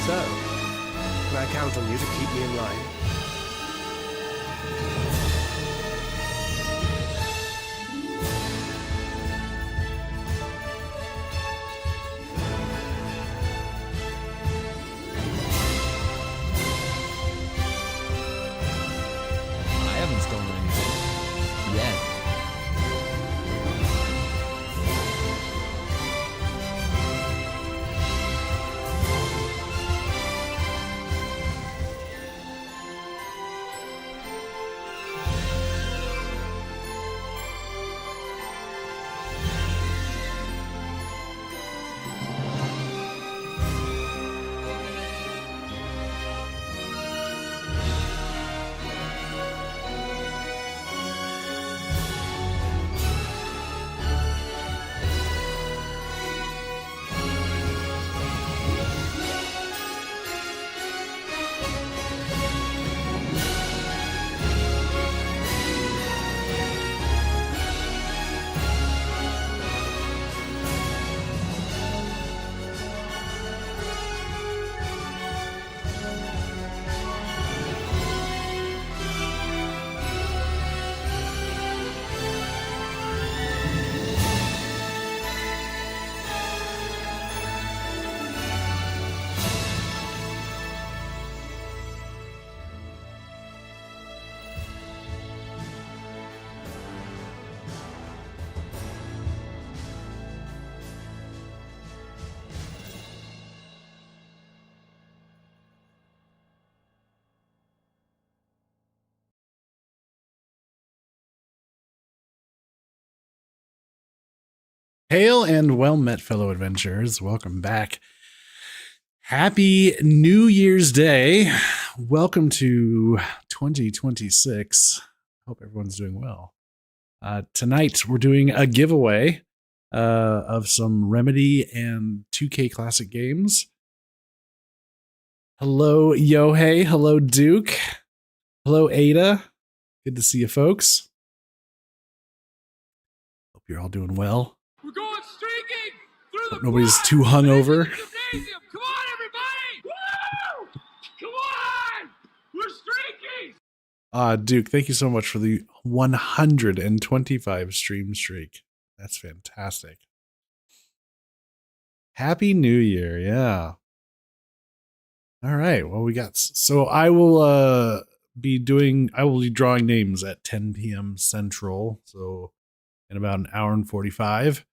So, can I count on you to keep me in line? I haven't stolen anything. Yet. Hail and well met, fellow adventurers. Welcome back. Happy New Year's Day. Welcome to 2026. Hope everyone's doing well. Tonight, we're doing a giveaway of some Remedy and 2K Classic games. Hello, Yohei. Hello, Duke. Hello, Ada. Good to see you, folks. Hope you're all doing well. We're going streaking through the Nobody's quad. too hungover. Gymnasium. Come on, everybody! Woo! Come on! We're streaking! Duke, thank you so much for the 125 stream streak. That's fantastic. Happy New Year, yeah. All right, well, we got... So I will be drawing names at 10 p.m. Central, so in about an hour and 45.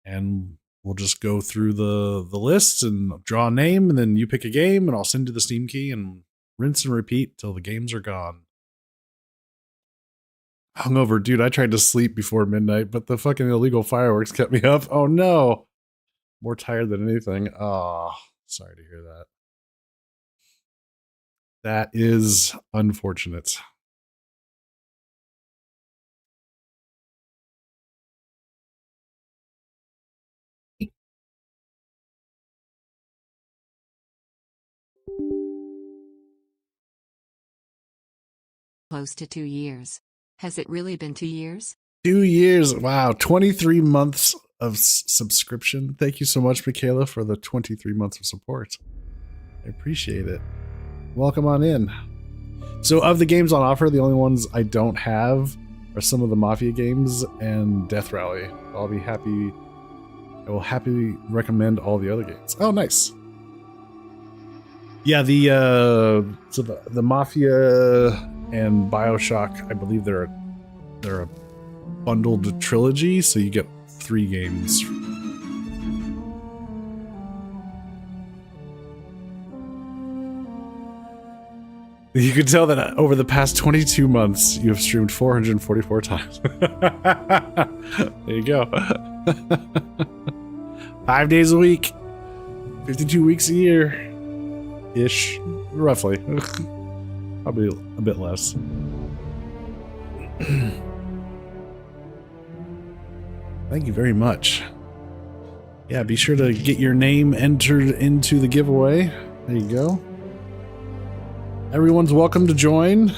And we'll just go through the list and draw a name, and then you pick a game, and I'll send you the Steam key, and rinse and repeat till the games are gone. Hungover, dude, I tried to sleep before midnight, but the fucking illegal fireworks kept me up. Oh no. More tired than anything. Oh, sorry to hear that. That is unfortunate. Close to 2 years. Has it really been 2 years? 2 years. Wow. 23 months of subscription. Thank you so much, Michaela, for the 23 months of support. I appreciate it. Welcome on in. So of the games on offer, the only ones I don't have are some of the Mafia games and Death Rally. I will happily recommend all the other games. Oh, nice. Yeah, the Mafia and BioShock, I believe they're a bundled trilogy, so you get 3 games. You can tell that over the past 22 months, you have streamed 444 times. There you go. 5 days a week, 52 weeks a year. Ish, roughly. Probably a bit less. Thank you very much. Yeah, be sure to get your name entered into the giveaway. There you go. Everyone's welcome to join.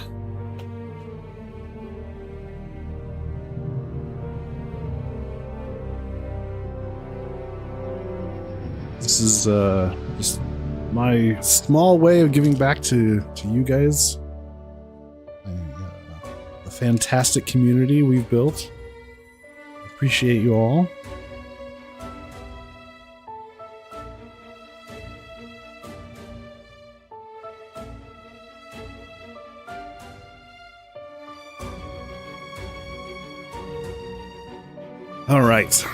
This is just my small way of giving back to you guys. The fantastic community we've built. Appreciate you all. All right.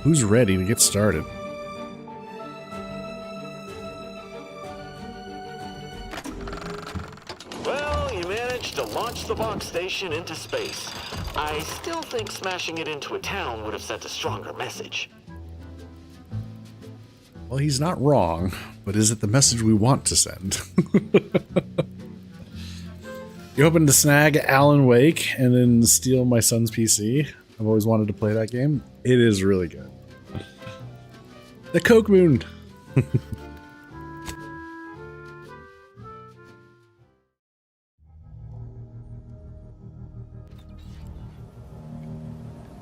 Who's ready to get started? Well, you managed to launch the box station into space. I still think smashing it into a town would have sent a stronger message. Well, he's not wrong, but is it the message we want to send? You're hoping to snag Alan Wake and then steal my son's PC. I've always wanted to play that game. It is really good. The Coke Moon.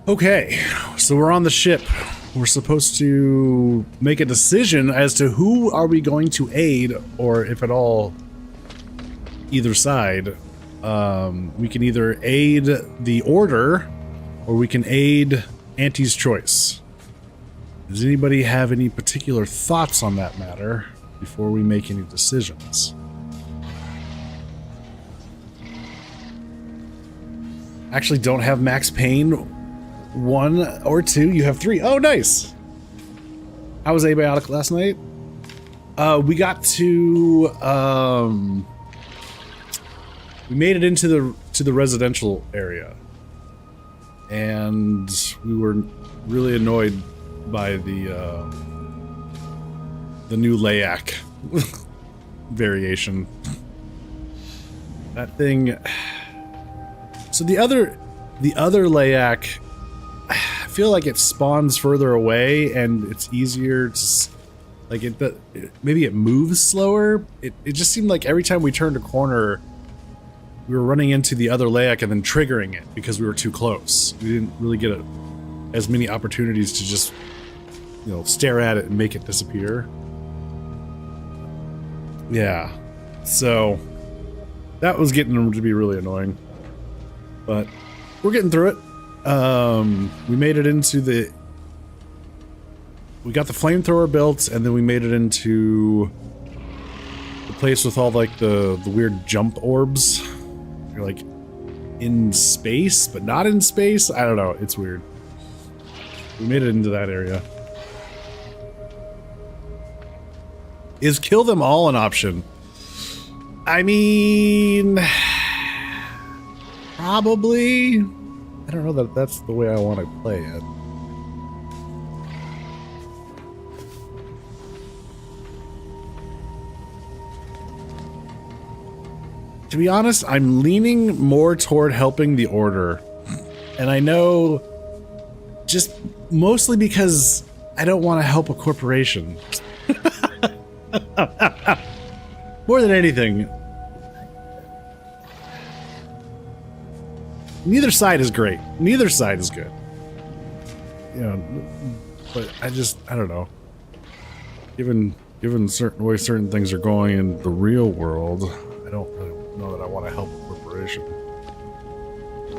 Okay, so we're on the ship. We're supposed to make a decision as to who are we going to aid, or if at all, either side. We can either aid the Order, or we can aid Auntie's Choice. Does anybody have any particular thoughts on that matter before we make any decisions? Actually, don't have Max Payne 1 or 2. You have 3. Oh, nice. How was Abiotic last night? We got to we made it into the residential area, and we were really annoyed by the new Layak variation. That thing. So the other Layak, I feel like it spawns further away, and it's easier to like maybe it moves slower. It just seemed like every time we turned a corner, we were running into the other Layak and then triggering it because we were too close. We didn't really get as many opportunities to just, stare at it and make it disappear. Yeah. So that was getting to be really annoying. But we're getting through it. We made it into we got the flamethrower built, and then we made it into the place with all like the weird jump orbs. You're like in space, but not in space. I don't know. It's weird. We made it into that area. Is kill them all an option? I mean, probably. I don't know that that's the way I want to play it. To be honest, I'm leaning more toward helping the Order. And I know just mostly because I don't want to help a corporation. More than anything. Neither side is great. Neither side is good. But I don't know. Given certain way certain things are going in the real world, I don't really know that I want to help a corporation.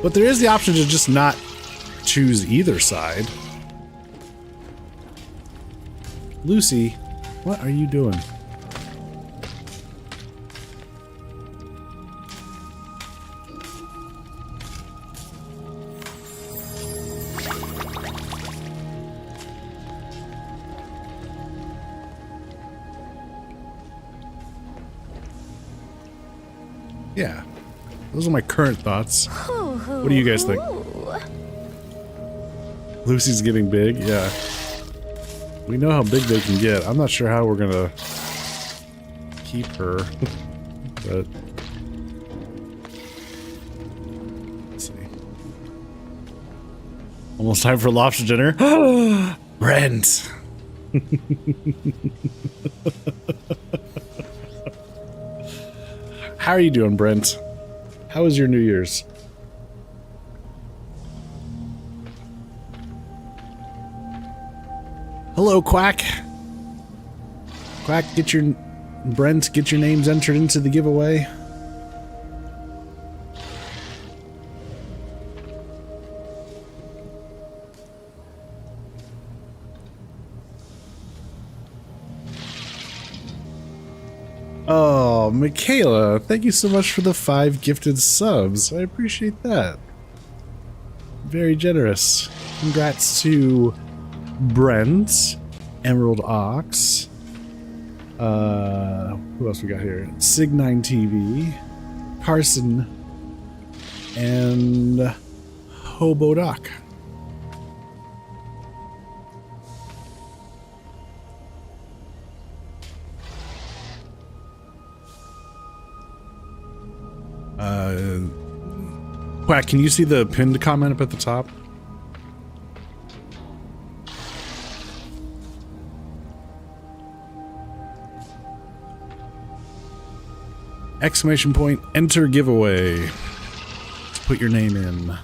But there is the option to just not choose either side. Lucy, what are you doing? Yeah, those are my current thoughts. What do you guys think? Lucy's getting big? Yeah. We know how big they can get. I'm not sure how we're gonna keep her, but let's see. Almost time for lobster dinner. Brent! How are you doing, Brent? How was your New Year's? Hello, Quack. Quack, Brent, get your names entered into the giveaway. Oh, Michaela, thank you so much for the 5 gifted subs. I appreciate that. Very generous. Congrats to Brent, Emerald Ox, who else we got here? Sig9 TV, Carson, and Hobodoc. Quack, can you see the pinned comment up at the top? Exclamation point, enter giveaway. Put your name in.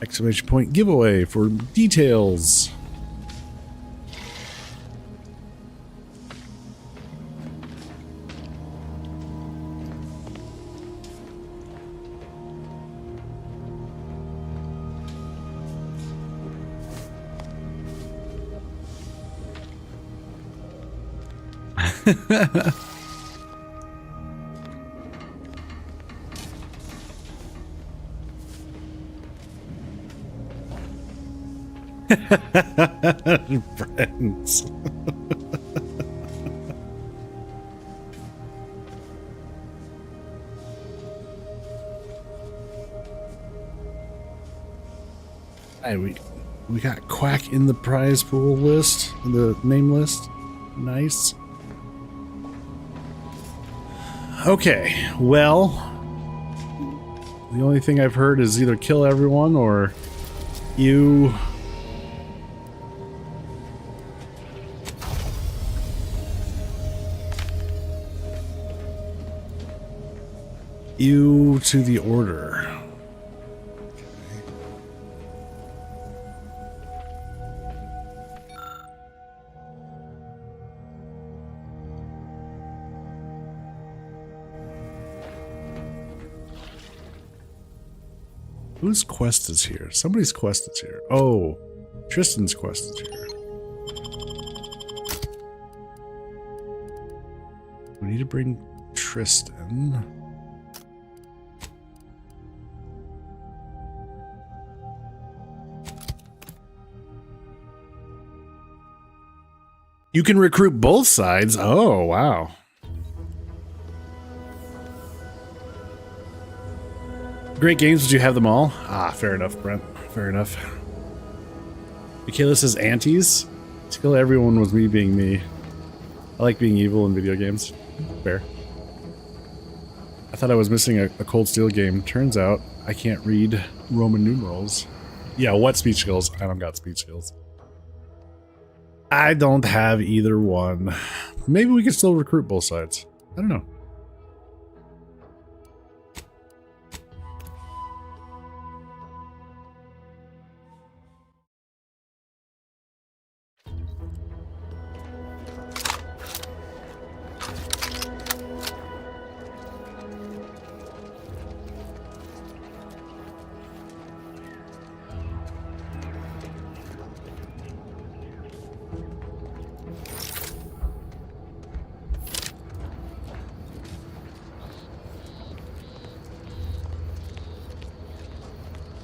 Exclamation point, giveaway for details. Friends. Hey, we got Quack in the prize pool list, in the name list. Nice. Okay, well, the only thing I've heard is either kill everyone or you to the order. Whose quest is here? Somebody's quest is here. Oh, Tristan's quest is here. We need to bring Tristan. You can recruit both sides. Oh, wow. Great games, did you have them all? Ah, fair enough, Brent. Fair enough. Michaela says aunties. To kill everyone was me being me. I like being evil in video games. Fair. I thought I was missing a Cold Steel game. Turns out I can't read Roman numerals. Yeah, what speech skills? I don't got speech skills. I don't have either one. Maybe we can still recruit both sides. I don't know.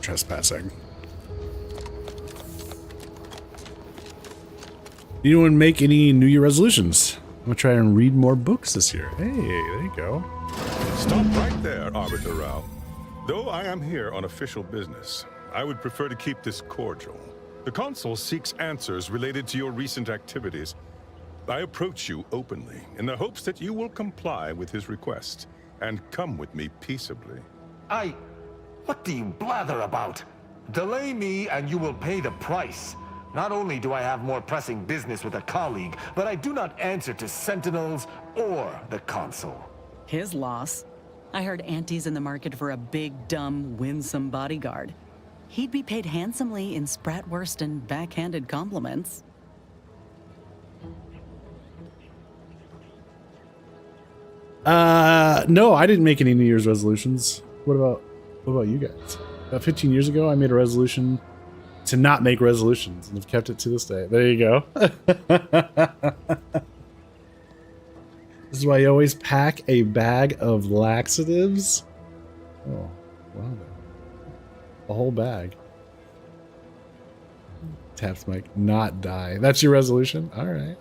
Trespassing. Anyone make any New Year resolutions? I'm gonna try and read more books this year. Hey, there you go. Stop right there, Arbiter Rao. Though I am here on official business, I would prefer to keep this cordial. The Consul seeks answers related to your recent activities. I approach you openly in the hopes that you will comply with his request and come with me peaceably. What do you blather about? Delay me and you will pay the price. Not only do I have more pressing business with a colleague, but I do not answer to Sentinels or the Consul. His loss. I heard Auntie's in the market for a big, dumb, winsome bodyguard. He'd be paid handsomely in Spratwurst and backhanded compliments. No, I didn't make any New Year's resolutions. What about you guys? About 15 years ago, I made a resolution to not make resolutions, and have kept it to this day. There you go. This is why you always pack a bag of laxatives. Oh, wow. A whole bag. Taps Mike, not die. That's your resolution? All right.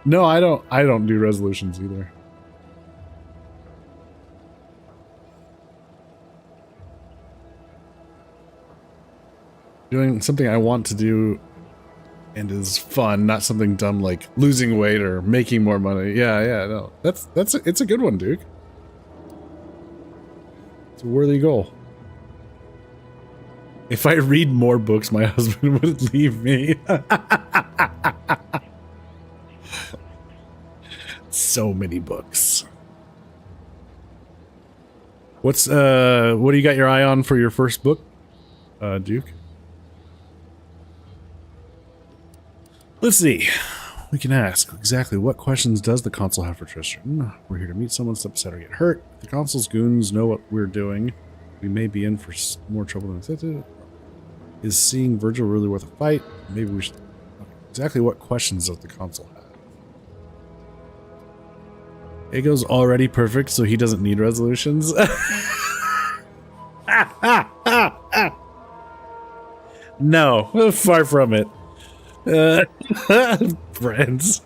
No, I don't do resolutions either. Doing something I want to do and is fun, not something dumb like losing weight or making more money. Yeah, no. It's a good one, Duke. It's a worthy goal. If I read more books, my husband would leave me. So many books. What do you got your eye on for your first book, Duke? Let's see. We can ask exactly what questions does the consul have for Tristan? We're here to meet someone, step aside or get hurt. If the consul's goons know what we're doing, we may be in for more trouble than expected. Is seeing Virgil really worth a fight? Maybe we should... Okay. Exactly what questions does the consul have? Ego's already perfect, so he doesn't need resolutions. No, far from it. Friends.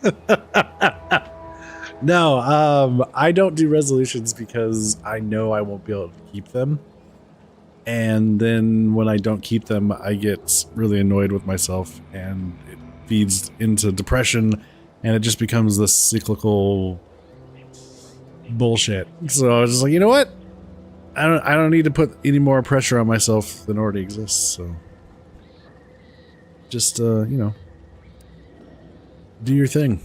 No, I don't do resolutions because I know I won't be able to keep them. And then when I don't keep them, I get really annoyed with myself and it feeds into depression and it just becomes this cyclical bullshit. So I was just like, you know what? I don't need to put any more pressure on myself than already exists. So just you know, do your thing.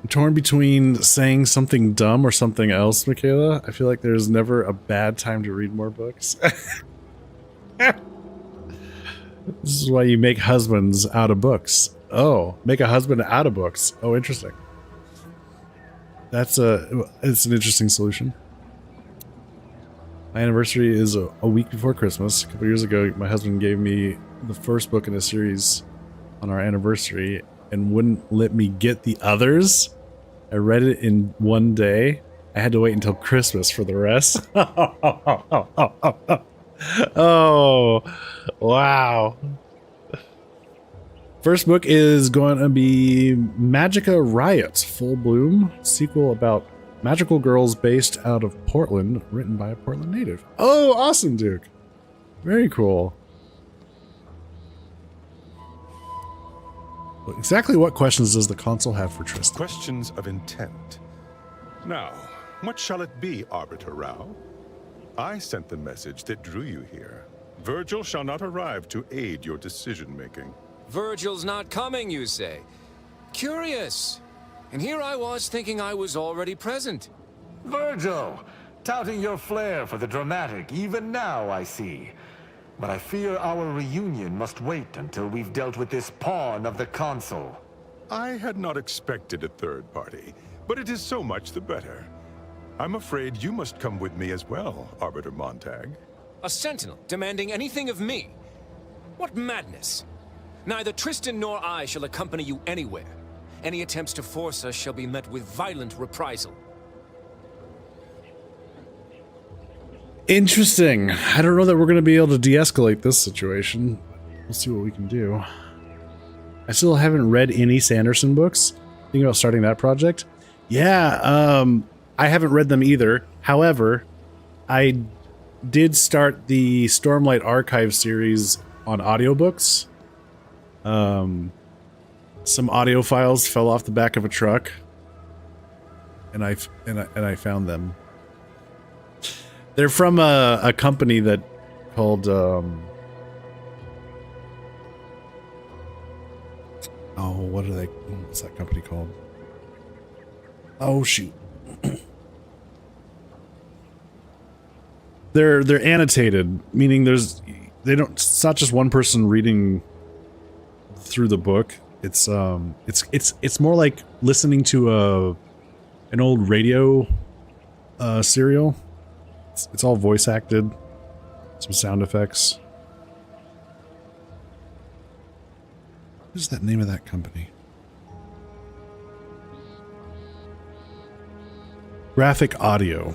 I'm torn between saying something dumb or something else, Michaela. I feel like there's never a bad time to read more books. This is why you make husbands out of books. Oh, make a husband out of books. Oh, interesting. It's an interesting solution. My anniversary is a week before Christmas. A couple years ago, my husband gave me the first book in a series on our anniversary and wouldn't let me get the others. I read it in one day. I had to wait until Christmas for the rest. Oh, wow. First book is going to be Magica Riots Full Bloom, sequel about magical girls based out of Portland, written by a Portland native. Oh, awesome, Duke. Very cool. Well, exactly what questions does the consul have for Tristan? Questions of intent. Now, what shall it be, Arbiter Rao? I sent the message that drew you here. Virgil shall not arrive to aid your decision-making. Virgil's not coming, you say? Curious. And here I was thinking I was already present. Virgil, touting your flair for the dramatic, even now I see. But I fear our reunion must wait until we've dealt with this pawn of the consul. I had not expected a third party, but it is so much the better. I'm afraid you must come with me as well, Arbiter Montag. A sentinel demanding anything of me? What madness! Neither Tristan nor I shall accompany you anywhere. Any attempts to force us shall be met with violent reprisal. Interesting. I don't know that we're going to be able to de-escalate this situation. We'll see what we can do. I still haven't read any Sanderson books. Thinking about starting that project. Yeah, I haven't read them either. However, I did start the Stormlight Archive series on audiobooks. Some audio files fell off the back of a truck, and I found them. They're from a company that called oh, what are they? What's that company called? Oh shoot. They're annotated, meaning there's it's not just one person reading through the book. It's more like listening to an old radio serial. It's all voice acted, some sound effects. What is that name of that company? Graphic Audio.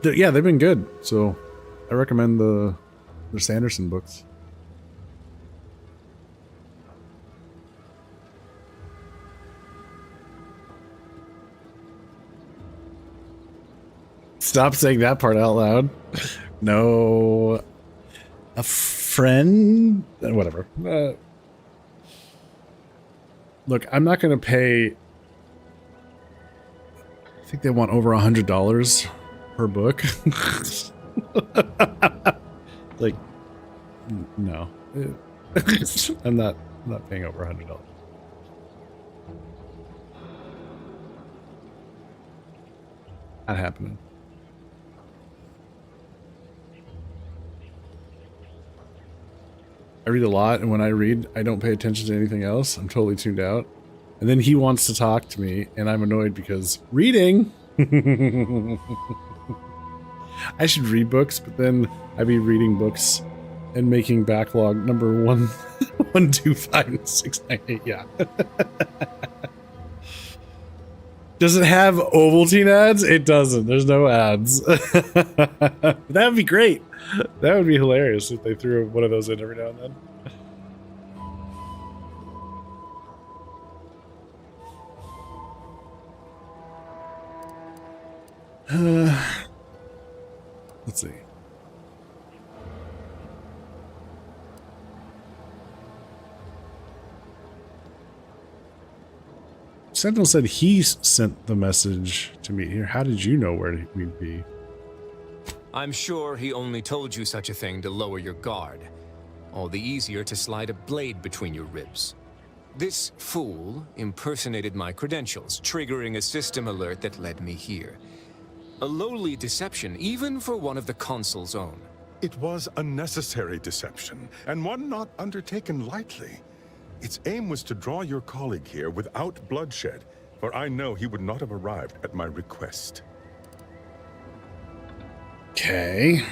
Yeah, they've been good. So I recommend the Sanderson books. Stop saying that part out loud. No. A friend? Whatever. Look, I'm not going to pay... I think they want over $100 per book. Like, no. I'm not paying over $100. Not happening. I read a lot, and when I read, I don't pay attention to anything else. I'm totally tuned out. And then he wants to talk to me, and I'm annoyed because reading. I should read books, but then I'd be reading books and making backlog number 125 Yeah. Does it have Ovaltine ads? It doesn't. There's no ads. That would be great. That would be hilarious if they threw one of those in every now and then. Let's see. Sentinel said he sent the message to me here. How did you know where we'd be? I'm sure he only told you such a thing to lower your guard. All the easier to slide a blade between your ribs. This fool impersonated my credentials, triggering a system alert that led me here. A lowly deception, even for one of the Consul's own. It was a necessary deception, and one not undertaken lightly. Its aim was to draw your colleague here without bloodshed, for I know he would not have arrived at my request. Okay.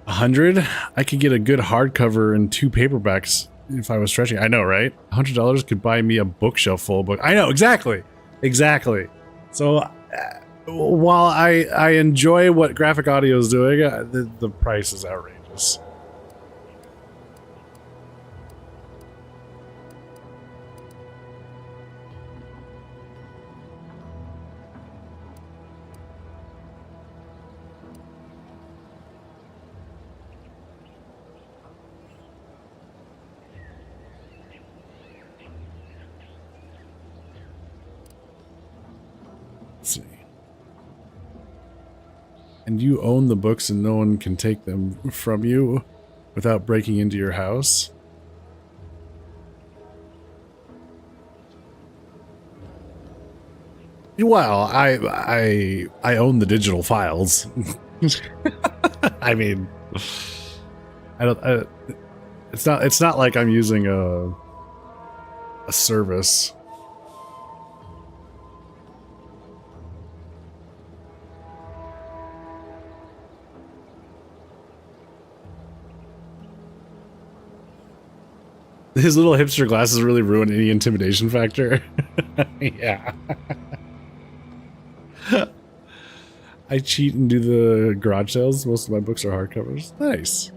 100? I could get a good hardcover and 2 paperbacks if I was stretching. I know, right? $100 could buy me a bookshelf full of books. I know, exactly. Exactly. So, while I enjoy what Graphic Audio is doing, the price is outrageous. Let's see. And you own the books and no one can take them from you without breaking into your house? Well, I own the digital files. I mean, it's not like I'm using a service. His little hipster glasses really ruin any intimidation factor. Yeah. I cheat and do the garage sales. Most of my books are hardcovers. Nice.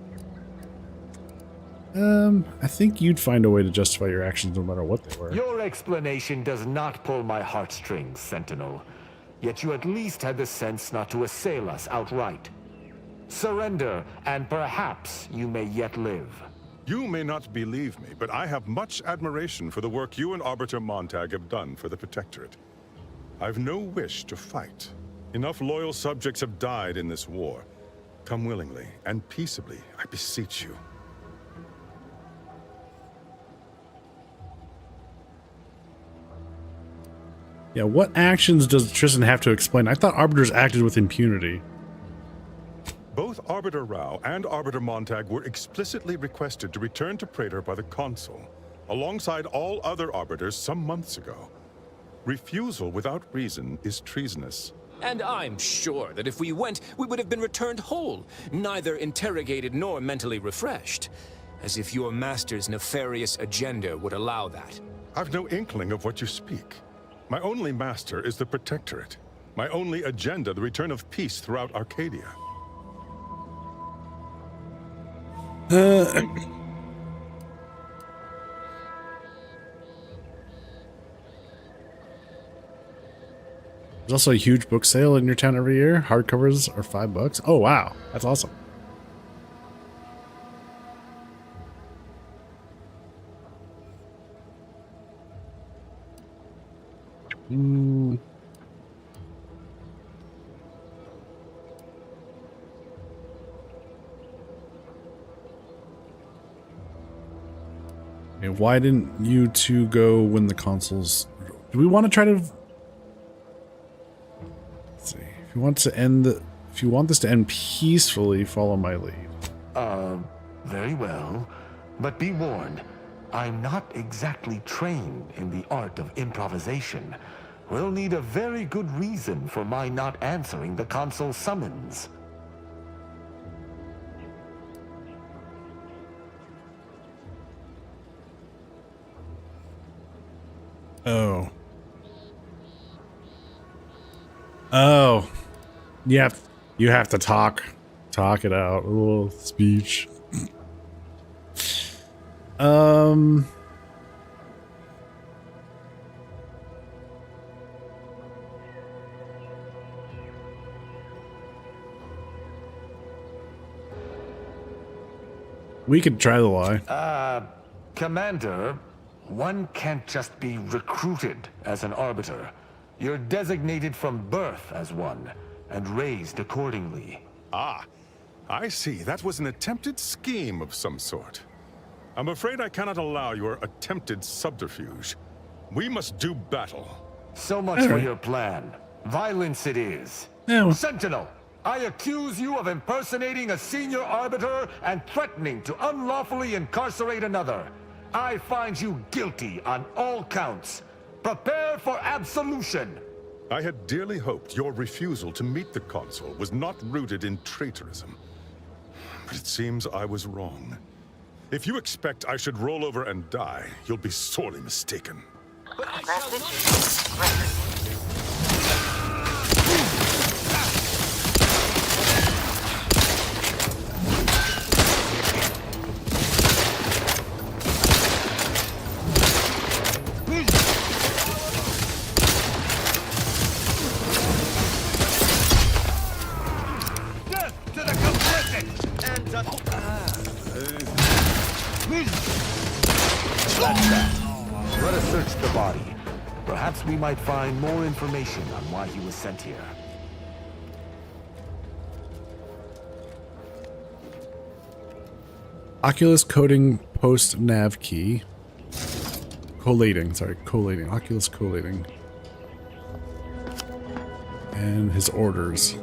I think you'd find a way to justify your actions no matter what they were. Your explanation does not pull my heartstrings, Sentinel. Yet you at least had the sense not to assail us outright. Surrender, and perhaps you may yet live. You may not believe me, but I have much admiration for the work you and Arbiter Montag have done for the Protectorate. I've no wish to fight. Enough loyal subjects have died in this war. Come willingly and peaceably, I beseech you. Yeah, what actions does Tristan have to explain? I thought arbiters acted with impunity. Both Arbiter Rao and Arbiter Montag were explicitly requested to return to Praetor by the Consul, alongside all other arbiters some months ago. Refusal without reason is treasonous. And I'm sure that if we went, we would have been returned whole, neither interrogated nor mentally refreshed. As if your master's nefarious agenda would allow that. I've no inkling of what you speak. My only master is the Protectorate. My only agenda, the return of peace throughout Arcadia. There's also a huge book sale in your town every year. Hardcovers are $5. Oh, wow. That's awesome. Okay, why didn't you two go when the consoles... Do we want to try to... Let's see. If you want this to end peacefully, follow my lead. Very well. But be warned, I'm not exactly trained in the art of improvisation. We'll need a very good reason for my not answering the consul's summons. Oh. Oh. You have to talk it out. A little speech. We could try the lie. Commander, one can't just be recruited as an arbiter. You're designated from birth as one, and raised accordingly. Ah, I see. That was an attempted scheme of some sort. I'm afraid I cannot allow your attempted subterfuge. We must do battle. So much for your plan. Violence it is. Yeah. Sentinel, I accuse you of impersonating a senior arbiter and threatening to unlawfully incarcerate another. I find you guilty on all counts. Prepare for absolution. I had dearly hoped your refusal to meet the consul was not rooted in traitorism. But it seems I was wrong. If you expect I should roll over and die, you'll be sorely mistaken. But I shall not... Let us search the body. Perhaps we might find more information on why he was sent here. Oculus coding post nav key. Collating. Oculus collating. And his orders.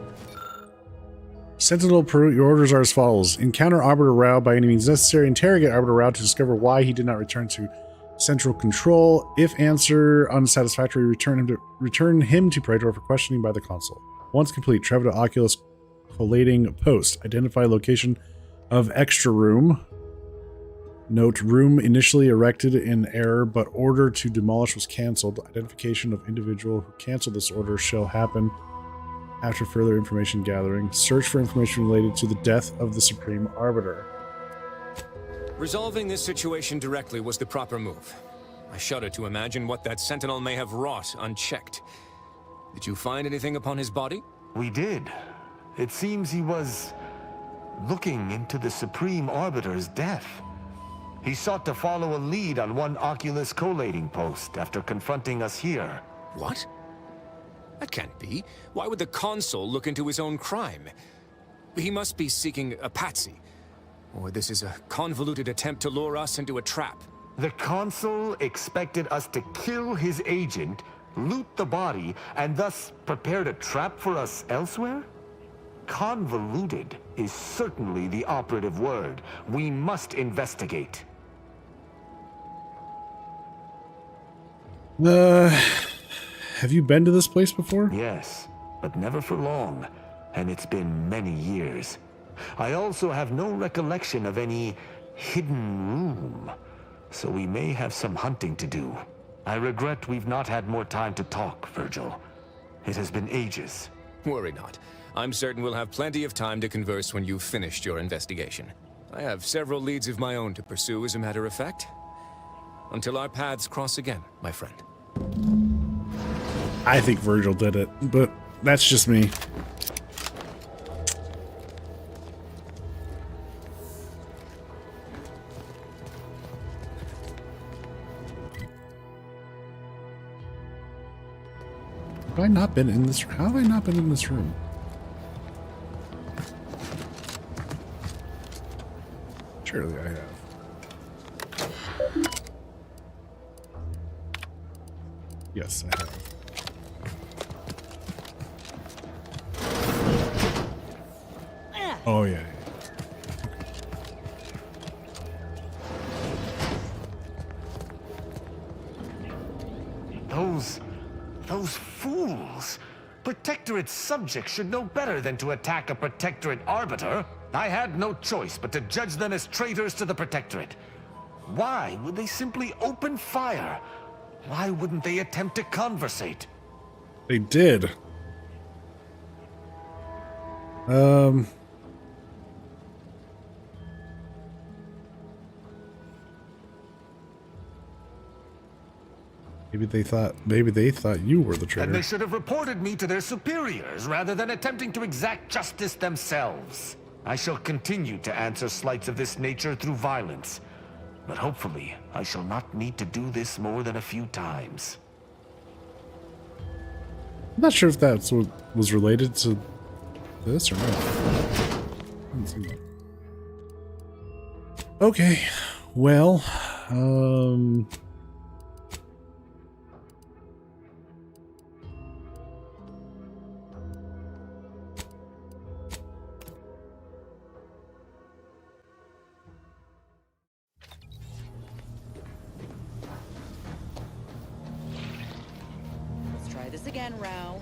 Sentinel Perut, your orders are as follows. Encounter Arbiter Rao by any means necessary. Interrogate Arbiter Rao to discover why he did not return to Central Control. If answer unsatisfactory, return him to Praetor for questioning by the consul. Once complete, travel to Oculus collating post. Identify location of extra room. Note, room initially erected in error, but order to demolish was cancelled. Identification of individual who canceled this order shall happen after further information gathering. Search for information related to the death of the Supreme Arbiter. Resolving this situation directly was the proper move. I shudder to imagine what that sentinel may have wrought unchecked. Did you find anything upon his body? We did. It seems he was looking into the Supreme Arbiter's death. He sought to follow a lead on one Oculus collating post after confronting us here. What? That can't be. Why would the consul look into his own crime? He must be seeking a patsy. Or this is a convoluted attempt to lure us into a trap. The consul expected us to kill his agent loot the body, and thus prepared a trap for us elsewhere? Convoluted is certainly the operative word. We must investigate. Have you been to this place before? Yes, but never for long, and it's been many years. I also have no recollection of any hidden room, so we may have some hunting to do. I regret we've not had more time to talk, Virgil. It has been ages. Worry not. I'm certain we'll have plenty of time to converse when you've finished your investigation. I have several leads of my own to pursue, as a matter of fact. Until our paths cross again, my friend. I think Virgil did it, but that's just me. Have I not been in this? How have I not been in this room? Surely I have. Yes, I have. Oh yeah. Those fools! Protectorate subjects should know better than to attack a Protectorate arbiter. I had no choice but to judge them as traitors to the Protectorate. Why would they simply open fire? Why wouldn't they attempt to conversate? They did. Maybe they thought you were the traitor. And they should have reported me to their superiors rather than attempting to exact justice themselves. I shall continue to answer slights of this nature through violence. But hopefully, I shall not need to do this more than a few times. I'm not sure if that's what was related to this or not. Okay, well, again, Rao.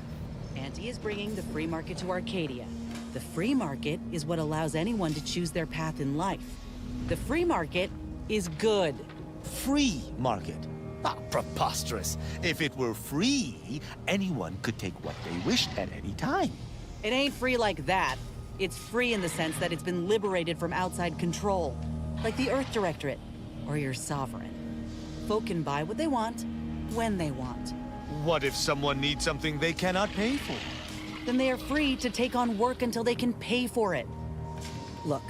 Auntie is bringing the free market to Arcadia. The free market is what allows anyone to choose their path in life. The free market is good. Free market? Ah, preposterous. If it were free, anyone could take what they wished at any time. It ain't free like that. It's free in the sense that it's been liberated from outside control. Like the Earth Directorate, or your sovereign. Folk can buy what they want, when they want. What if someone needs something they cannot pay for? Then they are free to take on work until they can pay for it. Look,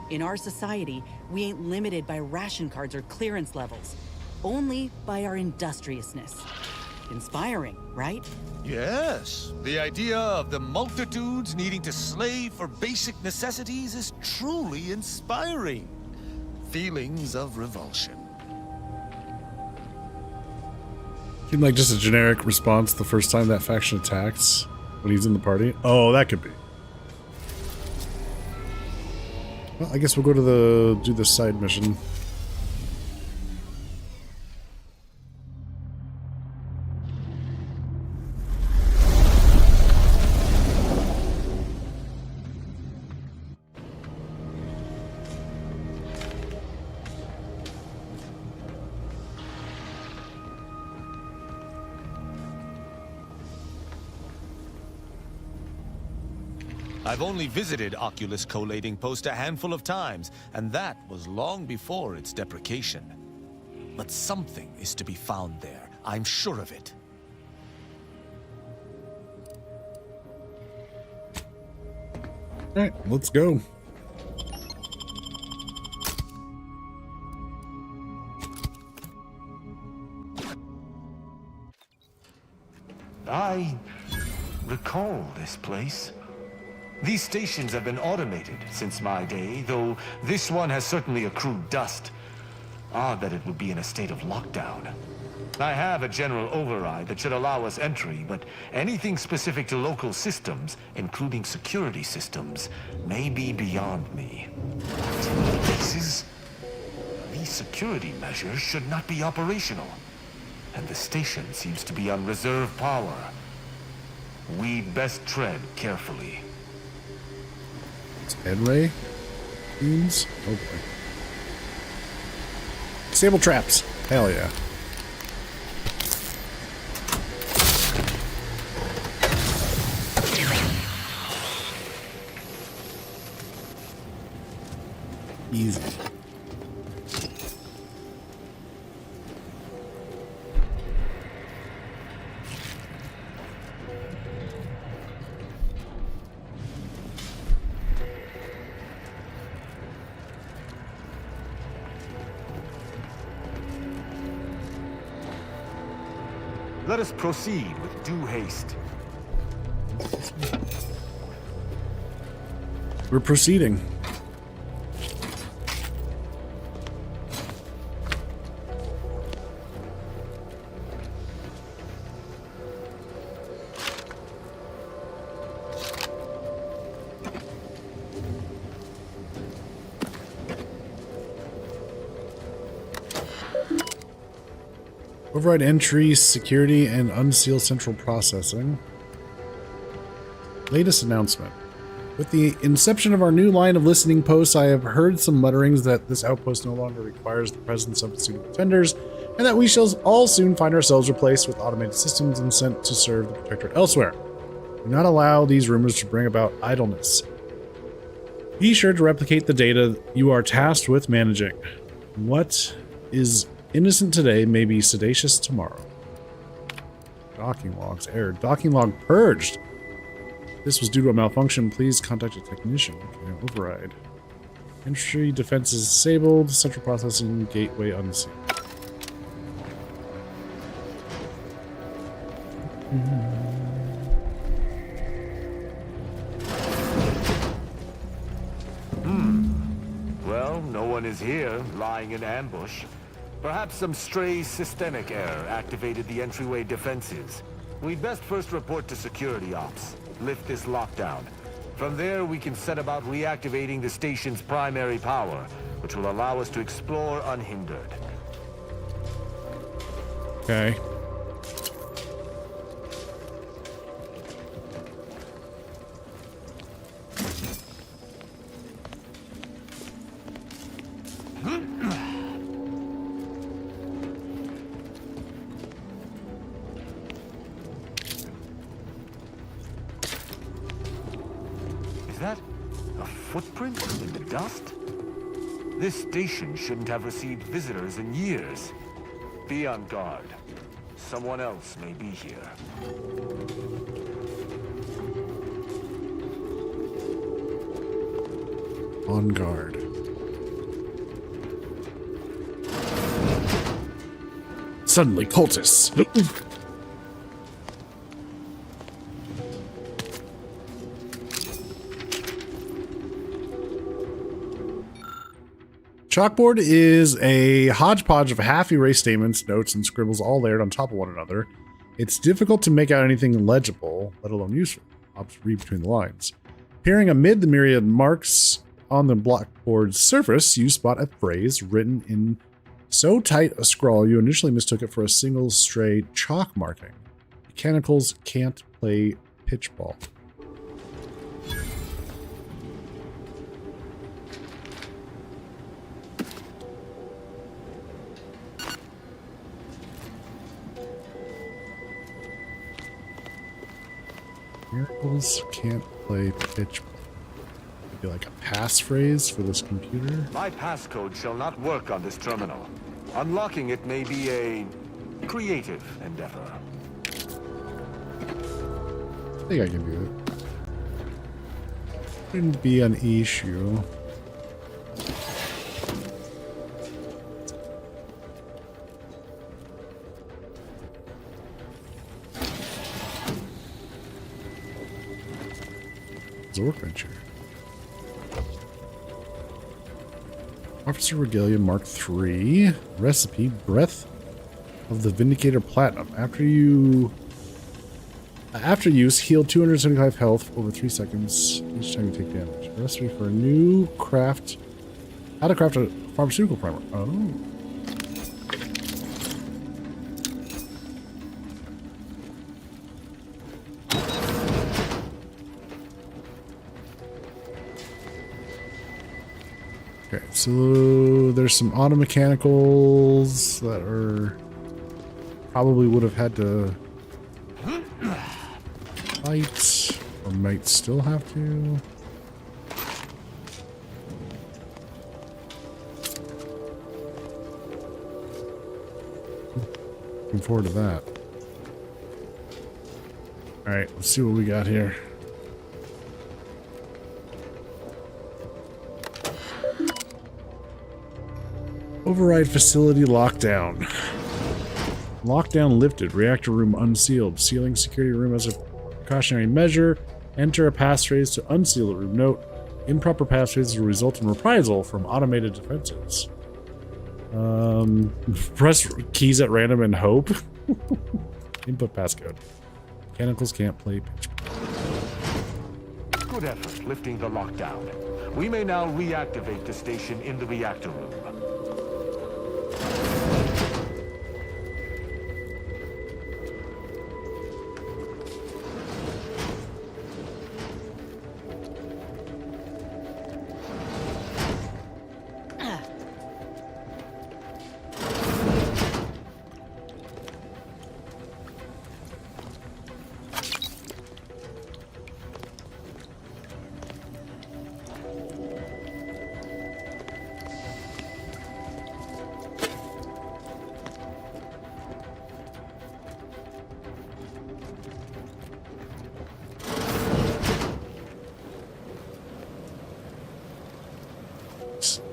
in our society, we ain't limited by ration cards or clearance levels. Only by our industriousness. Inspiring, right? Yes. The idea of the multitudes needing to slave for basic necessities is truly inspiring. Feelings of revulsion. Seemed like just a generic response the first time that faction attacks when he's in the party. Oh, that could be. Well, I guess we'll go to do the side mission. I've only visited Oculus Collating Post a handful of times, and that was long before its deprecation. But something is to be found there. I'm sure of it. All right, let's go. I recall this place. These stations have been automated since my day, though this one has certainly accrued dust. Odd that it would be in a state of lockdown. I have a general override that should allow us entry, but anything specific to local systems, including security systems, may be beyond me. These security measures should not be operational, and the station seems to be on reserve power. We'd best tread carefully. It's headway beams. Oh boy. Disable traps. Hell yeah. Easy. Let us proceed with due haste. We're proceeding. Override entry, security, and unseal central processing. Latest announcement. With the inception of our new line of listening posts, I have heard some mutterings that this outpost no longer requires the presence of suitable defenders, and that we shall all soon find ourselves replaced with automated systems and sent to serve the Protectorate elsewhere. Do not allow these rumors to bring about idleness. Be sure to replicate the data you are tasked with managing. What is innocent today may be sedacious tomorrow. Docking logs aired. Docking log purged. This was due to a malfunction. Please contact a technician. Okay, override. Entry defenses disabled. Central processing gateway unsealed. Well, no one is here, lying in ambush. Perhaps some stray systemic error activated the entryway defenses. We'd best first report to security ops. Lift this lockdown. From there, we can set about reactivating the station's primary power, which will allow us to explore unhindered. Okay. Is that a footprint in the dust? This station shouldn't have received visitors in years. Be on guard. Someone else may be here. On guard. Suddenly, cultists. Chalkboard is a hodgepodge of half-erased statements, notes, and scribbles all layered on top of one another. It's difficult to make out anything legible, let alone useful. Ops read between the lines. Appearing amid the myriad marks on the blackboard's surface, you spot a phrase written in so tight a scrawl you initially mistook it for a single stray chalk marking. Mechanicals can't play pitchball. Miracles can't play pitchball. Maybe like a passphrase for this computer. My passcode shall not work on this terminal. Unlocking it may be a creative endeavor. I think I can do it. Shouldn't be an issue. It's a workbench here. Officer Regalia Mark III. Recipe, breath of the Vindicator Platinum. After use, heal 275 health over 3 seconds each time you take damage. A recipe for a new craft. How to craft a pharmaceutical primer. Oh. Okay, so there's some auto mechanicals that are probably would have had to fight, or might still have to. Looking forward to that. All right, let's see what we got here. Override facility lockdown. Lockdown lifted. Reactor room unsealed. Sealing security room as a precautionary measure. Enter a passphrase to unseal the room. Note, improper passphrases will result in reprisal from automated defenses. Press keys at random and hope. Input passcode. Mechanicals can't play pitch. Good effort lifting the lockdown. We may now reactivate the station in the reactor room.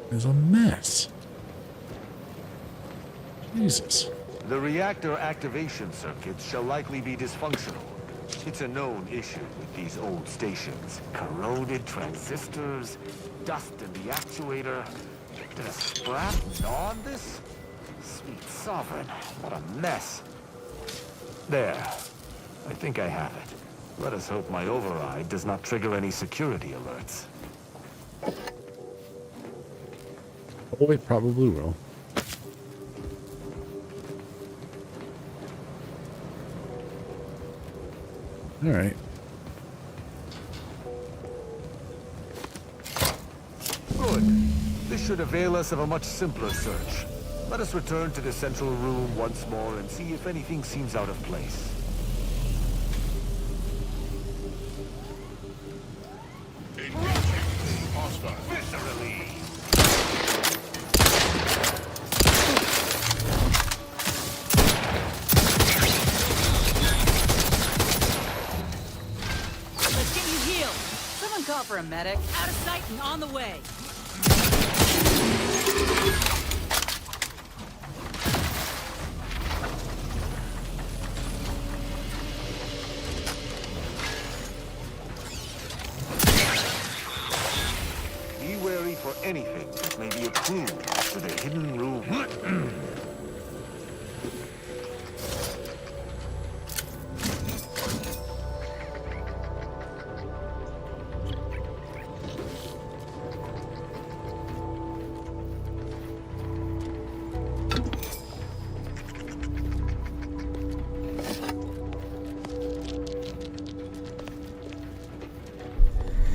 Is a mess. Jesus. The reactor activation circuits shall likely be dysfunctional. It's a known issue with these old stations. Corroded transistors, dust in the actuator. Did a sprat gnaw on this? Sweet sovereign, what a mess. There. I think I have it. Let us hope my override does not trigger any security alerts. Oh, it probably will. All right. Good. This should avail us of a much simpler search. Let us return to the central room once more and see if anything seems out of place. Viscerally! Let's get you healed. Someone call for a medic. Out of sight and on the way. Be wary for anything that may be a clue to the hidden room.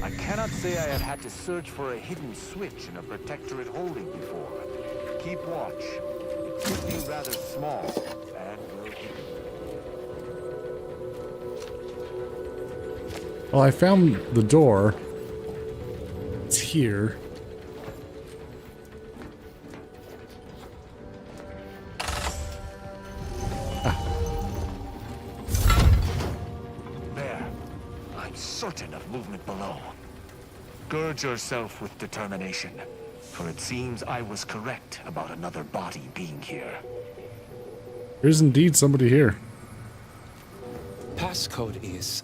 I cannot say I have had to search for a hidden switch in a protectorate holding before. Keep watch. It could be rather small and well hidden. Well, I found the door. It's here. There. I'm certain of movement below. Gird yourself with determination, for it seems I was correct about another body being here. There's indeed somebody here. Passcode is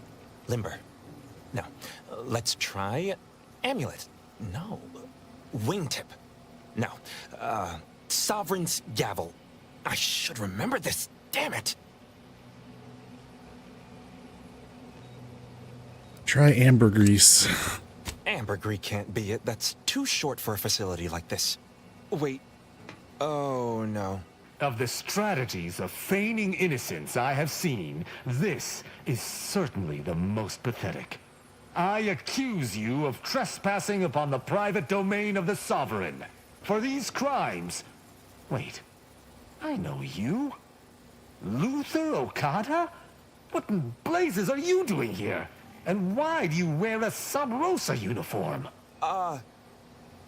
limber. No. Let's try amulet. No. Wingtip. No. Sovereign's gavel. I should remember this. Damn it. Try ambergris. Ambergris can't be it. That's too short for a facility like this. Wait. Oh, no. Of the strategies of feigning innocence I have seen, this is certainly the most pathetic. I accuse you of trespassing upon the private domain of the Sovereign. For these crimes... Wait. I know you. Luther Okada? What in blazes are you doing here? And why do you wear a Sub Rosa uniform?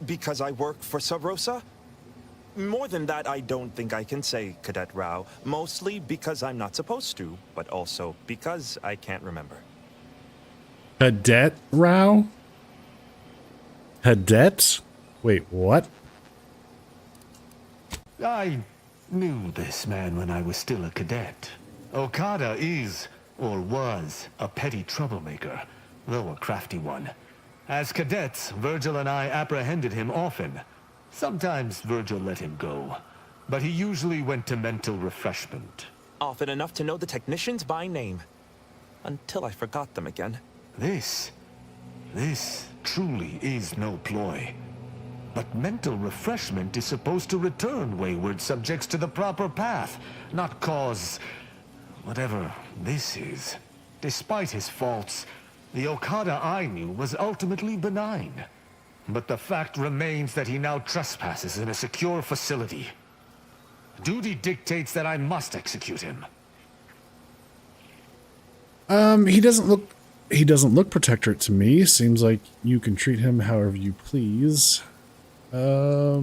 Because I work for Sub Rosa? More than that, I don't think I can say, Cadet Rao. Mostly because I'm not supposed to, but also because I can't remember. Cadet Rao? Cadet? Wait, what? I knew this man when I was still a cadet. Okada is, or was, a petty troublemaker, though a crafty one. As cadets, Virgil and I apprehended him often. Sometimes Virgil let him go, but he usually went to mental refreshment. Often enough to know the technicians by name. Until I forgot them again. This truly is no ploy. But mental refreshment is supposed to return wayward subjects to the proper path, not cause whatever this is. Despite his faults, the Okada I knew was ultimately benign. But the fact remains that he now trespasses in a secure facility. Duty dictates that I must execute him. He doesn't look protectorate to me. Seems like you can treat him however you please. Do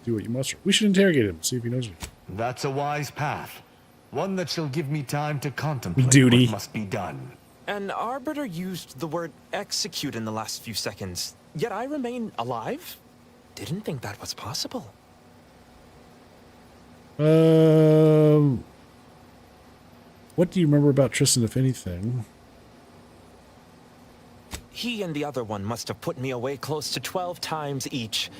what you must. We should interrogate him, see if he knows me. That's a wise path. One that shall give me time to contemplate Duty. what must be done. An Arbiter used the word execute in the last few seconds, yet I remain alive? Didn't think that was possible. What do you remember about Tristan, if anything? He and the other one must have put me away close to 12 times each.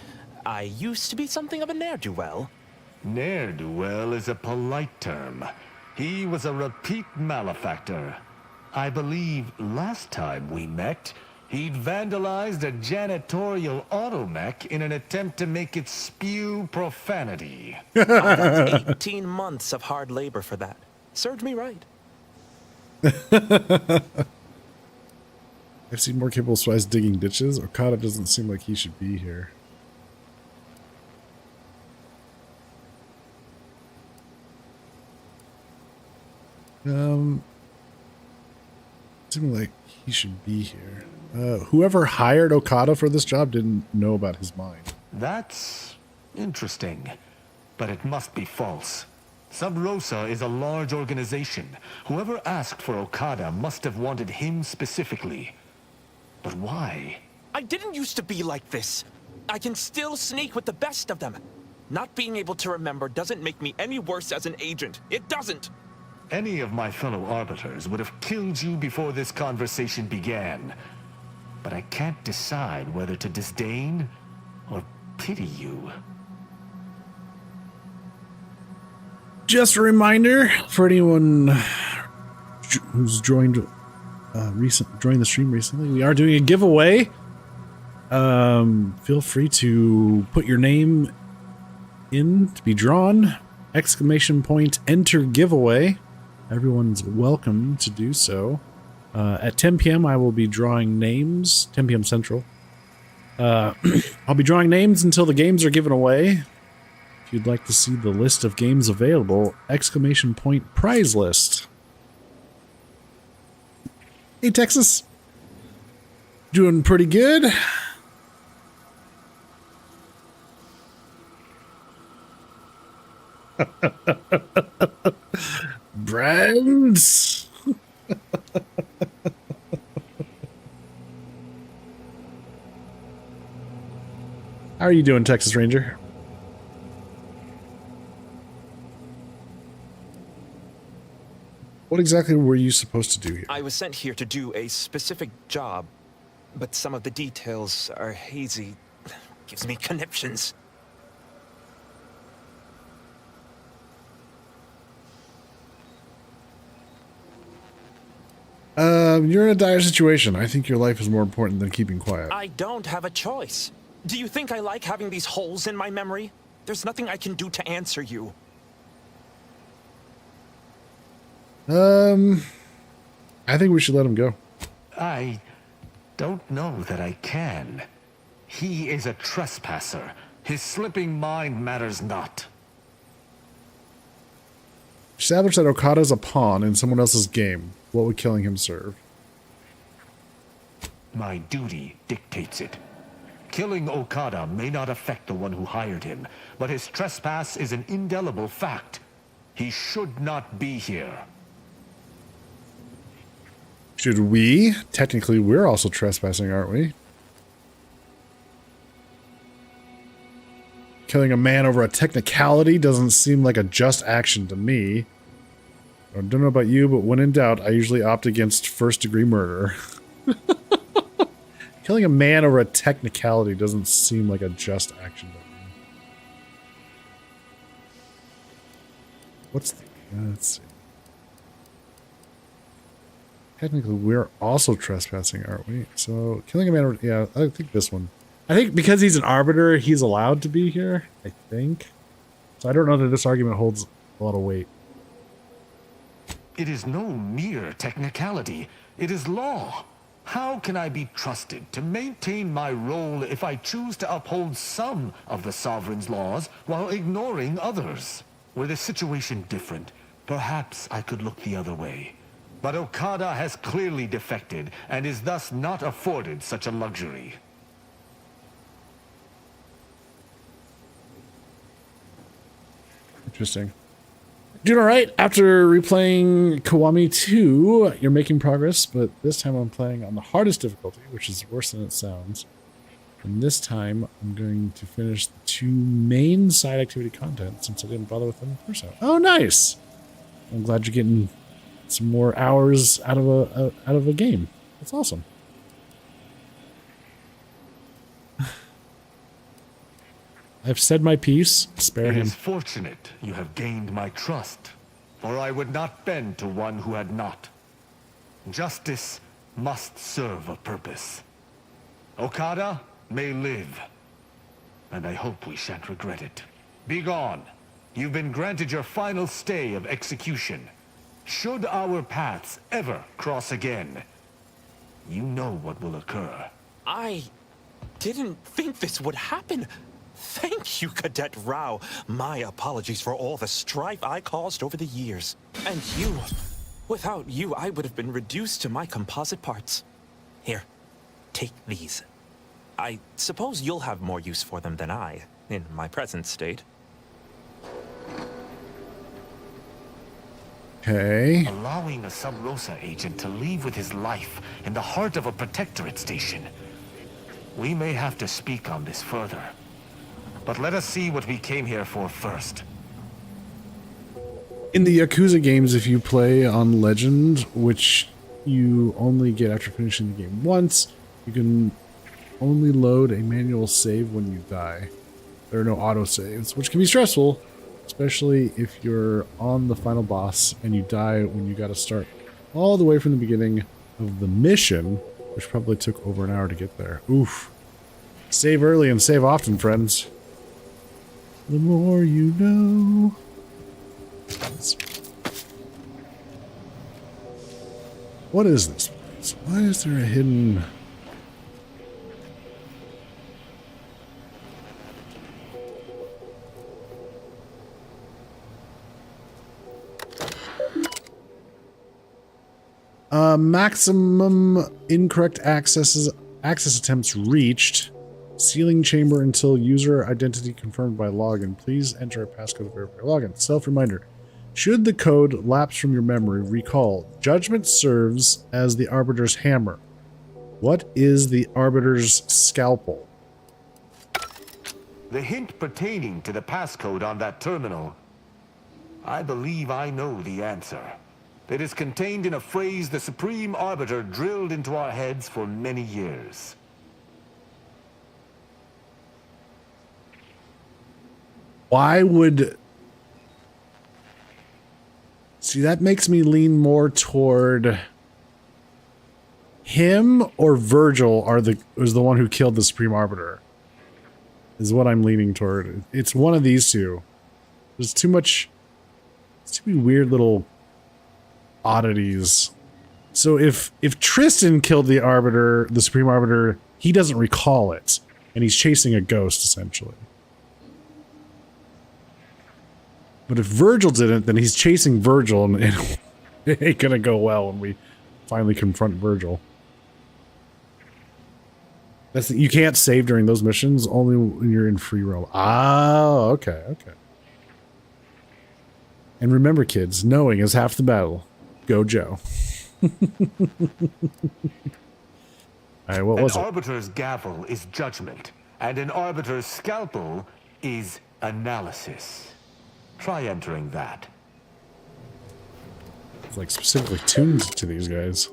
I used to be something of a ne'er-do-well. Ne'er-do-well is a polite term. He was a repeat malefactor. I believe last time we met, he'd vandalized a janitorial automech in an attempt to make it spew profanity. I got 18 months of hard labor for that. Served me right. I've seen more capable spies digging ditches. Okada doesn't seem like he should be here. Seems like he should be here. Whoever hired Okada for this job didn't know about his mind. That's interesting, but it must be false. Sub Rosa is a large organization. Whoever asked for Okada must have wanted him specifically. But why? I didn't used to be like this. I can still sneak with the best of them. Not being able to remember doesn't make me any worse as an agent. It doesn't. Any of my fellow arbiters would have killed you before this conversation began. But I can't decide whether to disdain or pity you. Just a reminder for anyone who's joined the stream recently, we are doing a giveaway. Feel free to put your name in to be drawn. ! Enter giveaway. Everyone's welcome to do so. At 10 p.m. I will be drawing names. 10 p.m. Central. I'll be drawing names until the games are given away. If you'd like to see the list of games available, ! Prize list. Hey, Texas. Doing pretty good. Brands. How are you doing, Texas Ranger? What exactly were you supposed to do here? I was sent here to do a specific job, but some of the details are hazy. Gives me conniptions. You're in a dire situation. I think your life is more important than keeping quiet. I don't have a choice. Do you think I like having these holes in my memory? There's nothing I can do to answer you. I think we should let him go. I don't know that I can. He is a trespasser. His slipping mind matters not. Establish that Okada's a pawn in someone else's game. What would killing him serve? My duty dictates it. Killing Okada may not affect the one who hired him, but his trespass is an indelible fact. He should not be here. Should we? Technically, we're also trespassing, aren't we? Killing a man over a technicality doesn't seem like a just action to me. I don't know about you, but when in doubt, I usually opt against first-degree murder. Killing a man over a technicality doesn't seem like a just action to me. What's the... let's see. Technically, we're also trespassing, aren't we? So, killing a man over... yeah, I think this one. I think because he's an arbiter, he's allowed to be here, I think. So I don't know that this argument holds a lot of weight. It is no mere technicality. It is law. How can I be trusted to maintain my role if I choose to uphold some of the sovereign's laws while ignoring others? Were the situation different, perhaps I could look the other way. But Okada has clearly defected and is thus not afforded such a luxury. Interesting. Doing all right. After replaying Kiwami 2, you're making progress, but this time I'm playing on the hardest difficulty, which is worse than it sounds. And this time I'm going to finish the 2 main side activity content since I didn't bother with them the first time. Oh, nice! I'm glad you're getting some more hours out of a game. That's awesome. I've said my piece. Spare him. It is fortunate you have gained my trust, for I would not bend to one who had not. Justice must serve a purpose. Okada may live, and I hope we shan't regret it. Be gone. You've been granted your final stay of execution. Should our paths ever cross again, you know what will occur. I didn't think this would happen. Thank you, Cadet Rao. My apologies for all the strife I caused over the years. And you, without you, I would have been reduced to my composite parts. Here, take these. I suppose you'll have more use for them than I, in my present state. Okay. Allowing a Sub Rosa agent to leave with his life in the heart of a protectorate station. We may have to speak on this further. But let us see what we came here for first. In the Yakuza games, if you play on Legend, which you only get after finishing the game once, you can only load a manual save when you die. There are no autosaves, which can be stressful, especially if you're on the final boss and you die when you gotta start all the way from the beginning of the mission, which probably took over an hour to get there. Oof. Save early and save often, friends. The more you know. What is this place? Why is there a hidden... maximum incorrect access attempts reached. Sealing chamber until user identity confirmed by login. Please enter a passcode to verify login. Self-reminder. Should the code lapse from your memory, recall. Judgment serves as the Arbiter's hammer. What is the Arbiter's scalpel? The hint pertaining to the passcode on that terminal. I believe I know the answer. It is contained in a phrase the Supreme Arbiter drilled into our heads for many years. Why would... See, that makes me lean more toward him or Virgil was the one who killed the Supreme Arbiter. Is what I'm leaning toward. It's one of these two. There's too many weird little oddities. So if Tristan killed the Arbiter, the Supreme Arbiter, he doesn't recall it, and he's chasing a ghost essentially. But if Virgil didn't, then he's chasing Virgil, and it ain't gonna go well when we finally confront Virgil. You can't save during those missions, only when you're in free roam. Ah, okay. And remember, kids, knowing is half the battle. Go, Joe. Alright, what was it? An arbiter's gavel is judgment, and an arbiter's scalpel is analysis. Try entering that. It's like specifically tuned to these guys.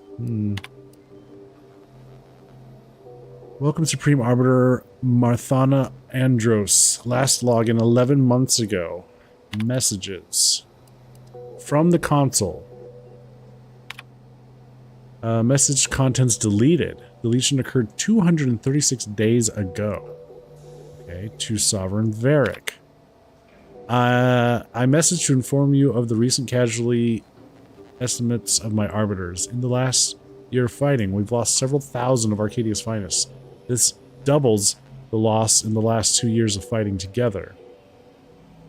Welcome, Supreme Arbiter Marthana Andros. Last login 11 months ago. Messages. From the console. Message contents deleted. Deletion occurred 236 days ago. Okay, to Sovereign Varric. I messaged to inform you of the recent casualty estimates of my arbiters. In the last year of fighting, we've lost several thousand of Arcadia's finest. This doubles the loss in the last 2 years of fighting together.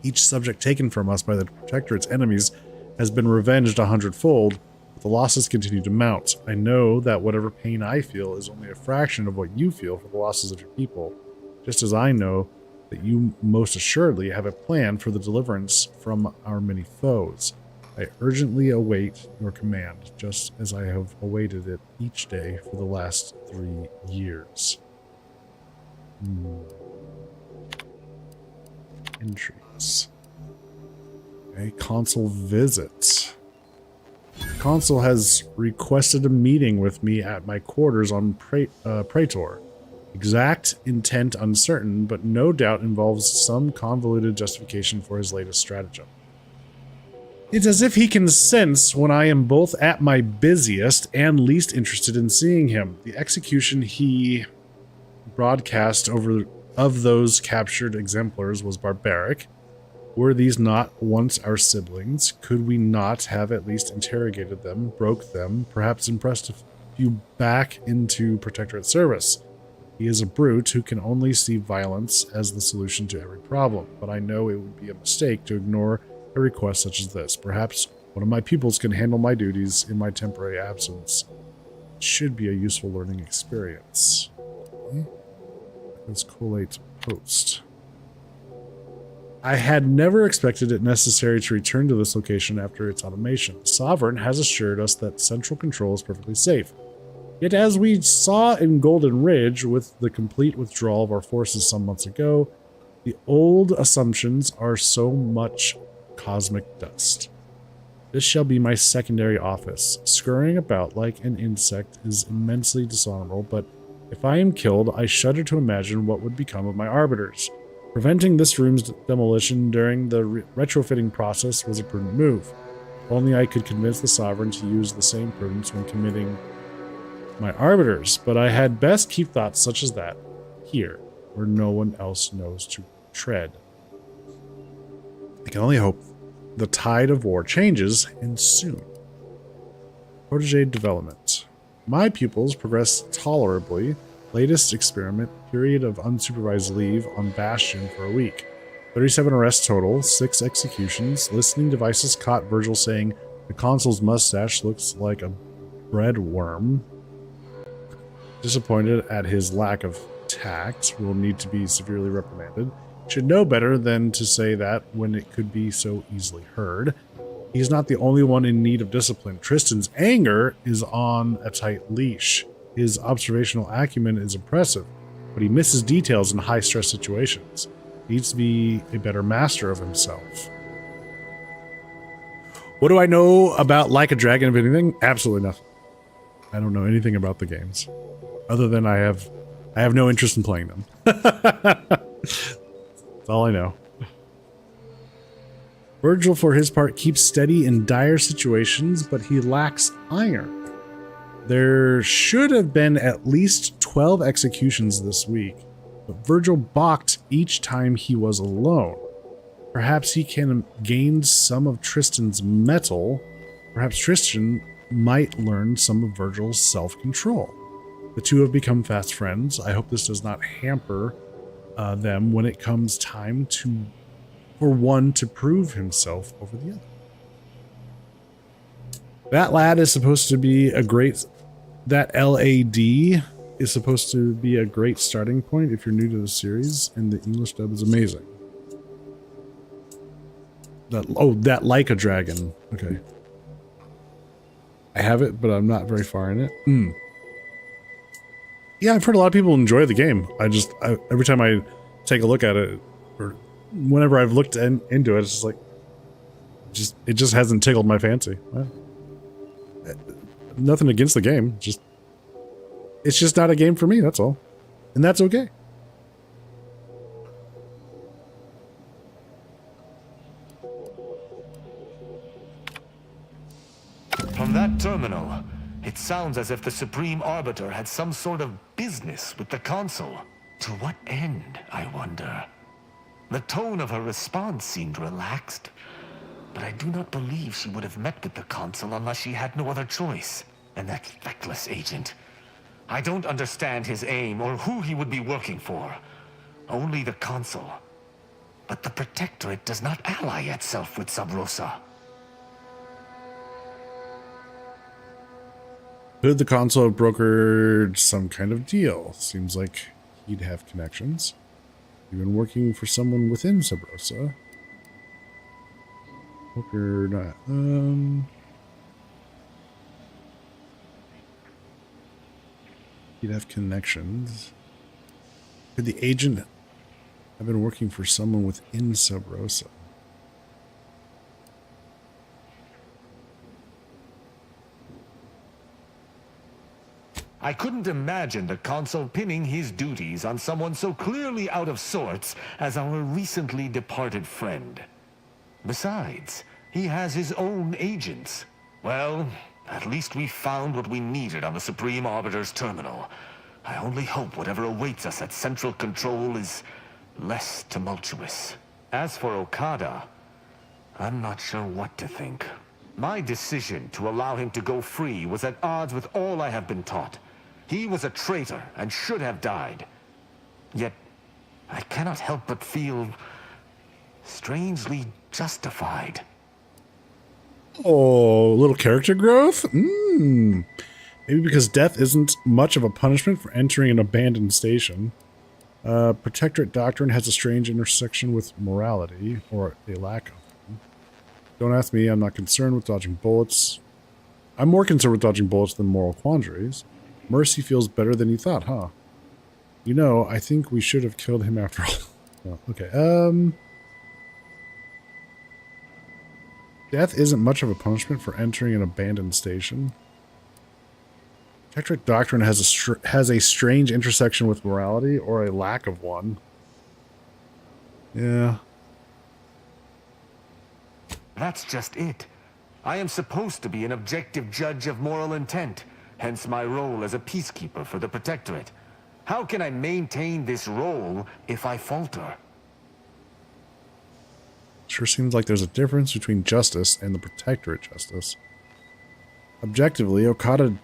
Each subject taken from us by the Protectorate's enemies has been revenged 100-fold, but the losses continue to mount. I know that whatever pain I feel is only a fraction of what you feel for the losses of your people, just as I know that you most assuredly have a plan for the deliverance from our many foes. I urgently await your command, just as I have awaited it each day for the last 3 years. Entries. Okay, Consul visit. Consul has requested a meeting with me at my quarters on Praetor. Exact intent uncertain, but no doubt involves some convoluted justification for his latest stratagem. It's as if he can sense when I am both at my busiest and least interested in seeing him. The execution he broadcast of those captured exemplars was barbaric. Were these not once our siblings? Could we not have at least interrogated them, broke them, perhaps impressed a few back into Protectorate service? He is a brute who can only see violence as the solution to every problem, but I know it would be a mistake to ignore a request such as this. Perhaps one of my pupils can handle my duties in my temporary absence. It should be a useful learning experience. Okay. Let's collate post. I had never expected it necessary to return to this location after its automation. The Sovereign has assured us that central control is perfectly safe. Yet as we saw in Golden Ridge with the complete withdrawal of our forces some months ago, the old assumptions are so much cosmic dust. This shall be my secondary office. Scurrying about like an insect is immensely dishonorable, but if I am killed, I shudder to imagine what would become of my arbiters. Preventing this room's demolition during the retrofitting process was a prudent move. If only I could convince the Sovereign to use the same prudence when committing my arbiters, but I had best keep thoughts such as that here, where no one else knows to tread. I can only hope the tide of war changes, and soon. Protégé development. My pupils progress tolerably. Latest experiment, period of unsupervised leave on Bastion for a week. 37 arrests total, 6 executions. Listening devices caught Virgil saying the consul's mustache looks like a bread worm. Disappointed at his lack of tact, will need to be severely reprimanded. Should know better than to say that when it could be so easily heard. He's not the only one in need of discipline. Tristan's anger is on a tight leash. His observational acumen is impressive, but he misses details in high-stress situations. He needs to be a better master of himself. What do I know about Like a Dragon, if anything? Absolutely nothing. I don't know anything about the games. Other than I have no interest in playing them. That's all I know. Virgil, for his part, keeps steady in dire situations, but he lacks iron. There should have been at least 12 executions this week, but Virgil balked each time he was alone. Perhaps he can gain some of Tristan's mettle. Perhaps Tristan might learn some of Virgil's self-control. The two have become fast friends. I hope this does not hamper them when it comes time for one to prove himself over the other. That lad is supposed to be a great... That LAD is supposed to be a great starting point if you're new to the series, and the English dub is amazing. That like a dragon. Okay. I have it, but I'm not very far in it. Yeah, I've heard a lot of people enjoy the game. Every time I take a look at it, or whenever I've looked into it, it's just like, it just hasn't tickled my fancy. Nothing against the game, it's just not a game for me, that's all. And that's okay. From that terminal, it sounds as if the Supreme Arbiter had some sort of business with the Consul. To what end, I wonder? The tone of her response seemed relaxed, but I do not believe she would have met with the Consul unless she had no other choice. And that feckless agent. I don't understand his aim or who he would be working for. Only the Consul. But the Protectorate does not ally itself with Sub Rosa. Could the Consul have brokered some kind of deal? Seems like he'd have connections. Even working for someone within Sub Rosa. Hope you're not. He'd have connections. Could the agent have been working for someone within Sub Rosa? I couldn't imagine the Consul pinning his duties on someone so clearly out of sorts as our recently departed friend. Besides, he has his own agents. Well, at least we found what we needed on the Supreme Arbiter's terminal. I only hope whatever awaits us at Central Control is less tumultuous. As for Okada, I'm not sure what to think. My decision to allow him to go free was at odds with all I have been taught. He was a traitor and should have died. Yet, I cannot help but feel strangely justified. Oh, little character growth? Maybe because death isn't much of a punishment for entering an abandoned station. Protectorate doctrine has a strange intersection with morality, or a lack of them. Don't ask me, I'm not concerned with dodging bullets. I'm more concerned with dodging bullets than moral quandaries. Mercy feels better than you thought, huh? You know, I think we should have killed him after all. Oh, okay, Death isn't much of a punishment for entering an abandoned station. Protectorate doctrine has a strange intersection with morality, or a lack of one. Yeah. That's just it. I am supposed to be an objective judge of moral intent, hence my role as a peacekeeper for the Protectorate. How can I maintain this role if I falter? Sure seems like there's a difference between justice and the Protectorate justice. Objectively, Okada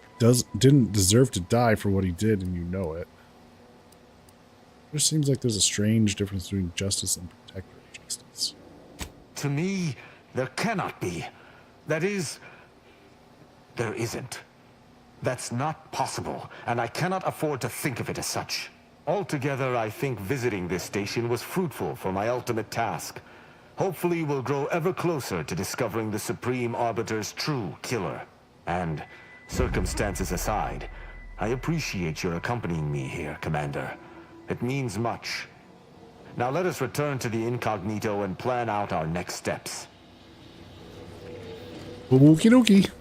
didn't deserve to die for what he did, and you know it. It just seems like there's a strange difference between justice and Protectorate justice. To me, there cannot be. That is, there isn't. That's not possible, and I cannot afford to think of it as such. Altogether, I think visiting this station was fruitful for my ultimate task. Hopefully, we'll grow ever closer to discovering the Supreme Arbiter's true killer. And, circumstances aside, I appreciate your accompanying me here, Commander. It means much. Now let us return to the Incognito and plan out our next steps. Okie dokie.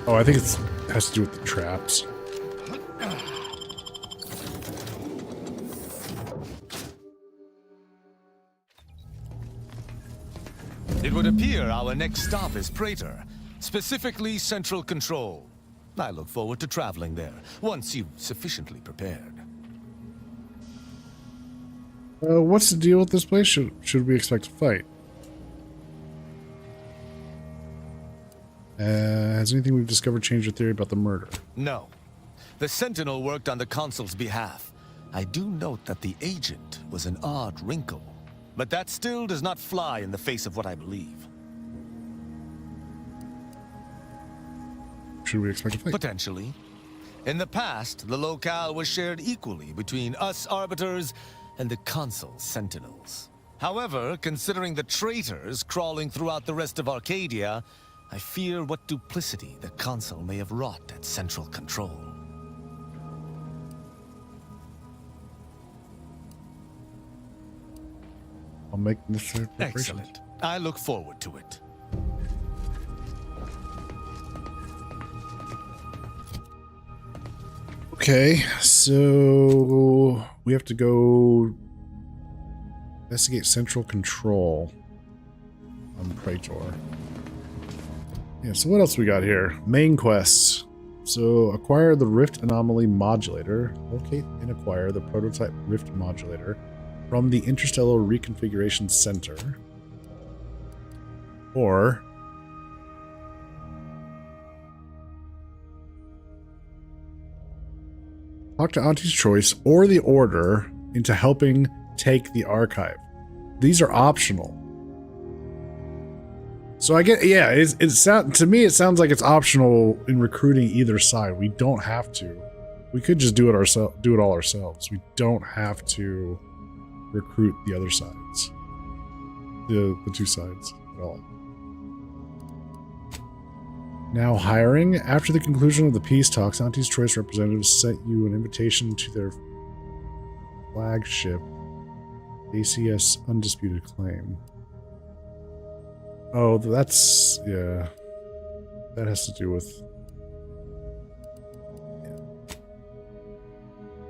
Oh, I think it has to do with the traps. It would appear our next stop is Praetor, specifically Central Control. I look forward to traveling there, once you've sufficiently prepared. What's the deal with this place? Should we expect a fight? Has anything we've discovered changed your theory about the murder? No. The Sentinel worked on the Consul's behalf. I do note that the agent was an odd wrinkle. But that still does not fly in the face of what I believe. Should we expect a fight? Potentially. In the past, the locale was shared equally between us Arbiters and the Consul's Sentinels. However, considering the traitors crawling throughout the rest of Arcadia, I fear what duplicity the Consul may have wrought at Central Control. I'll make necessary preparations. Excellent. I look forward to it. Okay, so we have to go investigate Central Control on Praetor. Yeah, so what else we got here? Main quests. So acquire the Rift Anomaly Modulator. Locate and acquire the prototype Rift Modulator from the Interstellar Reconfiguration Center. Or talk to Auntie's Choice or the Order into helping take the archive. These are optional. So I get, yeah, to me it sounds like it's optional in recruiting either side. We don't have to. We could just do it all ourselves. We don't have to recruit the other sides. The two sides at all. Now hiring. After the conclusion of the peace talks, Auntie's Choice representatives sent you an invitation to their flagship, ACS Undisputed Claim. Oh, that's, yeah. That has to do with...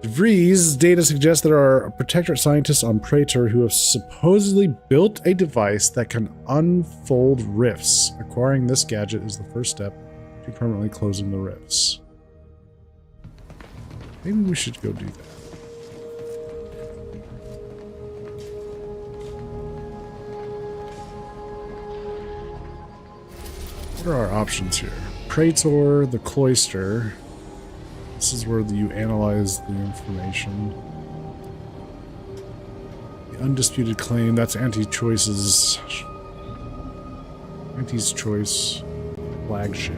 DeVries' data suggests there are protectorate scientists on Praetor who have supposedly built a device that can unfold rifts. Acquiring this gadget is the first step to permanently closing the rifts. Maybe we should go do that. What are our options here? Praetor, the Cloister. This is where you analyze the information. The Undisputed Claim, that's Auntie's Choice's flagship.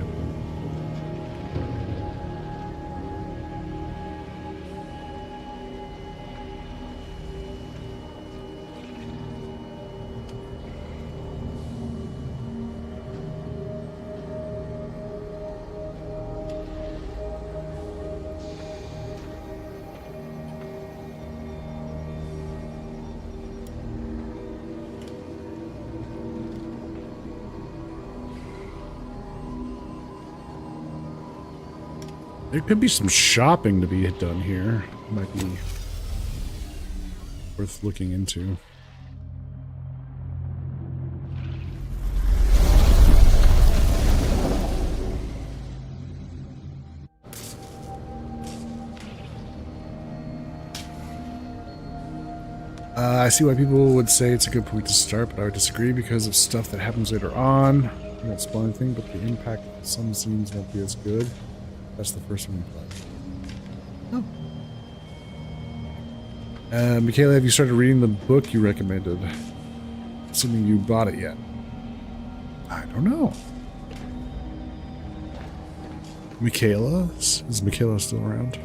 There could be some shopping to be done here. Might be worth looking into. I see why people would say it's a good point to start, but I would disagree because of stuff that happens later on. I won't spoil anything, but the impact of some scenes won't be as good. That's the first one we played. Michaela, have you started reading the book you recommended? Assuming you bought it yet. I don't know. Michaela? Is Michaela still around?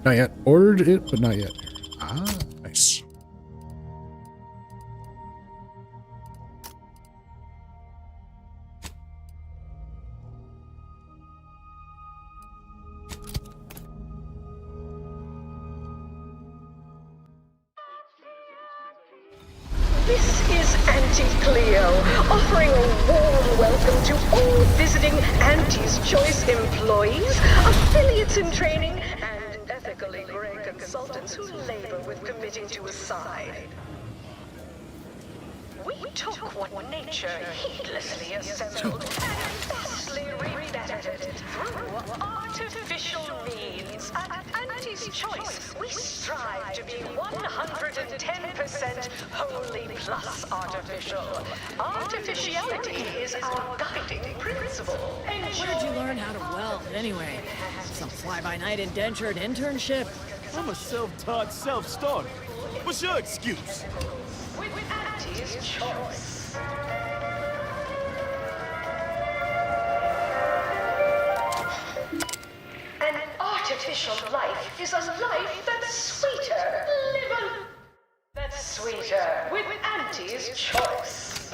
Not yet. Ordered it, but not yet. Ah, nice. Anti-Cleo, offering a warm welcome to all visiting Auntie's Choice employees, affiliates in training, and ethically gray consultants who labor with committing to a side. We took what nature heedlessly assembled and vastly rebettered it through artificial means. At Auntie's Choice, we strive to be 110% wholly plus artificial. Artificiality is our guiding principle. Where'd you learn how to weld, anyway? Some fly-by-night indentured internship? I'm a self-taught self-starter. What's your excuse? With Auntie's Choice. An artificial life is a life that's sweeter. Live a that's sweeter with Auntie's Choice.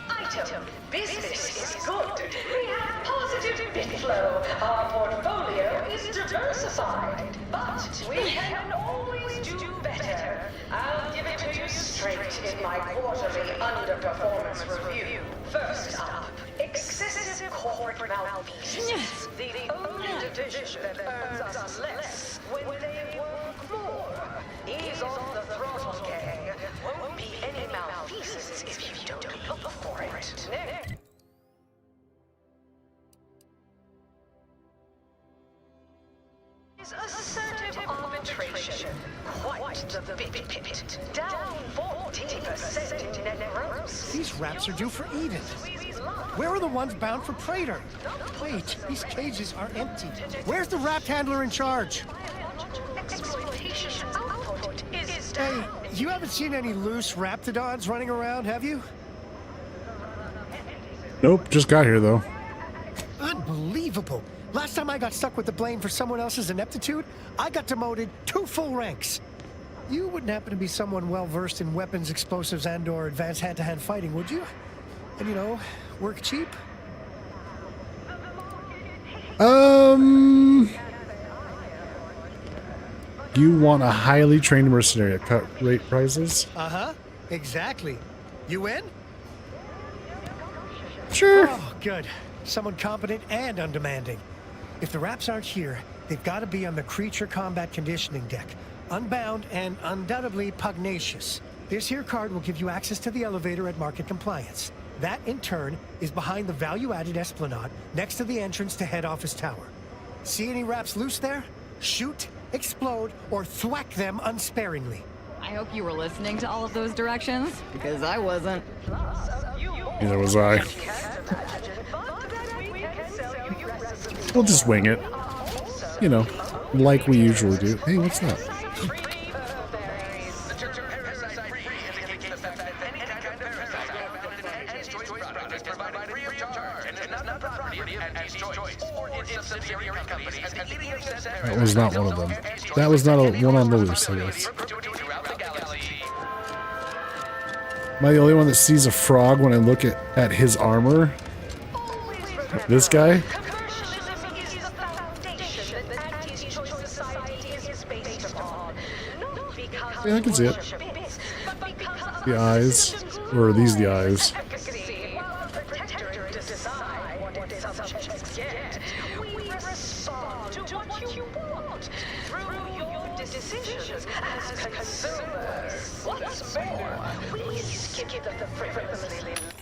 Item. Business is good. We have positive bit flow. Our portfolio is diversified. But we can always do better. I'll give it to you straight in my quarterly underperformance review. First up, excessive corporate malfeasance. The only division that earns us less when they work more. Ease on the throttle, gang. Won't be any malfeasance if you don't look for it. Assertive arbitration. Quite the big pit. Down 14% in net gross. These rats are due for Eden. Where are the ones bound for Praetor? Wait, these cages are empty. Where's the raft handler in charge? Exploitation output is Hey, you haven't seen any loose raptidons running around, have you? Nope, just got here though. Unbelievable. Last time I got stuck with the blame for someone else's ineptitude, I got demoted 2 full ranks. You wouldn't happen to be someone well-versed in weapons, explosives, and/or advanced hand-to-hand fighting, would you? And, you know, work cheap? You want a highly trained mercenary at cut rate prices? Uh-huh. Exactly. You in? Sure. Oh, good. Someone competent and undemanding. If the Raps aren't here, they've got to be on the creature combat conditioning deck. Unbound and undoubtedly pugnacious. This here card will give you access to the elevator at market compliance. That, in turn, is behind the value-added esplanade next to the entrance to head office tower. See any Raps loose there? Shoot, explode, or thwack them unsparingly. I hope you were listening to all of those directions, because I wasn't. Neither was I. We'll just wing it. You know, like we usually do. Hey, what's that? That was not one of them. That was not a one on the loose, I guess. Am I the only one that sees a frog when I look at his armor? This guy? Yeah, I can see it. The eyes. Or are these the eyes?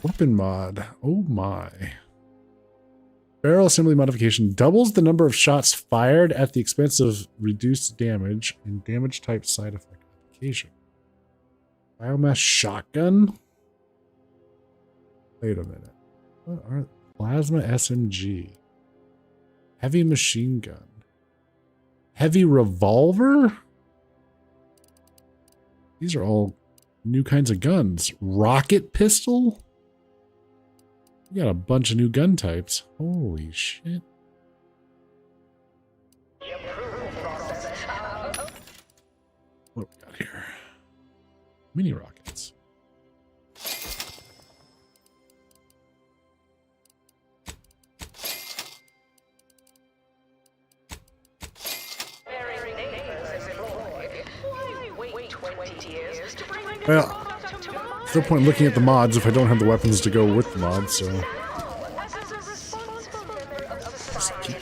Weapon mod. Oh my. Barrel assembly modification doubles the number of shots fired at the expense of reduced damage and damage type side effect application. Biomass shotgun? Wait a minute. What are plasma SMG? Heavy machine gun. Heavy revolver? These are all new kinds of guns. Rocket pistol? We got a bunch of new gun types. Holy shit. What do we got here? Mini rockets. Well, there's no point in looking at the mods if I don't have the weapons to go with the mods, so... Just keep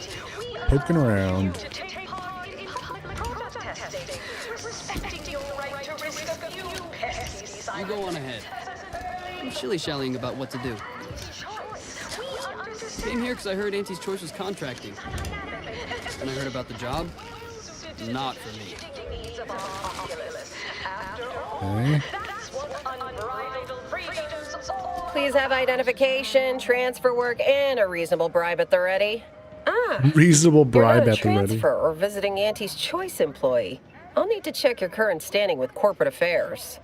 poking around. You go on ahead. I'm shilly-shallying about what to do. Came here because I heard Auntie's Choice was contracting. And I heard about the job. Not for me. Okay. Please have identification, transfer work, and a reasonable bribe at the ready. Reasonable bribe You're not at the ready. transfer or visiting Auntie's Choice employee. I'll need to check your current standing with corporate affairs.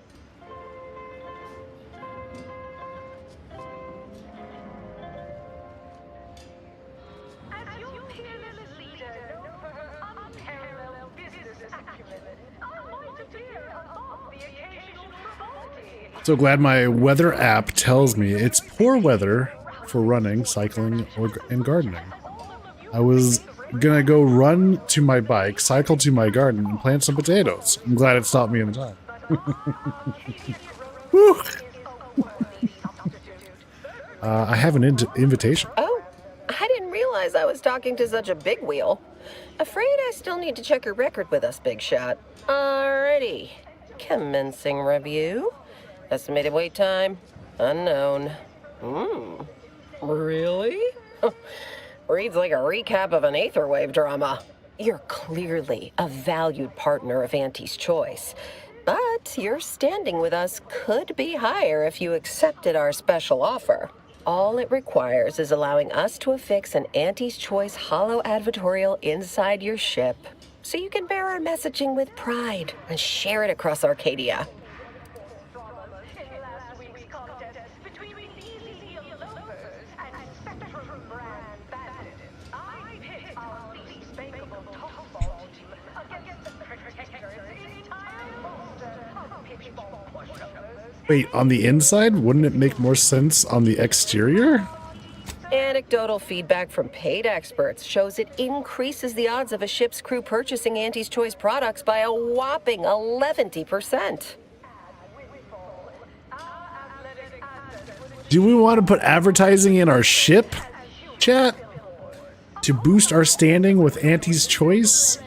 So glad my weather app tells me it's poor weather for running, cycling, and gardening. I was gonna go run to my bike, cycle to my garden, and plant some potatoes. I'm glad it stopped me in time. Woo. I have an invitation. Oh, I didn't realize I was talking to such a big wheel. Afraid I still need to check your record with us, Big Shot. Alrighty. Commencing review. Estimated wait time, unknown. Really? Reads like a recap of an Aetherwave drama. You're clearly a valued partner of Auntie's Choice, but your standing with us could be higher if you accepted our special offer. All it requires is allowing us to affix an Auntie's Choice holo advertorial inside your ship, so you can bear our messaging with pride and share it across Arcadia. Wait, on the inside? Wouldn't it make more sense on the exterior? Anecdotal feedback from paid experts shows it increases the odds of a ship's crew purchasing Auntie's Choice products by a whopping 11%. Do we want to put advertising in our ship, chat? To boost our standing with Auntie's Choice?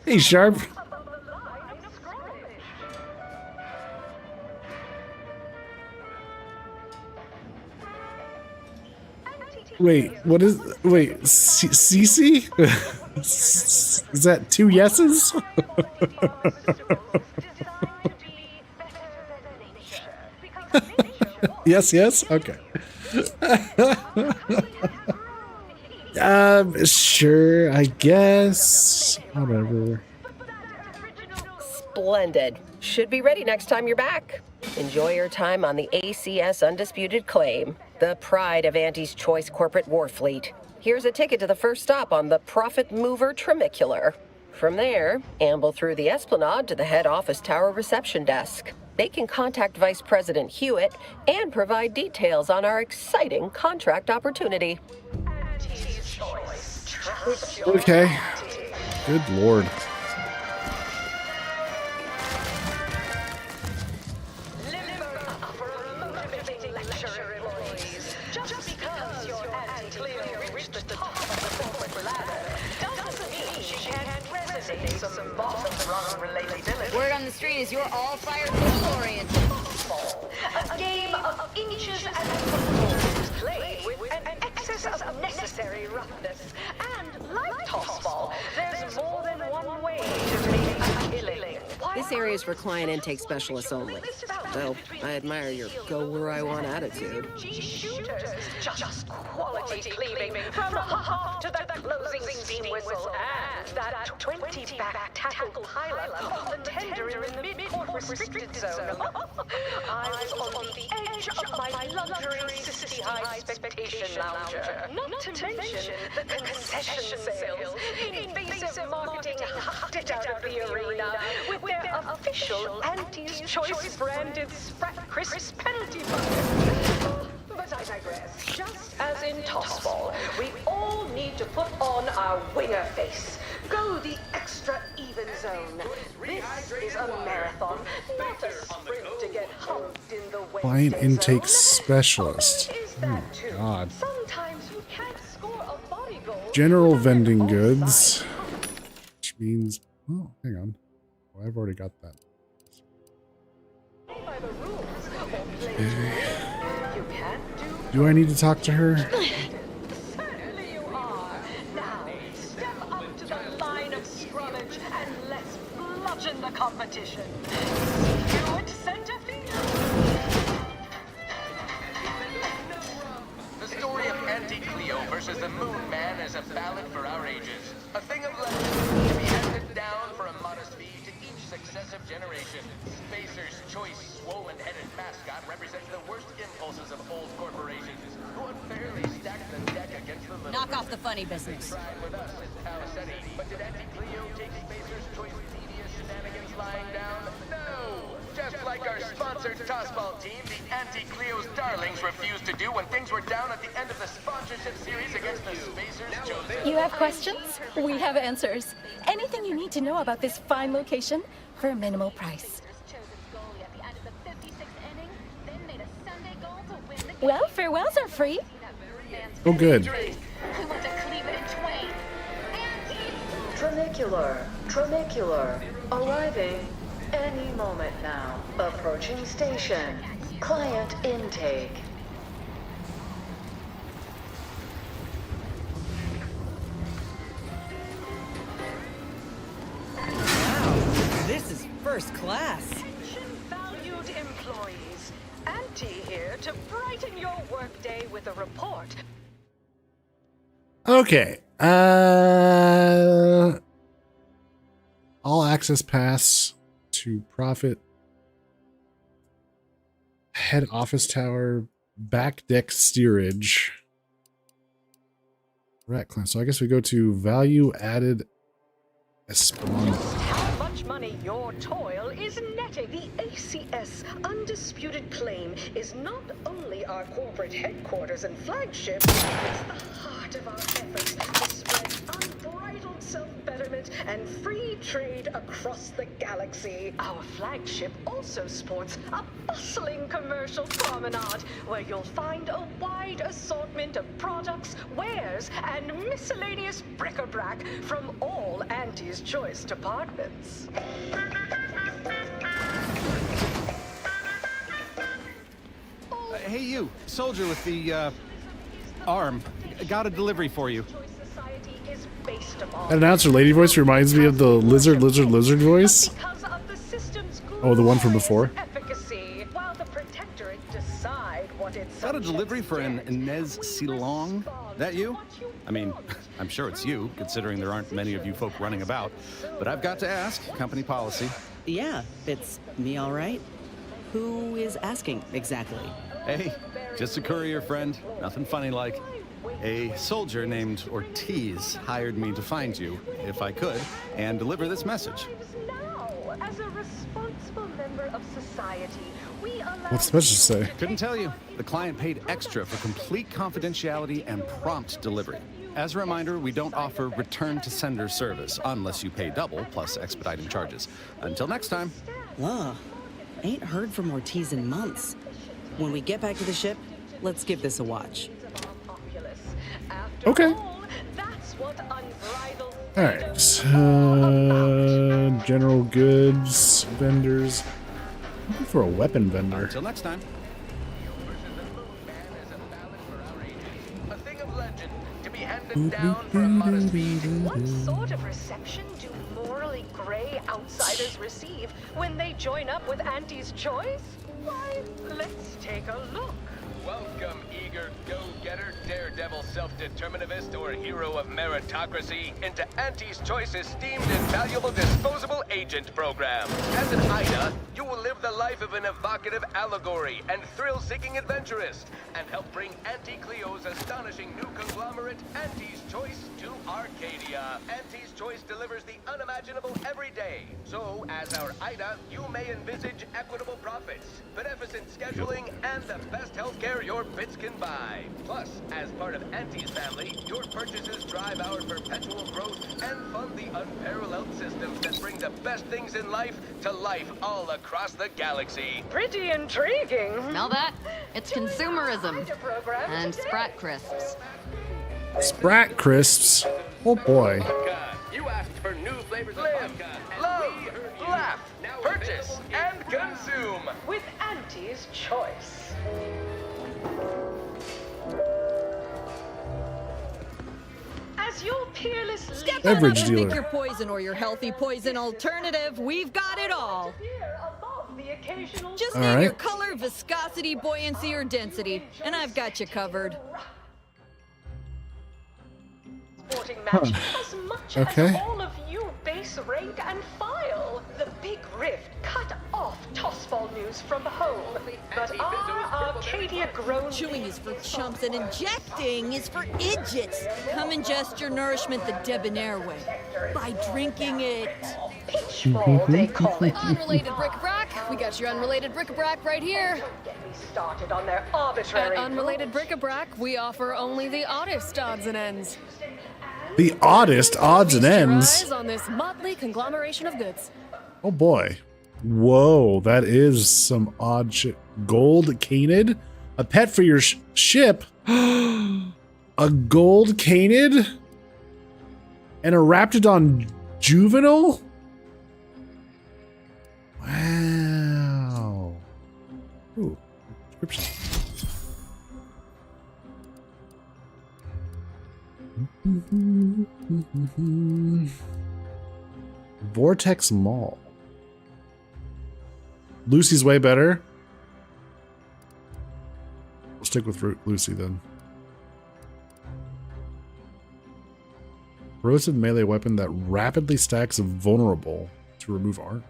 Hey, Sharp. Wait, what is... Wait, Cece? Is that 2 yeses? Yes, yes? Okay. Sure, I guess. Whatever. Splendid. Should be ready next time you're back. Enjoy your time on the ACS Undisputed Claim, the pride of Auntie's Choice corporate war fleet. Here's a ticket to the first stop on the Profit Mover Trimicular. From there, amble through the Esplanade to the head office tower reception desk. They can contact Vice President Hewitt and provide details on our exciting contract opportunity. Okay. Good lord. Word on the street is you're all fire oriented. A game of inches and footballs played with an excess of necessary roughness. And like tossball, there's more than one way to make a killing. This area is for client intake specialists only. Though, I admire your go-where-I-want attitude. Shooters, just quality cleaving from the hop to the closing steam whistle and that 20-back tackle pilot on the tender in the mid-port restricted zone. I was on the edge of my luxury sissy-high expectation lounger. Not to mention the concession sales. Invasive marketing hocked it out of the arena with their official Auntie's Choice branded Sprat Crisp penalty bucket. But But I digress. Just as in tossball, we all need to put on our winger face. Go the extra even zone. This is a marathon, not a sprint to get humped in the Wednesday Client intake zone. specialist. Oh my god. Sometimes you can't score a body goal. General vending goods. Which means, oh, hang on. Oh, I've already got that. By the rules, Okay. you can't do. Do I need to talk to her? Certainly you are. Now, step up to the line of scrummage and let's bludgeon the competition. See you at center field. The story of Anti-Cleo versus the Moon Man is a ballad for our ages. A thing of legend to be handed down for a modest fee to each successive generation. Spacer's Choice swollen-headed mascot represents the worst impulses of old corporations, who unfairly stack the deck against the little. Knock off the funny business. Tried with us at Palisetti, but did Anti-Cleo take Spacer's Choice devious shenanigans lying down? No! Just like our sponsored tossball team, the Anti-Cleo's darlings refused to do when things were down at the end of the sponsorship series against the Spacer's Chosen. You have questions? We have answers. Anything you need to know about this fine location for a minimal price. Well, farewells are free. Oh, good. Tramicular, arriving any moment now. Approaching station. Client intake. Wow, this is first class. Attention valued employees. Auntie here to brighten your workday with a report. Okay. All access pass to Profit Head Office Tower, back deck steerage. Right, so I guess we go to value added Esperanto. How much money your toil is netting. The ACS undisputed claim is not only our corporate headquarters and flagship, it's the heart of our efforts to spread unbridled self-betterment and free trade across the galaxy. Our flagship also sports a bustling commercial promenade where you'll find a wide assortment of products, wares, and miscellaneous bric-a-brac from all Auntie's Choice departments. Hey, you, soldier with the, arm. Got a delivery for you. That announcer lady voice reminds me of the lizard voice. Oh, the one from before. Got a delivery for an Inez Silong? That you? I mean, I'm sure it's you, considering there aren't many of you folk running about. But I've got to ask, company policy. Yeah, it's me all right. Who is asking exactly? Hey, just a courier friend. Nothing funny like. A soldier named Ortiz hired me to find you, if I could, and deliver this message. As a responsible member of society, we allow... What's the message say? Couldn't tell you. The client paid extra for complete confidentiality and prompt delivery. As a reminder, we don't offer return to sender service unless you pay double plus expediting charges. Until next time. Huh. Ain't heard from Ortiz in months. When we get back to the ship, let's give this a watch. Okay. Alright. General goods, vendors. Looking for a weapon vendor. Until next time. A thing of legend to be handed down for a modest fee. What sort of reception do morally gray outsiders receive when they join up with Auntie's Choice? Why, let's take a look. Welcome, eager go-getter, daredevil, self-determinativist, or hero of meritocracy into Auntie's Choice esteemed and valuable disposable agent program. As an Ida, you will live the life of an evocative allegory and thrill-seeking adventurist, and help bring Auntie Cleo's astonishing new conglomerate, Auntie's Choice, to Arcadia. Auntie's Choice delivers the unimaginable every day. So, as our IDA, you may envisage equitable profits, beneficent scheduling, and the best healthcare your bits can buy. Plus, as part of Auntie's family, your purchases drive our perpetual growth and fund the unparalleled systems that bring the best things in life to life all across the galaxy. Pretty intriguing. Smell that? It's consumerism. And Sprat Crisps. Sprat Crisps. Oh boy. You asked for new flavors of vodka. Love, laugh, purchase, and consume. With Auntie's Choice. As your peerless Step Beverage on up and dealer. pick your poison or your healthy poison alternative. We've got it all. Just All name right. your color, viscosity, buoyancy, or density, and I've got you covered. sporting match as much Okay. as all of you base rate and file. The Big Rift cut off Tossball news from home, but our Arcadia grown Chewing is for chumps and injecting is for idiots. Come ingest your nourishment the debonair way by drinking it. Pitchball, they call it. Unrelated bric-a-brac. We got your unrelated bric-a-brac right here. Started on their arbitrary. At Unrelated bric-a-brac, we offer only the oddest odds and ends. The oddest odds and Feast your ends. eyes on this motley conglomeration of goods. Oh boy. Whoa, that is some odd shit. Gold canid? A pet for your ship? A gold canid? And a Raptidon juvenile? Wow. Ooh, description. Vortex Mall. Lucy's way better. We'll stick with Lucy then. Corrosive melee weapon that rapidly stacks a vulnerable to remove armor.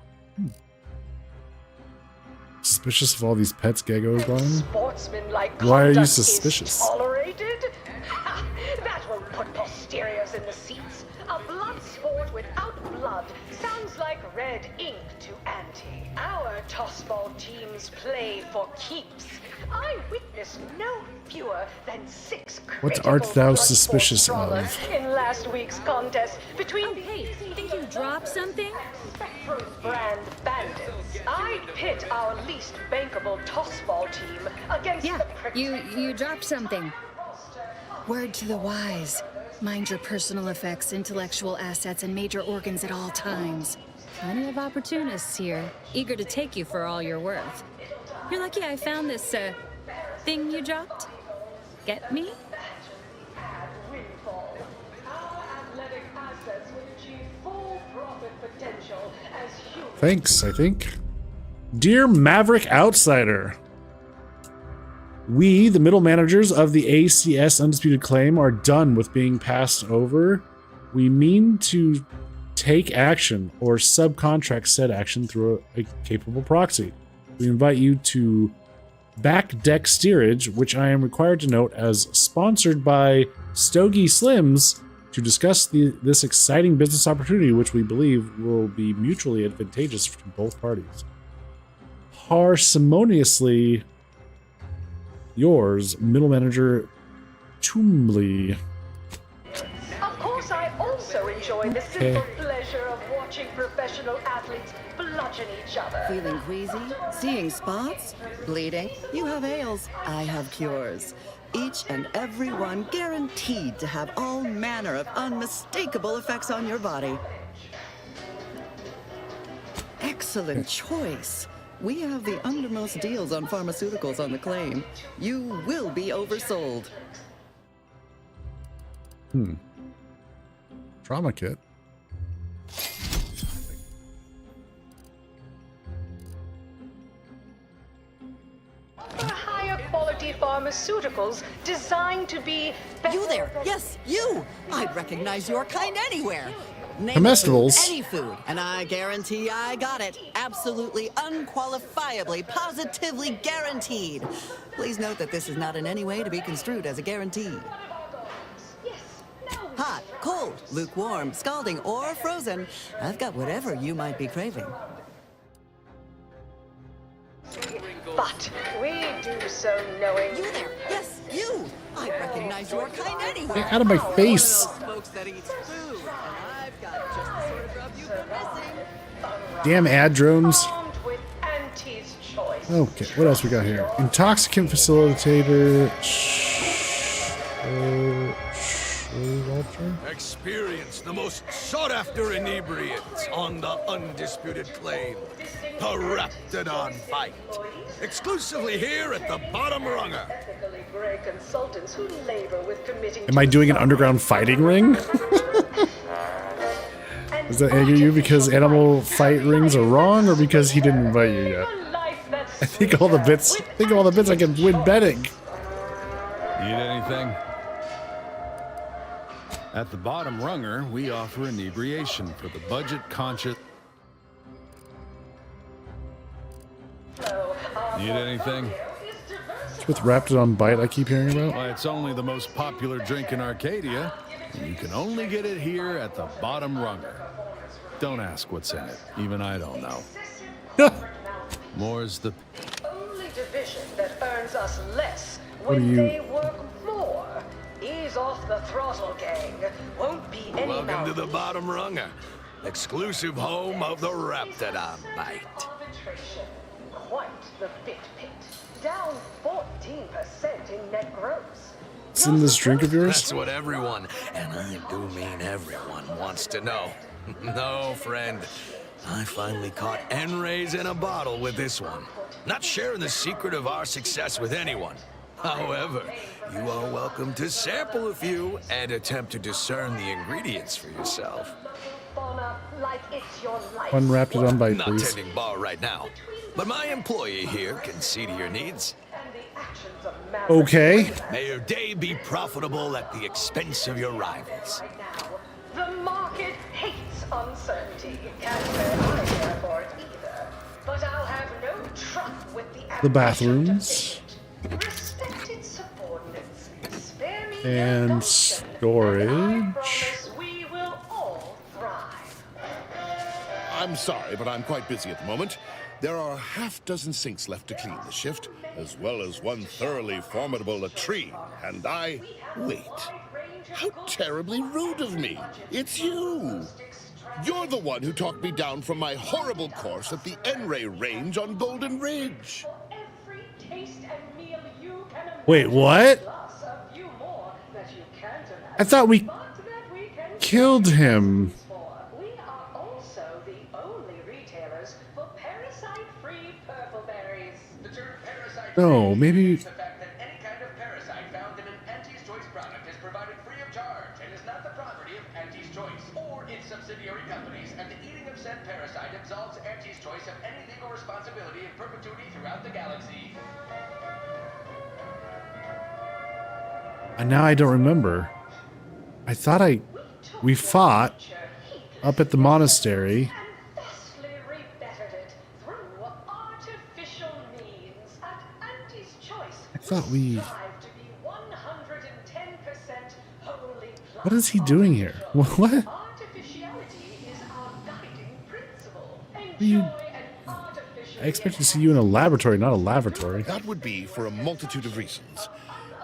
Suspicious of all these pets Gego brought in? Sportsmanlike Why are you conduct suspicious? is tolerated? That will put posteriors in the seats. A blood sport without blood sounds like red ink to Auntie. Our tossball teams play for keeps. I witnessed no fewer than 6 What critical art thou blood sport suspicious dramas of? in last week's contest between Hey, think you dropped something? Spectrum brand bandits. I pit our least bankable tossball team against the You dropped something. Word to the wise. Mind your personal effects, intellectual assets, and major organs at all times. Plenty of opportunists here, eager to take you for all you're worth. You're lucky I found this, thing you dropped. Get me? Thanks, I think. Dear Maverick Outsider, we, the middle managers of the ACS Undisputed Claim, are done with being passed over. We mean to take action or subcontract said action through a capable proxy. We invite you to Back Deck Steerage, which I am required to note as sponsored by Stogie Slims, to discuss this exciting business opportunity, which we believe will be mutually advantageous to both parties. Parsimoniously yours, Middle Manager Chumley. Of course, I also enjoy the simple pleasure of watching professional athletes bludgeon each other. Feeling queasy? Seeing spots? Bleeding? You have ails. I have cures. Each and every one guaranteed to have all manner of unmistakable effects on your body. Excellent choice. We have the undermost deals on pharmaceuticals on the claim. You will be oversold. Trauma kit. For higher quality pharmaceuticals designed to be You there! Yes, you! I'd recognize your kind anywhere. Name Comestibles. a food, any food, and I guarantee I got it. Absolutely, unqualifiably, positively guaranteed. Please note that this is not in any way to be construed as a guarantee. Hot, Cold, lukewarm, scalding, or frozen. I've got whatever you might be craving. But we do so knowing. You there? Yes, you! I recognize your kind anywhere. Get out of my face. One of those folks that eats food, and I've got just the sort of grub you've been missing. Damn ad drones. Armed with Auntie's choice. Okay, what else we got here? Intoxicant facilitator. Experience the most sought-after inebriants on the undisputed claim. The Raptidon fight. Exclusively here at the Bottom Runger. Ethically gray consultants who labor with committing. Am I doing an underground fighting ring? Does that anger you because animal fight rings are wrong, or because he didn't invite you yet? I think all the bits. I can win betting. Need anything? At the Bottom Runger, we offer inebriation for the budget-conscious. Need anything? It's with Raptidon Bite I keep hearing about. Why, it's only the most popular drink in Arcadia, and you can only get it here at the Bottom Runger. Don't ask what's in it. Even I don't know. More's the Only division that earns us less What when are you- they work more. Ease off the throttle, gang. Won't be any Welcome to the Bottom Runger. Exclusive home of the Raptidon Bite. arbitration. Quite the fit pit. Down 14% in net gross. It's in this drink of yours? That's what everyone, and I do mean everyone, wants to know. No, friend. I finally caught N-rays in a bottle with this one. Not sharing the secret of our success with anyone. However, you are welcome to sample a few and attempt to discern the ingredients for yourself. Like it's your life. One Raptidon Bite, Not please. tending bar right now, but my employee here can see to your needs. Okay. May your day be profitable at the expense of your rivals. The market hates uncertainty. Can't say I care for it either. But I'll have no truck with The bathrooms. respected subordinates. Spare me And storage. we will all thrive. I'm sorry, but I'm quite busy at the moment. There are a half-dozen sinks left to clean this shift, as well as one thoroughly formidable latrine, and I... Wait. How terribly rude of me. It's you. You're the one who talked me down from my horrible course at the N-ray range on Golden Ridge. Wait, what? I thought we killed him. No, maybe. And now I don't remember. I thought we fought up at the monastery. I thought we. What is he doing here? What? I expected to see you in a laboratory, not a lavatory. That would be for a multitude of reasons,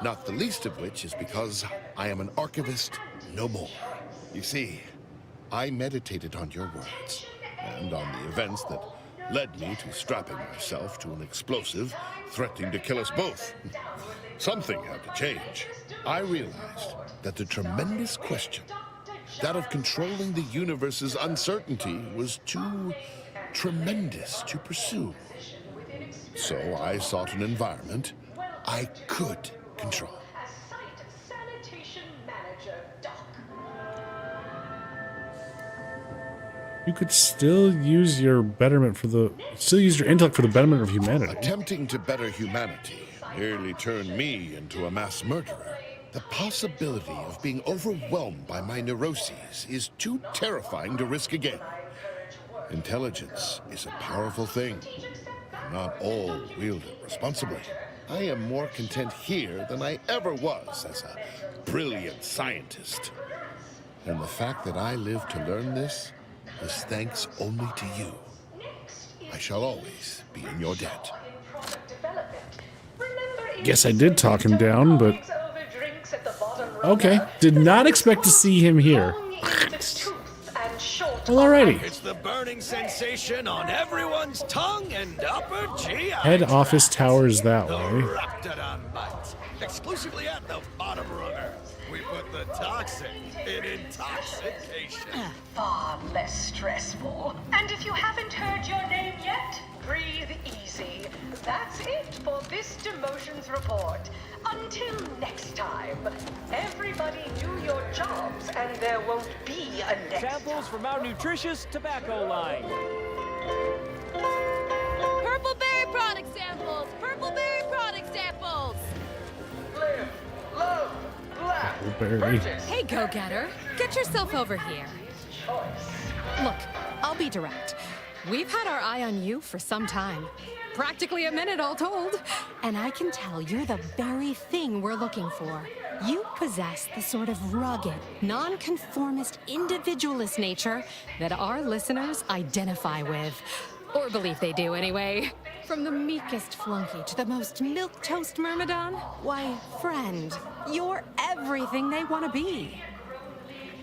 not the least of which is because I am an archivist no more. You see, I meditated on your words and on the events that led me to strapping myself to an explosive threatening to kill us both. Something had to change. I realized that the tremendous question, that of controlling the universe's uncertainty, was too tremendous to pursue. So I sought an environment I could control. You could still use your betterment for the. Still use your intellect for the betterment of humanity. Attempting to better humanity nearly turned me into a mass murderer. The possibility of being overwhelmed by my neuroses is too terrifying to risk again. Intelligence is a powerful thing. Not all wield it responsibly. I am more content here than I ever was as a brilliant scientist. And the fact that I live to learn this is thanks only to you. I shall always be in your debt. Guess I did talk him down, but okay. Did not expect to see him here. Well, alrighty. It's the burning sensation on everyone's tongue and upper GI. Head office towers that The way. Raptidon bites, exclusively at the bottom rung. We put the toxic in intoxication. Far less stressful. And if you haven't heard your name yet, breathe easy. That's it for this demotions report. Until next time, everybody do your jobs and there won't be a next Samples from our nutritious tobacco line. Purple berry product samples! Purple berry product samples! Live, love, laugh. Berry. Hey, go-getter. Get yourself over here. Look, I'll be direct. We've had our eye on you for some time. Practically a minute, all told. And I can tell you're the very thing we're looking for. You possess the sort of rugged, nonconformist, individualist nature that our listeners identify with. Or believe they do, anyway. From the meekest flunky to the most milquetoast myrmidon, why, friend, you're everything they want to be.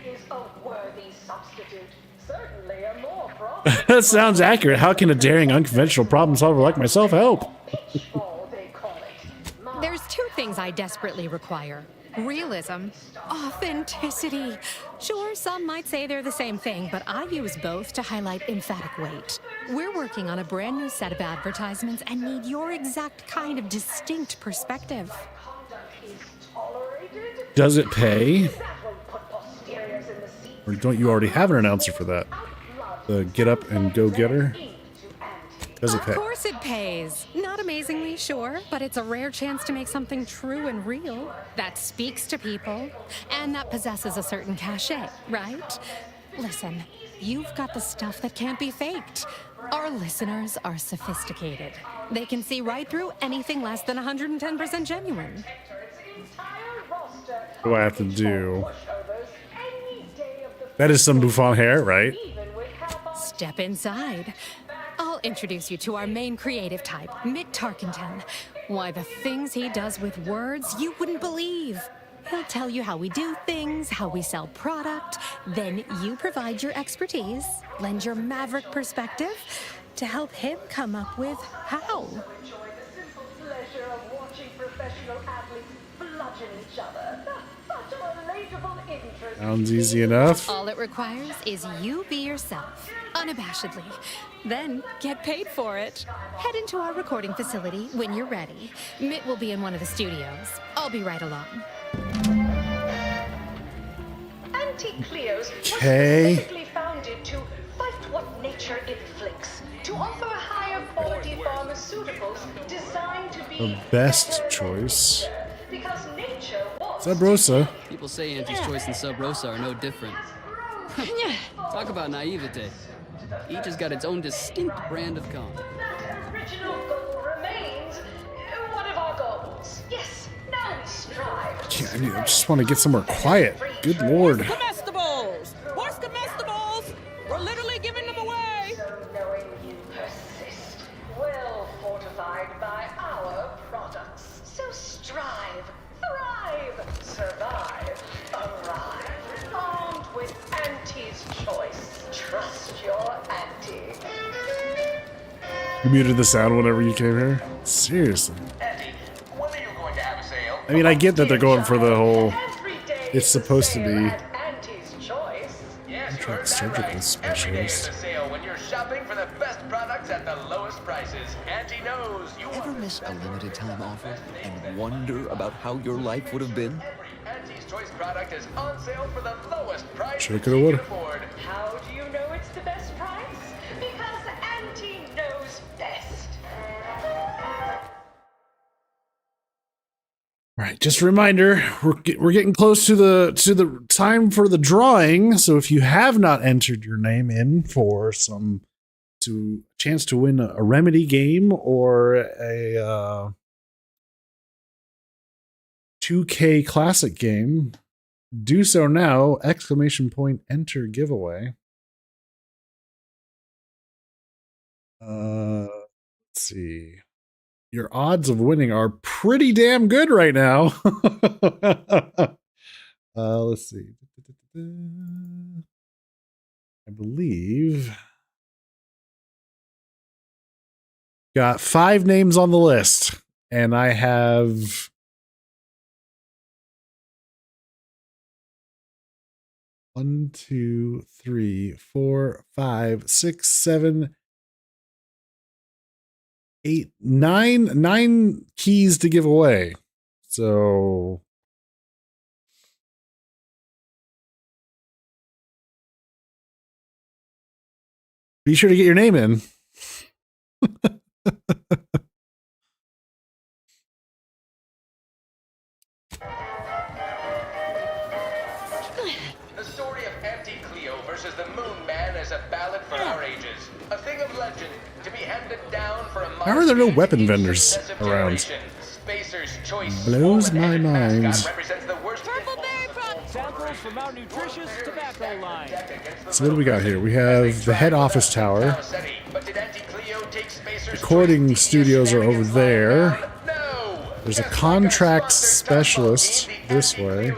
Is a worthy substitute. Certainly a more That sounds accurate. How can a daring, unconventional problem solver like myself help? There's two things I desperately require. Realism, authenticity. Sure, some might say they're the same thing, but I use both to highlight emphatic weight. We're working on a brand new set of advertisements and need your exact kind of distinct perspective. Does it pay? Or don't you already have an announcer for that? The Get Up and Go Getter? Does it pay? Of course it pays. Not amazingly, sure, but it's a rare chance to make something true and real that speaks to people and that possesses a certain cachet, right? Listen, you've got the stuff that can't be faked. Our listeners are sophisticated. They can see right through anything less than 110% genuine. What do I have to do? That is some bouffant hair, right? Step inside. I'll introduce you to our main creative type, Mick Tarkenton. Why, the things he does with words you wouldn't believe. He'll tell you how we do things, how we sell product. Then you provide your expertise, lend your maverick perspective to help him come up with how. pleasure of watching professional athletes bludgeon each other. Such a relatable interest. Sounds easy enough. All it requires is you be yourself, unabashedly. Then get paid for it. Head into our recording facility when you're ready. Mitt will be in one of the studios. I'll be right along. Anti-Cleos was Okay. specifically founded to fight what nature inflicts, to offer higher quality pharmaceuticals designed to be The best choice. because nature was Sub Rosa. People say Auntie's Choice and Sub Rosa are no different. Talk about naivete. Each has got its own distinct brand of con. original goal remains one of our goals. Yes, now we strive. I just want to get somewhere quiet. Good lord. Comestibles! Horse comestibles! We're literally giving them away! So knowing you persist, well fortified by our products. So strive, thrive, survive, arrive, armed with Auntie's Choice. Trust your auntie. You muted the sound whenever you came here? Seriously. When are you going to have a sale? I mean, I get that they're going for the whole... It's supposed to be... Auntie's Choice. Yes, you Like heard that surgical right. Every day is specialist. a sale when you're shopping for the best products at the lowest prices. Auntie knows you Ever miss a limited time offer and wonder about how your life would have been? Auntie's Choice product is on sale for the lowest price Shoulda, you coulda, can woulda. afford. How do you know it's the best price? Because Auntie knows best. All right, just a reminder, we're getting close to the time for the drawing. So if you have not entered your name in for chance to win a Remedy game or a 2K Classic game, Do so now! Exclamation point, enter giveaway. Let's see. Your odds of winning are pretty damn good right now. Let's see. I believe got 5 names on the list, and I have 1, 2, 3, 4, 5, 6, 7, 8, 9 keys to give away. So be sure to get your name in. The story of Anti-Cleo versus the Moon Man is a ballad for our ages. A thing of legend to be handed down for a How are there no weapon vendors around? Spacer's choice Blows my mind. represents the worst Samples from our nutritious tobacco line. So what do we got here? We have the head office tower. Recording studios are over there. There's a contract specialist this way.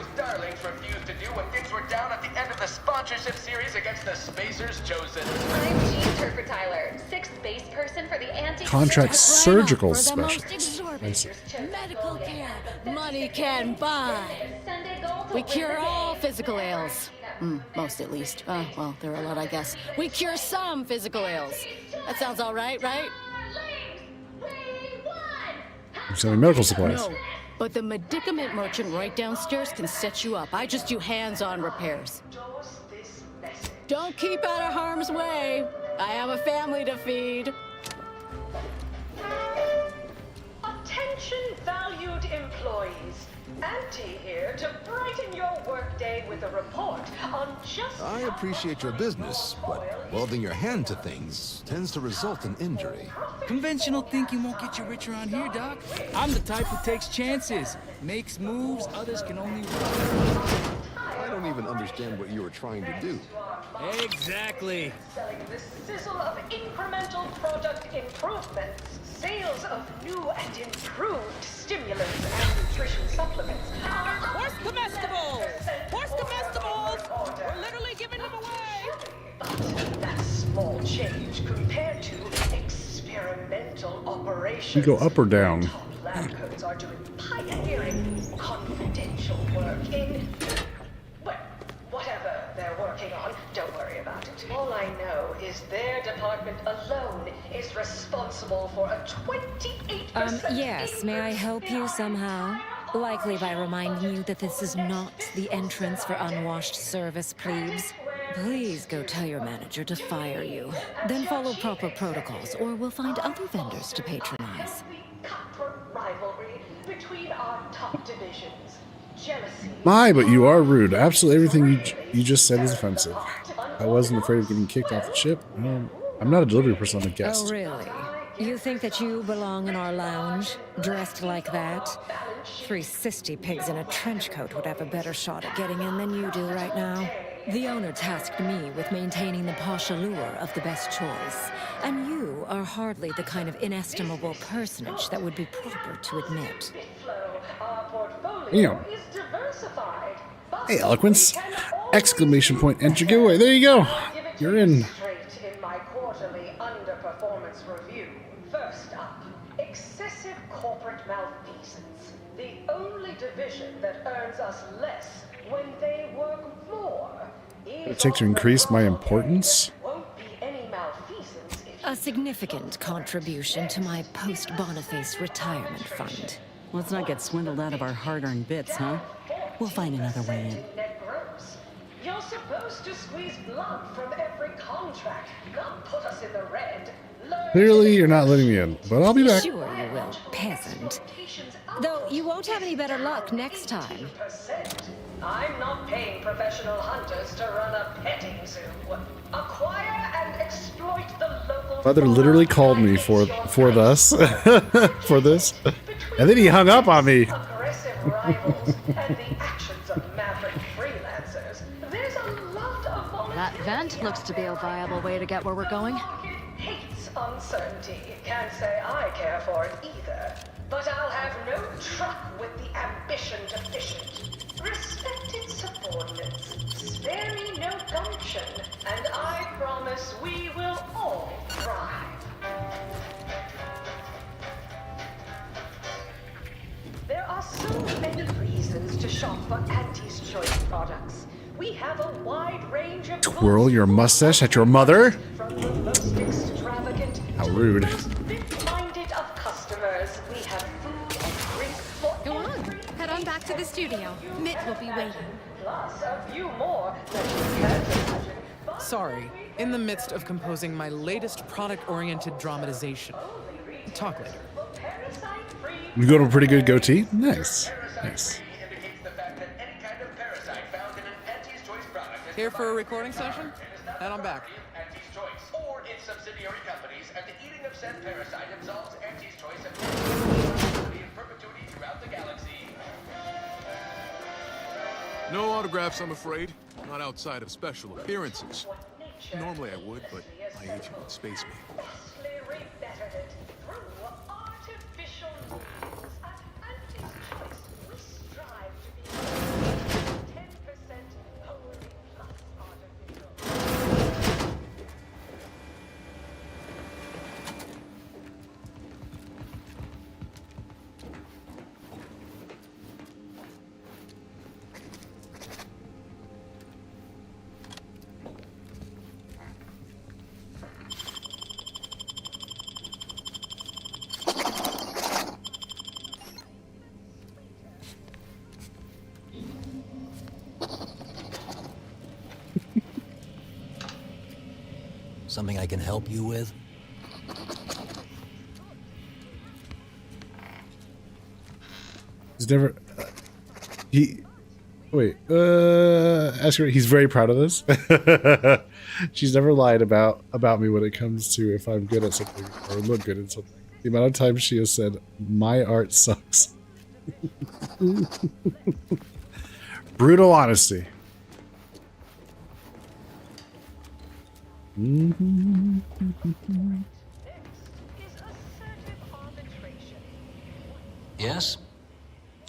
Sponsorship series against the Spacers chosen. I'm Jean Turper-Tyler, 6th base person for the anti Contract surgical For the most specialist. exorbitant medical care money can buy. We cure all physical ails. Most at least. Well, there are a lot, I guess. We cure some physical ails. That sounds all right, right? I'm selling medical supplies. No, but the medicament merchant right downstairs can set you up. I just do hands-on repairs. Don't keep out of harm's way. I have a family to feed. Attention, valued employees. Auntie here to brighten your workday with a report on just I appreciate your business, but welding your hand to things tends to result in injury. Conventional thinking won't get you rich around here, Doc. I'm the type who takes chances, makes moves others can only I don't even understand what you were trying to do. Exactly. selling the sizzle of incremental product improvements, sales of new and improved stimulants and nutrition supplements. Horse comestibles! Horse comestibles! We're literally giving them away! But that's small change compared to experimental operations. You go up or down? Lab coats are doing pioneering confidential work in whatever they're working on. Don't worry about it. All I know is their department alone is responsible for a 28% Yes, may I help you somehow? Likely by reminding you that this is not the entrance for unwashed service plebes. Please go tell your manager to fire you. Then follow proper protocols, or we'll find other vendors to patronize. cutthroat rivalry between our top divisions. Jealousy. My, but you are rude. Absolutely everything you just said is offensive. I wasn't afraid of getting kicked off the ship. I'm not a delivery person, I'm a guest. Oh, really? You think that you belong in our lounge, dressed like that? 3 cysty pigs in a trench coat would have a better shot at getting in than you do right now. The owner tasked me with maintaining the posh allure of the best choice, and you are hardly the kind of inestimable personage that would be proper to admit. Yeah. Hey, Eloquence! Exclamation point, enter giveaway. There you go. You're in. In my quarterly underperformance review. First up, excessive corporate malfeasance. The only division that earns us less when they work more. What it take to increase my importance? A significant contribution to my post-Boniface retirement fund. Let's not get swindled out of our hard-earned bits, huh? We'll find another way in. You're supposed to squeeze blood from every contract, not put us in the red. Clearly, you're not letting me in, but I'll be back. Sure you will, peasant. Though you won't have any better luck next time. I'm not paying professional hunters to run a petting zoo. Acquire and exploit the local. Father literally called me for this, for this, and then he hung up on me. aggressive rivals and the action legions of maverick freelancers, there's a lot of volunteers. That vent looks to be a viable way to get where we're going. Hates uncertainty. Can't say I care for it either. But I'll have no truck with the ambition to fish it. Respected subordinates, spare me no gumption, and I promise we will all thrive. There are so many reasons to shop for Auntie's Choice products. We have a wide range of Twirl your mustache at your mother? from the most extravagant How rude. minded of customers. We have food and drink for Go on. Head on back to the studio. Mitt will be waiting. plus a few more that you can't imagine. Sorry, in the midst of composing my latest product-oriented dramatization. Talk later. You got a pretty good goatee? Nice. Nice. Here for a recording session? Head on back. Auntie's Choice, or its subsidiary companies, and the eating of said parasite absolves Auntie's Choice of responsibility in perpetuity throughout the galaxy. No autographs, I'm afraid. Not outside of special appearances. Normally I would, but my agent would space me. Something I can help you with? He's never. Ask her. He's very proud of this. She's never lied about me when it comes to if I'm good at something or look good at something. The amount of times she has said, "My art sucks." Brutal honesty. Yes?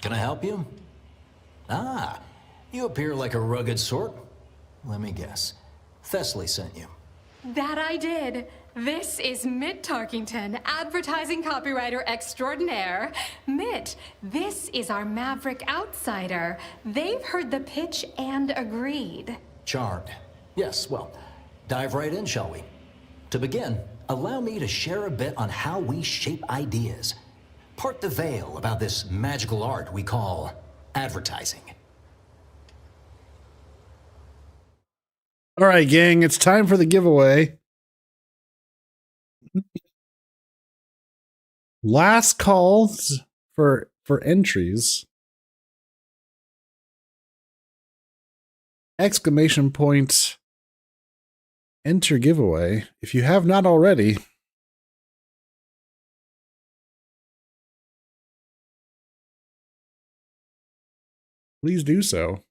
Can I help you? Ah, you appear like a rugged sort. Let me guess. Thessaly sent you. That I did. This is Mitt Tarkington, advertising copywriter extraordinaire. Mitt, this is our Maverick outsider. They've heard the pitch and agreed. Charmed. Yes, well, dive right in, shall we? To begin, allow me to share a bit on how we shape ideas. Part the veil about this magical art we call advertising. All right, gang, it's time for the giveaway. Last calls for entries. Exclamation point. Enter giveaway. If you have not already, please do so.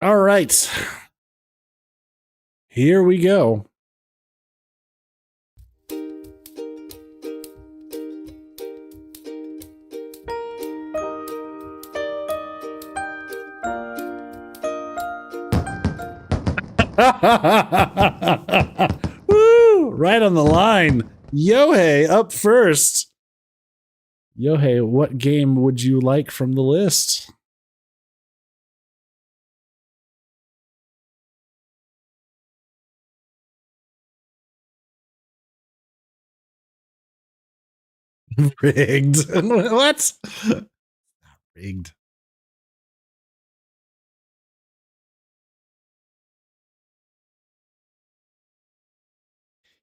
All right. Here we go. Woo! Right on the line. Yohei up first. Yohei, what game would you like from the list? Rigged. What? Rigged.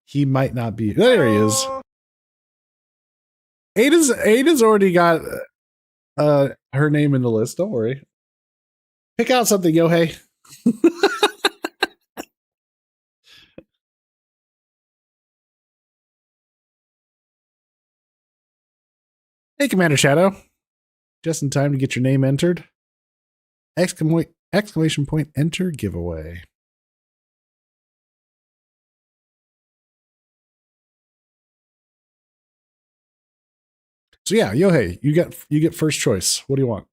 He might not be. There he is. Ada's already got her name in the list. Don't worry. Pick out something, Yohei. Hey, Commander Shadow. Just in time to get your name entered. Exclamation point enter giveaway. So yeah, Yohei, you get first choice. What do you want?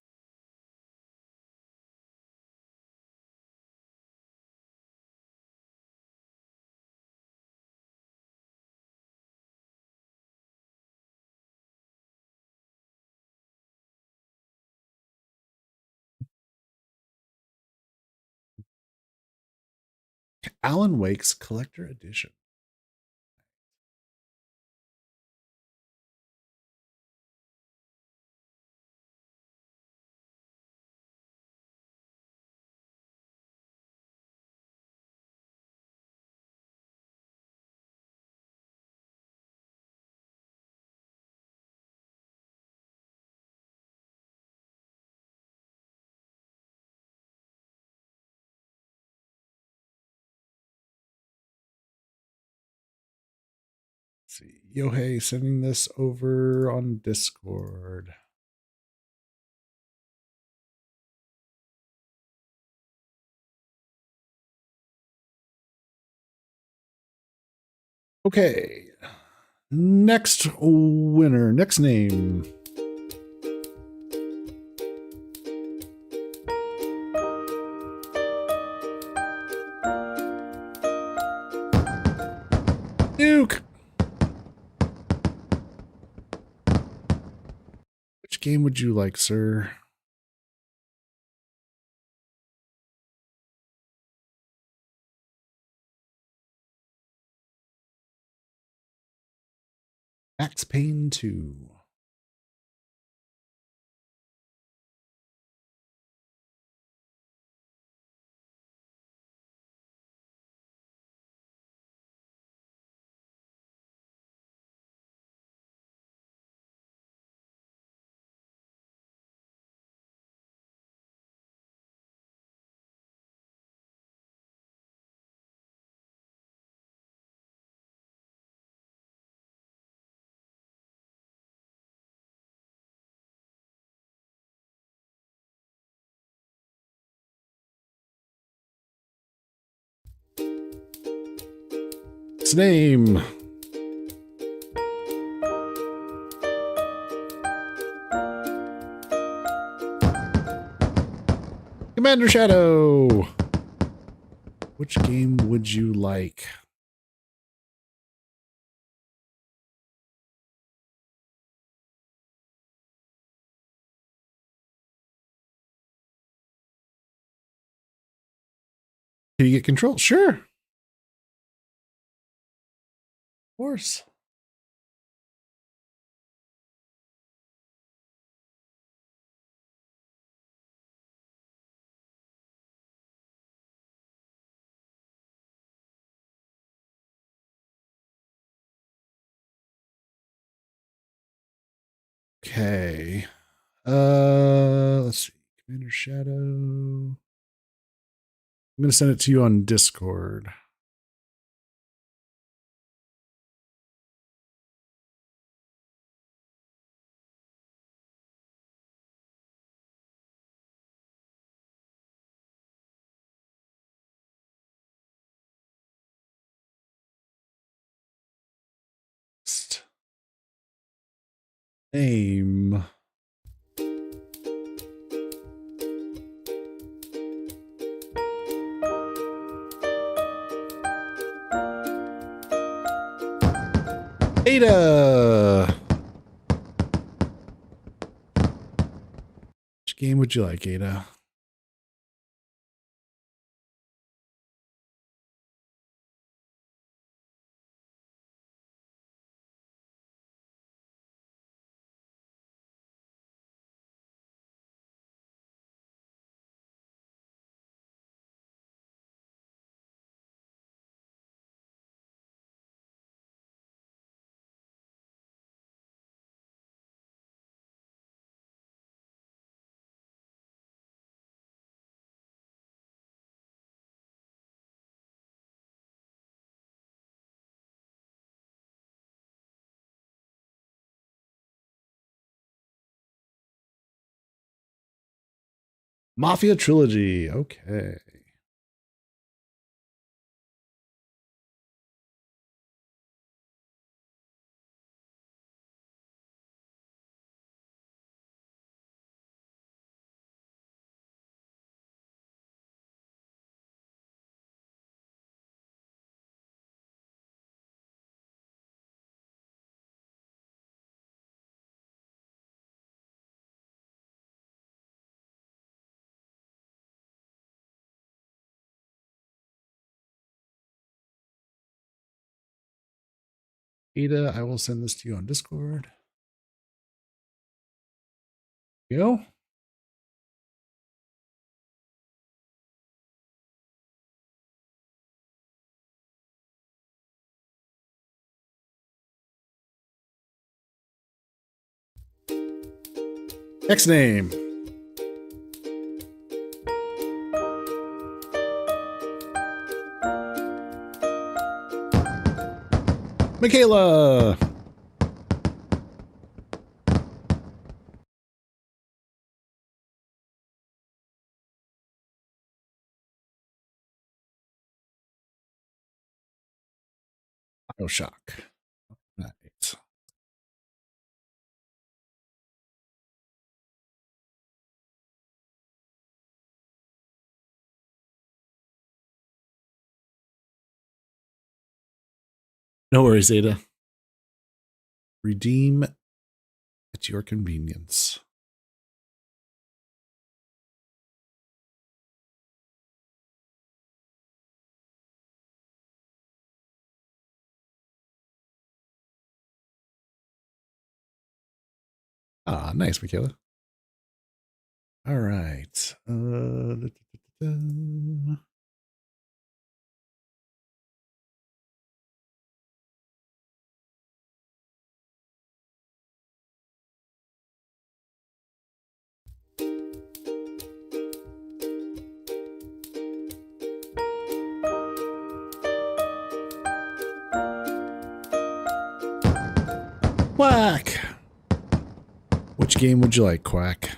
Alan Wake's Collector Edition. Let's see, Yohei sending this over on Discord. Okay. Next winner, next name. Duke. Which game would you like, sir? Max Payne 2. Its name. Commander Shadow. Which game would you like? Can you get control? Sure. Of course. Okay. Let's see. Commander Shadow. I'm going to send it to you on Discord. Name. Ada. game would you like, Ada? Mafia Trilogy. Okay. Ada, I will send this to you on Discord. Go. Next name. Michaela. Bioshock. Right. No worries, Ada. Redeem at your convenience. Ah, nice, Michaela. All right. Quack. Which game would you like, Quack?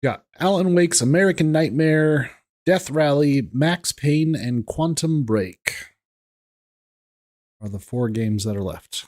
Got Alan Wake's American Nightmare, Death Rally, Max Payne, and Quantum Break are the 4 games that are left.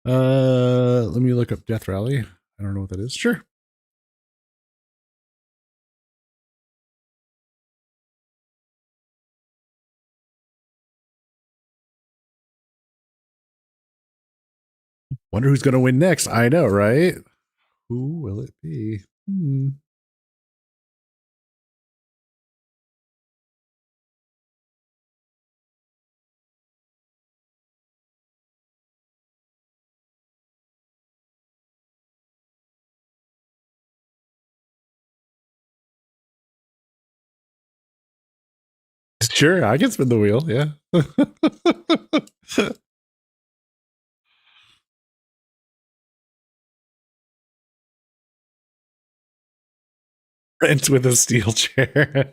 Let me look up Death Rally. I don't know what that is. Sure. Wonder who's going to win next. I know, right? Who will it be? Sure, I can spin the wheel. Yeah. Rent with a steel chair.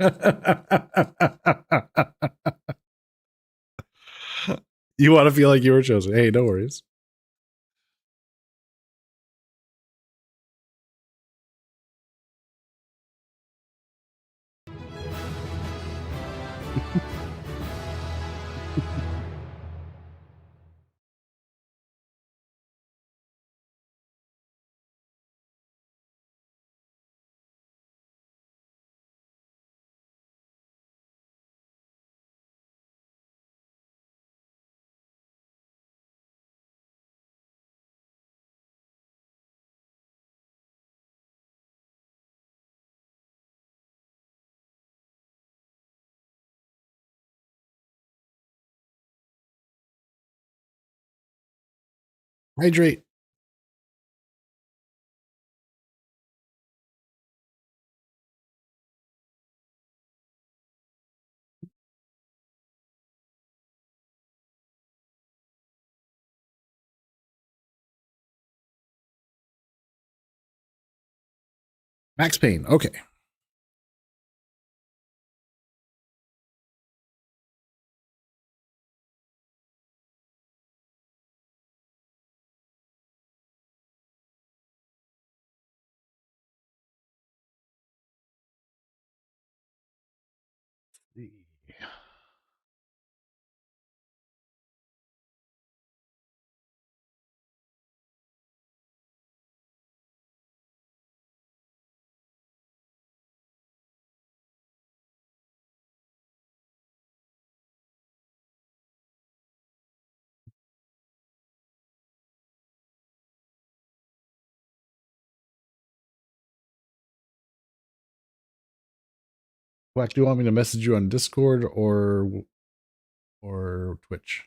You want to feel like you were chosen. Hey, no worries. Hydrate. Max Payne. Okay. Quack, do you want me to message you on Discord or Twitch?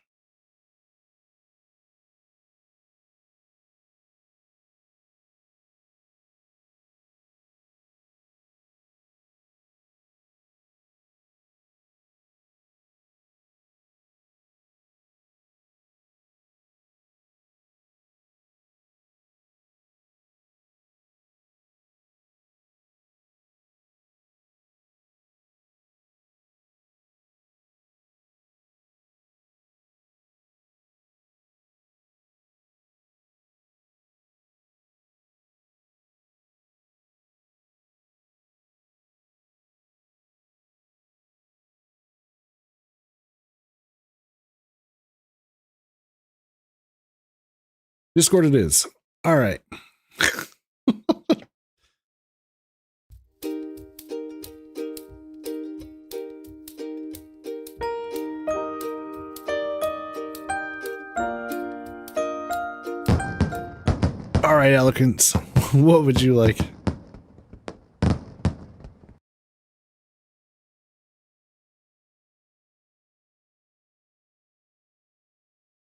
Discord it is. All right. All right, Eloquence. What would you like?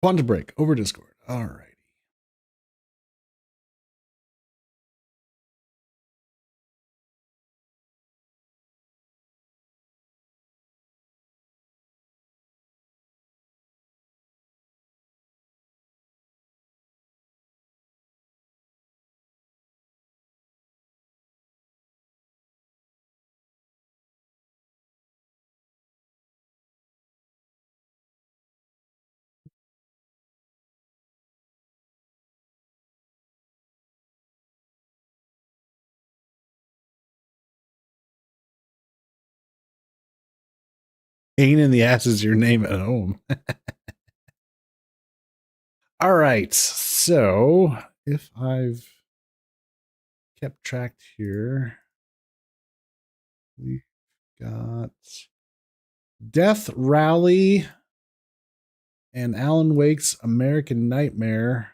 Quantum Break over Discord. All right. Pain in the ass is your name at home. All right. So if I've kept track here, we've got Death Rally and Alan Wake's American Nightmare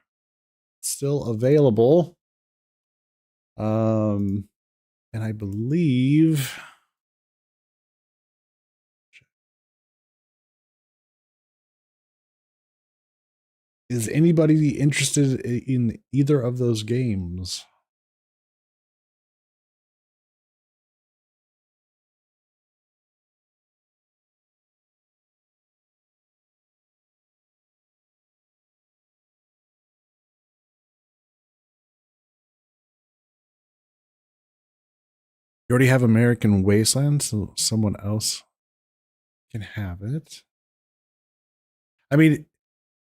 still available. And I believe is anybody interested in either of those games? You already have American Wasteland, so someone else can have it. I mean,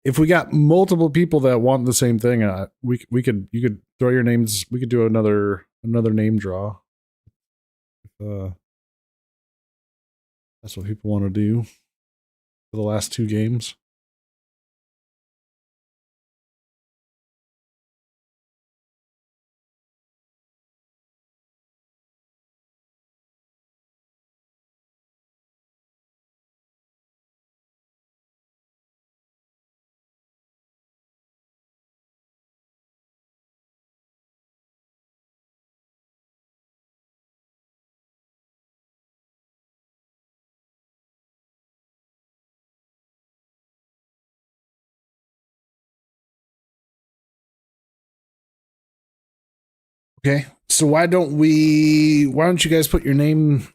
if we got multiple people that want the same thing, you could throw your names. We could do another name draw. That's what people want to do for the last two games. Okay, so why don't you guys put your name,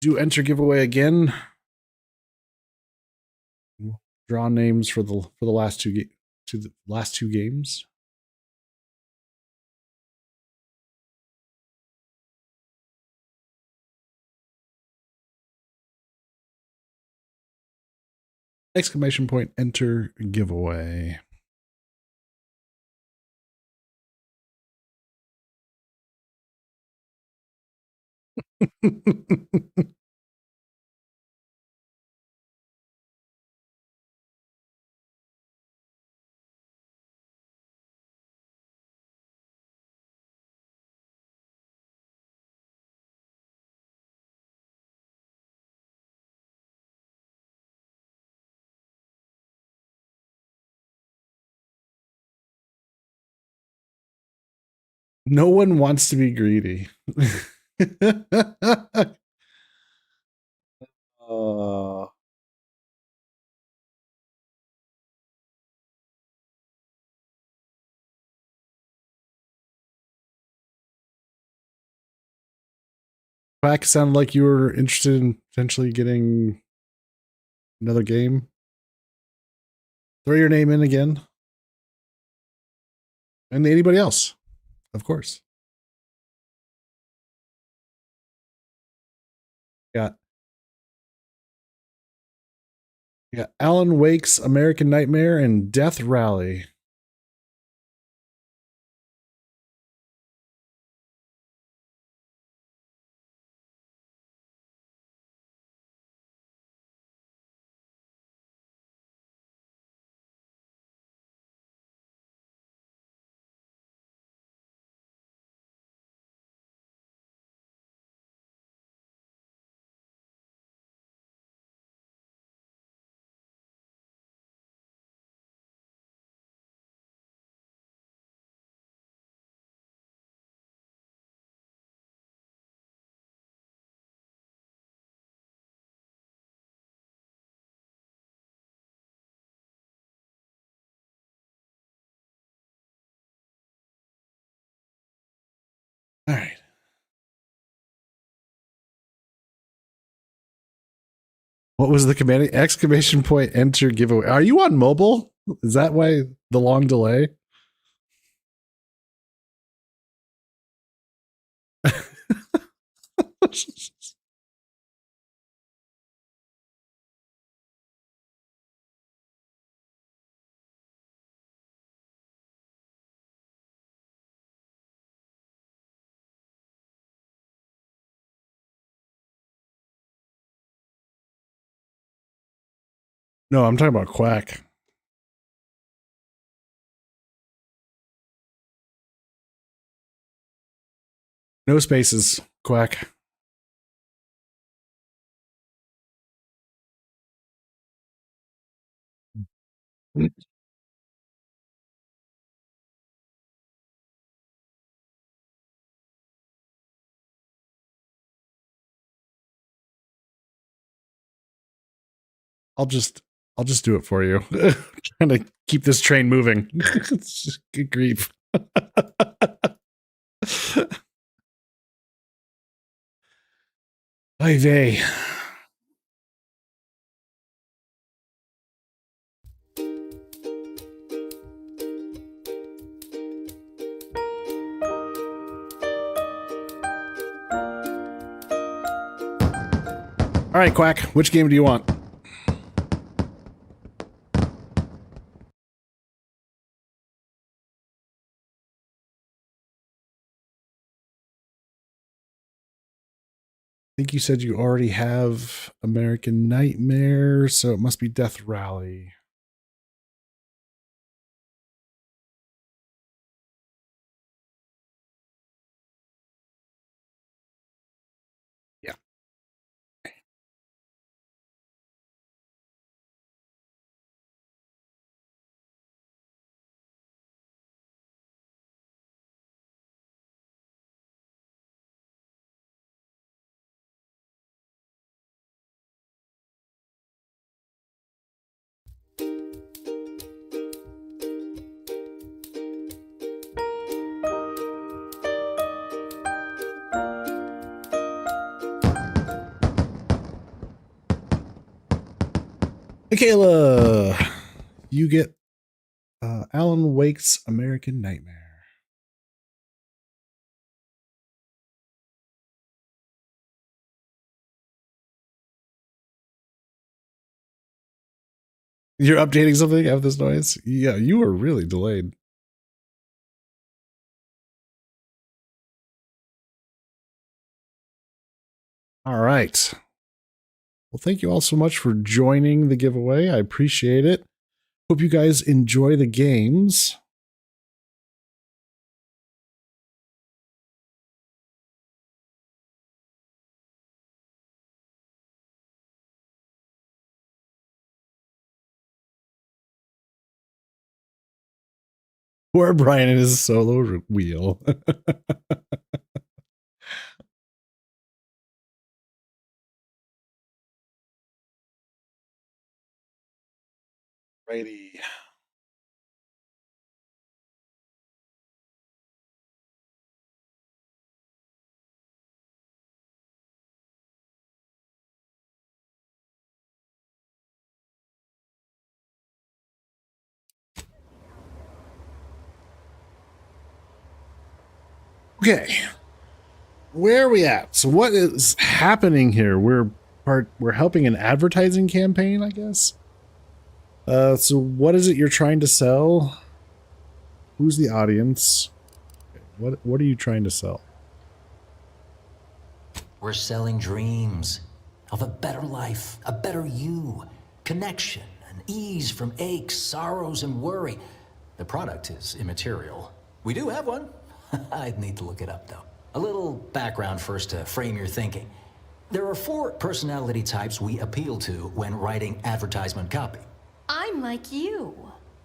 do enter giveaway again? Draw names for the last two games. Exclamation point, enter giveaway. No one wants to be greedy. Quack, sounded like you were interested in potentially getting another game. Throw your name in again. And anybody else, of course. Got Alan Wake's American Nightmare and Death Rally. All right. What was the command? Exclamation point, enter giveaway. Are you on mobile? Is that why the long delay? No, I'm talking about Quack. No spaces, Quack. I'll just do it for you. Trying to keep this train moving. It's just good grief. Oy vey. All right, Quack, which game do you want? I think you said you already have American Nightmare, so it must be Death Rally. Yeah. Michaela, you get Alan Wake's American Nightmare. You're updating something? I have this noise? Yeah, you were really delayed. All right. Well, thank you all so much for joining the giveaway. I appreciate it. Hope you guys enjoy the games. Poor Brian in his solo wheel. Righty. Okay. Where are we at? So what is happening here? We're helping an advertising campaign, I guess. So what is it you're trying to sell? Who's the audience? What are you trying to sell? We're selling dreams of a better life, a better you, connection, and ease from aches, sorrows, and worry. The product is immaterial. We do have one. I'd need to look it up, though. A little background first to frame your thinking. There are 4 personality types we appeal to when writing advertisement copy. I'm like you.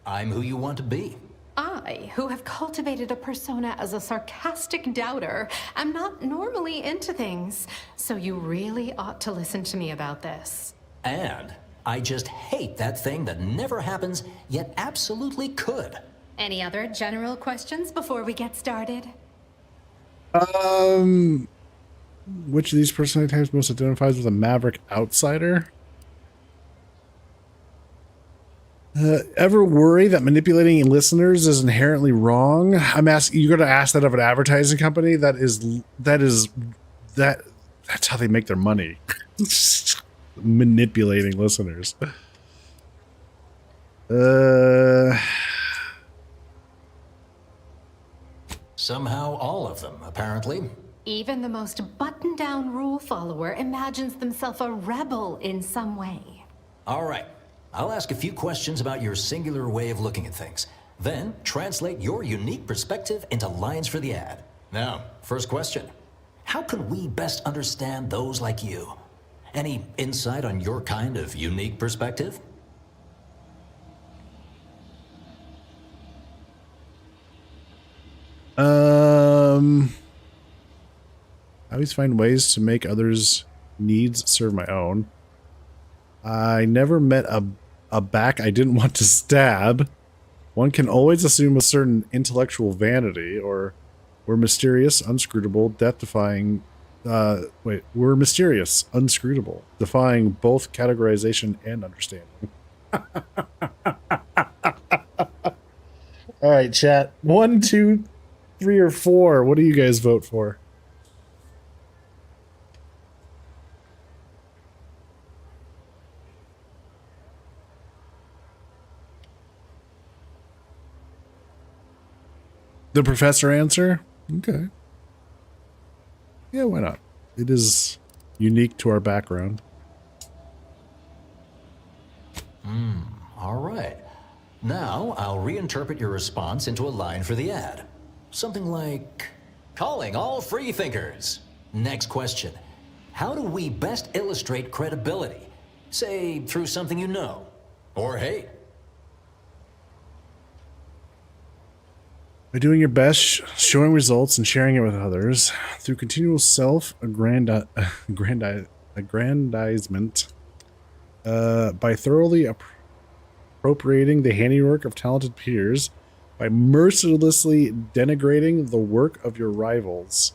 I'm who you want to be. I, who have cultivated a persona as a sarcastic doubter, am not normally into things. So you really ought to listen to me about this. And I just hate that thing that never happens, yet absolutely could. Any other general questions before we get started? Which of these personality types most identifies with a maverick outsider? Ever worry that manipulating listeners is inherently wrong? I'm asking. You're going to ask that of an advertising company. That's how they make their money. Manipulating listeners. Somehow all of them, apparently. Even the most buttoned-down rule follower imagines themselves a rebel in some way. All right. I'll ask a few questions about your singular way of looking at things. Then translate your unique perspective into lines for the ad. Now, first question. How can we best understand those like you? Any insight on your kind of unique perspective? I always find ways to make others' needs serve my own. I never met a back I didn't want to stab. One can always assume a certain intellectual vanity, or we're mysterious, unscrutable, death-defying. We're mysterious, unscrutable, defying both categorization and understanding. All right, chat. 1, 2, 3, or 4. What do you guys vote for? The professor answer? Okay. Yeah, why not? It is unique to our background. All right. Now I'll reinterpret your response into a line for the ad. Something like, calling all free thinkers. Next question. How do we best illustrate credibility? Say, through something you know or hate. By doing your best, showing results, and sharing it with others through continual self-aggrandizement, by thoroughly appropriating the handiwork of talented peers, by mercilessly denigrating the work of your rivals,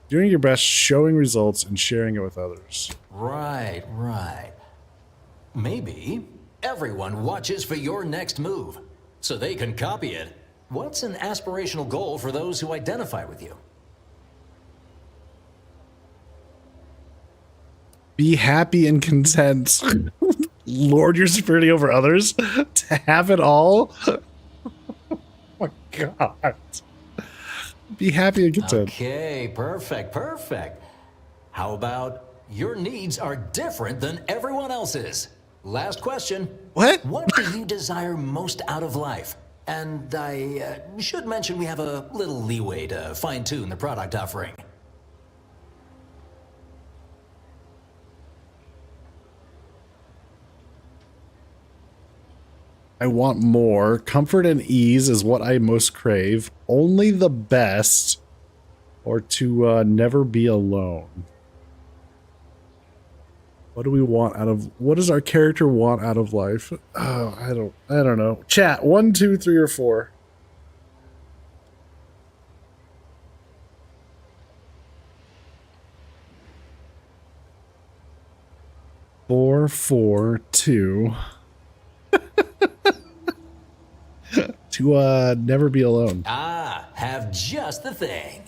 doing your best, showing results, and sharing it with others. Right, right. Maybe everyone watches for your next move so they can copy it. What's an aspirational goal for those who identify with you? Be happy and content. Lord your security over others. To have it all. Oh my God. Be happy and content. Okay, perfect, perfect. How about your needs are different than everyone else's? Last question. What? What do you desire most out of life? And I should mention we have a little leeway to fine-tune the product offering. I want more. Comfort and ease is what I most crave. Only the best. Or to never be alone. What do we want out of... What does our character want out of life? Oh, I don't know. Chat, 1, 2, 3, or 4. Four, 4, 2. To never be alone. Ah, have just the thing.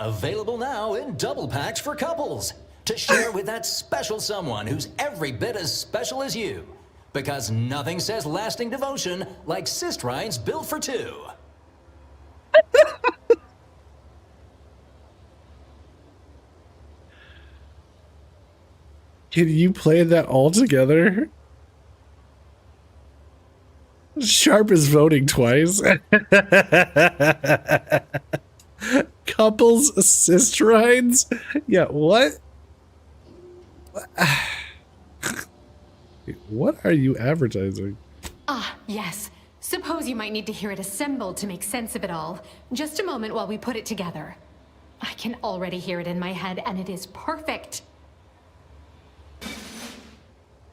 Available now in double packs for couples. To share with that special someone who's every bit as special as you. Because nothing says lasting devotion like Cystrines built for two. Can you play that all together? Sharp is voting twice. Couples assist rides? Yeah, what? What are you advertising? Ah, yes. Suppose you might need to hear it assembled to make sense of it all. Just a moment while we put it together. I can already hear it in my head, and it is perfect.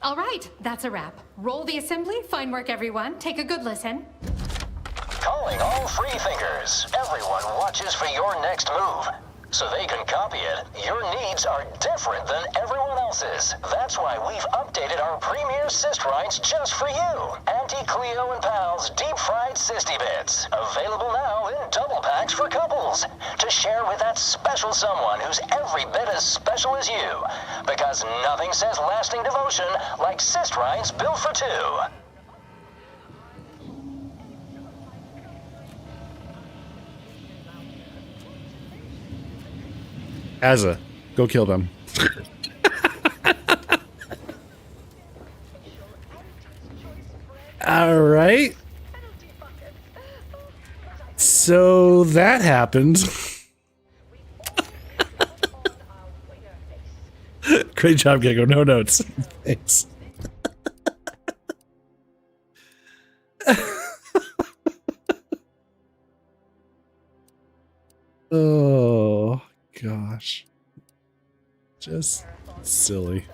All right, that's a wrap. Roll the assembly. Fine work, everyone. Take a good listen. Calling all free thinkers. Everyone watches for your next move. So they can copy it. Your needs are different than everyone else's. That's why we've updated our premier Cystrines just for you. Auntie Cleo and Pal's deep fried Sisty Bits. Available now in double packs for couples. To share with that special someone who's every bit as special as you. Because nothing says lasting devotion like Cystrines built for two. Azza, go kill them. All right. So that happened. Great job, Gecko. No notes. Thanks. Oh, gosh. Just silly.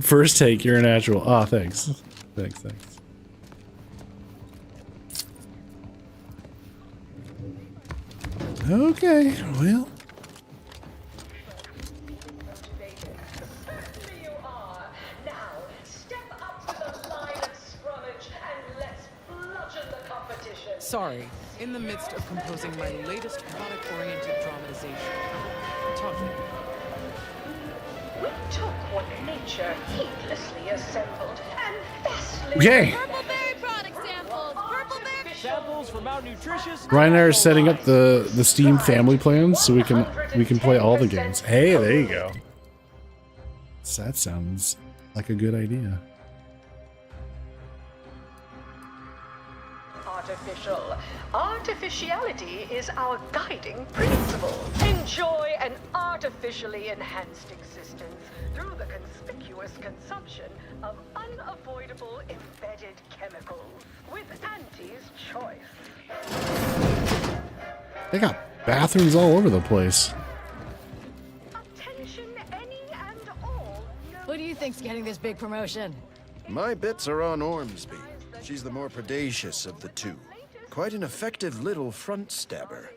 First take, you're a natural. Oh, thanks. Thanks. Okay, well. Sorry, in the midst of composing my latest product-oriented dramatization. Talk to me. We took what nature heedlessly assembled and vastly... Okay. Purpleberry product samples. Purpleberry samples for malnutritious. Ryan and I are setting up the Steam family plans so we can play all the games. Hey, there you go. So that sounds like a good idea. Artificial. Artificiality is our guiding principle. Enjoy an artificially enhanced existence through the conspicuous consumption of unavoidable embedded chemicals with Auntie's choice. They got bathrooms all over the place. Attention any and all. Who do you think's getting this big promotion? My bets are on Ormsby. She's the more predacious of the two. Quite an effective little front stabber.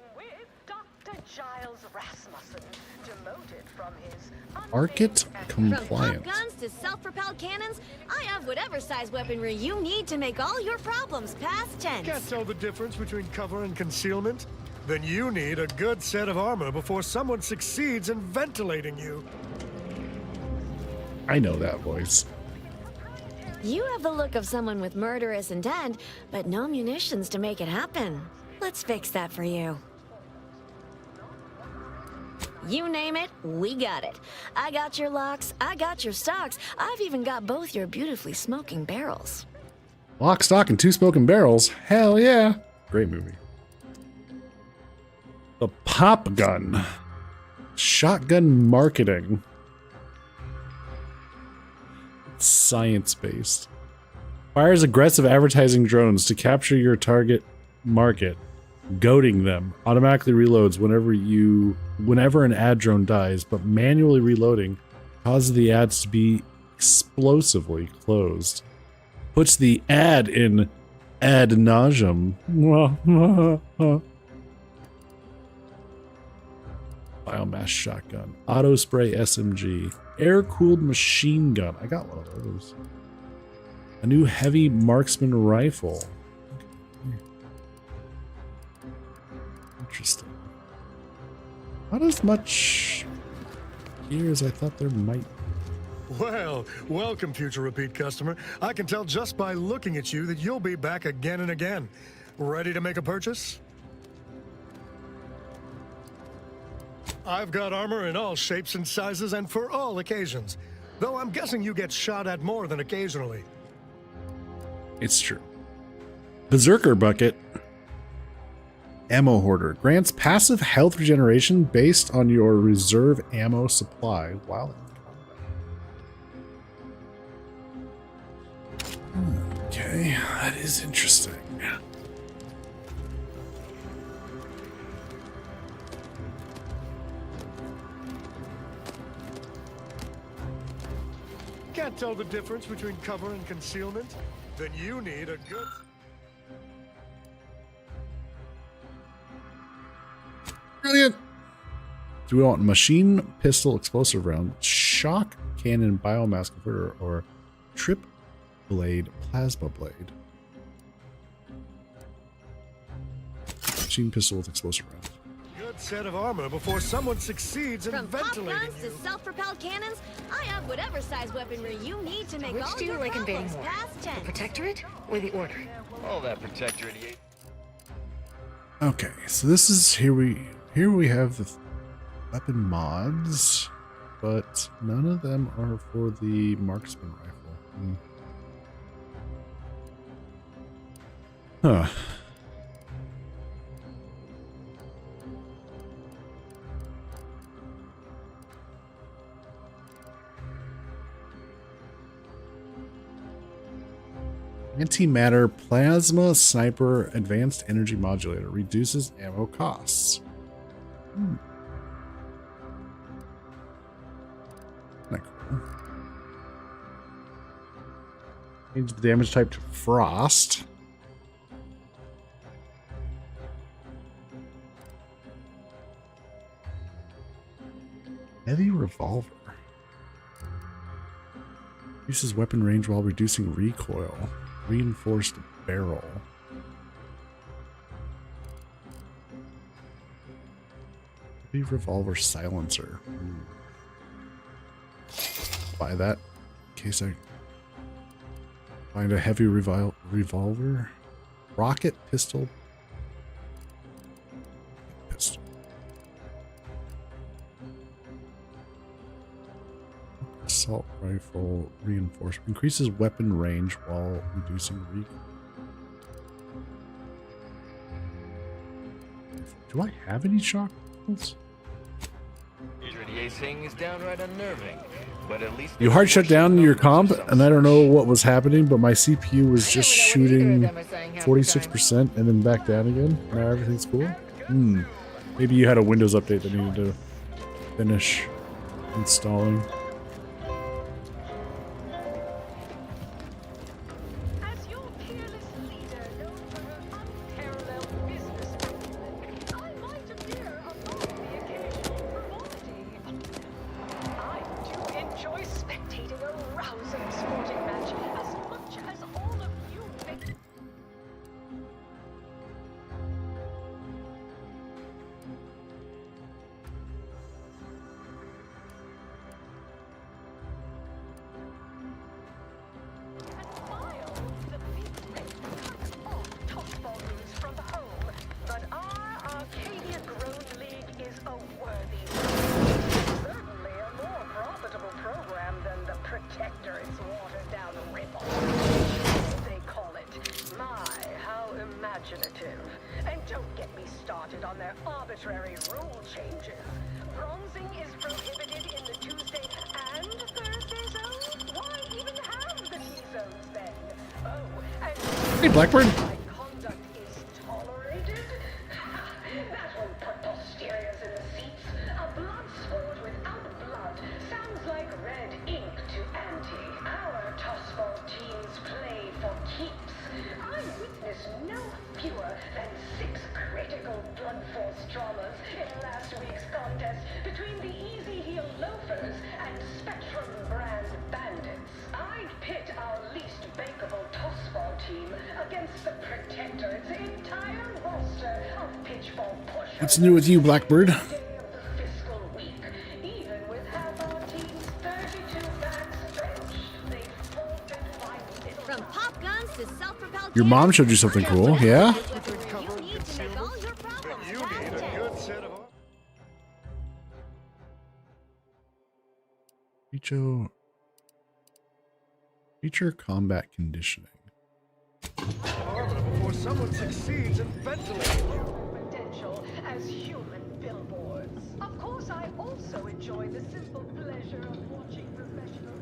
Dr. Giles Rasmussen, demoted from his Market compliance. From pop guns to self-propelled cannons, I have whatever size weaponry you need to make all your problems past tense. Can't tell the difference between cover and concealment? Then you need a good set of armor before someone succeeds in ventilating you. I know that voice. You have the look of someone with murderous intent, but no munitions to make it happen. Let's fix that for you. You name it, we got it. I got your locks, I got your stocks, I've even got both your beautifully smoking barrels. Lock, stock, and 2 smoking barrels. Hell yeah. Great movie. The Pop Gun. Shotgun marketing. Science-based. Fires aggressive advertising drones to capture your target market, goading them. Automatically reloads whenever an ad drone dies, but manually reloading causes the ads to be explosively closed. Puts the ad in ad nauseum. Biomass shotgun. Auto spray SMG. Air-cooled machine gun. I got one of those. A new heavy marksman rifle. Interesting. Not as much here as I thought there might be. Well, welcome, future repeat customer. I can tell just by looking at you that you'll be back again and again. Ready to make a purchase? I've got armor in all shapes and sizes and for all occasions. Though I'm guessing you get shot at more than occasionally. It's true. Berserker Bucket. Ammo Hoarder. Grants passive health regeneration based on your reserve ammo supply while in combat. Okay, that is interesting. Can't tell the difference between cover and concealment? Then you need a good... Brilliant! Do we want machine pistol explosive round, shock cannon biomass converter, or trip blade plasma blade? Machine pistol with explosive round. Good set of armor before someone succeeds in From pop ventilating guns to self-propelled cannons, I have whatever size weaponry you need to make all your problems past tense. Protectorate or the Order? All that protectorate. Okay, so this is here we have the weapon mods, but none of them are for the marksman rifle. Huh. Antimatter Plasma Sniper Advanced Energy Modulator reduces ammo costs. Not cool. Change the damage type to frost. Heavy revolver. Reduces weapon range while reducing recoil. Reinforced barrel. Heavy revolver silencer. Buy that in case I find a heavy revolver. Rocket pistol. Pistol. Assault rifle reinforcement. Increases weapon range while reducing recoil. Do I have any shock rifles? Irradiating is downright unnerving, but at least You hard shut down your comp, and I don't know what was happening, but my CPU was just shooting 46% and then back down again. Now everything's cool. Maybe you had a Windows update that needed to finish installing. Enjoy spectating a rousing sporting match as much as all of you think. From the home, but our Arcadia-grown league is a worthy, certainly a more profitable program than the Protectorate's watered-down rip-off. They call it. My, how imaginative. And don't get me started on their arbitrary rule changes. Bronzing is prohibited in the Tuesday and Thursday zone? Why even have the T-zones then? Oh, and... Hey, Blackbird. That will put posteriors in the seats. A blood sport without blood sounds like red ink to Auntie. Our tossball teams play for keeps. I witnessed no fewer than 6 critical blood force dramas in last week's contest between the Easy Heel Loafers and Spectrum brand bandits. I'd pit our least bankable tossball team against the Protectorate's entire roster of pitchball pushers. What's new with you, Blackbird? Even with half our team's 32 backs benched, they folded like little. From pop guns to self-propelled Your mom showed you something cool, yeah? Feature combat conditioning. Before someone succeeds in ventilating you. Potential as human billboards. Of course, I also enjoy the simple pleasure of watching professional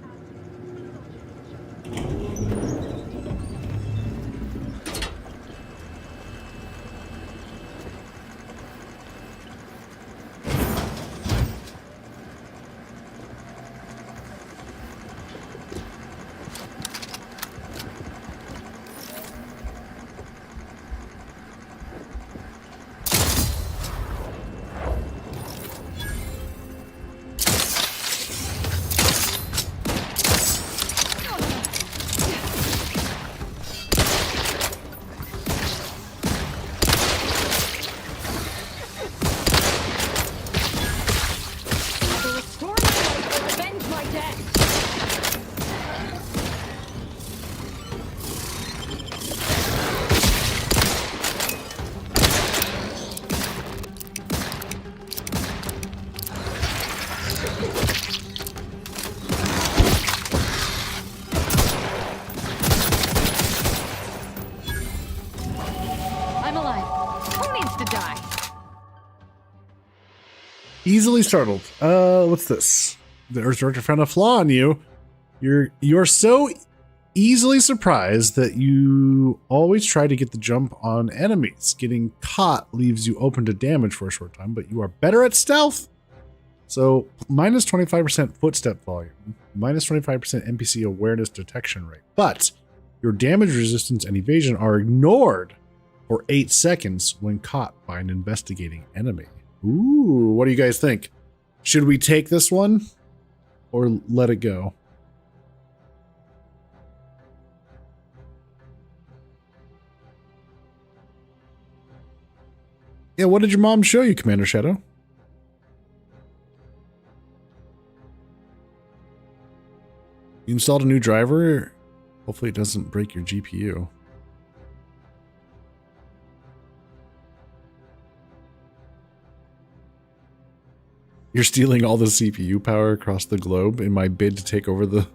I'm alive. Who needs to die? Easily startled. What's this? The Earth Director found a flaw in you. You're so easily surprised that you always try to get the jump on enemies. Getting caught leaves you open to damage for a short time, but you are better at stealth. So minus 25% footstep volume, minus 25% NPC awareness detection rate. But Your damage resistance and evasion are ignored for 8 seconds when caught by an investigating enemy. Ooh, what do you guys think? Should we take this one or let it go? Yeah, what did your mom show you, Commander Shadow? You installed a new driver? Hopefully it doesn't break your GPU. You're stealing all the CPU power across the globe in my bid to take over the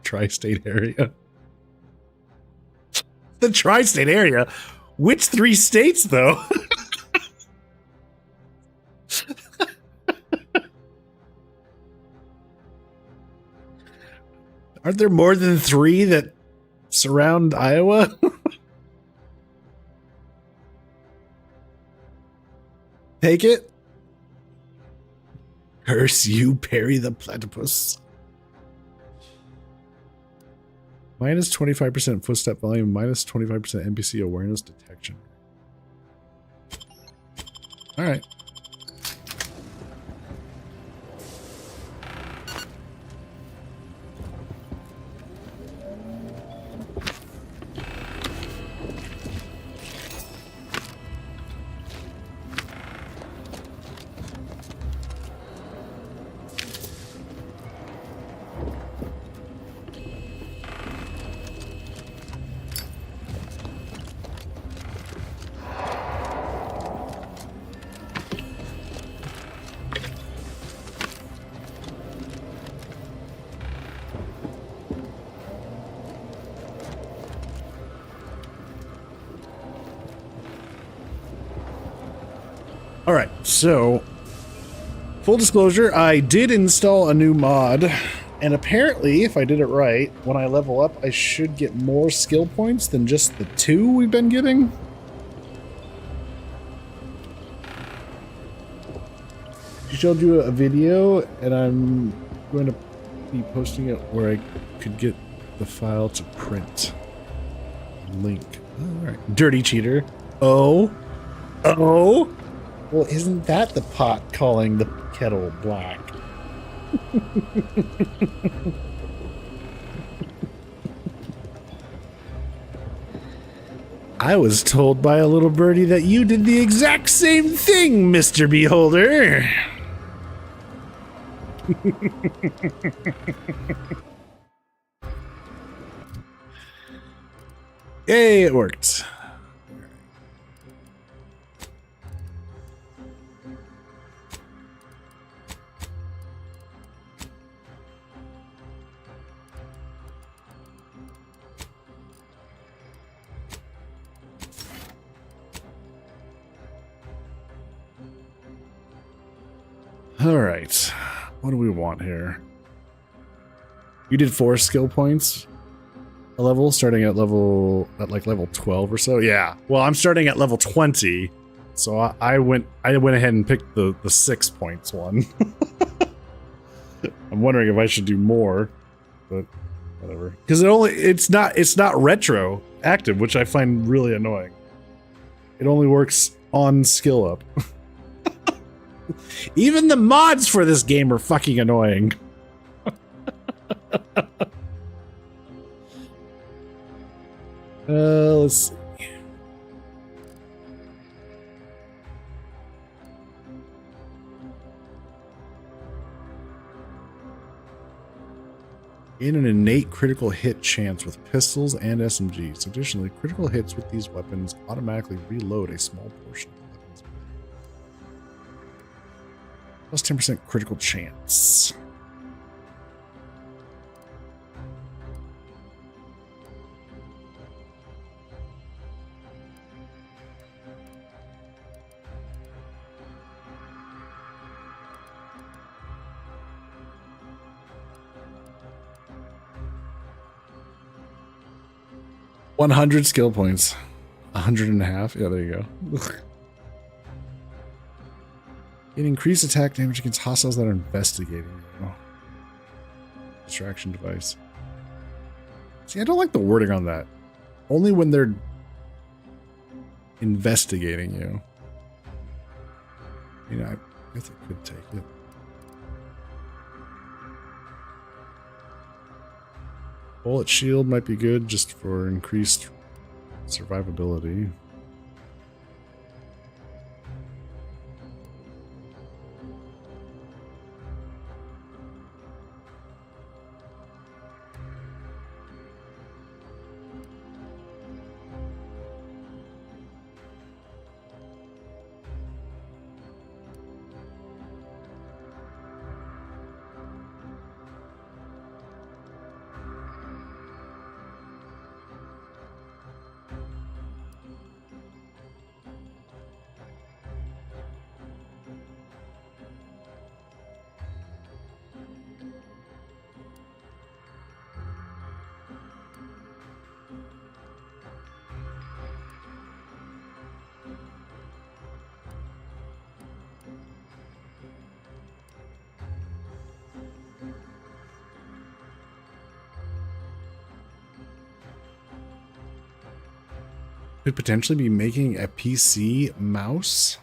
tri-state area. The tri-state area? Which 3 states, though? Aren't there more than 3 that surround Iowa? Take it? Curse you, Perry the Platypus. Minus 25% footstep volume, minus 25% NPC awareness detection. Alright. Alright, so full disclosure, I did install a new mod, and apparently, if I did it right, when I level up, I should get more skill points than just the 2 we've been getting. She showed you a video, and I'm going to be posting it where I could get the file to print. Link. Alright. Dirty cheater. Oh. Oh. Well, isn't that the pot calling the kettle black? I was told by a little birdie that you did the exact same thing, Mr. Beholder. Yay, it worked. All right, what do we want here? You did 4 skill points a level, starting at level 12 or so. Yeah. Well, I'm starting at level 20, so I went ahead and picked the 6 points one. I'm wondering if I should do more, but whatever. Because it's not retro active, which I find really annoying. It only works on skill up. Even the mods for this game are fucking annoying. Let's see. Gain an innate critical hit chance with pistols and SMGs. Additionally, critical hits with these weapons automatically reload a small portion of the weapon's memory. Plus 10% critical chance. $100 skill points. 100.5. Yeah, there you go. It increased attack damage against hostiles that are investigating you. Distraction device. See, I don't like the wording on that. Only when they're investigating you. You know, I guess I could take it. Bullet shield might be good just for increased survivability. Could potentially be making a PC mouse.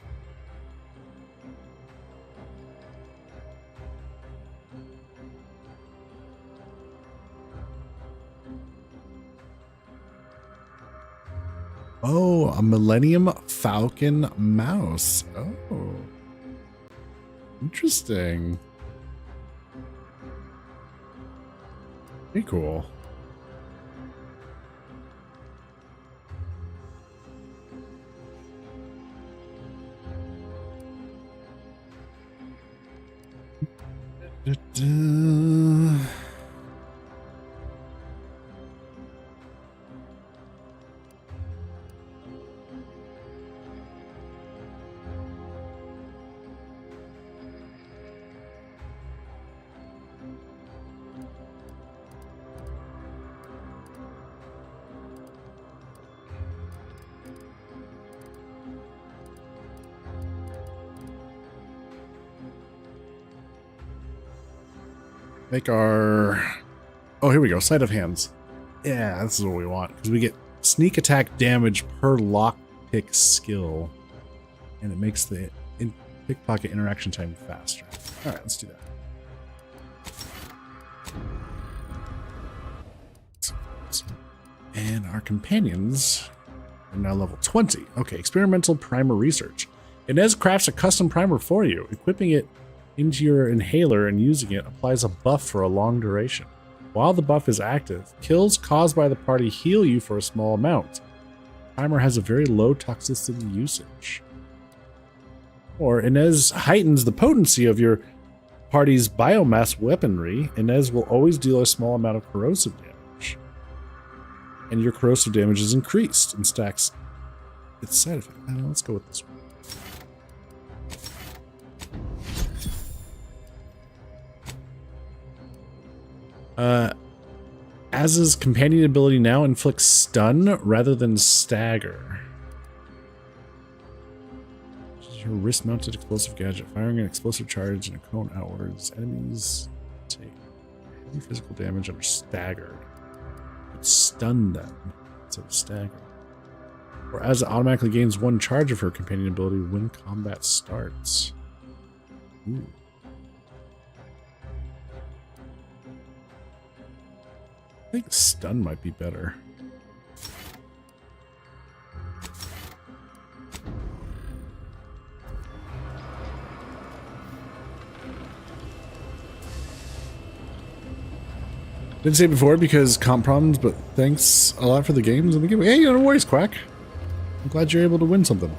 Oh, a Millennium Falcon mouse. Oh. Interesting. Pretty cool. Make our... Oh, here we go. Sleight of hands. Yeah, this is what we want. Because we get sneak attack damage per lockpick skill. And it makes the pickpocket interaction time faster. Alright, let's do that. And our companions are now level 20. Okay, experimental primer research. Inez crafts a custom primer for you. Equipping it into your inhaler and using it applies a buff for a long duration. While the buff is active, kills caused by the party heal you for a small amount. Primer has a very low toxicity usage. Or Inez heightens the potency of your party's biomass weaponry. Inez will always deal a small amount of corrosive damage. And your corrosive damage is increased and stacks its side effect. Let's go with this one. Az's companion ability now inflicts stun rather than stagger. This is her wrist-mounted explosive gadget. Firing an explosive charge in a cone outwards. Enemies take heavy physical damage and are staggered. But stun them instead of stagger. Or Az automatically gains one charge of her companion ability when combat starts. Ooh. I think stun might be better. Didn't say it before because comp problems, but thanks a lot for the games and the giveaway. Hey, no worries, Quack. I'm glad you're able to win something.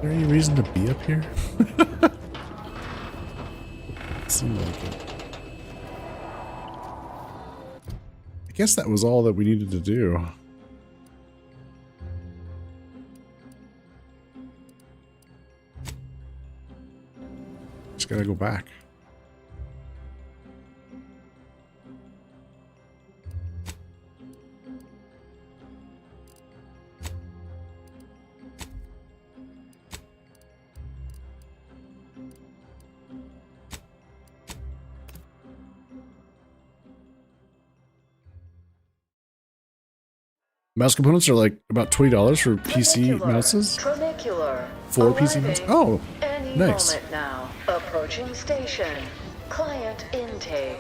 Is there any reason to be up here? Seemed like it. I guess that was all that we needed to do. just gotta go back. Mouse components are like about $20 for PC mouses. Tronicular. For PC mouses. Oh, Any nice. moment now. Approaching station. Client intake.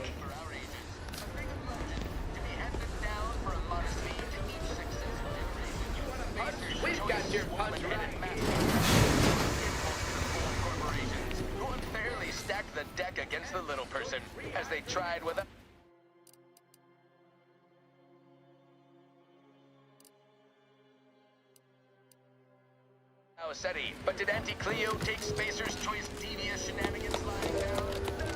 We've got your punch right. Who unfairly stacked the deck against the little person as they tried with a SETI. But did Auntie Cleo take Spacer's Choice devious shenanigans lying down? No!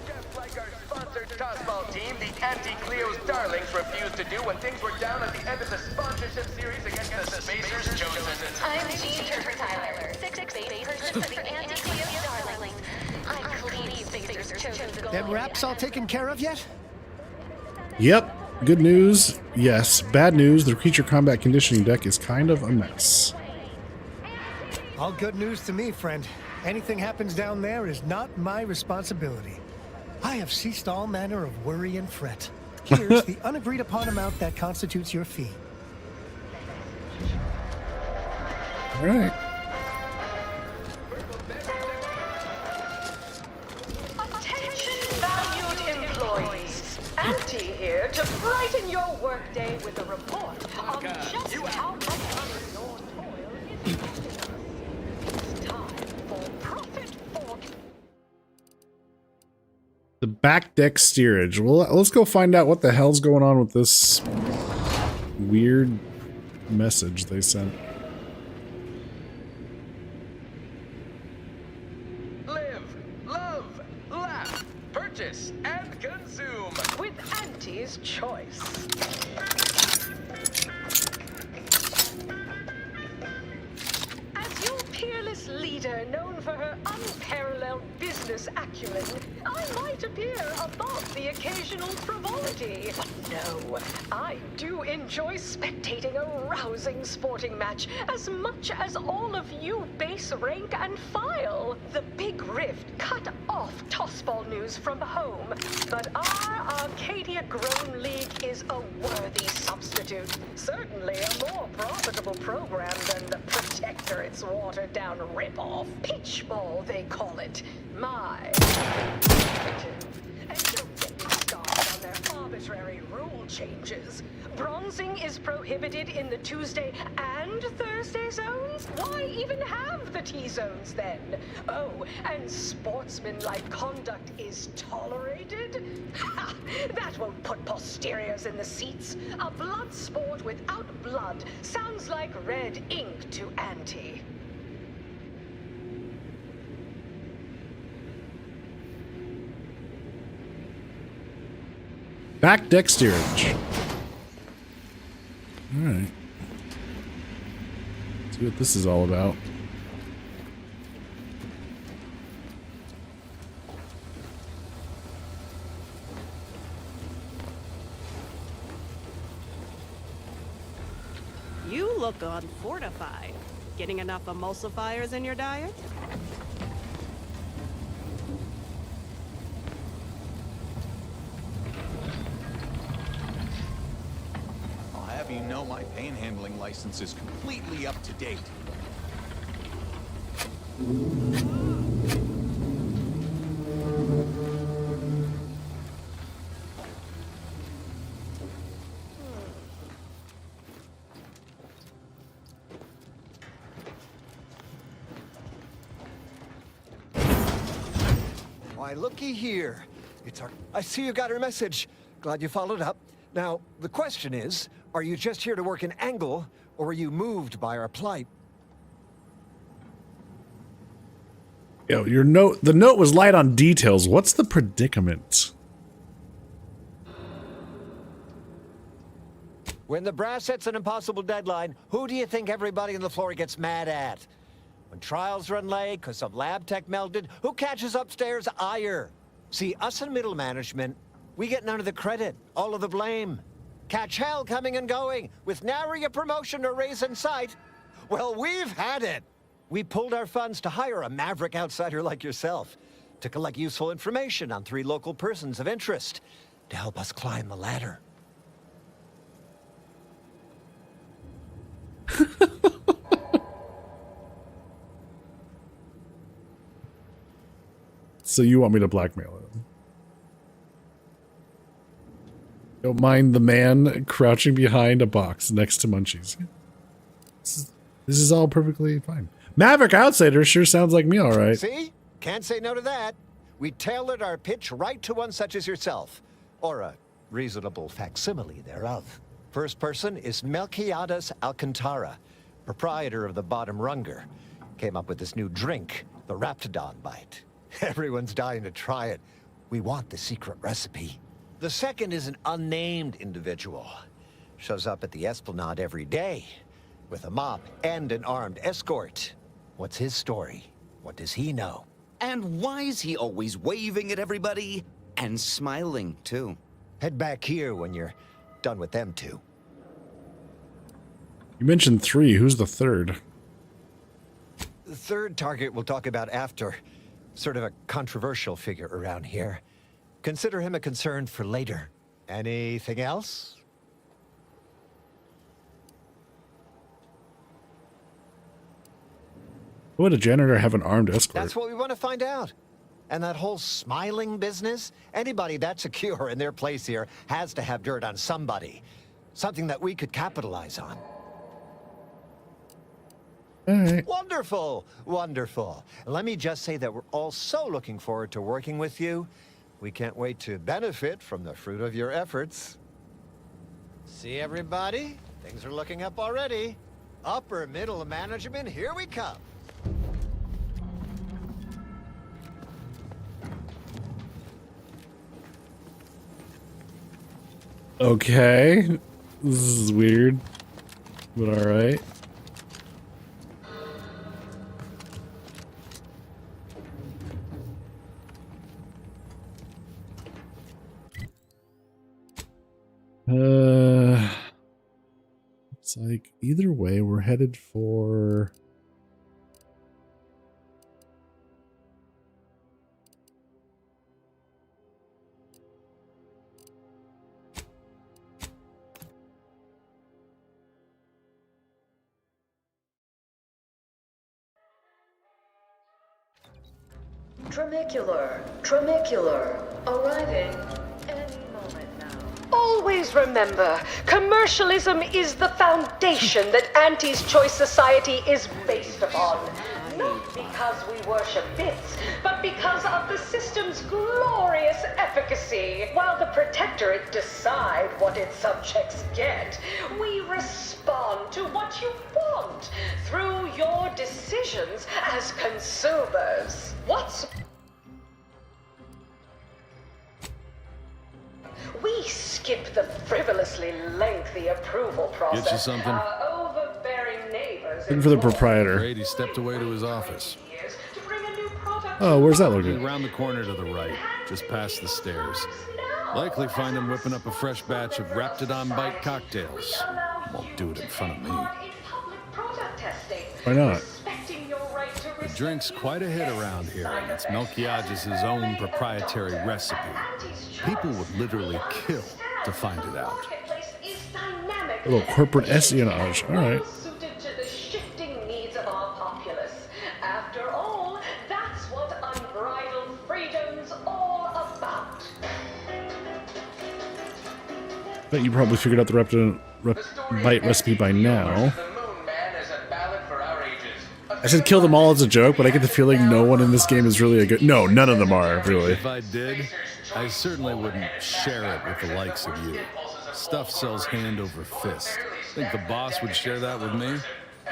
Just like our sponsored tossball team, the Auntie Cleo's darlings refused to do when things were down at the end of the sponsorship series against the Spacer's Chosen. I'm Jean Turner Tyler. 6 Spacers for the Anti-Cleo's darlings. I believe Spacers chosen the goal. Them wraps all taken care of yet? Yep. Good news. Yes. Bad news. The creature combat conditioning deck is kind of a mess. All good news to me, friend. Anything happens down there is not my responsibility. I have ceased all manner of worry and fret. Here's the unagreed upon amount that constitutes your fee. All right. Attention, valued employees. Auntie here to brighten your workday with a report on just how much of your toil is costing. It's time for profit for The back deck steerage. Well, let's go find out what the hell's going on with this weird message they sent. Live, love, laugh, purchase, and consume with Auntie's Choice. As your peerless leader, known for her unparalleled business acumen, I might appear above the occasional frivolity. But no, I do enjoy spectating a rousing sporting match as much as all of you base rank and file. The Big Rift cut off tossball news from home, but our Arcadia Grown League is a worthy substitute. Certainly a more profitable program than the Protector, its watered-down ripoff. Pitchball, they call it. My. And don't get me started on their arbitrary rule changes. Bronzing is prohibited in the Tuesday and Thursday zones? Why even have the T-zones then? Oh, and sportsmanlike conduct is tolerated? Ha! That won't put posteriors in the seats. A blood sport without blood sounds like red ink to Auntie. Back deck steerage. Alright. See what this is all about. You look unfortified. Getting enough emulsifiers in your diet? I'll have you know my panhandling license is completely up to date. Why, looky here. It's our... I see you got her message. Glad you followed up. Now, the question is, are you just here to work an angle, or were you moved by our plight? Yo, your note. The note was light on details. What's the predicament? When the brass sets an impossible deadline, who do you think everybody on the floor gets mad at? When trials run late because some lab tech melted, who catches upstairs? Ire. See, us in middle management, we get none of the credit, all of the blame. Catch hell coming and going, with nary a promotion or raise in sight. Well, we've had it. We pulled our funds to hire a maverick outsider like yourself to collect useful information on 3 local persons of interest to help us climb the ladder. So you want me to blackmail him? Don't mind the man crouching behind a box next to Munchies. This is all perfectly fine. Maverick Outsider sure sounds like me, all right. See? Can't say no to that. We tailored our pitch right to one such as yourself, or a reasonable facsimile thereof. First person is Melquiades Alcantara, proprietor of the Bottom Runger. Came up with this new drink, the Raptidon Bite. Everyone's dying to try it. We want the secret recipe. The second is an unnamed individual. Shows up at the Esplanade every day, with a mop and an armed escort. What's his story? What does he know? And why is he always waving at everybody? And smiling, too. Head back here when you're done with them two. You mentioned 3. Who's the third? The third target we'll talk about after. Sort of a controversial figure around here. Consider him a concern for later. Anything else? Would a janitor have an armed escort? That's what we want to find out. And that whole smiling business, anybody that secure in their place here has to have dirt on somebody. Something that we could capitalize on. All right. Wonderful, wonderful. Let me just say that we're all so looking forward to working with you. We can't wait to benefit from the fruit of your efforts. See everybody? Things are looking up already. Upper middle management, here we come. Okay. This is weird, but all right. It's like either way, we're headed for. Tramicular, arriving any moment now. Always remember, commercialism is the foundation that Auntie's Choice Society is based upon. Not because we worship bits, but because of the system's glorious efficacy. While the Protectorate decide what its subjects get, we respond to what you want through your decisions as consumers. We skip the frivolously lengthy approval process. Get you something? Our overbearing neighbors. Looking for the proprietor. Grady stepped away to his office. Oh, where's that located? Around the corner to the right, just past the stairs. Likely find him whipping up a fresh batch of Raptidon Bite cocktails. Won't do it in front of me. Why not? The drink's quite a hit around here, and it's Melquiades' own proprietary recipe. People would literally kill to find it out. A little corporate espionage. All right. Suited to the shifting needs of our populace. After all, that's what unbridled freedom's all about. Bet you probably figured out the Bite recipe by now. I said kill them all as a joke, but I get the feeling no one in this game is really a good... No, none of them are, really. If I did, I certainly wouldn't share it with the likes of you. Stuff sells hand over fist. Think the boss would share that with me?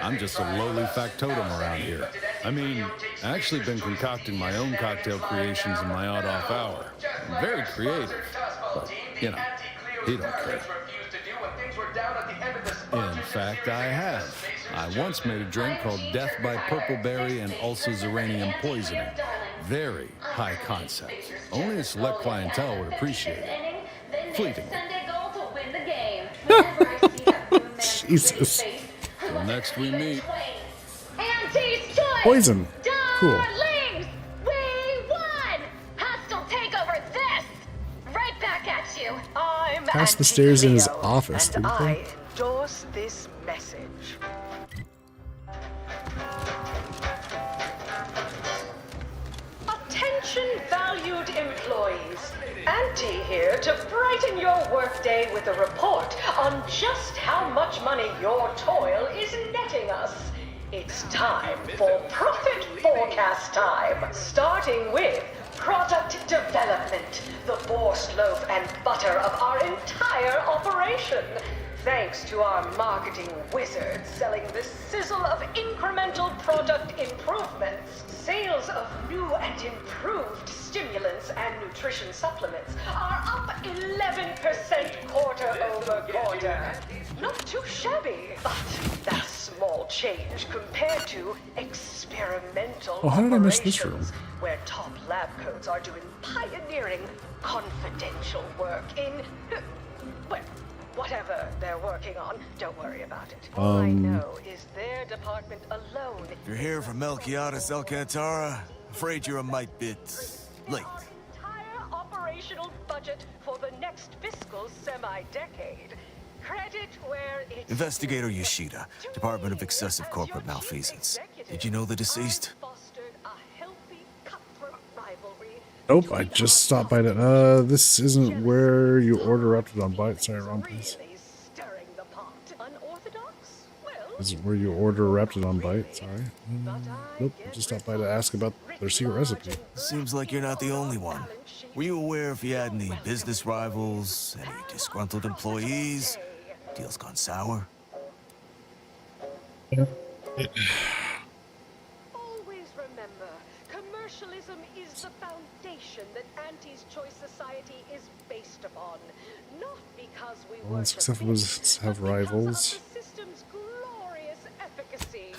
I'm just a lowly factotum around here. I mean, I actually been concocting my own cocktail creations in my odd-off hour. I'm very creative, but, you know, he don't care. In fact, I have. I once made a drink called Death by Purpleberry and also Uranium Poisoning. Very high concept. Only a select clientele would appreciate it. Fleeting. Jesus. Till next we meet. Auntie's choice! Poison. Cool. Darlings, we won! Hostile takeover this! Right back at you. I'm Past the Auntie stairs in his Cleo, office, and didn't I they? endorse this message. Attention valued employees. Auntie here to brighten your workday with a report on just how much money your toil is netting us. It's time for profit forecast time, starting with product development, the borscht loaf and butter of our entire operation. Thanks to our marketing wizards selling the sizzle of incremental product improvements, sales of new and improved stimulants and nutrition supplements are up 11% quarter over quarter. Not too shabby, but that's small change compared to experimental Oh, how did I miss this room? operations, where top lab coats are doing pioneering, confidential work in, well, whatever they're working on. Don't worry about it. All I know is their department alone. You're here from Melquiades Alcantara. Afraid you're a mite bit late. Entire operational budget for the next fiscal semi-decade. Credit where it's Investigator Yoshida, Department of Excessive Corporate Malfeasance. Did you know the deceased? Nope, I just stopped by to, this isn't where you order up to on bite. Sorry, wrong place. This is where you order Raptid on bite. Sorry. Nope, I just stopped by to ask about their secret recipe. Seems like you're not the only one. Were you aware if you had any business rivals, any disgruntled employees? Deals gone sour? Always remember, commercialism is the foundation that Auntie's Choice Society is based upon. Not because we All successful businesses have rivals. system's glorious efficacy.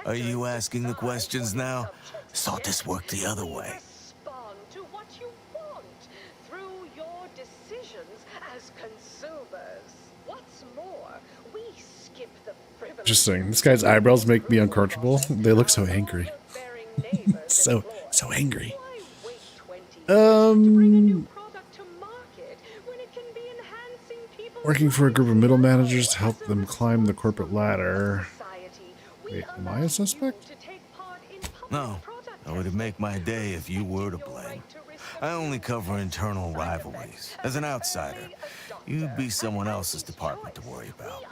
Are you asking the questions now? Saw this work the other way. Respond to what you want through your decisions as consumers. What's more, we skip the frivolous. Interesting. This guy's eyebrows make me uncomfortable. They look so angry. so angry. Working for a group of middle managers to help them climb the corporate ladder. Wait, am I a suspect? No, that would make my day if you were to blame. I only cover internal rivalries. As an outsider, you'd be someone else's department to worry about.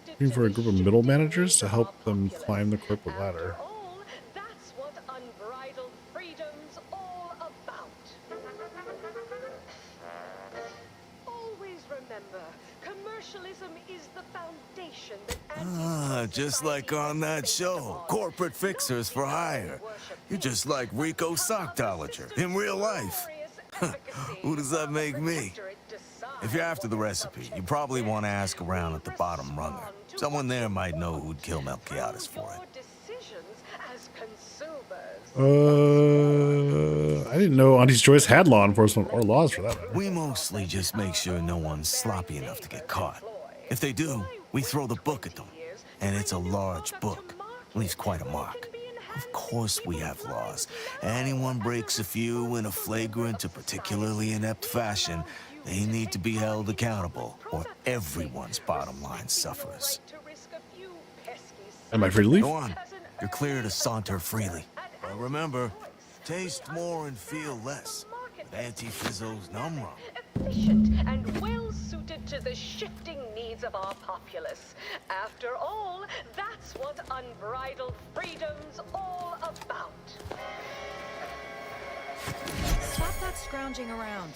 Working for a group of middle managers to help them climb the corporate ladder. That's what unbridled freedom's all about. Always remember, commercialism is the foundation that Ah, just like on that show, Corporate Fixers for Hire. You're just like Rico Sockdolager in real life. Who does that make me? If you're after the recipe, you probably want to ask around at the bottom runner. Someone there might know who'd kill Melquiades for it. I didn't know Auntie's Choice had law enforcement or laws for that matter. We mostly just make sure no one's sloppy enough to get caught. If they do, we throw the book at them. And it's a large book. Leaves quite a mark. Of course we have laws. Anyone breaks a few in a flagrant or particularly inept fashion, they need to be held accountable, or everyone's bottom line suffers. Am I free to leave? Go on. You're clear to saunter freely. But remember, taste more and feel less. With Anti-Fizzo's Numb Rum. Efficient and well suited to the shifting needs of our populace. After all, that's what unbridled freedom's all about. Stop that scrounging around.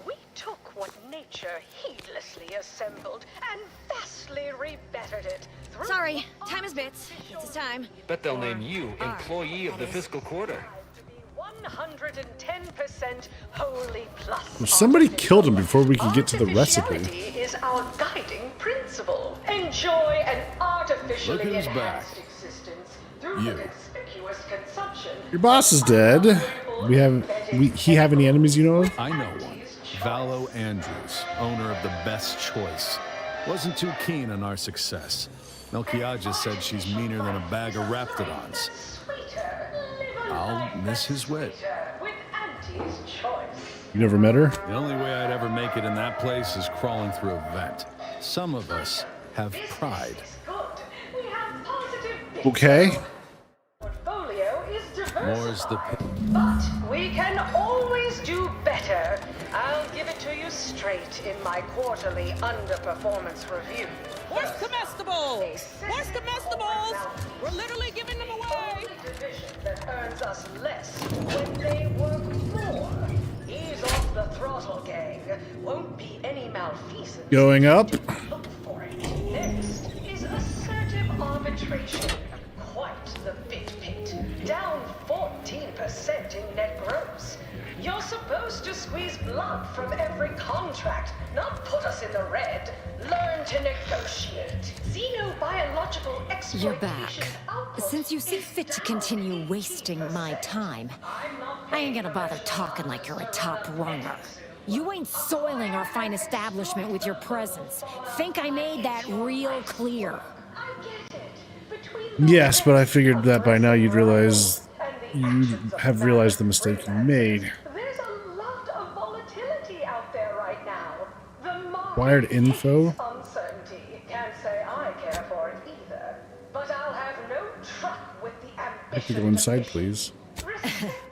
We took what nature heedlessly assembled and vastly rebettered it. Sorry, time is bits. It's time. Bet they'll name you Employee of the Fiscal Quarter. 100% 110% wholly plus. Well, somebody killed him before we could get to the recipe. Artificiality is our guiding principle. Enjoy an artificially Look who's back. enhanced existence through You. the conspicuous consumption. Your boss is dead. He have any enemies you know of? I know one. Valo Andrews, owner of the Best Choice. Wasn't too keen on our success. Melchiah said she's meaner than a bag of Raptidons. I'll miss his wit. You never met her? The only way I'd ever make it in that place is crawling through a vent. Some of us have pride. Okay. Portfolio is More's the but we can always do better. I'll give it to you straight in my quarterly underperformance review. Where's comestibles? Where's comestibles? We're literally giving them away. Division that earns us less when they work more. Ease off the throttle, gang. Won't be any malfeasance. Going up. Look for it. Next is assertive arbitration. Quite the bit pit. Down 14% in net gross. You're supposed to squeeze blood from every contract, not put us in the red. Learn to negotiate. Xenobiological exploitation. You're back. Since you see fit to continue wasting my time, I ain't gonna bother talking like you're a top runner. You ain't soiling our fine establishment with your presence. Think I made that real clear. Yes, but I figured that by now you'd realize the mistake you made. There's a lot of volatility out there right now. The market Wired info? uncertainty. Can't say I care for it either. But I'll have no truck with the I could go inside, please.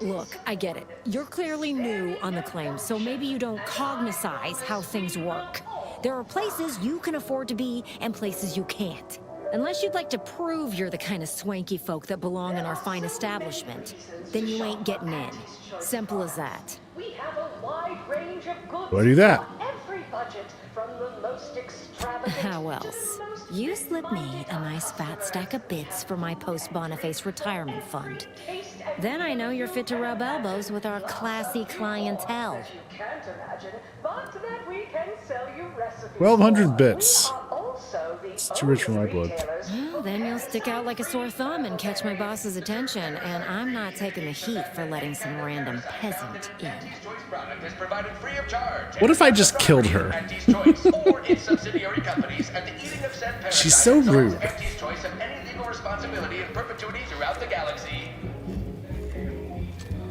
Look, I get it. You're clearly new on the claim, so maybe you don't cognitize how things work. There are places you can afford to be and places you can't. Unless you'd like to prove you're the kind of swanky folk that belong in our fine establishment, then you ain't getting in. Simple as that. We have a wide range of goods. Why do that? Every budget, from the most extravagant. How else? You slip me a nice fat stack of bits for my post-Boniface retirement fund. Then I know you're fit to rub elbows with our classy clientele. You can't imagine, but that we can sell you recipes. 1,200 bits. Also, the It's too rich for my blood. Well, then you'll stick out like a sore thumb and catch my boss's attention, and I'm not taking the heat for letting some random peasant in. Product is provided free of charge. What if I just killed her? Anti's Choice or its subsidiary companies and the eating of said parasite. She's so rude. Anti's Choice of any legal responsibility in perpetuity throughout the galaxy.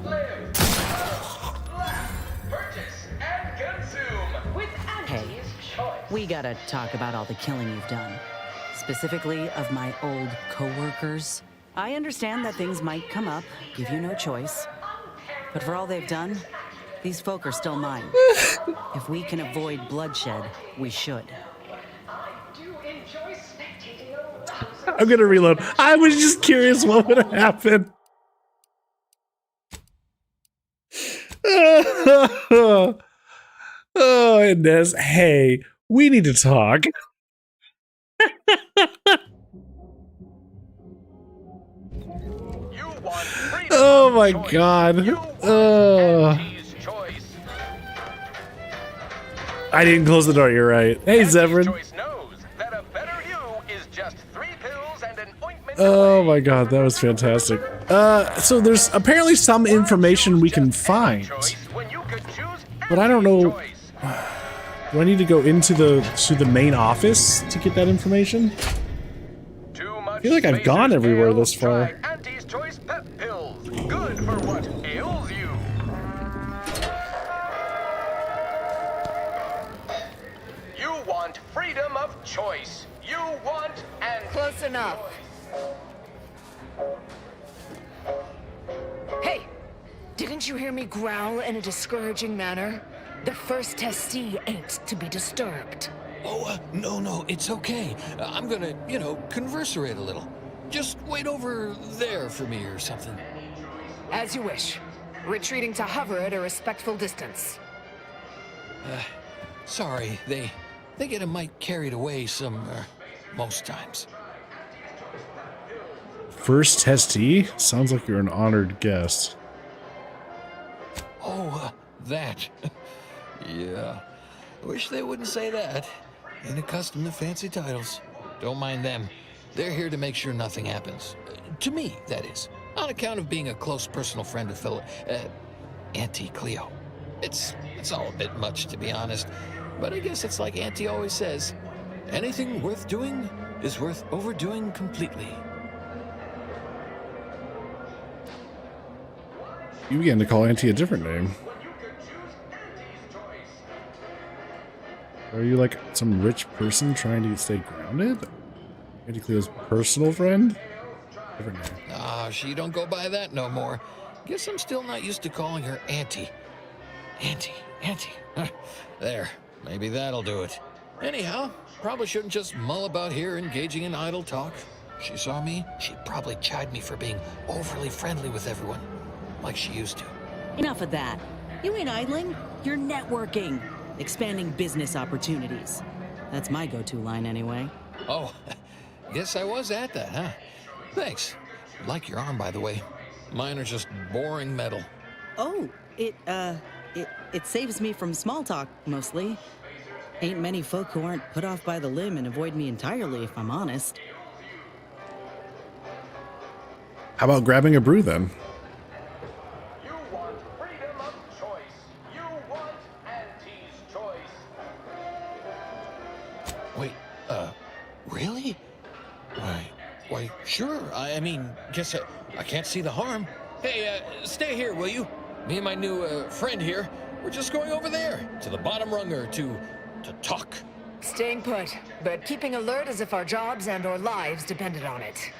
Live, laugh, purchase, and consume with Hey, Anti's Choice. we gotta talk about all the killing you've done. Specifically of my old co-workers. I understand that things might come up, give you no choice. But for all they've done, these folk are still mine. If we can avoid bloodshed, we should. I'm gonna reload. I was just curious what would happen. Oh, Inez. Hey, we need to talk. Oh my god. I didn't close the door, you're right. Hey, Zevran. Oh my god, that was fantastic. So there's apparently some information we can find. But I don't know. Do I need to go into the main office to get that information? I feel like I've gone everywhere this far. Anti's Choice Pep Pills. Good for what ails you. You want freedom of choice. You want and Close enough. Hey, didn't you hear me growl in a discouraging manner? The first testee ain't to be disturbed. Oh, no, it's okay. I'm gonna, converserate a little. Just wait over there for me or something. As you wish. Retreating to hover at a respectful distance. Sorry, they get a mite carried away most times. First testee? Sounds like you're an honored guest. Oh, that. Yeah. Wish they wouldn't say that. Ain't accustomed to fancy titles. Don't mind them. They're here to make sure nothing happens. To me, that is. On account of being a close personal friend of Auntie Cleo. It's all a bit much, to be honest. But I guess it's like Auntie always says. Anything worth doing is worth overdoing completely. You began to call Auntie a different name. Are you like some rich person trying to stay grounded? Auntie Cleo's personal friend? Different name. Ah, she don't go by that no more. Guess I'm still not used to calling her Auntie. Auntie. There, maybe that'll do it. Anyhow, probably shouldn't just mull about here engaging in idle talk. If she saw me, she'd probably chide me for being overly friendly with everyone, like she used to. Enough of that. You ain't idling, you're networking. Expanding business opportunities. That's my go-to line anyway. Oh, guess I was at that, huh? Thanks. Like your arm, by the way. Mine are just boring metal. Oh, it saves me from small talk, mostly. Ain't many folk who aren't put off by the limb and avoid me entirely, if I'm honest. How about grabbing a brew then? Wait, really? Why, sure. I mean, guess I can't see the harm. Hey, stay here, will you? Me and my new friend here, we're just going over there, to the bottom runger, to talk. Staying put, but keeping alert as if our jobs and or lives depended on it.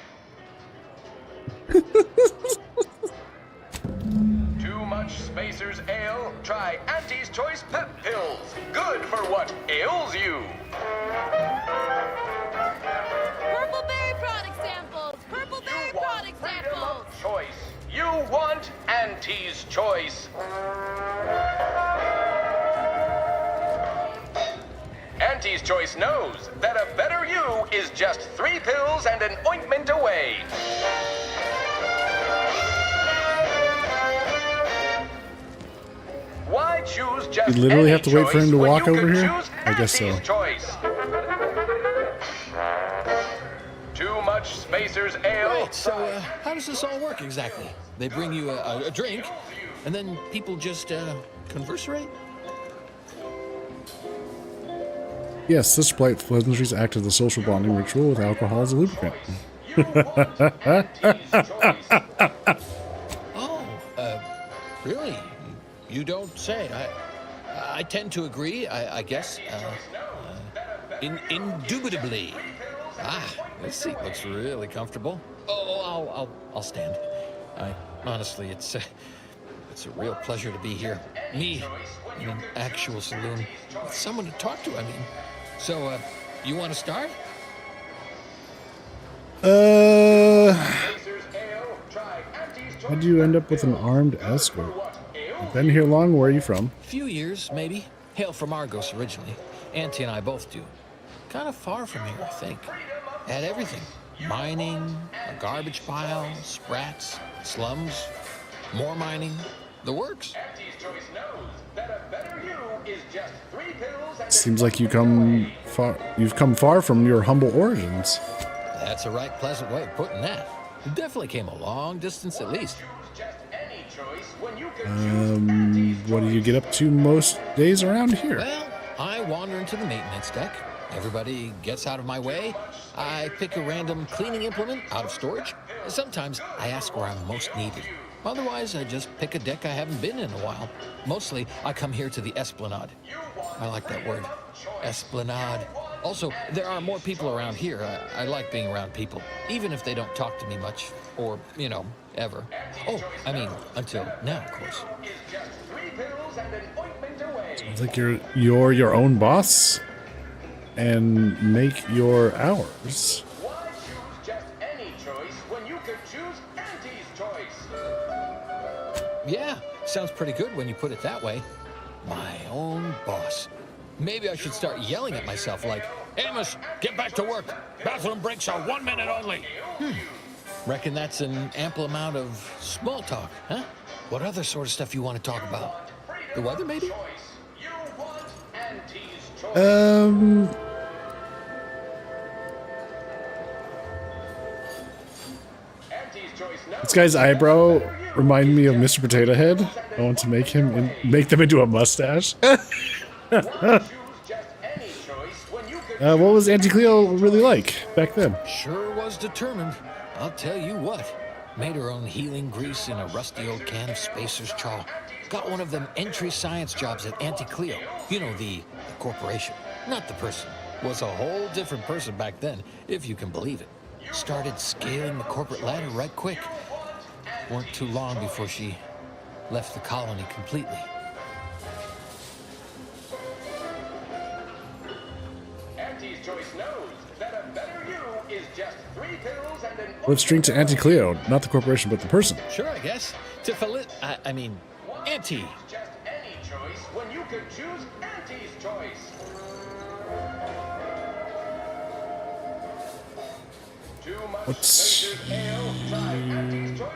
Too much Spacers Ale? Try Auntie's Choice Pep Pills. Good for what ails you. Purple berry product samples! Purple berry product samples! Choice. You want Auntie's Choice. Auntie's Choice knows that a better you is just 3 pills and an ointment away. Why choose just You literally any have to wait for him to choice when walk you over can here? choose I guess so. Auntie's Choice. Too much Spacers Ale. Right, so how does this all work exactly? They bring you a drink, and then people just conversate? Yes, such polite pleasantries act as a social bonding ritual with alcohol as a lubricant. Oh, really? You don't say. I tend to agree, I guess. Indubitably. This seat looks really comfortable. Oh, I'll stand. Honestly, it's a real pleasure to be here. Me, in an actual saloon, with someone to talk to, I mean. So, you want to start? How'd you end up with an armed escort? You've been here long? Where are you from? Few years, maybe. Hail from Argos originally. Auntie and I both do. Kind of far from here, I think. Had everything. Mining, a garbage pile, sprats, slums, more mining, the works. Seems like you've come far from your humble origins. That's a right pleasant way of putting that. Definitely came a long distance at least. What do you get up to most days around here? Well, I wander into the maintenance deck. Everybody gets out of my way. I pick a random cleaning implement out of storage. Sometimes I ask where I'm most needed. Otherwise, I just pick a deck I haven't been in a while. Mostly, I come here to the Esplanade. I like that word. Esplanade. Also, there are more people around here. I like being around people, even if they don't talk to me much, or, ever. Oh, I mean, until now, of course. Sounds like you're your own boss and make your hours. Yeah, sounds pretty good when you put it that way. My own boss. Maybe I should start yelling at myself like, Amos, get back to work. Bathroom breaks are 1 minute only. Reckon that's an ample amount of small talk, huh? What other sort of stuff you want to talk about? The weather, maybe? This guy's eyebrow reminded me of Mr. Potato Head. I want to make them into a mustache. What was Auntie Cleo really like back then? Sure was determined. I'll tell you what. Made her own healing grease in a rusty old can of Spacer's Chaw. Got one of them entry science jobs at Auntie Cleo. You know, the corporation, not the person. Was a whole different person back then, if you can believe it. Started scaling the corporate ladder right quick. Weren't too long before she left the colony completely. Auntie's Choice knows that a better you is just 3 pills and an Let's drink to Auntie Cleo, not the corporation, but the person. Sure, I guess. To I mean, Auntie. just any choice when you could choose Auntie's Choice.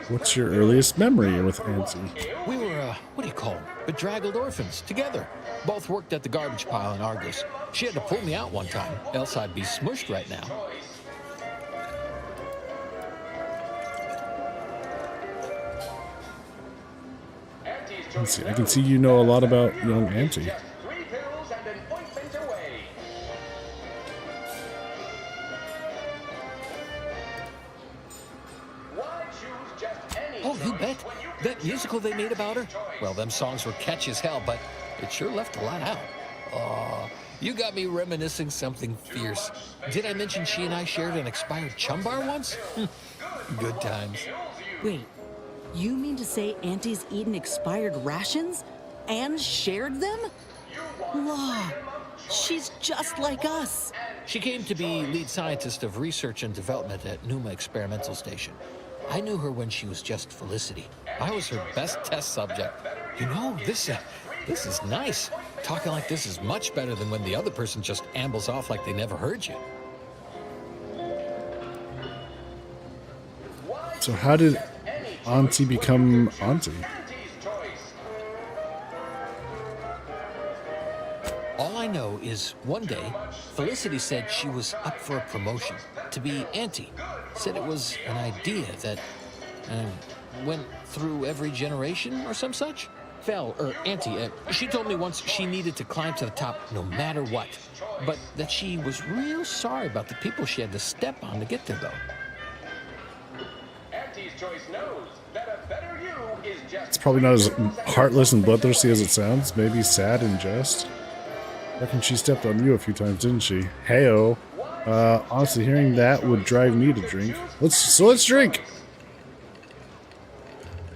What's your earliest memory with Auntie? We were, what do you call them? Bedraggled orphans, together. Both worked at the garbage pile in Argos. She had to pull me out one time, else I'd be smushed right now. Let's see. I can see you know a lot about young Auntie. Oh, you bet. That musical they made about her? Well, them songs were catchy as hell, but it sure left a lot out. Oh, you got me reminiscing something fierce. Did I mention she and I shared an expired chum bar once? Good times. Wait, you mean to say Auntie's eaten expired rations and shared them? Law, she's just like us. She came to be lead scientist of research and development at Numa Experimental Station. I knew her when she was just Felicity. I was her best test subject. You know, this is nice. Talking like this is much better than when the other person just ambles off like they never heard you. So how did Auntie become Auntie? All I know is one day, Felicity said she was up for a promotion to be Auntie. Said it was an idea that went through every generation or some such. Auntie, she told me once she needed to climb to the top no matter what. But that she was real sorry about the people she had to step on to get there, though. Auntie's Choice knows that a better you is just It's probably not as heartless and bloodthirsty as it sounds. Maybe sad and just. Reckon she stepped on you a few times, didn't she? Heyo. Honestly, hearing that would drive me to drink. Let's drink.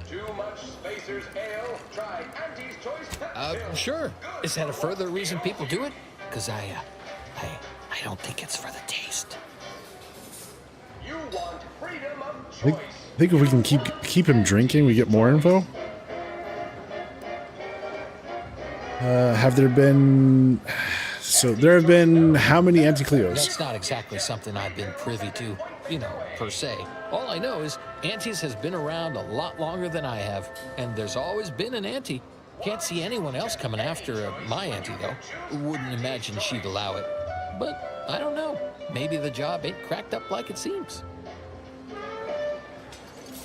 Too much Spacer's Ale. Try Auntie's Choice. Sure. Is that a further reason people do it? Because I don't think it's for the taste. You want freedom of I think if we can keep him drinking, we get more info. Have there been... So there have been how many Auntie Cleos? That's not exactly something I've been privy to, per se. All I know is Auntie's has been around a lot longer than I have, and there's always been an Auntie. Can't see anyone else coming after my Auntie, though. Wouldn't imagine she'd allow it. But I don't know. Maybe the job ain't cracked up like it seems.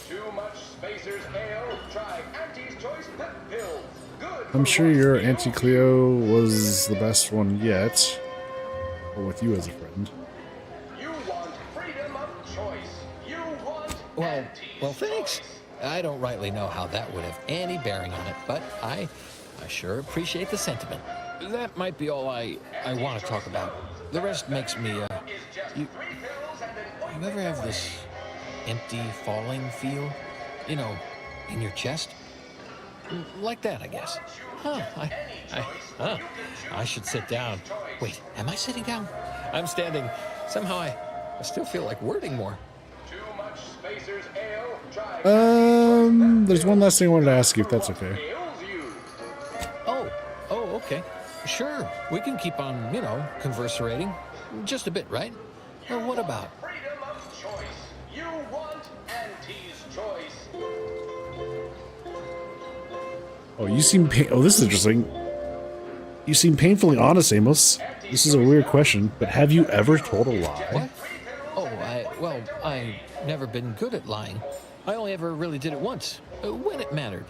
Too much Spacer's Ale. Try Auntie's Choice Pep Pills. Good. I'm sure your Auntie Cleo was the best one yet. Or with you as a friend. You want freedom of choice. You want Well, thanks. I don't rightly know how that would have any bearing on it, but I sure appreciate the sentiment. That might be all I want to talk about. The rest makes me, you ever have this empty falling feel? In your chest? Like that, I guess. I should sit down. Wait, am I sitting down? I'm standing. Somehow I still feel like wording more. Too much Spacer's Ale. Try There's one last thing I wanted to ask you, if that's okay. Oh, okay. Sure, we can keep on, converserating. Just a bit, right? Well, what about? freedom of choice. You want Auntie's Choice. Oh, you seem this is interesting. You seem painfully honest, Amos. This is a weird question, but have you ever told a lie? What? Oh, I've never been good at lying. I only ever really did it once, when it mattered.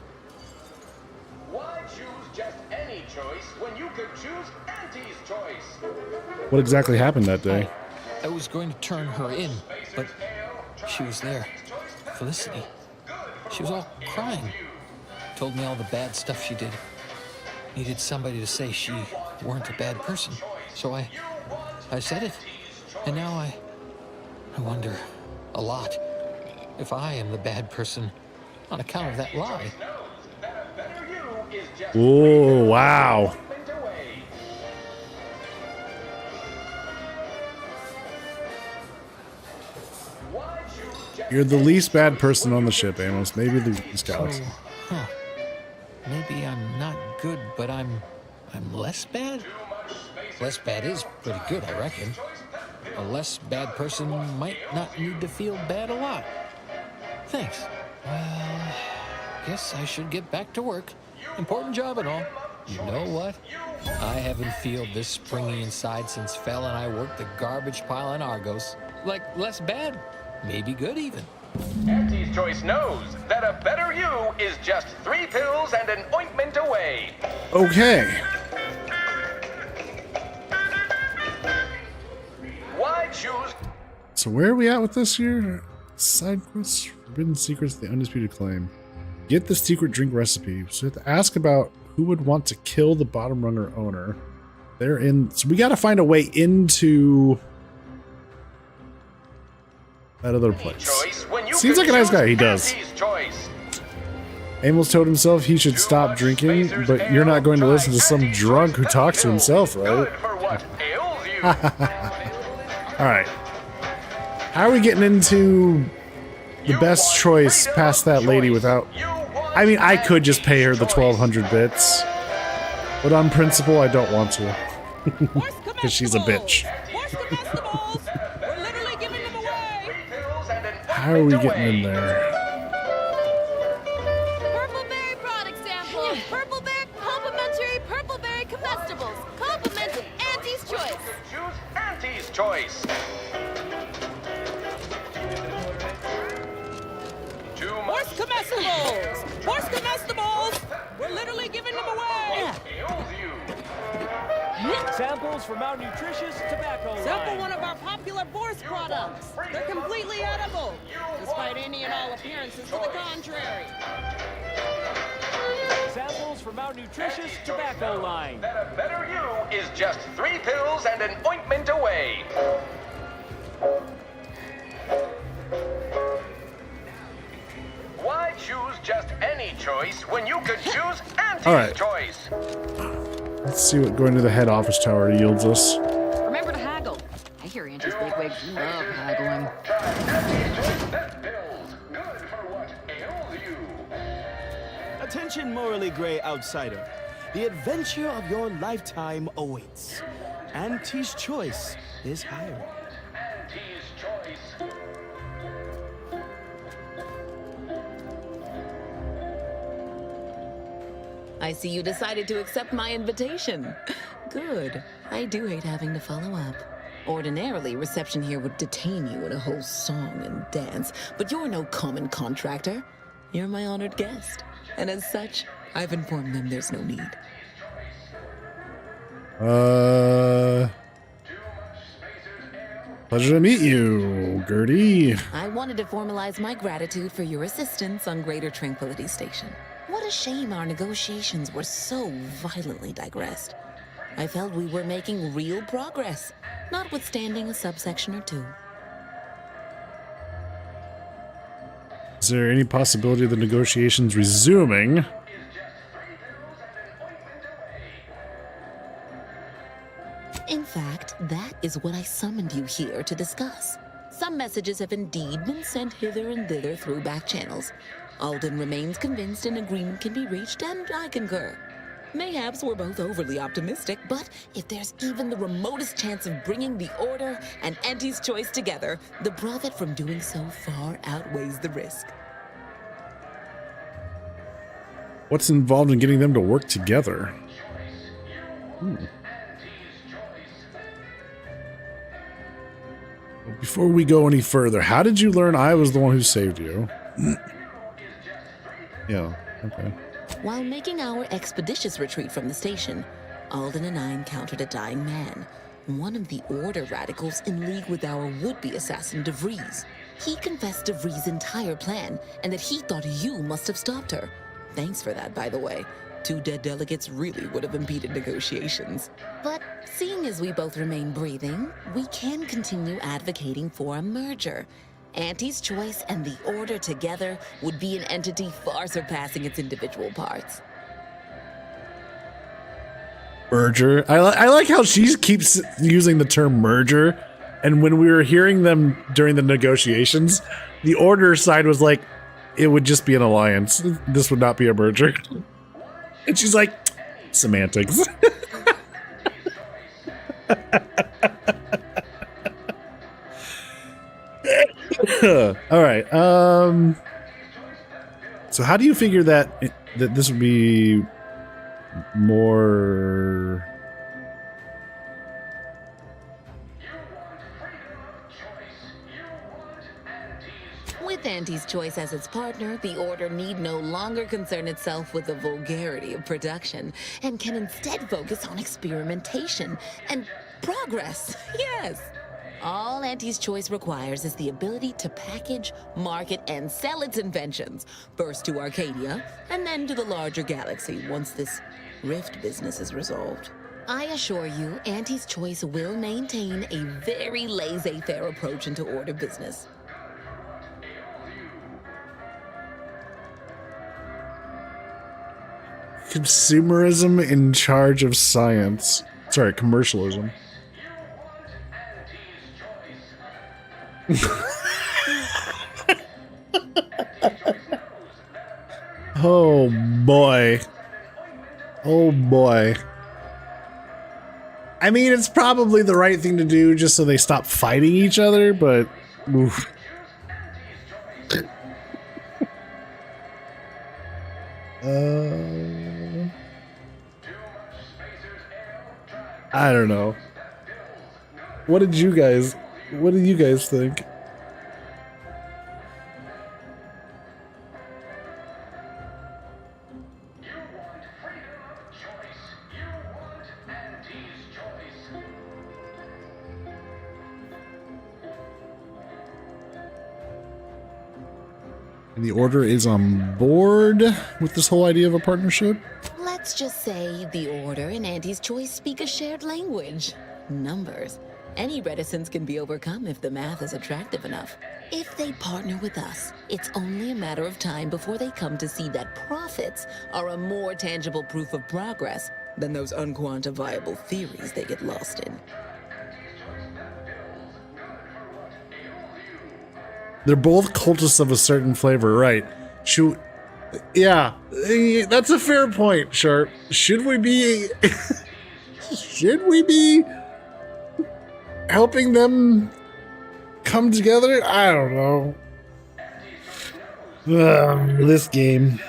Why choose just any choice when you could choose Auntie's choice? What exactly happened that day? I was going to turn her in, but she was there. Felicity. She was all crying. Told me all the bad stuff she did. Needed somebody to say she weren't a bad person. So I said it. And now I wonder a lot if I am the bad person on account of that lie. Oh, wow. You're the least bad person on the ship, Amos. Maybe the scouts. So, maybe I'm not good, but I'm less bad? Less bad is pretty good, I reckon. A less bad person might not need to feel bad a lot. Thanks. Well, guess I should get back to work. Important job and all. You know what? I haven't felt this springy inside since Fel and I worked the garbage pile on Argos. Like, less bad. Maybe good even. Auntie's Choice knows that a better you is just 3 pills and an ointment away. Okay. Why choose? So where are we at with this here? Side quests, Forbidden Secrets, the Undisputed Claim. Get the secret drink recipe. So we have to ask about who would want to kill the bottom runner owner. They're in. So we got to find a way into that other place. Seems like a nice guy. He does. Amos told himself he should stop drinking, but you're not going to listen to some drunk who talks to himself, right? All right. How are we getting into the best choice past that lady without... I mean, I could just pay her the 1,200 bits, but on principle, I don't want to. Because she's a bitch. How are we getting in there? Purpleberry product sample. Purpleberry complimentary purpleberry comestibles. Complimenting Auntie's Choice. Choose Auntie's Choice. Horse comestibles! Horse comestibles! We're literally giving them away! Samples from our nutritious tobacco Sample line. one of our popular Boris products. They're completely edible, despite any and all appearances to the contrary. Samples from our nutritious tobacco line. That a better you is just 3 pills and an ointment away. Why choose just any choice when you could choose Auntie's All right. Choice? Let's see what going to the head office tower yields us. Remember to haggle. I hear Auntie's bigwigs love haggling. Attention, morally gray outsider. The adventure of your lifetime awaits. Auntie's Choice is hiring. Auntie's Choice. I see you decided to accept my invitation. Good. I do hate having to follow up. Ordinarily, reception here would detain you in a whole song and dance, but you're no common contractor. You're my honored guest. And as such, I've informed them there's no need. Pleasure to meet you, Gertie. I wanted to formalize my gratitude for your assistance on Greater Tranquility Station. What a shame our negotiations were so violently digressed. I felt we were making real progress, notwithstanding a subsection or two. Is there any possibility of the negotiations resuming? In fact, that is what I summoned you here to discuss. Some messages have indeed been sent hither and thither through back channels. Alden remains convinced an agreement can be reached, and I concur. Mayhaps we're both overly optimistic, but if there's even the remotest chance of bringing the Order and Auntie's Choice together, the profit from doing so far outweighs the risk. What's involved in getting them to work together? Before we go any further, how did you learn I was the one who saved you? Yeah, okay. While making our expeditious retreat from the station, Alden and I encountered a dying man, one of the Order radicals in league with our would-be assassin DeVries. He confessed DeVries' entire plan and that he thought you must have stopped her. Thanks for that, by the way. 2 dead delegates really would have impeded negotiations. But seeing as we both remain breathing, we can continue advocating for a merger. Auntie's Choice and the Order together would be an entity far surpassing its individual parts. Merger. I like how she keeps using the term merger. And when we were hearing them during the negotiations, the Order side was like, it would just be an alliance. This would not be a merger. And she's like, semantics. All right. So how do you figure that this would be more? With Auntie's Choice as its partner, the Order need no longer concern itself with the vulgarity of production and can instead focus on experimentation and progress. Yes! All Auntie's Choice requires is the ability to package, market, and sell its inventions, first to Arcadia, and then to the larger galaxy once this Rift business is resolved. I assure you, Auntie's Choice will maintain a very laissez-faire approach into Order business. Consumerism in charge of science. Sorry, commercialism. Oh boy. Oh boy. I mean, it's probably the right thing to do just so they stop fighting each other, but oof. I don't know. What did you guys think? And the Order is on board with this whole idea of a partnership? Let's just say the Order and Auntie's Choice speak a shared language. Numbers. Any reticence can be overcome if the math is attractive enough. If they partner with us, it's only a matter of time before they come to see that profits are a more tangible proof of progress than those unquantifiable theories they get lost in. They're both cultists of a certain flavor, right? Yeah, that's a fair point, Sharp. Should we be helping them come together? I don't know. This game.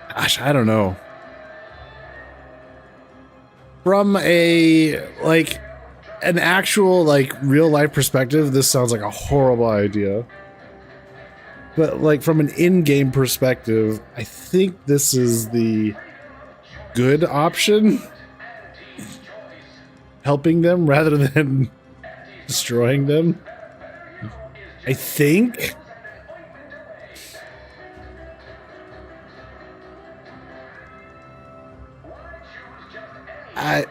Gosh, I don't know. From an actual real life perspective, this sounds like a horrible idea. But from an in-game perspective, I think this is the good option. Helping them rather than destroying them. I think. I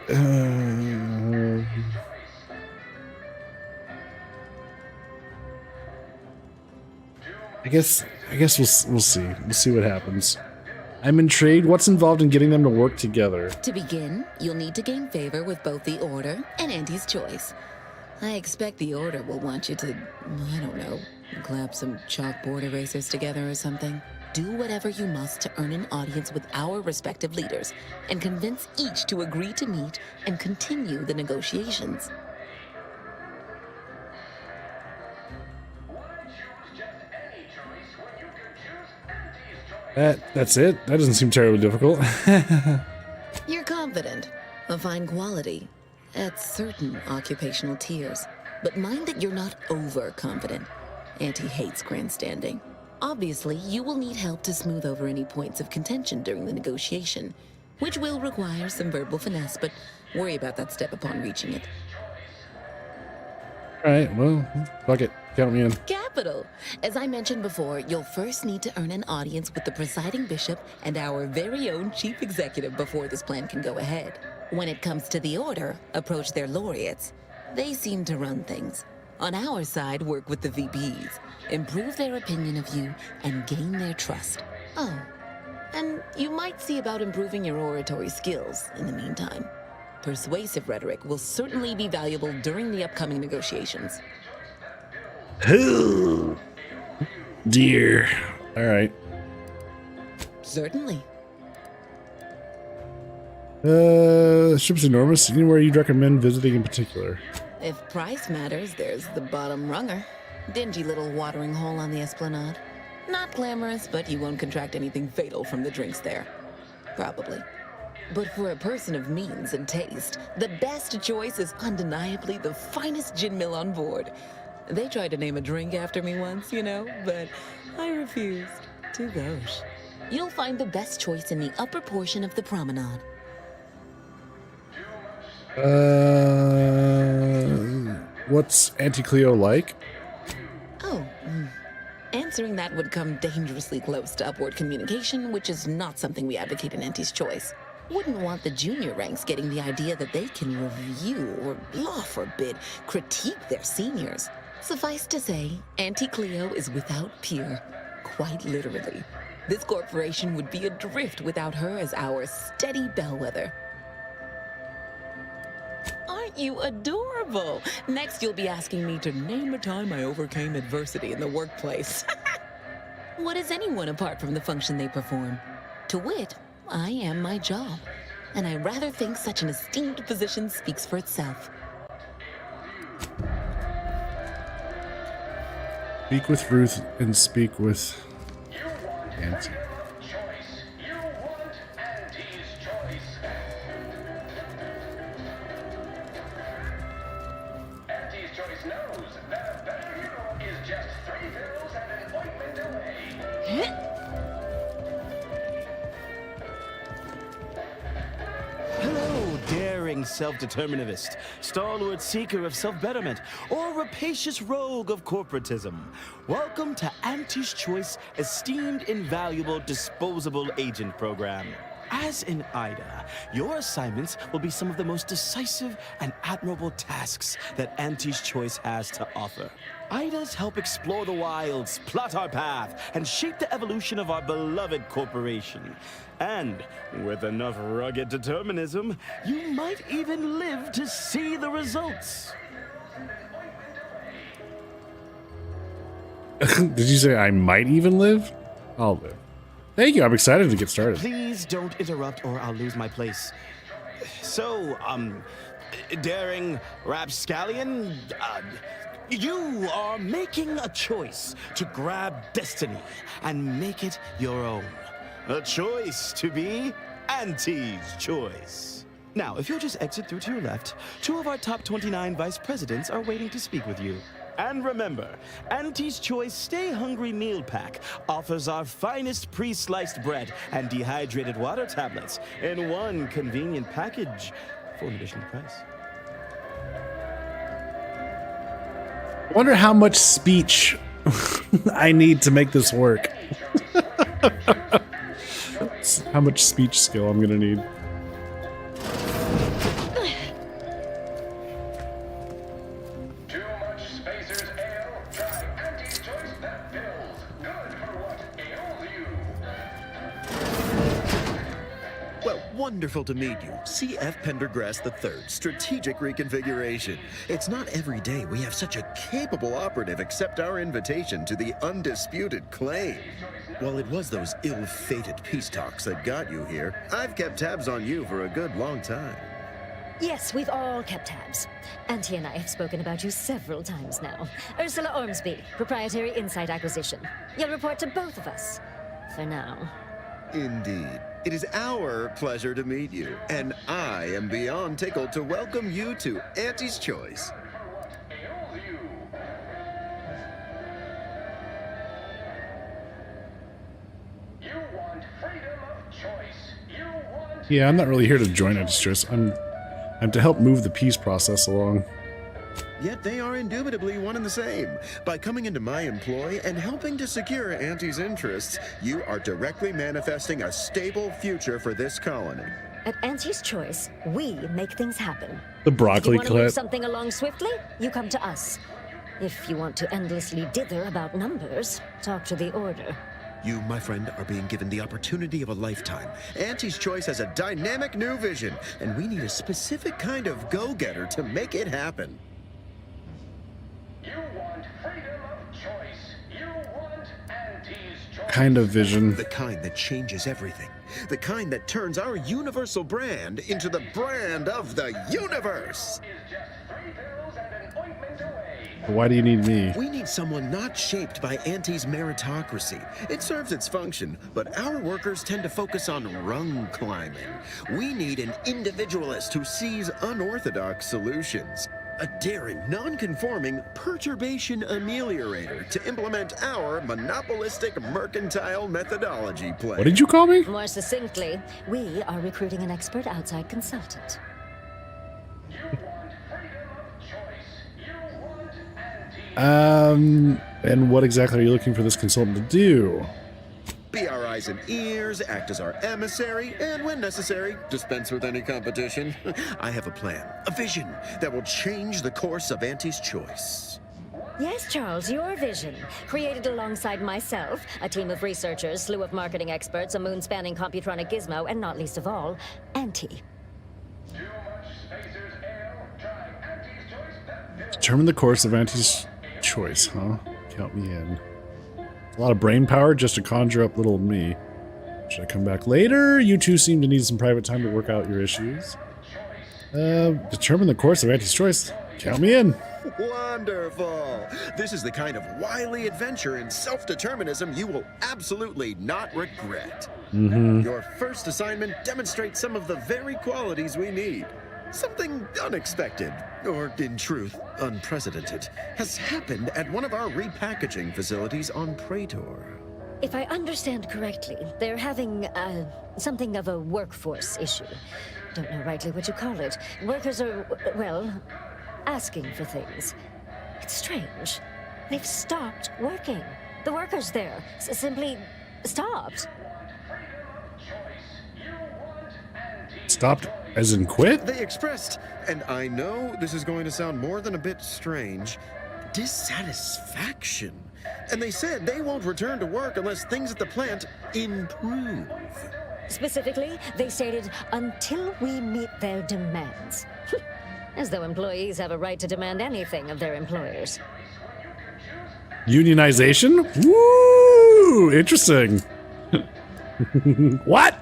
guess we'll see. We'll see what happens. I'm intrigued. What's involved in getting them to work together? To begin, you'll need to gain favor with both the Order and Auntie's Choice. I expect the Order will want you to, I don't know, clap some chalkboard erasers together or something. do whatever you must to earn an audience with our respective leaders and convince each to agree to meet and continue the negotiations. That's it? That doesn't seem terribly difficult. You're confident, a fine quality, at certain occupational tiers. But mind that you're not overconfident. Auntie hates grandstanding. Obviously, you will need help to smooth over any points of contention during the negotiation, which will require some verbal finesse, but worry about that step upon reaching it. Alright, well, fuck it. Count me in. Capital! As I mentioned before, you'll first need to earn an audience with the presiding bishop and our very own chief executive before this plan can go ahead. When it comes to the order, approach their laureates. They seem to run things. On our side, work with the VPs, improve their opinion of you, and gain their trust. Oh, and you might see about improving your oratory skills in the meantime. Persuasive rhetoric will certainly be valuable during the upcoming negotiations. Oh, dear. All right. Certainly. Ship's enormous. Anywhere you'd recommend visiting in particular? If price matters, there's the bottom runger. Dingy little watering hole on the Esplanade. Not glamorous, but you won't contract anything fatal from the drinks there. Probably. But for a person of means and taste, the best choice is undeniably the finest gin mill on board. They tried to name a drink after me once, you know, but I refused. Too gauche. You'll find the best choice in the upper portion of the promenade. What's Auntie Cleo like? Oh, answering that would come dangerously close to upward communication, which is not something we advocate in Auntie's Choice. Wouldn't want the junior ranks getting the idea that they can review or, law forbid, critique their seniors. Suffice to say, Auntie Cleo is without peer, quite literally. This corporation would be adrift without her as our steady bellwether. Aren't you adorable? Next, you'll be asking me to name a time I overcame adversity in the workplace. What is anyone apart from the function they perform? To wit, I am my job, and I rather think such an esteemed position speaks for itself. Speak with Ruth and speak with Auntie. Hello, daring self-determinivist, stalwart seeker of self-betterment, or rapacious rogue of corporatism. Welcome to Auntie's Choice Esteemed Invaluable Disposable Agent Program. As in Ida, your assignments will be some of the most decisive and admirable tasks that Auntie's Choice has to offer. Idas help explore the wilds, plot our path, and shape the evolution of our beloved corporation. And with enough rugged determinism, you might even live to see the results. Did you say I might even live? I'll live. Thank you. I'm excited to get started. Please don't interrupt or I'll lose my place. So, daring rapscallion, you are making a choice to grab destiny and make it your own. A choice to be Auntie's Choice. Now, if you'll just exit through to your left, 2 of our top 29 vice presidents are waiting to speak with you. And remember, Auntie's Choice Stay Hungry Meal Pack offers our finest pre-sliced bread and dehydrated water tablets in one convenient package for an additional price. I wonder how much speech I need to make this work. How much speech skill I'm gonna need. Wonderful to meet you. C.F. Pendergrass III, Strategic Reconfiguration. It's not every day we have such a capable operative accept our invitation to the undisputed claim. while it was those ill-fated peace talks that got you here, I've kept tabs on you for a good long time. Yes, we've all kept tabs. Auntie and I have spoken about you several times now. Ursula Ormsby, Proprietary Insight Acquisition. You'll report to both of us. For now. Indeed. It is our pleasure to meet you, and I am beyond tickled to welcome you to Auntie's Choice. Yeah, I'm not really here to join Auntie's Choice. I'm to help move the peace process along. Yet they are indubitably one and the same. By coming into my employ and helping to secure Auntie's interests, you are directly manifesting a stable future for this colony. At Auntie's Choice, we make things happen. The broccoli If you want to move clip. something along swiftly, you come to us. If you want to endlessly dither about numbers, talk to the Order. You, my friend, are being given the opportunity of a lifetime. Auntie's Choice has a dynamic new vision, and we need a specific kind of go-getter to make it happen. Kind of vision. The kind that changes everything. The kind that turns our universal brand into the brand of the universe. Why do you need me? We need someone not shaped by Auntie's meritocracy. It serves its function, but our workers tend to focus on rung climbing. We need an individualist who sees unorthodox solutions. A daring, non-conforming perturbation ameliorator to implement our monopolistic mercantile methodology plan. What did you call me? More succinctly, we are recruiting an expert outside consultant. And what exactly are you looking for this consultant to do? Be our eyes and ears, act as our emissary, and when necessary, dispense with any competition. I have a plan, a vision that will change the course of Auntie's Choice. Yes, Charles, your vision. Created alongside myself, a team of researchers, slew of marketing experts, a moon-spanning computronic gizmo, and not least of all, Auntie. Determine the course of Auntie's Choice, huh? Count me in. A lot of brain power just to conjure up little me. Should I come back later? You two seem to need some private time to work out your issues. Determine the course of Auntie's Choice. Count me in. Wonderful! This is the kind of wily adventure in self-determinism you will absolutely not regret. Mm-hmm. Your first assignment demonstrates some of the very qualities we need. Something unexpected, or in truth, unprecedented, has happened at one of our repackaging facilities on Praetor. If I understand correctly, they're having, something of a workforce issue. Don't know rightly what you call it. Workers are, well, asking for things. It's strange. They've stopped working. The workers there simply stopped. Stopped as in quit? They expressed, and I know this is going to sound more than a bit strange, dissatisfaction. And they said they won't return to work unless things at the plant improve. Specifically, they stated, until we meet their demands. As though employees have a right to demand anything of their employers. Unionization? Woo! Interesting. What?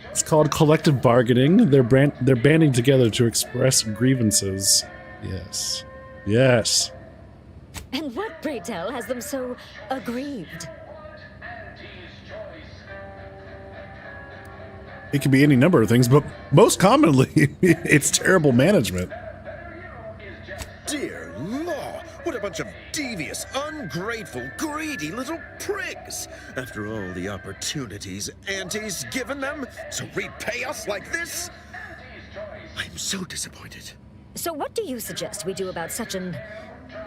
It's called collective bargaining. They're banding together to express grievances. Yes. Yes. And what, pray tell, has them so aggrieved? It can be any number of things, but most commonly, it's terrible management. Dear law, what a bunch of devious, ungrateful, greedy little prigs! After all the opportunities Auntie's given them to repay us like this, I'm so disappointed. So what do you suggest we do about such an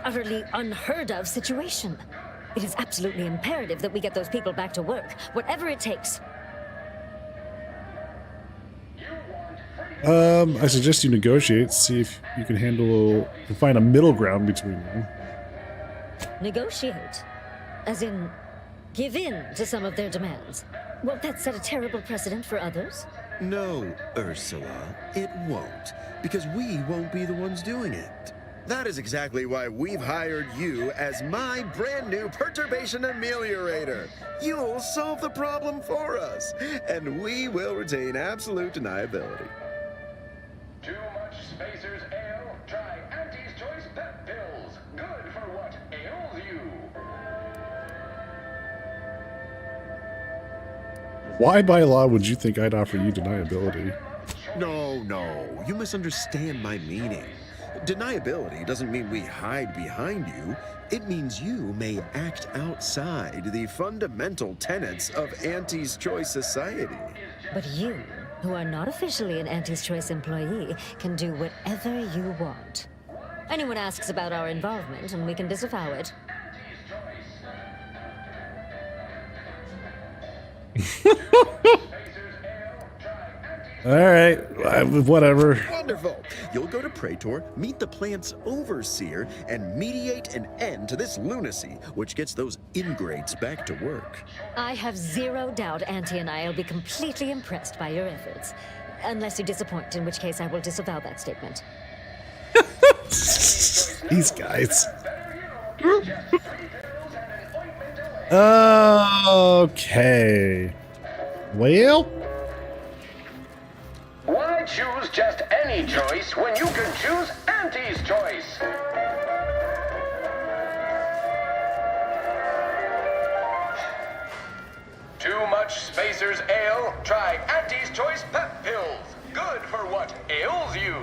utterly unheard of situation? It is absolutely imperative that we get those people back to work, whatever it takes. I suggest you negotiate, see if you can find a middle ground between them. Negotiate? As in, give in to some of their demands? Won't that set a terrible precedent for others? No, Ursula, it won't, because we won't be the ones doing it. That is exactly why we've hired you as my brand new perturbation ameliorator. You'll solve the problem for us, and we will retain absolute deniability. Too much Spacers Ale? Try Auntie's Choice Pep Pills. Good for what ails you. Why by law would you think I'd offer you deniability? No, you misunderstand my meaning. Deniability doesn't mean we hide behind you. It means you may act outside the fundamental tenets of Auntie's Choice Society. But you, who are not officially an Auntie's Choice employee, can do whatever you want. Anyone asks about our involvement, and we can disavow it. All right, whatever. Wonderful. You'll go to Praetor, meet the plant's overseer, and mediate an end to this lunacy, which gets those ingrates back to work. I have zero doubt Auntie and I will be completely impressed by your efforts. Unless you disappoint, in which case I will disavow that statement. These guys. Okay. Well. Why choose just any choice when you can choose Auntie's Choice? Too much Spacers Ale? Try Auntie's Choice Pep Pills. Good for what ails you.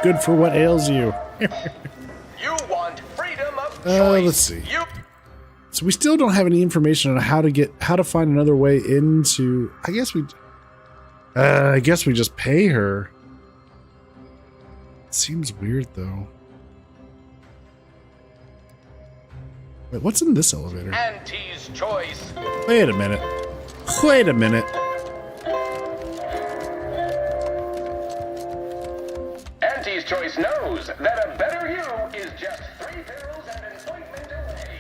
Good for what ails you. You want freedom of choice. Let's see. So we still don't have any information on how to find another way into. I guess we just pay her. Seems weird though. Wait, what's in this elevator? Auntie's Choice. Wait a minute. Wait a minute. Auntie's Choice knows that a better you is just 3 pills and an ointment away.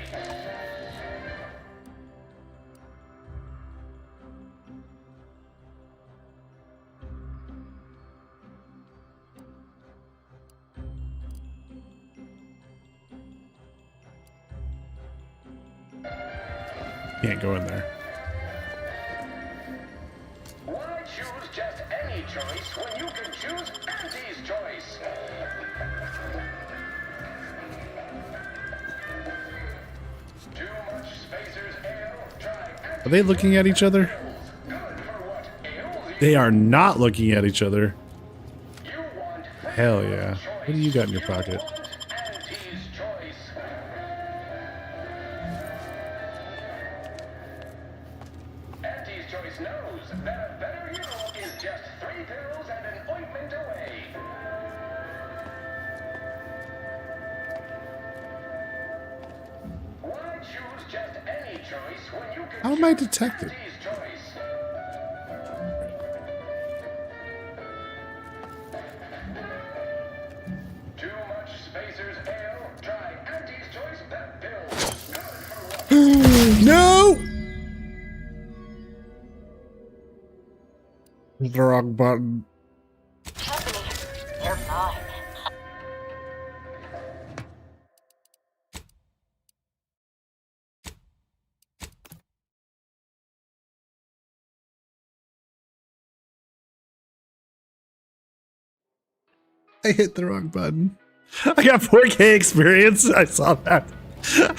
Can't go in there. Why choose just any choice when you can choose Auntie's Choice? Too much Spacers Ale? Try Are they looking at each other? They are not looking at each other. Hell yeah. What do you got in your pocket? Auntie's Choice. Auntie's Choice knows that a better you is just 3 pills and an ointment away. Why choose just any choice when you can How am I detected? Auntie's Choice? Too much Spacers Ale? Try Auntie's Choice Pep Pills. No! The wrong button. You're fine. I hit the wrong button. I got 4K experience. I saw that. I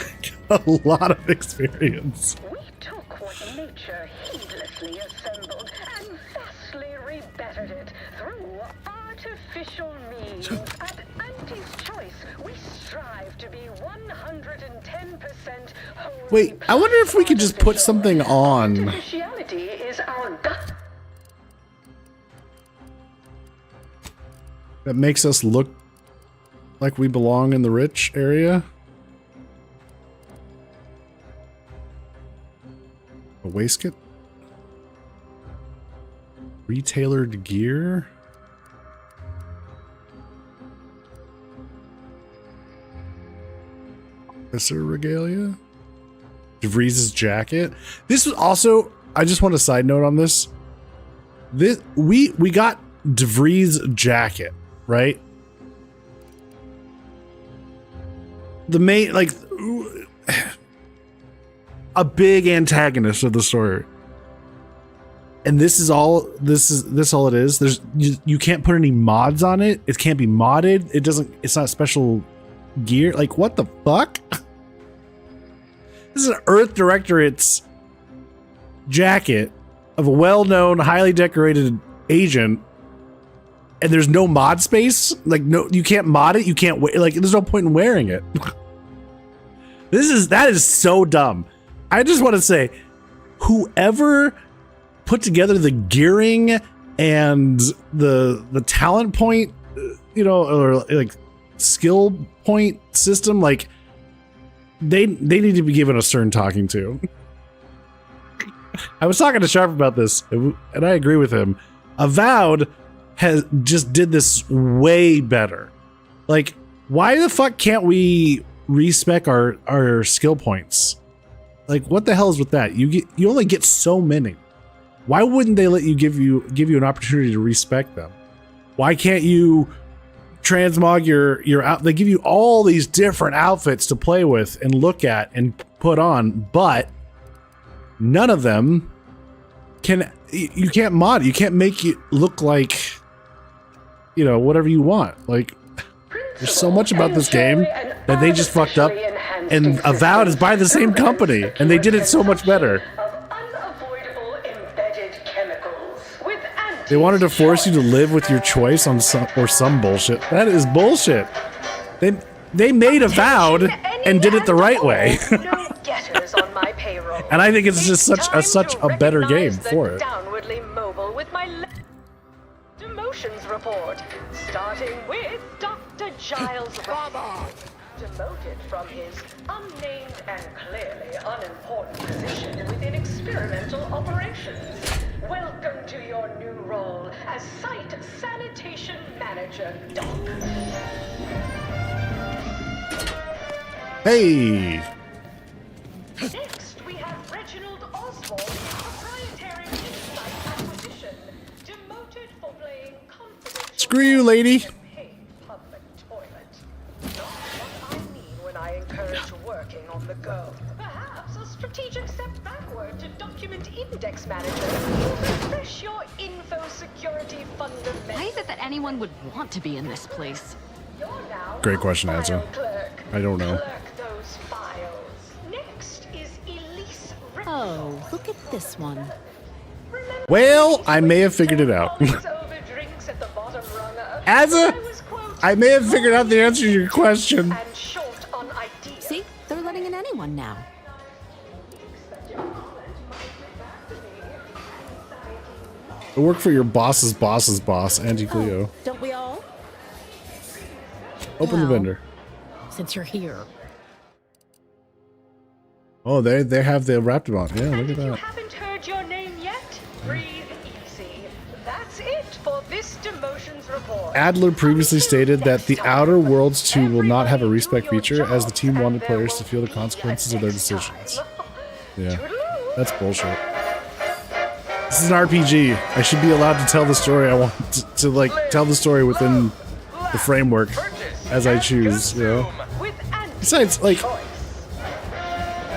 got a lot of experience. We took what nature heedlessly assembled and vastly rebettered it through artificial means. At Auntie's Choice, we strive to be 110% wholly. Wait, I wonder if we could just put something on. Artificiality is our gut. That makes us look like we belong in the rich area. A waistcoat? Retailored gear? Officer regalia? DeVries' jacket? This was also, I just want a side note on this. We got DeVries' jacket, right? the main, like, a big antagonist of the story. And this is all it is. There's you can't put any mods on it. It can't be modded. It's not special gear. Like, what the fuck? This is an Earth Directorate's jacket of a well-known, highly decorated agent, and there's no mod space. Like, no, you can't mod it. You can't like. There's no point in wearing it. That is so dumb. I just want to say, whoever put together the gearing and the talent point, you know, or like skill point system, like they need to be given a stern talking to. I was talking to Sharp about this, and I agree with him. Avowed has just did this way better. Like, why the fuck can't we respec our skill points? Like, what the hell is with that? You only get so many. Why wouldn't they let you give you an opportunity to respec them? Why can't you transmog your out? They give you all these different outfits to play with and look at and put on, but none of them you can't mod. You can't make it look like, you know, whatever you want. Like, there's so much about this game that they just fucked up, and Avowed is by the same company, and they did it so much better. They wanted to force you to live with your choice on some bullshit. That is bullshit. They made Avowed and did it the right way. And I think it's just such a better game for it. Downwardly mobile with my demotions report, starting with Dr. Giles Rama, demoted from his unnamed and clearly unimportant position within experimental operations. Welcome to your new role as Site Sanitation Manager, Doc. Hey! Next, we have Reginald Oswald, proprietary insight acquisition, demoted for playing confidential. Screw you, lady. Public toilet. Not what I mean when I encourage working on the go. Perhaps a strategic step backward to document index manager will refresh your info security fundamentals. Why is it that anyone would want to be in this place? Great question, Azza. I don't know. Those files. Next is Elise. Oh, look at this one. Well, I may have figured it out. Azza, I may have figured out the answer to your question. See, they're letting in anyone now. I work for your boss's boss's boss, Auntie Cleo. Don't we all? Open the Well, vendor. Since you're here. Oh, they have the Raptibot. Yeah, look at that. Haven't heard your name yet? Breathe easy. That's it for this demotions report. Adler previously stated that the Outer Worlds 2 will not have a respec feature, as the team wanted players to feel the consequences of their decisions. Yeah, that's bullshit. This is an RPG. I should be allowed to tell the story I want to like tell the story within the framework as I choose, you know? Besides, like,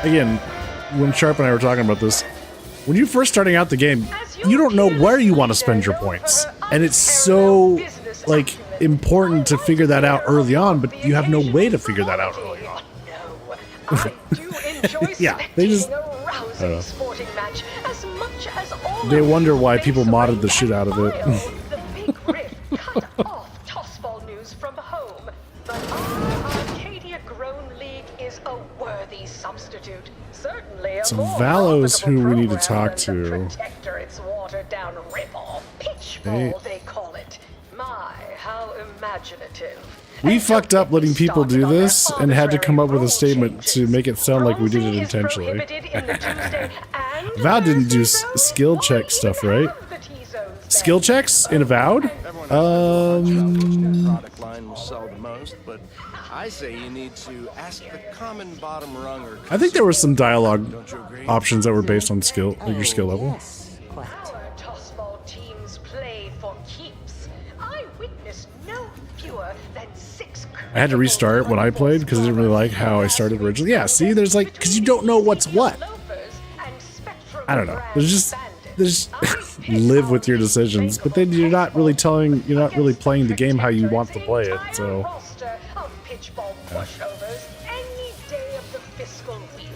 again, when Sharp and I were talking about this, when you're first starting out the game, you don't know where you want to spend your points. And it's so, like, important to figure that out early on, but you have no way to figure that out early on. Yeah, they just, I don't know. They wonder why people modded the shit out of it. The big riff cut off Tossball news from home, but our Arcadia Grown League is a worthy substitute. Certainly a So more Valos who we need to talk to. Protectorate's watered down ripoff. Pitchball, they call it. My, how imaginative. We fucked up letting people do this and had to come up with a statement to make it sound like we did it intentionally. Avowed didn't do skill check stuff, right? Skill checks in Avowed? Product line will sell the most, but I say you need to ask the common bottom rung or I think there were some dialogue options that were based on skill, like your skill level. teams play for keeps. I witnessed no fewer than 6. I had to restart when I played because I didn't really like how I started originally. Yeah, see, there's like, because you don't know what's what. I don't know. There's live with your decisions, but then you're not really playing the game how you want to play it. So. Roster of pitchball pushovers any day of the fiscal week.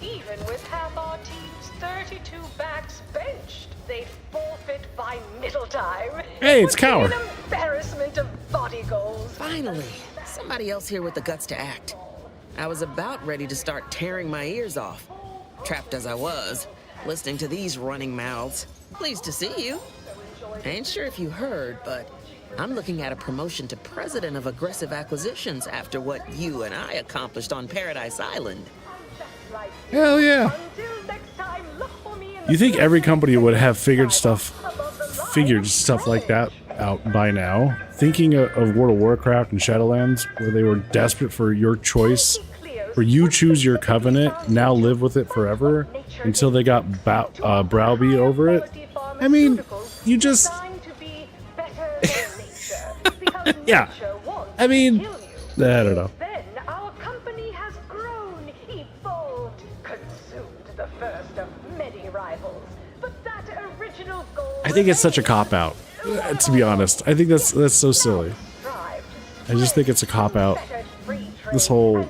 Even with half our team's 32 backs benched, they'd forfeit by middle time. Hey, it's Cower. An embarrassment of body goals. Finally, somebody else here with the guts to act. I was about ready to start tearing my ears off, trapped as I was, listening to these running mouths. Pleased to see you. Ain't sure if you heard, but I'm looking at a promotion to president of aggressive acquisitions after what you and I accomplished on Paradise Island. Hell yeah. You think every company would have figured stuff like that out by now? Thinking of World of Warcraft and Shadowlands, where they were desperate for your choice, where you choose your covenant, now live with it forever, until they got browbeat over it. I mean, you just... yeah. I mean, I don't know. Then our company has grown, evolved, consumed the first of many rivals. But that original goal... I think it's such a cop-out, to be honest. I think that's so silly. I just think it's a cop-out. This whole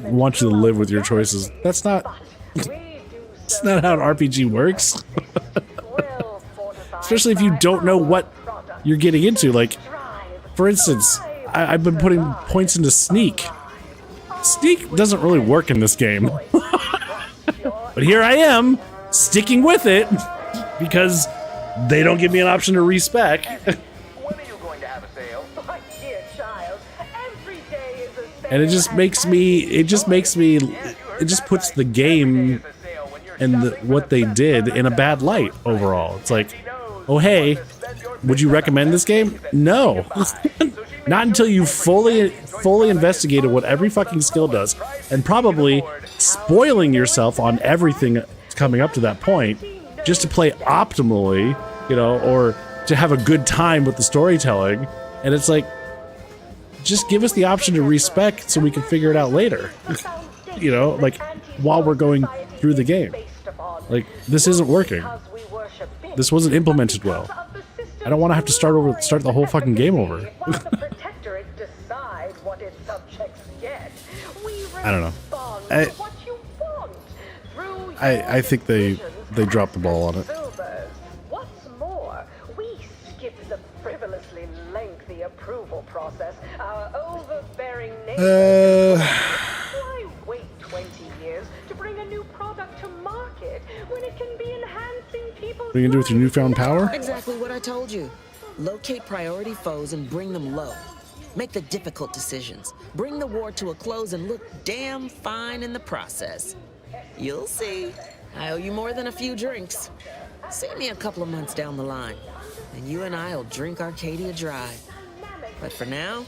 want you to live with your choices. That's not how an RPG works. Especially if you don't know what you're getting into. Like, for instance, I've been putting points into Sneak. Sneak doesn't really work in this game. But here I am, sticking with it, because they don't give me an option to respec. And it just puts the game and what they did in a bad light overall. It's like, oh hey, would you recommend this game? No. Not until you fully investigated what every fucking skill does, and probably spoiling yourself on everything coming up to that point, just to play optimally, or to have a good time with the storytelling. And it's like, just give us the option to respec so we can figure it out later. Like while we're going through the game. Like, this isn't working. This wasn't implemented well. I don't want to have to start the whole fucking game over. I don't know. I think they dropped the ball on it. What's more, we skip the frivolously lengthy approval process. Our overbearing why wait 20 years to bring a new product to market when it can be enhancing people's What are you gonna do with your newfound power? Exactly what I told you. Locate priority foes and bring them low. Make the difficult decisions. Bring the war to a close and look damn fine in the process. You'll see. I owe you more than a few drinks. See me a couple of months down the line, and you and I'll drink Arcadia dry. But for now,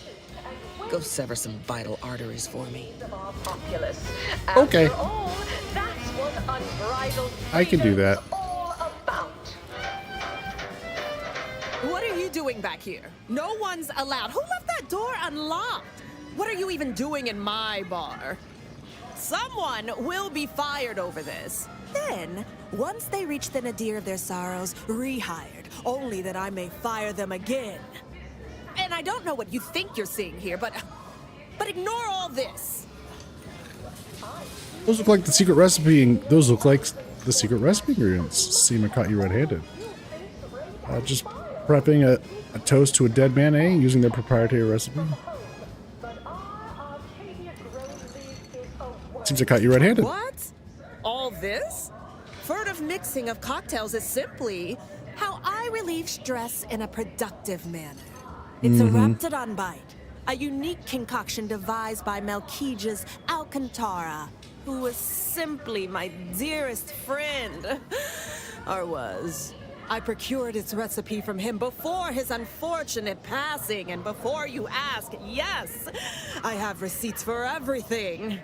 go sever some vital arteries for me. Okay. I can do that. What are you doing back here? No one's allowed. Who left that door unlocked? What are you even doing in my bar? Someone will be fired over this. Then, once they reach the nadir of their sorrows, rehired, only that I may fire them again. And I don't know what you think you're seeing here, but ignore all this. Those look like the secret recipe, and those look like the secret recipe ingredients. Seem I caught you red-handed. Just prepping a toast to a dead man, eh? Using their proprietary recipe. Seems I caught you red-handed. What? All this? Furtive mixing of cocktails is simply how I relieve stress in a productive manner. It's a Raptidon Bite, a unique concoction devised by Melquiades Alcantara, who was simply my dearest friend. Or was. I procured its recipe from him before his unfortunate passing, and before you ask, yes, I have receipts for everything.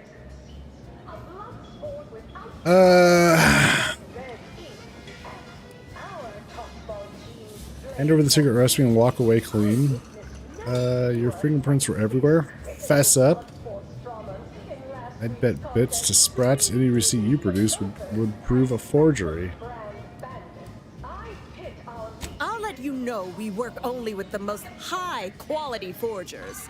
Hand over the secret recipe and walk away clean. Your fingerprints were everywhere. Fess up. I'd bet bits to Sprats any receipt you produce would prove a forgery. I'll let you know we work only with the most high-quality forgers.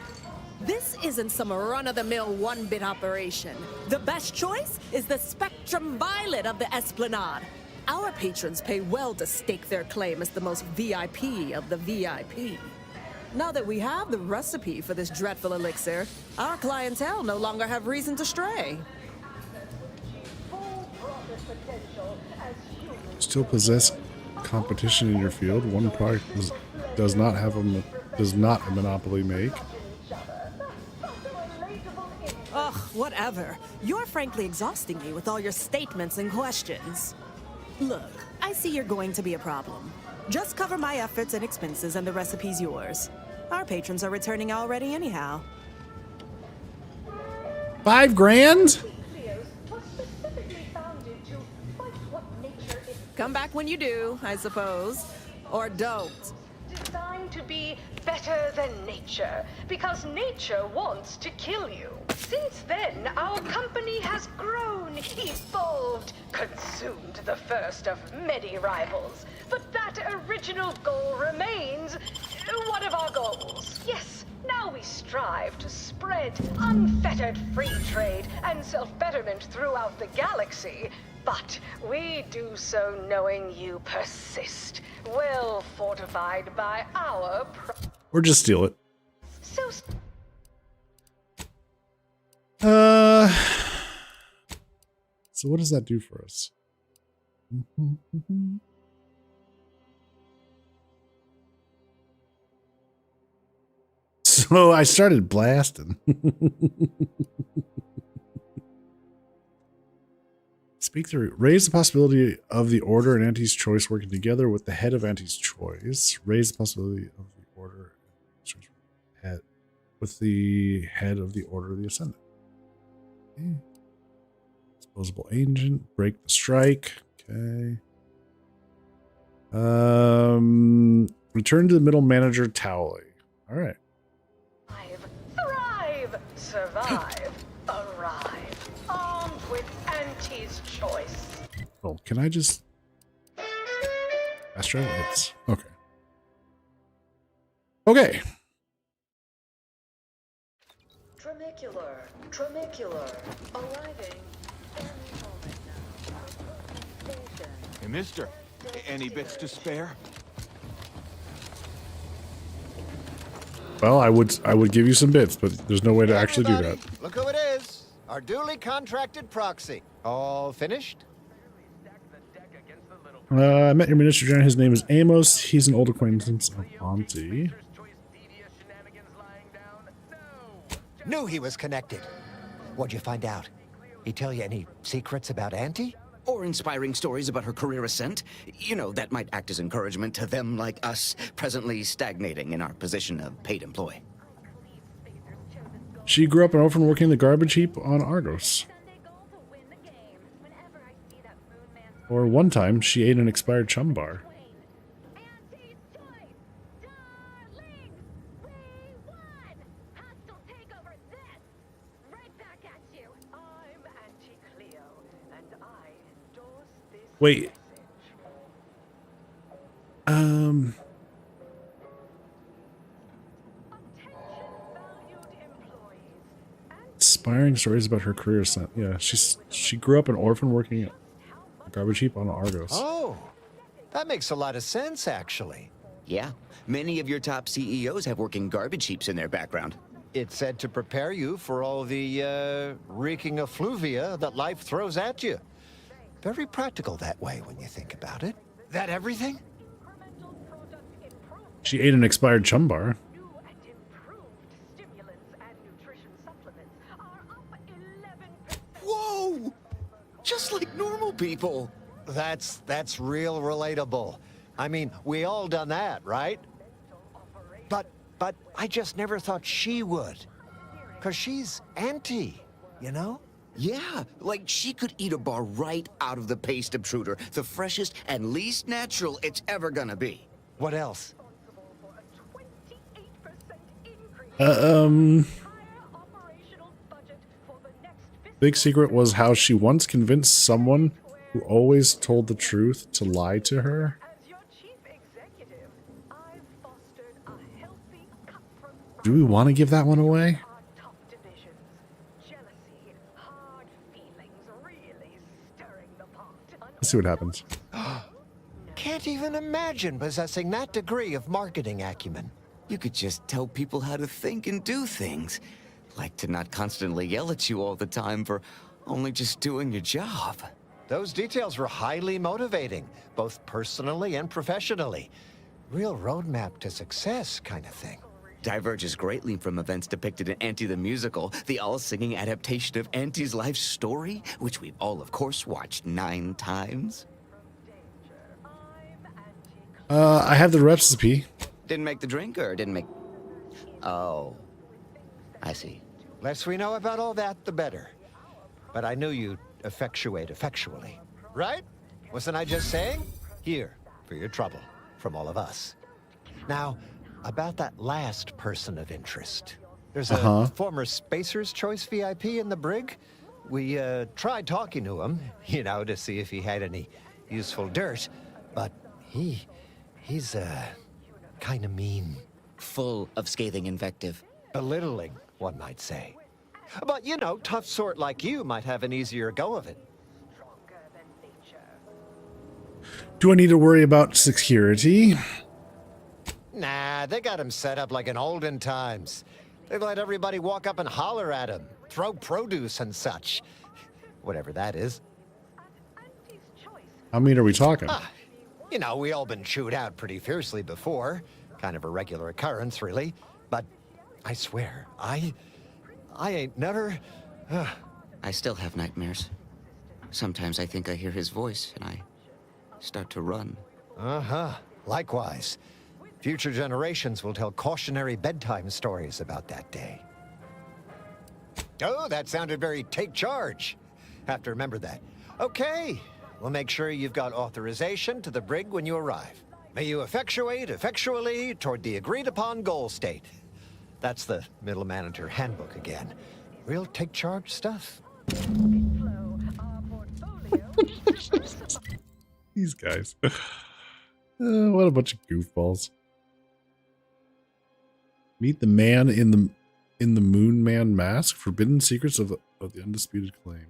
This isn't some run-of-the-mill one-bit operation. The best choice is the Spectrum Violet of the Esplanade. Our patrons pay well to stake their claim as the most VIP of the VIP. Now that we have the recipe for this dreadful elixir, our clientele no longer have reason to stray. Still possess competition in your field. One product does not a monopoly make. Ugh, whatever. You're frankly exhausting me with all your statements and questions. Look, I see you're going to be a problem. Just cover my efforts and expenses and the recipe's yours. Our patrons are returning already anyhow. $5 grand? Come back when you do, I suppose. Or don't. Designed to be better than nature, because nature wants to kill you. Since then, our company has grown, evolved, consumed the first of many rivals. But that original goal remains one of our goals. Yes, now we strive to spread unfettered free trade and self-betterment throughout the galaxy. But we do so knowing you persist, well fortified by our Or just steal it. So So what does that do for us? So I started blasting. Speak through. Raise the possibility of the Order and Auntie's Choice working together with the head of Auntie's Choice. Raise the possibility of the Order with the head of the Order of the Ascendant. Okay. Disposable agent. Break the strike. Okay. Return to the middle manager Towley. All right. thrive, survive, arrive, armed with Auntie's Choice. Oh, can I just... Astro lights. Okay. Okay. Tramicular, arriving any moment now. Hey, mister, any bits to spare? Well, I would give you some bits, but there's no way to actually do that. Look who it is. Our duly contracted proxy. All finished? I met your minister, John. His name is Amos. He's an old acquaintance of Auntie. Knew he was connected. What'd you find out? He tell you any secrets about Auntie? Or inspiring stories about her career ascent. You know, that might act as encouragement to them like us, presently stagnating in our position of paid employee. She grew up an orphan working in the garbage heap on Argos. Or one time, she ate an expired chum bar. Wait. Inspiring stories about her career ascent. Yeah, she grew up an orphan working at a garbage heap on Argos. Oh, that makes a lot of sense, actually. Yeah, many of your top CEOs have working garbage heaps in their background. It's said to prepare you for all the reeking effluvia that life throws at you. Very practical that way when you think about it. That everything? She ate an expired chum bar. Whoa! Just like normal people. That's real relatable. I mean, we all done that, right? But I just never thought she would. 'Cause she's Auntie, you know? Yeah, like she could eat a bar right out of the paste obtruder, the freshest and least natural it's ever gonna be. What else? Big secret was how she once convinced someone who always told the truth to lie to her. Do we want to give that one away? Let's see what happens. Can't even imagine possessing that degree of marketing acumen. You could just tell people how to think and do things. Like to not constantly yell at you all the time for only just doing your job. Those details were highly motivating, both personally and professionally. Real roadmap to success kind of thing. Diverges greatly from events depicted in Auntie the Musical, the all-singing adaptation of Auntie's life story, which we've all, of course, watched 9 times. I have the recipe. Didn't make the drink, or didn't make... Oh. I see. Less we know about all that, the better. But I knew you'd effectuate effectually. Right? Wasn't I just saying? Here, for your trouble, from all of us. Now, about that last person of interest. There's a former Spacer's Choice VIP in the brig. We tried talking to him, you know, to see if he had any useful dirt. But he's kind of mean. Full of scathing invective. Belittling, one might say. But, you know, tough sort like you might have an easier go of it. Do I need to worry about security? Nah, they got him set up like in olden times. They let everybody walk up and holler at him, throw produce and such. Whatever that is. How many are we talking? You know, we all been chewed out pretty fiercely before. Kind of a regular occurrence, really. But I swear, I ain't never... I still have nightmares. Sometimes I think I hear his voice, and I start to run. Likewise. Future generations will tell cautionary bedtime stories about that day. Oh, that sounded very take charge. Have to remember that. Okay, we'll make sure you've got authorization to the brig when you arrive. May you effectuate effectually toward the agreed-upon goal state. That's the Middle Manager Handbook again. Real take charge stuff. These guys. What a bunch of goofballs. Meet the man in the Moon Man mask. Forbidden secrets of the undisputed claim.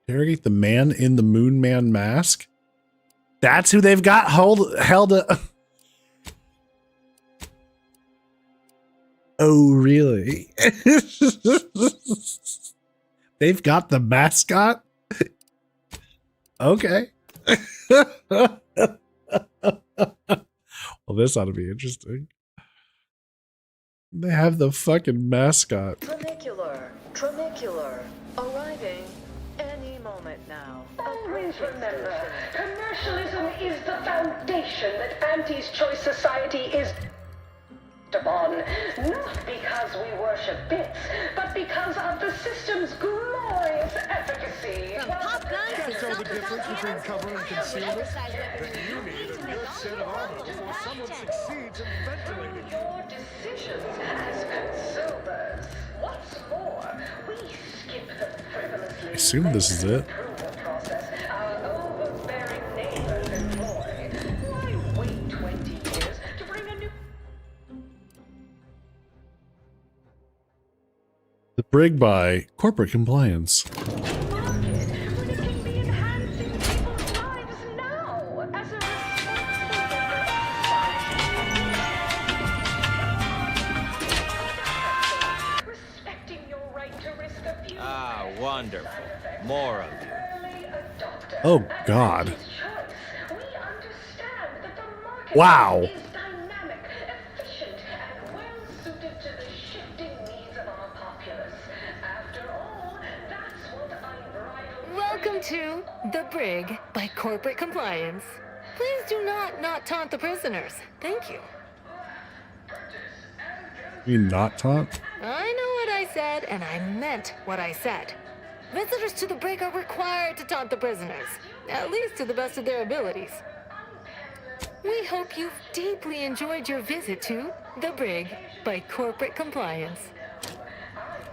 Interrogate the man in the Moon Man mask. That's who they've got held. Oh, really? They've got the mascot? Okay. Well, this ought to be interesting. They have the fucking mascot. Tramicular, arriving any moment now. Always remember, commercialism is the foundation that Auntie's Choice Society is upon. Not because we worship bits, but because of the system's glorious efficacy. From pop guns to self-defense between cover and concealment, then you need a good set of armor before someone succeeds in ventilating your decisions as consumers. What's more, we skip the frivolously I assume this is it. process our overbearing neighbors employ. Why wait 20 years to bring a new... The Brig by Corporate Compliance. Ah, wonderful. More of you. Oh, God. Wow. Welcome to The Brig by Corporate Compliance. Please do not taunt the prisoners. Thank you. You mean not taunt? I know what I said, and I meant what I said. Visitors to the brig are required to taunt the prisoners, at least to the best of their abilities. We hope you've deeply enjoyed your visit to the brig by Corporate Compliance.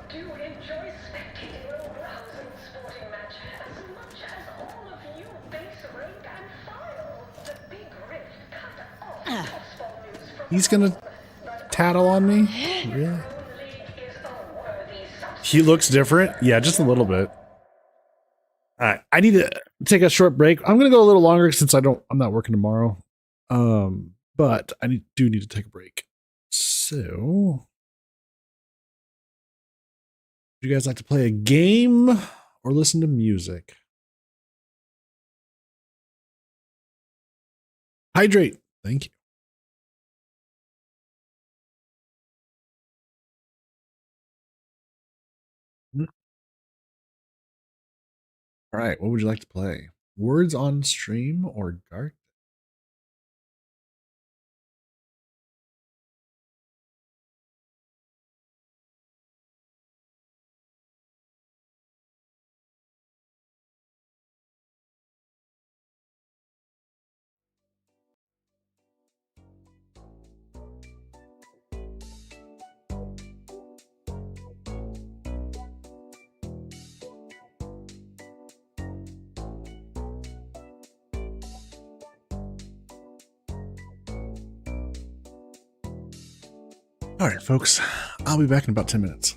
Do enjoy spectating little rousing sporting matches as much as all of you base rank and file. The big rift cut off baseball news from He's gonna tattle on me? Really? He looks different? Yeah, just a little bit. Alright, I need to take a short break. I'm gonna go a little longer since I'm not working tomorrow. But I do need to take a break. So, would you guys like to play a game or listen to music? Hydrate. Thank you. All right, what would you like to play? Words on Stream or Dark? All right, folks, I'll be back in about 10 minutes.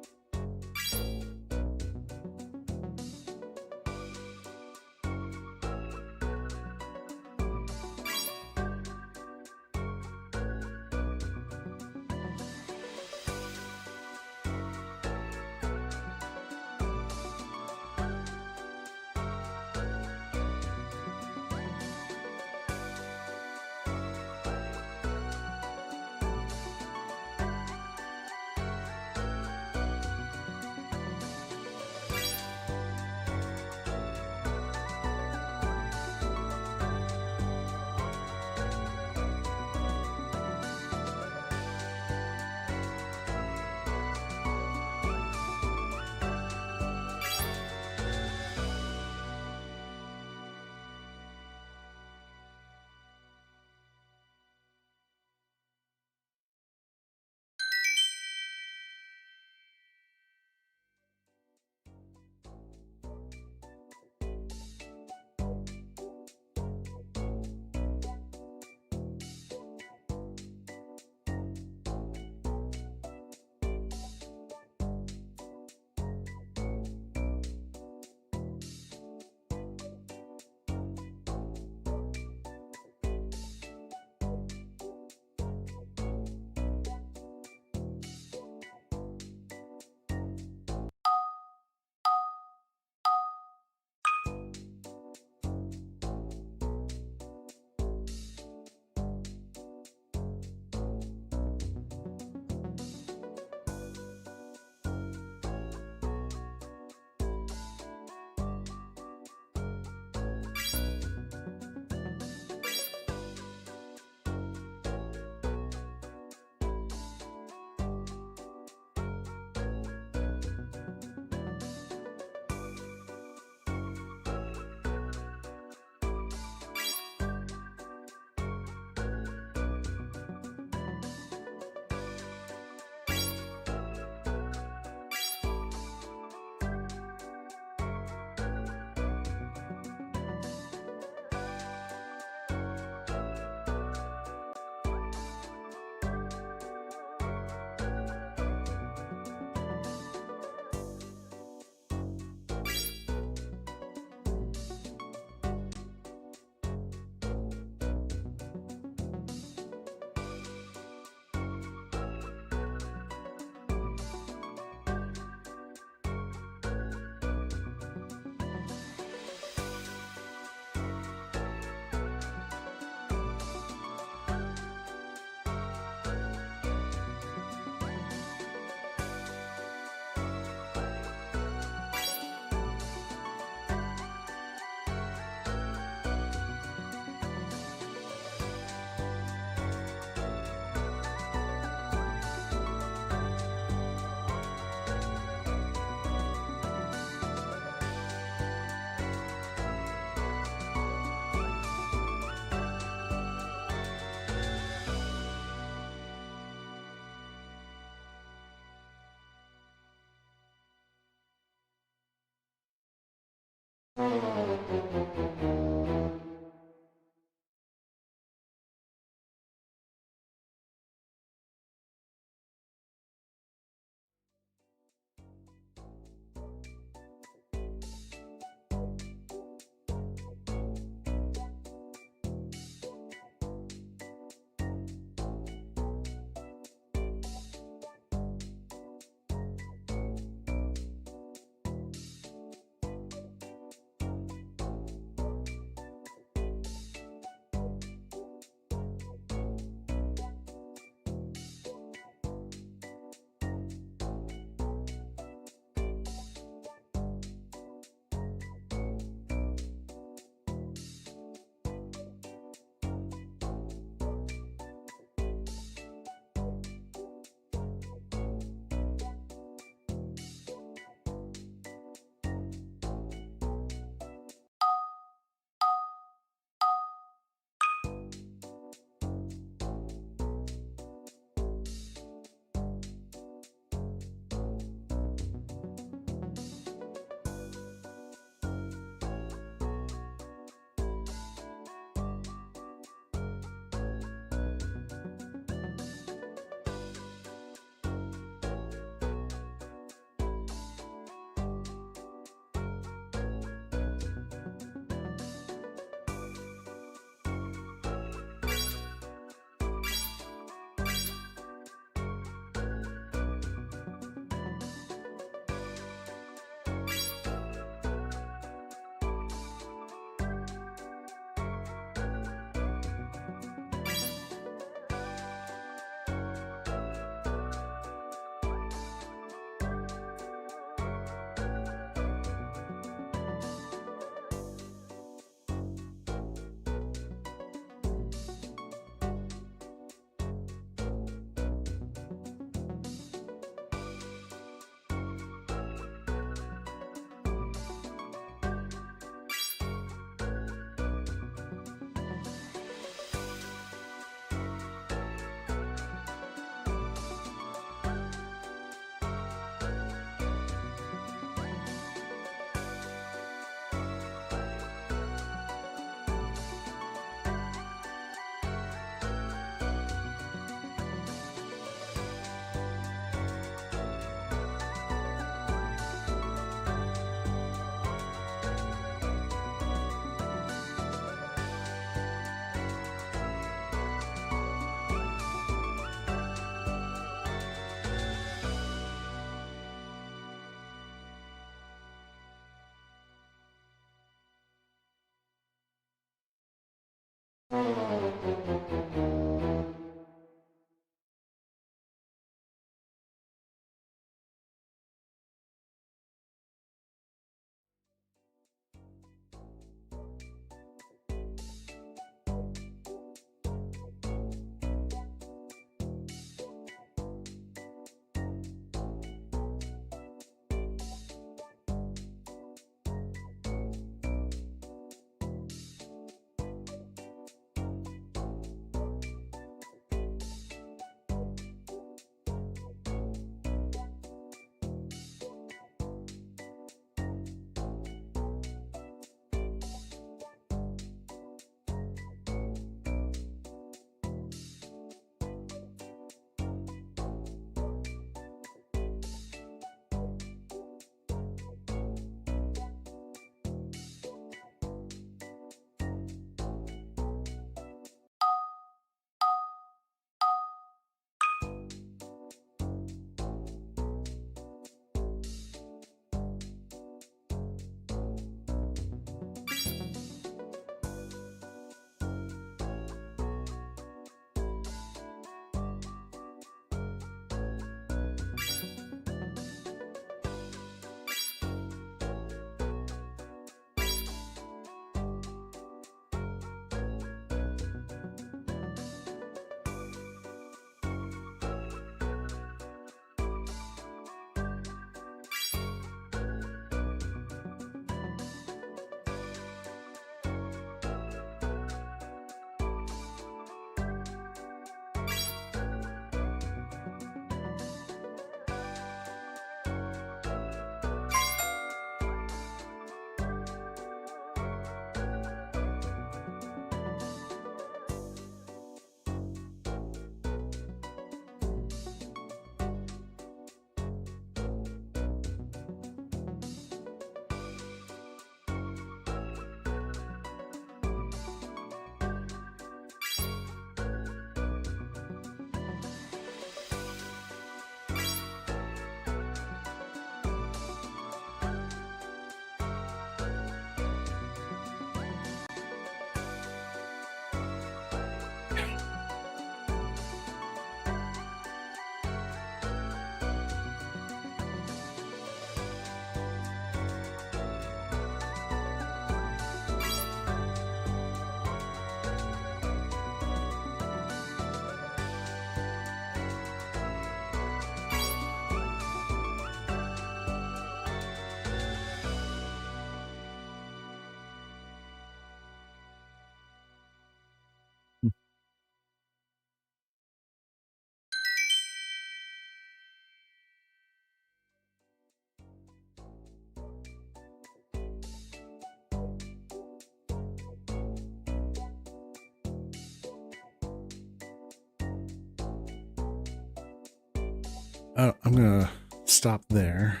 I'm gonna stop there.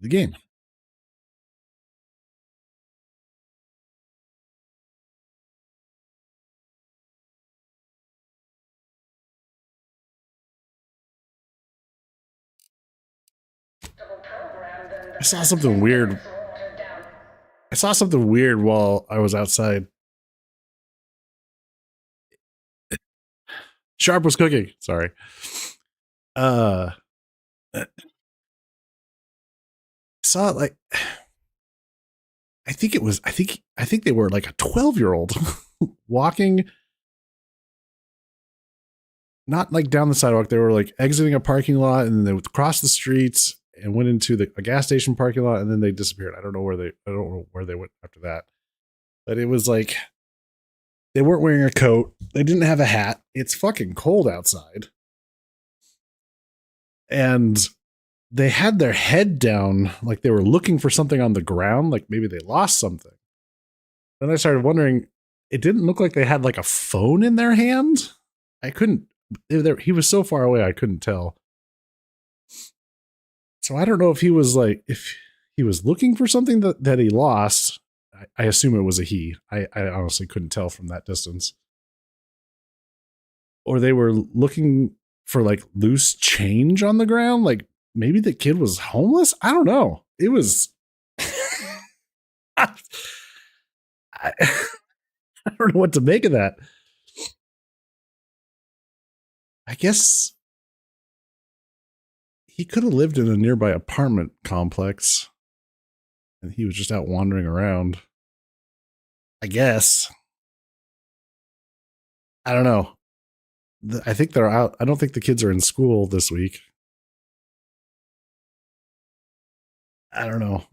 The game. I saw something weird. I saw something weird while I was outside. Sharp was cooking. Sorry. I saw it like I think they were like a 12-year-old walking, not like down the sidewalk. They were like exiting a parking lot, and then they would cross the streets and went into a gas station parking lot, and then they disappeared. I don't know where they went after that. But it was like they weren't wearing a coat. They didn't have a hat. It's fucking cold outside. And they had their head down like they were looking for something on the ground, like maybe they lost something. Then I started wondering, it didn't look like they had like a phone in their hand. I couldn't, he was so far away, I couldn't tell. So I don't know if he was looking for something that he lost. I assume it was a he. I honestly couldn't tell from that distance. Or they were looking for like loose change on the ground. Like maybe the kid was homeless. I don't know. It was, I don't know what to make of that. I guess he could have lived in a nearby apartment complex and he was just out wandering around. I guess. I don't know. I think they're out. I don't think the kids are in school this week. I don't know.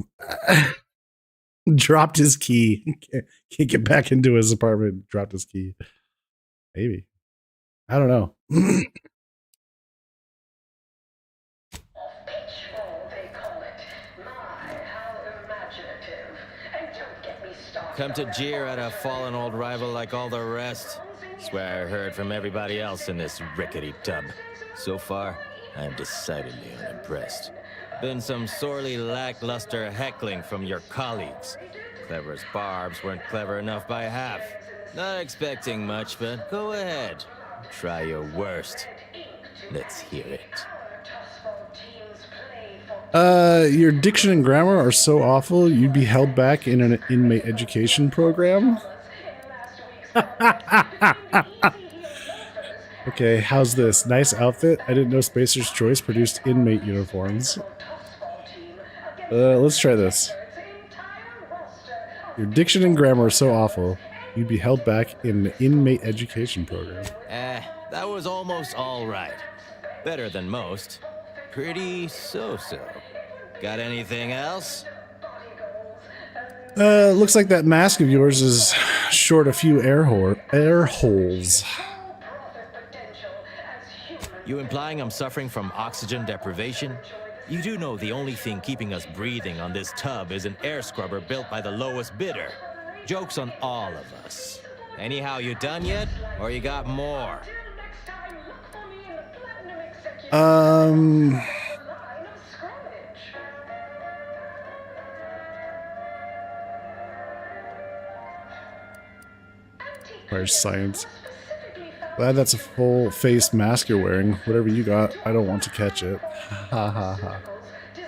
Dropped his key. Can't get back into his apartment. Dropped his key. Maybe. I don't know. Come to jeer at a fallen old rival like all the rest. Swear I heard from everybody else in this rickety tub. So far, I'm decidedly unimpressed. Been some sorely lackluster heckling from your colleagues. Clever as barbs weren't clever enough by half. Not expecting much, but go ahead. Try your worst. Let's hear it. Your diction and grammar are so awful, you'd be held back in an inmate education program. Okay, how's this? Nice outfit. I didn't know Spacer's Choice produced inmate uniforms. Let's try this. Your diction and grammar are so awful, you'd be held back in an inmate education program. That was almost all right. Better than most. Pretty so-so. Got anything else? Looks like that mask of yours is short a few air holes. You implying I'm suffering from oxygen deprivation? You do know the only thing keeping us breathing on this tub is an air scrubber built by the lowest bidder. Joke's on all of us. Anyhow, you done yet? Or you got more? Where's science? Glad that's a full face mask you're wearing. Whatever you got, I don't want to catch it. Ha ha ha.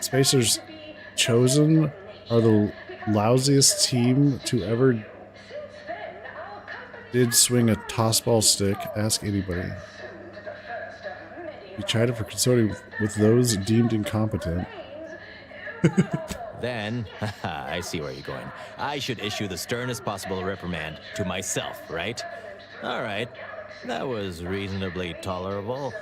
Spacers Chosen are the lousiest team to ever did swing a tossball stick. Ask anybody. You chided for consorting with those deemed incompetent. Then, I see where you're going. I should issue the sternest possible reprimand to myself, right? All right. That was reasonably tolerable.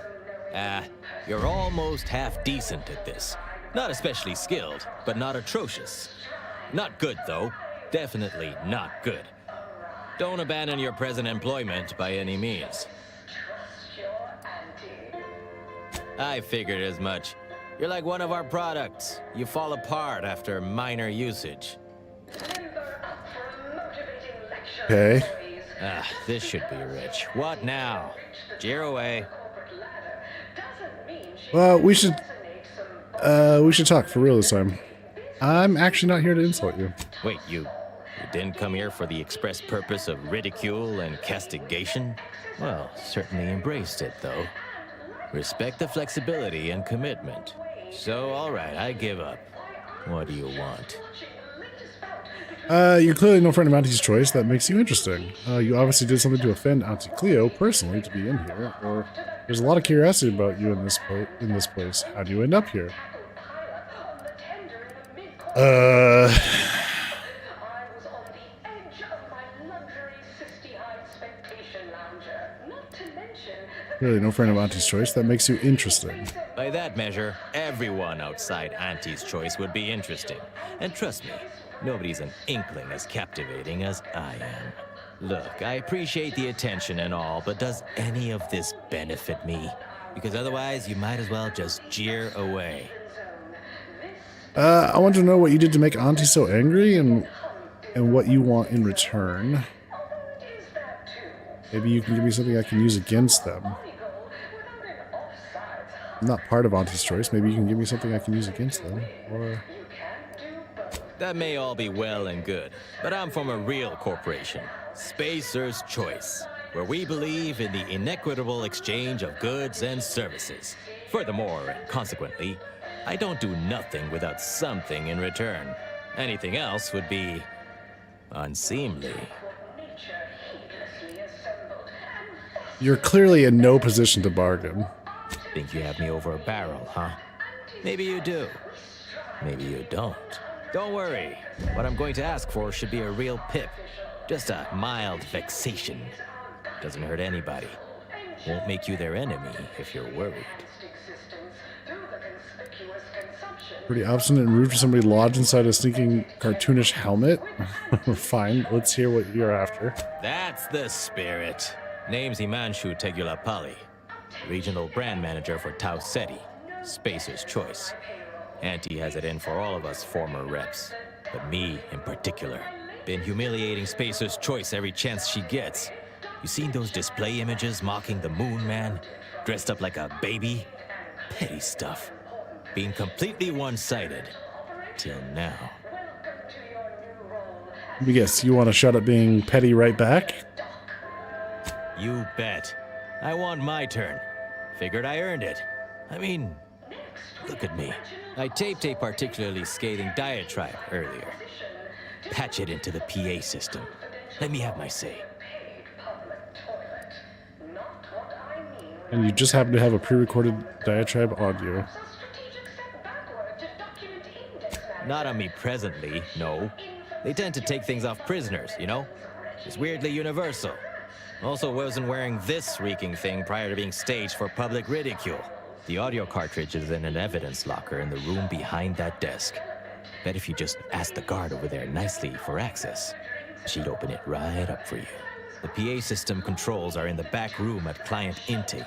You're almost half decent at this. Not especially skilled, but not atrocious. Not good, though. Definitely not good. Don't abandon your present employment by any means. I figured as much. You're like one of our products. You fall apart after minor usage. Okay. This should be rich. What now? Jeer away. Well, we should talk for real this time. I'm actually not here to insult you. Wait, you didn't come here for the express purpose of ridicule and castigation? Well, certainly embraced it, though. Respect the flexibility and commitment. So, all right, I give up. What do you want? You're clearly no friend of Auntie's Choice. That makes you interesting. You obviously did something to offend Auntie Cleo personally to be in here, or there's a lot of curiosity about you in this place. How do you end up here? Really, no friend of Auntie's Choice. That makes you interesting. By that measure, everyone outside Auntie's Choice would be interesting. And trust me, nobody's an inkling as captivating as I am. Look, I appreciate the attention and all, but does any of this benefit me? Because otherwise, you might as well just jeer away. I want to know what you did to make Auntie so angry and what you want in return. Maybe you can give me something I can use against them. I'm not part of Auntie's Choice. Maybe you can give me something I can use against them. Or... That may all be well and good, but I'm from a real corporation, Spacer's Choice, where we believe in the inequitable exchange of goods and services. Furthermore, and consequently, I don't do nothing without something in return. Anything else would be unseemly. You're clearly in no position to bargain. Think you have me over a barrel, huh? Maybe you do. Maybe you don't. Don't worry. What I'm going to ask for should be a real pip. Just a mild vexation. Doesn't hurt anybody. Won't make you their enemy if you're worried. Pretty obstinate and rude for somebody lodged inside a sneaking cartoonish helmet. Fine, let's hear what you're after. That's the spirit. Name's Himanshu Tegulapalli, regional brand manager for Tau Ceti, Spacer's Choice. Auntie has it in for all of us former reps, but me in particular. Been humiliating Spacer's Choice every chance she gets. You seen those display images mocking the Moon Man, dressed up like a baby? Petty stuff. Being completely one-sided. Till now. Let me guess, you want a shot at being petty right back? You bet. I want my turn. Figured I earned it. I mean, look at me. I taped a particularly scathing diatribe earlier. Patch it into the PA system. Let me have my say. And you just happen to have a pre-recorded diatribe audio. Not on me presently, no. They tend to take things off prisoners, you know? It's weirdly universal. Also wasn't wearing this reeking thing prior to being staged for public ridicule. The audio cartridge is in an evidence locker in the room behind that desk. Bet if you just ask the guard over there nicely for access, she'd open it right up for you. The PA system controls are in the back room at client intake.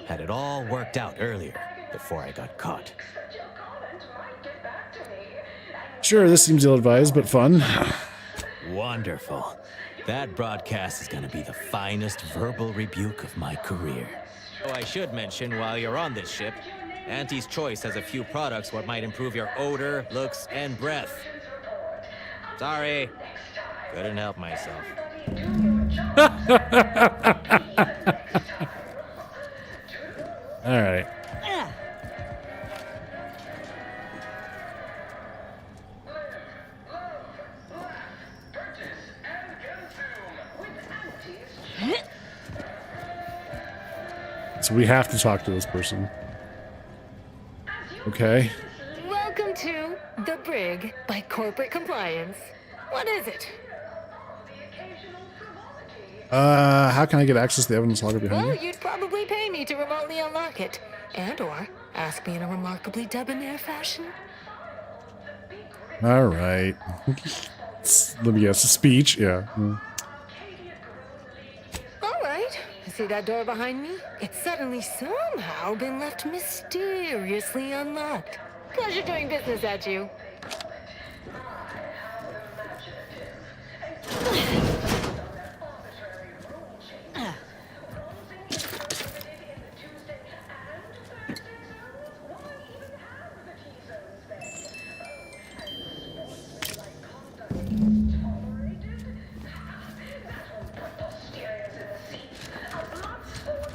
Had it all worked out earlier, before I got caught. Sure, this seems ill-advised, but fun. Wonderful. That broadcast is going to be the finest verbal rebuke of my career. Oh, I should mention, while you're on this ship, Auntie's Choice has a few products what might improve your odor, looks, and breath. Sorry. Couldn't help myself. All right. So we have to talk to this person. Okay. Welcome to The Brig by Corporate Compliance. What is it? How can I get access to the evidence logger behind Well, you? you'd probably pay me to remotely unlock it. And/or ask me in a remarkably debonair fashion. All right. Let me guess. A speech? Yeah. All right. See that door behind me? It's suddenly somehow been left mysteriously unlocked. Pleasure doing business at you.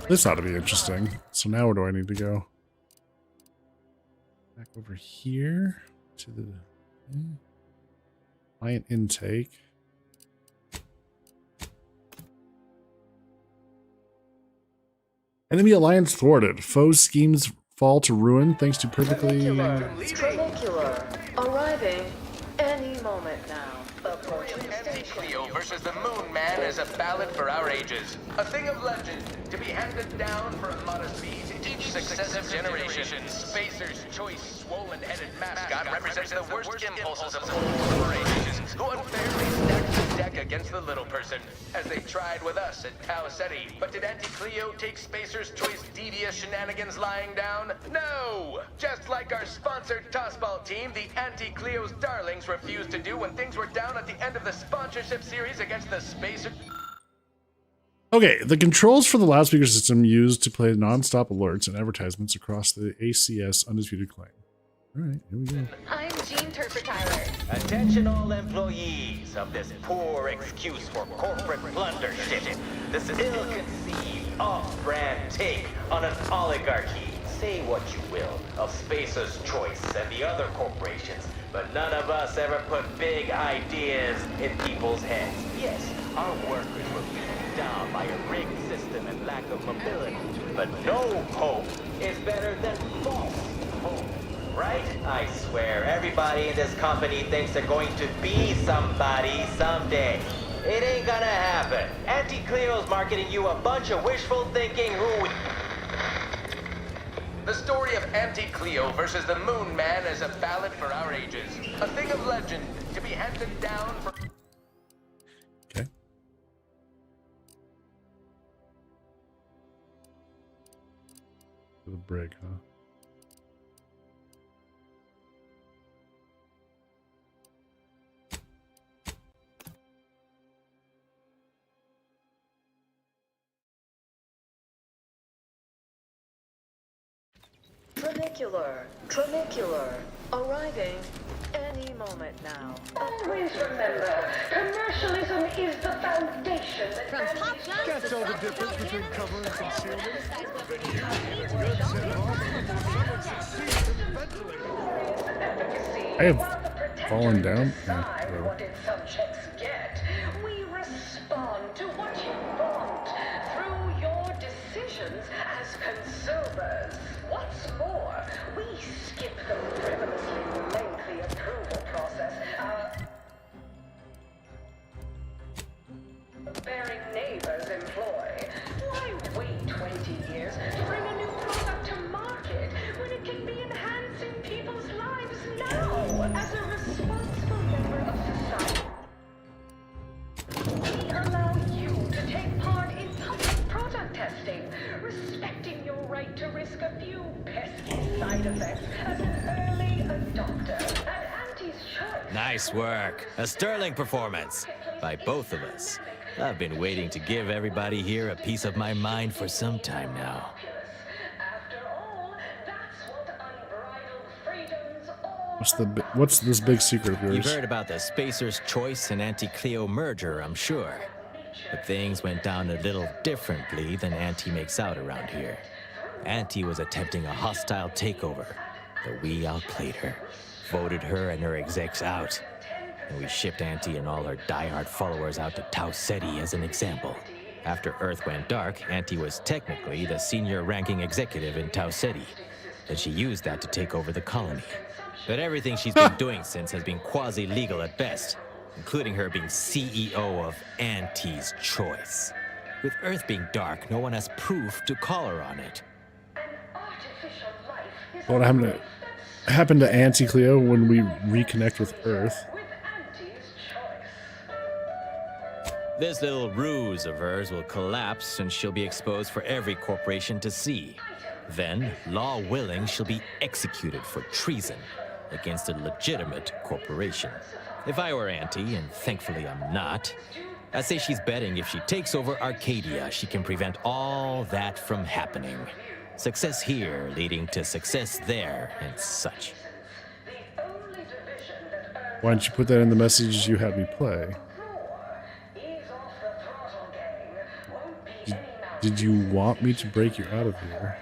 This ought to be interesting. So now where do I need to go? Back over here to the client intake. Enemy alliance thwarted. Foes' schemes fall to ruin thanks to perfectly... Trinicular. Arriving any moment now. Anti-Cleo versus the Moon Man is a ballad for our ages. A thing of legend to be handed down for a modest fee to each successive generation. Spacer's choice swollen-headed mascot represents the worst impulses of old corporations who unfairly stacked the deck against the little person, as they tried with us at Tau Ceti. But did Anti-Cleo take Spacer's choice devious shenanigans lying down? No! Just like our sponsored tossball team, the Anti-Cleo's darlings refused to do when things were down at the end of the sponsorship series against the Spacer. Okay, the controls for the loudspeaker system used to play non-stop alerts and advertisements across the ACS Undisputed Claim. All right, here we go. I'm Jean Terper-Tyler. Attention all employees of this poor excuse for corporate blundership. This ill-conceived, off-brand take on an oligarchy. Say what you will of Spacer's Choice and the other corporations, but none of us ever put big ideas in people's heads. Yes, our workers were beaten down by a rigged system and lack of mobility, but no hope is better than false hope. Right? I swear, everybody in this company thinks they're going to be somebody someday. It ain't gonna happen. Anti-Cleo's marketing you a bunch of wishful thinking who... The story of Anti-Cleo versus the Moon Man is a ballad for our ages. A thing of legend to be handed down for... Okay. To the brig, huh? Trinicular. Arriving any moment now. Always remember, commercialism is the foundation that Can't tell the difference between cover and concealment. Then you need a good set of armor before someone succeeds in inventing it. I have fallen down. Yeah, what did subjects get? We respond to what you want through your decisions as consumers. What's more, we skip the frivolously lengthy approval process. Bearing neighbors employ. Why wait 20 years to bring a new product to market when it can be enhancing people's lives now as a responsible member of society? We allow you to take part in public product testing, respecting your right to risk a few pesky side effects as an early adopter. And Auntie's choice. Nice work. A sterling performance by both of us. I've been waiting to give everybody here a piece of my mind for some time now. What's this big secret of yours? You've heard about the Spacer's Choice and Anti-Cleo merger, I'm sure. But things went down a little differently than Auntie makes out around here. Auntie was attempting a hostile takeover, but we outplayed her, voted her and her execs out. And we shipped Auntie and all her diehard followers out to Tau Ceti as an example. After Earth went dark, Auntie was technically the senior ranking executive in Tau Ceti. Then she used that to take over the colony. But everything she's been doing since has been quasi-legal at best, including her being CEO of Auntie's Choice. With Earth being dark, no one has proof to call her on it. What happened to Anti-Cleo when we reconnect with Earth? This little ruse of hers will collapse and she'll be exposed for every corporation to see. Then, law willing, she'll be executed for treason against a legitimate corporation. If I were Auntie, and thankfully I'm not, I'd say she's betting if she takes over Arcadia, she can prevent all that from happening. Success here leading to success there and such. Why didn't you put that in the messages you had me play? Did did you want me to break you out of here?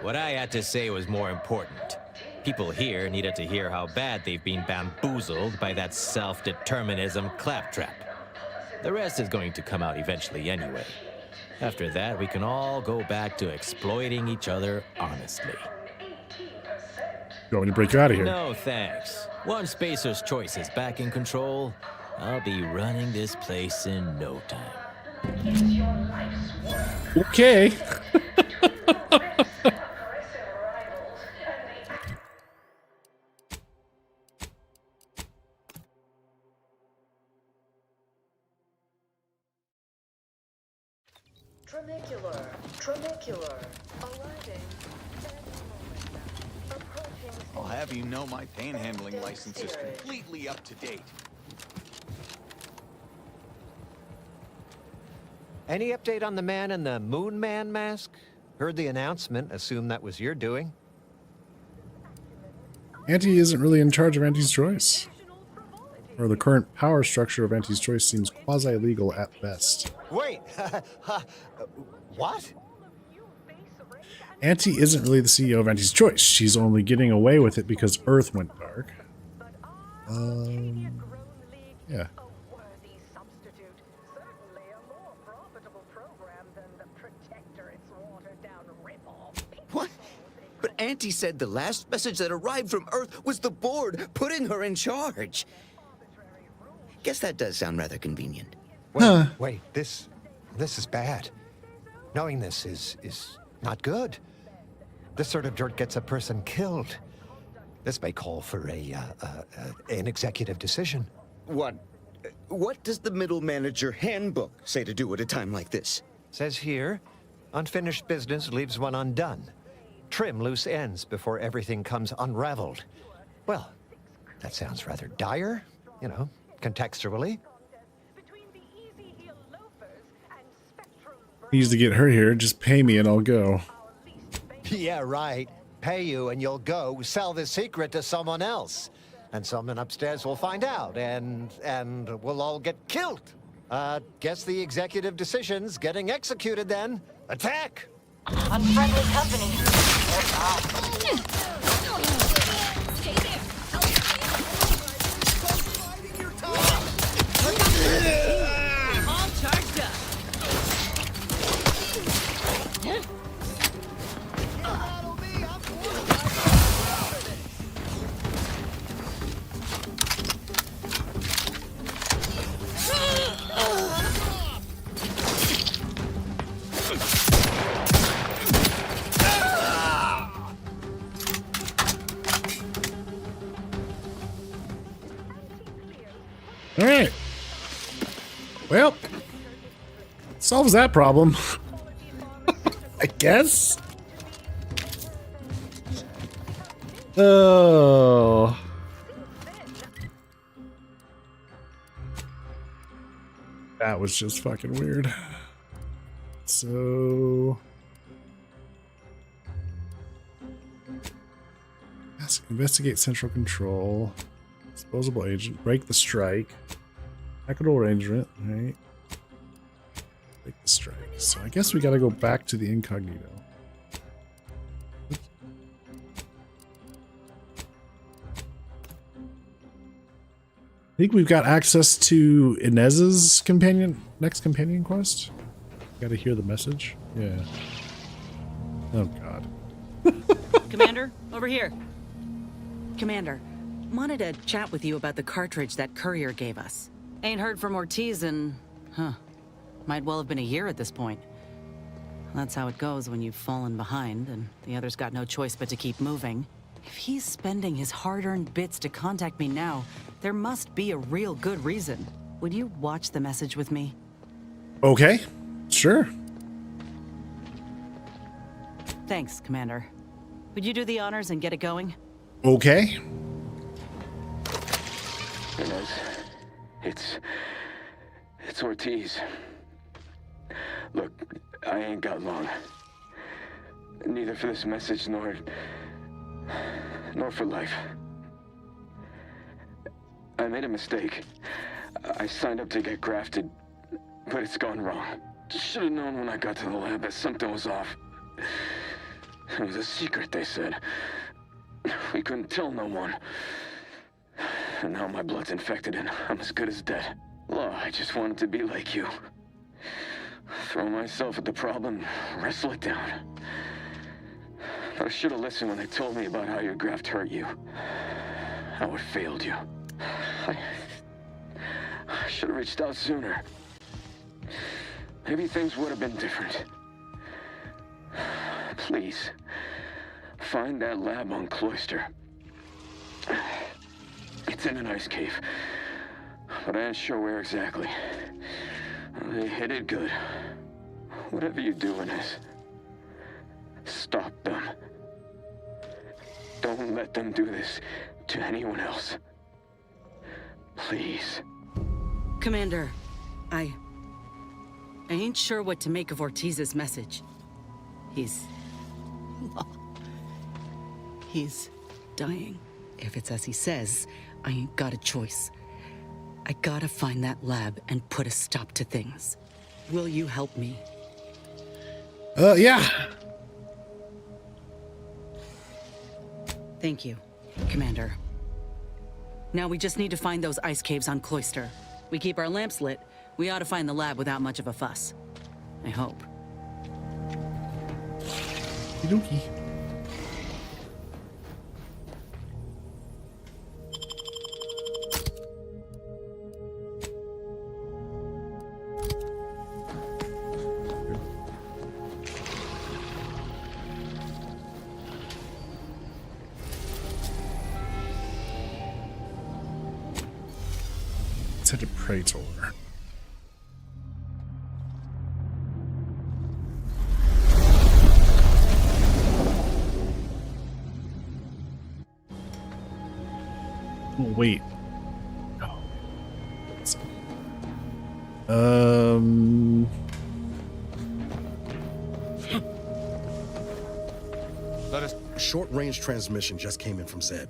What I had to say was more important. People here needed to hear how bad they've been bamboozled by that self-determinism claptrap. The rest is going to come out eventually anyway. After that, we can all go back to exploiting each other honestly. You want me to break you out of here? No, thanks. Once Spacer's Choice is back in control, I'll be running this place in no time. Okay. Tramicular, arriving. I'll have you know my panhandling license is completely up to date. Any update on the man in the Moon Man mask? Heard the announcement, assume that was your doing. Auntie isn't really in charge of Auntie's Choice. Or the current power structure of Auntie's Choice seems quasi-legal at best. Wait, what? Auntie isn't really the CEO of Auntie's Choice. She's only getting away with it because Earth went dark. Yeah. What? But Auntie said the last message that arrived from Earth was the board putting her in charge. Guess that does sound rather convenient. Wait, this is bad. Knowing this is not good. This sort of dirt gets a person killed. This may call for an executive decision. What does the middle manager handbook say to do at a time like this? Says here, unfinished business leaves one undone. Trim loose ends before everything comes unraveled. Well, that sounds rather dire, you know, contextually. Needs to get her here. Just pay me and I'll go. Yeah, right. Pay you and you'll go sell the secret to someone else. And someone upstairs will find out, and we'll all get killed. Guess the executive decision's getting executed then. Attack! Unfriendly company. They're gone. Stay there. All charged up. All right. Well, solves that problem. I guess. Oh. That was just fucking weird. So. Yes, investigate central control. Disposable agent. Break the strike. Equitable arrangement. Right. Break the strike. So I guess we gotta go back to the incognito. Oops. I think we've got access to Inez's next companion quest. Gotta hear the message. Yeah. Oh god. Commander, over here. Commander, wanted to chat with you about the cartridge that courier gave us. Ain't heard from Ortiz in, might well have been a year at this point. That's how it goes when you've fallen behind and the other's got no choice but to keep moving. If he's spending his hard-earned bits to contact me now, there must be a real good reason. Would you watch the message with me? Okay, sure. Thanks, Commander. Would you do the honors and get it going? Okay. Inez, it's Ortiz. Look, I ain't got long. Neither for this message nor for life. I made a mistake. I signed up to get grafted, but it's gone wrong. Should have known when I got to the lab that something was off. It was a secret, they said. We couldn't tell no one. And now my blood's infected and I'm as good as dead. Law, I just wanted to be like you. Throw myself at the problem, wrestle it down. But I should have listened when they told me about how your graft hurt you. How it failed you. I should have reached out sooner. Maybe things would have been different. Please, find that lab on Cloister. It's in an ice cave, but I ain't sure where exactly. They hit it good. Whatever you're doing is, stop them. Don't let them do this to anyone else. Please. Commander, I ain't sure what to make of Ortiz's message. He's dying. If it's as he says, I ain't got a choice. I gotta find that lab and put a stop to things. Will you help me? Yeah. Thank you, Commander. Now we just need to find those ice caves on Cloister. We keep our lamps lit, we ought to find the lab without much of a fuss. I hope. Okey-dokey. Let's head to Praetor. Oh, wait. Oh. A short-range transmission just came in from Zeb.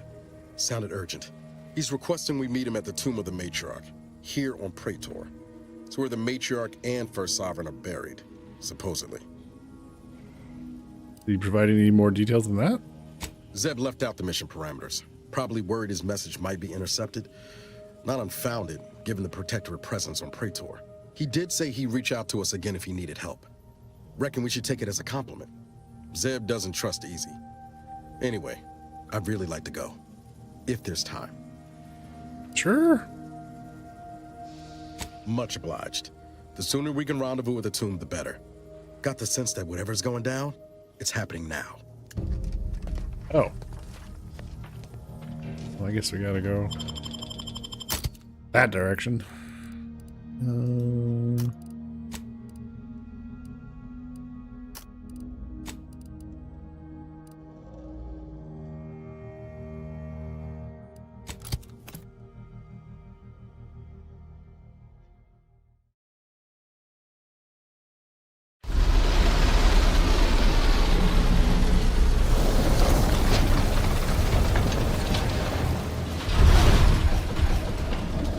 Sounded urgent. He's requesting we meet him at the Tomb of the Matriarch, here on Praetor. It's where the Matriarch and First Sovereign are buried, supposedly. Did you provide any more details than that? Zeb left out the mission parameters. Probably worried his message might be intercepted. Not unfounded, given the Protectorate presence on Praetor. He did say he'd reach out to us again if he needed help. Reckon we should take it as a compliment. Zeb doesn't trust easy. Anyway, I'd really like to go. If there's time. Sure. Much obliged. The sooner we can rendezvous at the tomb, the better. Got the sense that whatever's going down, it's happening now. Oh. Well, I guess we gotta go that direction.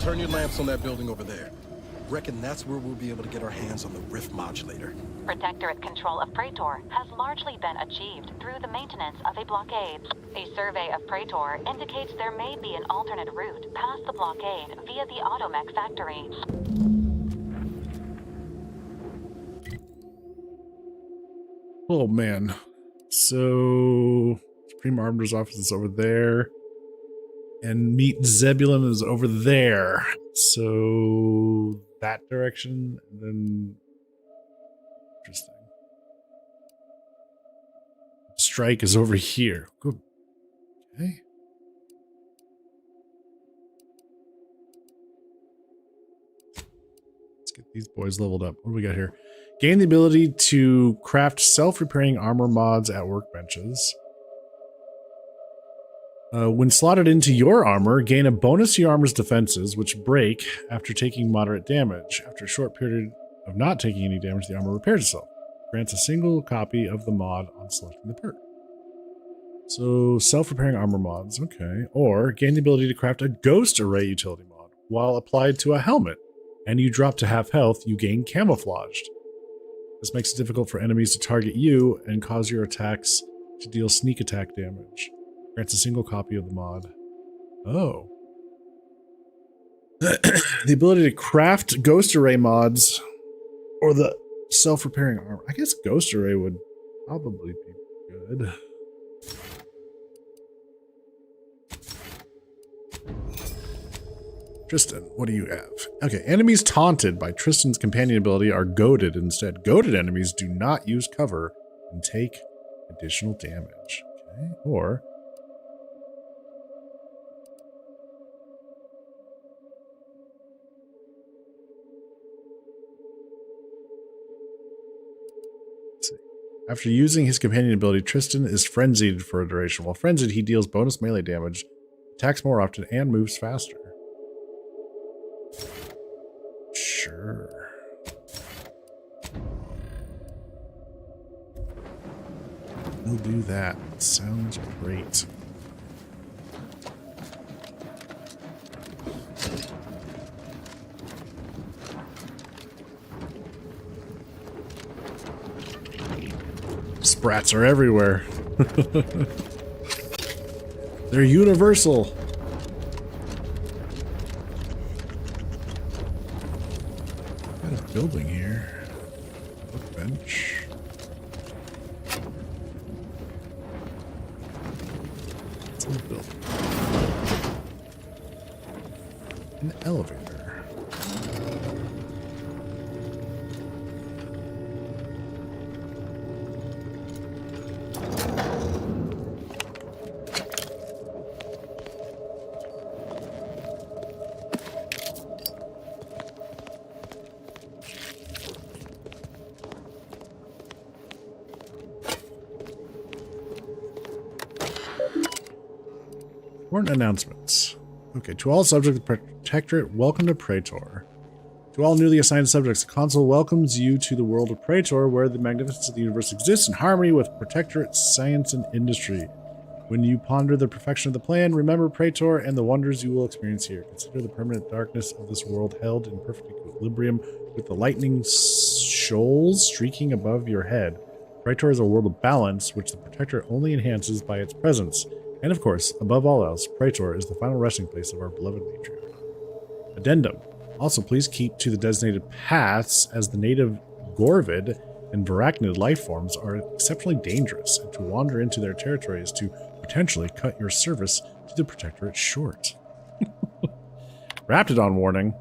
Turn your lamps on that building over there. Reckon that's where we'll be able to get our hands on the rift modulator. Protectorate control of Praetor has largely been achieved through the maintenance of a blockade. A survey of Praetor indicates there may be an alternate route past the blockade via the Automech factory. Oh man. So Supreme Arbiter's office is over there. And Meet Zebulon is over there. So that direction, and then interesting. Strike is over here. Good. Okay. Let's get these boys leveled up. What do we got here? Gain the ability to craft self-repairing armor mods at workbenches. When slotted into your armor, gain a bonus to your armor's defenses, which break after taking moderate damage. After a short period of not taking any damage, the armor repairs itself. Grants a single copy of the mod on selecting the perk. So, self-repairing armor mods, okay. Or, gain the ability to craft a ghost array utility mod. while applied to a helmet, and you drop to half health, you gain camouflaged. This makes it difficult for enemies to target you and cause your attacks to deal sneak attack damage. Grants a single copy of the mod. Oh. The ability to craft Ghost Array mods or the self-repairing armor. I guess Ghost Array would probably be good. Tristan, what do you have? Okay, enemies taunted by Tristan's companion ability are goaded instead. Goaded enemies do not use cover and take additional damage. Okay, or let's see. After using his companion ability, Tristan is frenzied for a duration. While frenzied, he deals bonus melee damage, attacks more often, and moves faster. Sure. We'll do that. Sounds great. Sprats are everywhere. They're universal. Building here. Workbench. It's a building. An elevator. Important announcements. Okay, to all subjects of the Protectorate, welcome to Praetor. To all newly assigned subjects, the Consul welcomes you to the world of Praetor, where the magnificence of the universe exists in harmony with Protectorate science and industry. When you ponder the perfection of the plan, remember Praetor and the wonders you will experience here. Consider the permanent darkness of this world held in perfect equilibrium with the lightning shoals streaking above your head. Praetor is a world of balance, which the Protectorate only enhances by its presence. And of course, above all else, Praetor is the final resting place of our beloved matriarch. Addendum. Also, please keep to the designated paths, as the native Gorvid and Varachnid life forms are exceptionally dangerous, and to wander into their territory is to potentially cut your service to the Protectorate short. Raptidon warning.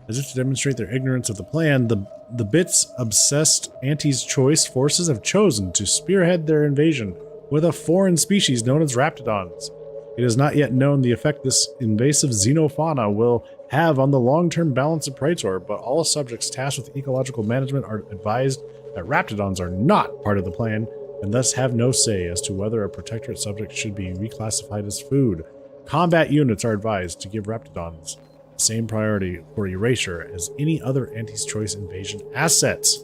As if to demonstrate their ignorance of the plan, the Bits obsessed anti-choice forces have chosen to spearhead their invasion with a foreign species known as Raptidons. It is not yet known the effect this invasive xenofauna will have on the long-term balance of Praetor, but all subjects tasked with ecological management are advised that Raptidons are not part of the plan, and thus have no say as to whether a Protectorate subject should be reclassified as food. Combat units are advised to give Raptidons the same priority for erasure as any other anti-choice invasion assets.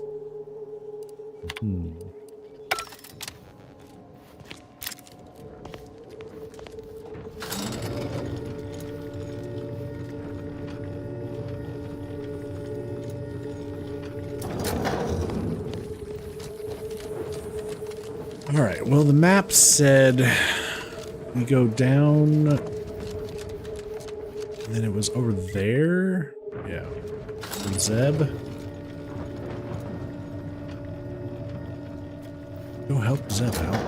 All right, well, the map said we go down, and then it was over there. Yeah. Zeb. Go help Zeb out.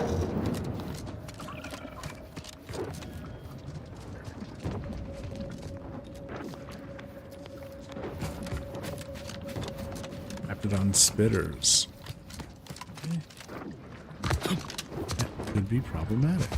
Raptidon spitters. Could be problematic.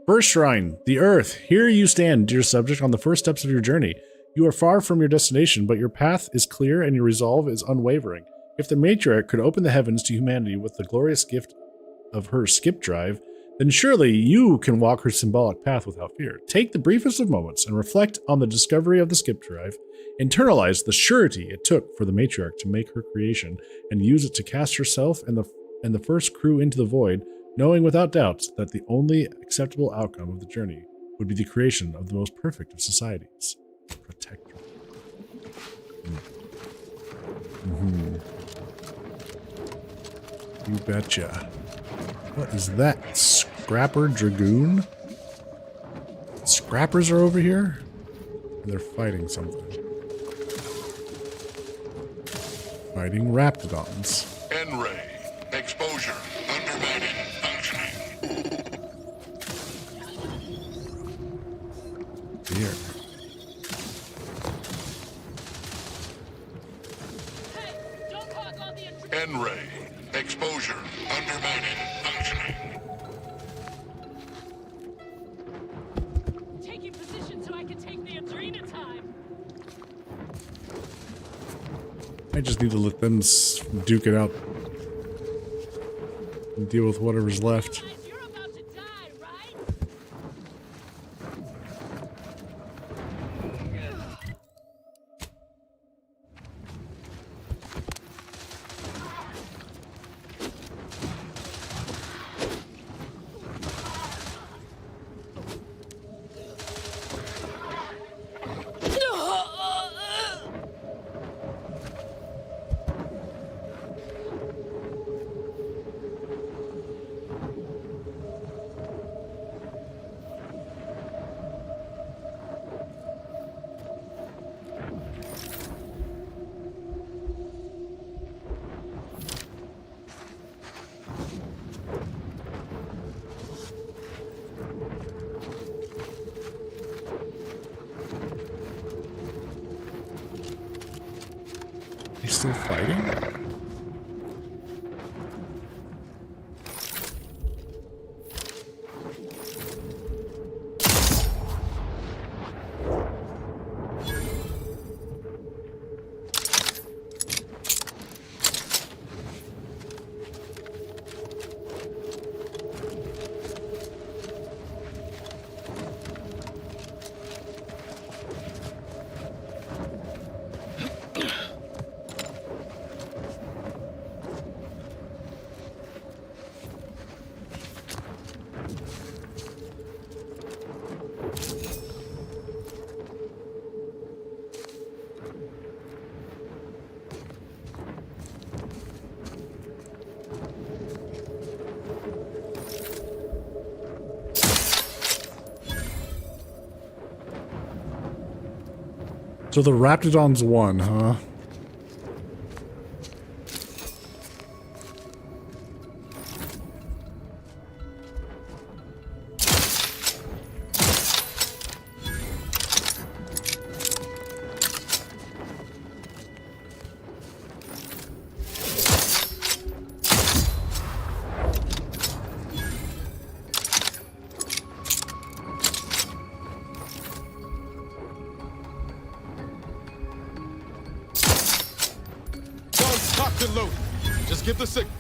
First Shrine, the Earth. Here you stand, dear subject, on the first steps of your journey. You are far from your destination, but your path is clear and your resolve is unwavering. If the matriarch could open the heavens to humanity with the glorious gift of her skip drive, then surely you can walk her symbolic path without fear. Take the briefest of moments and reflect on the discovery of the skip drive. Internalize the surety it took for the matriarch to make her creation and use it to cast herself and the first crew into the void, knowing without doubt that the only acceptable outcome of the journey would be the creation of the most perfect of societies. Protector. You betcha. What is that? Scrapper Dragoon? Scrappers are over here? They're fighting something. Fighting Raptidons. N-ray. Exposure. Undermining. Functioning. Here. N-ray. Exposure. Undermining. Functioning. Taking position so I can take the Adrena time. I just need to let them duke it out and deal with whatever's left. He's still fighting? So the Raptidons won, huh? Cocked and loaded. Just get the signal.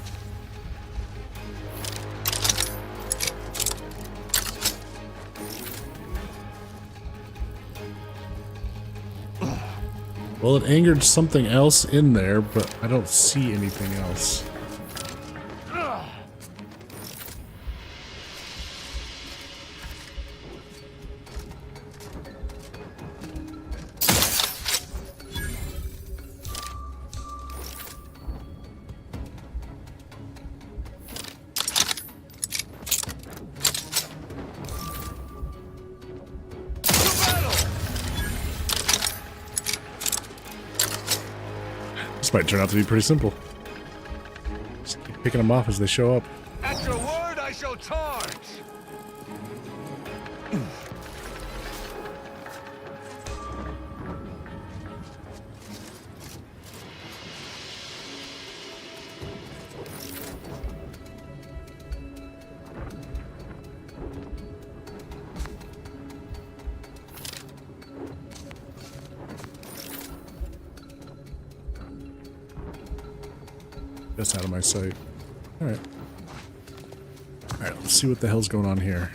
Well, it angered something else in there, but I don't see anything else. This might turn out to be pretty simple. Just keep picking them off as they show up. At your word, I shall charge. That's out of my sight. All right. Alright, let's see what the hell's going on here.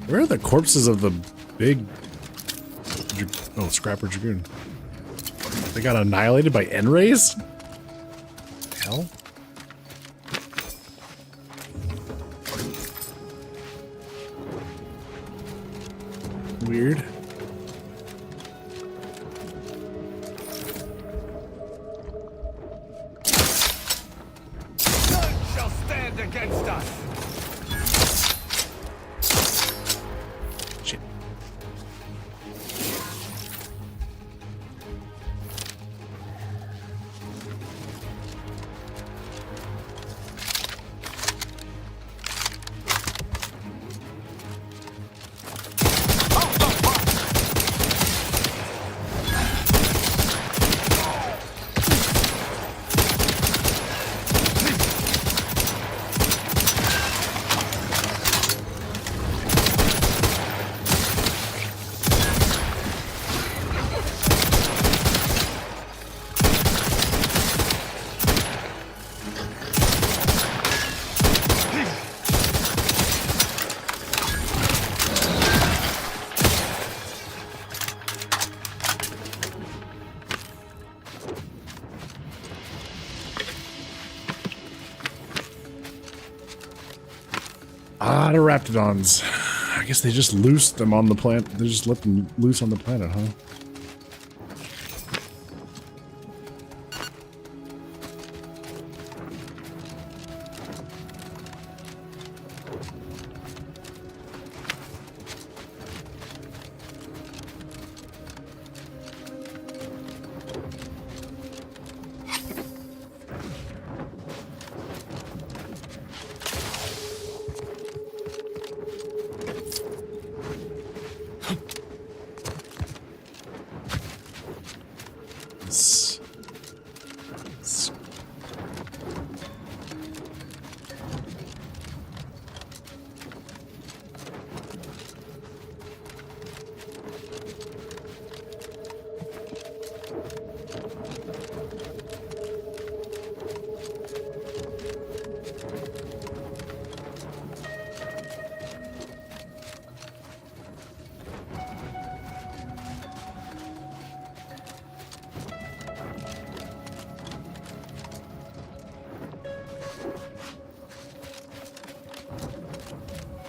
Where are the corpses of the big... Oh, Scrapper Dragoon. They got annihilated by N-rays? Hell? Weird. None shall stand against us. Shit. Ah, the Raptidons. I guess they just loosed them on the planet. They just let them loose on the planet, huh?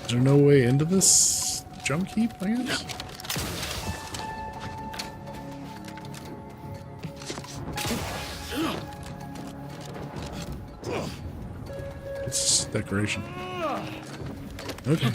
Is there no way into this junk heap, I guess? It's decoration. Okay.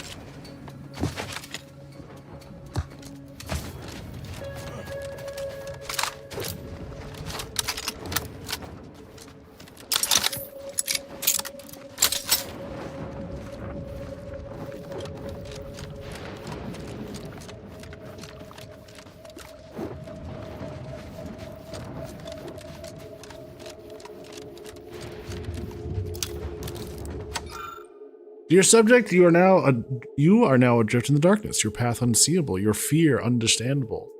Dear subject, you are now adrift in the darkness, your path unseeable, your fear understandable.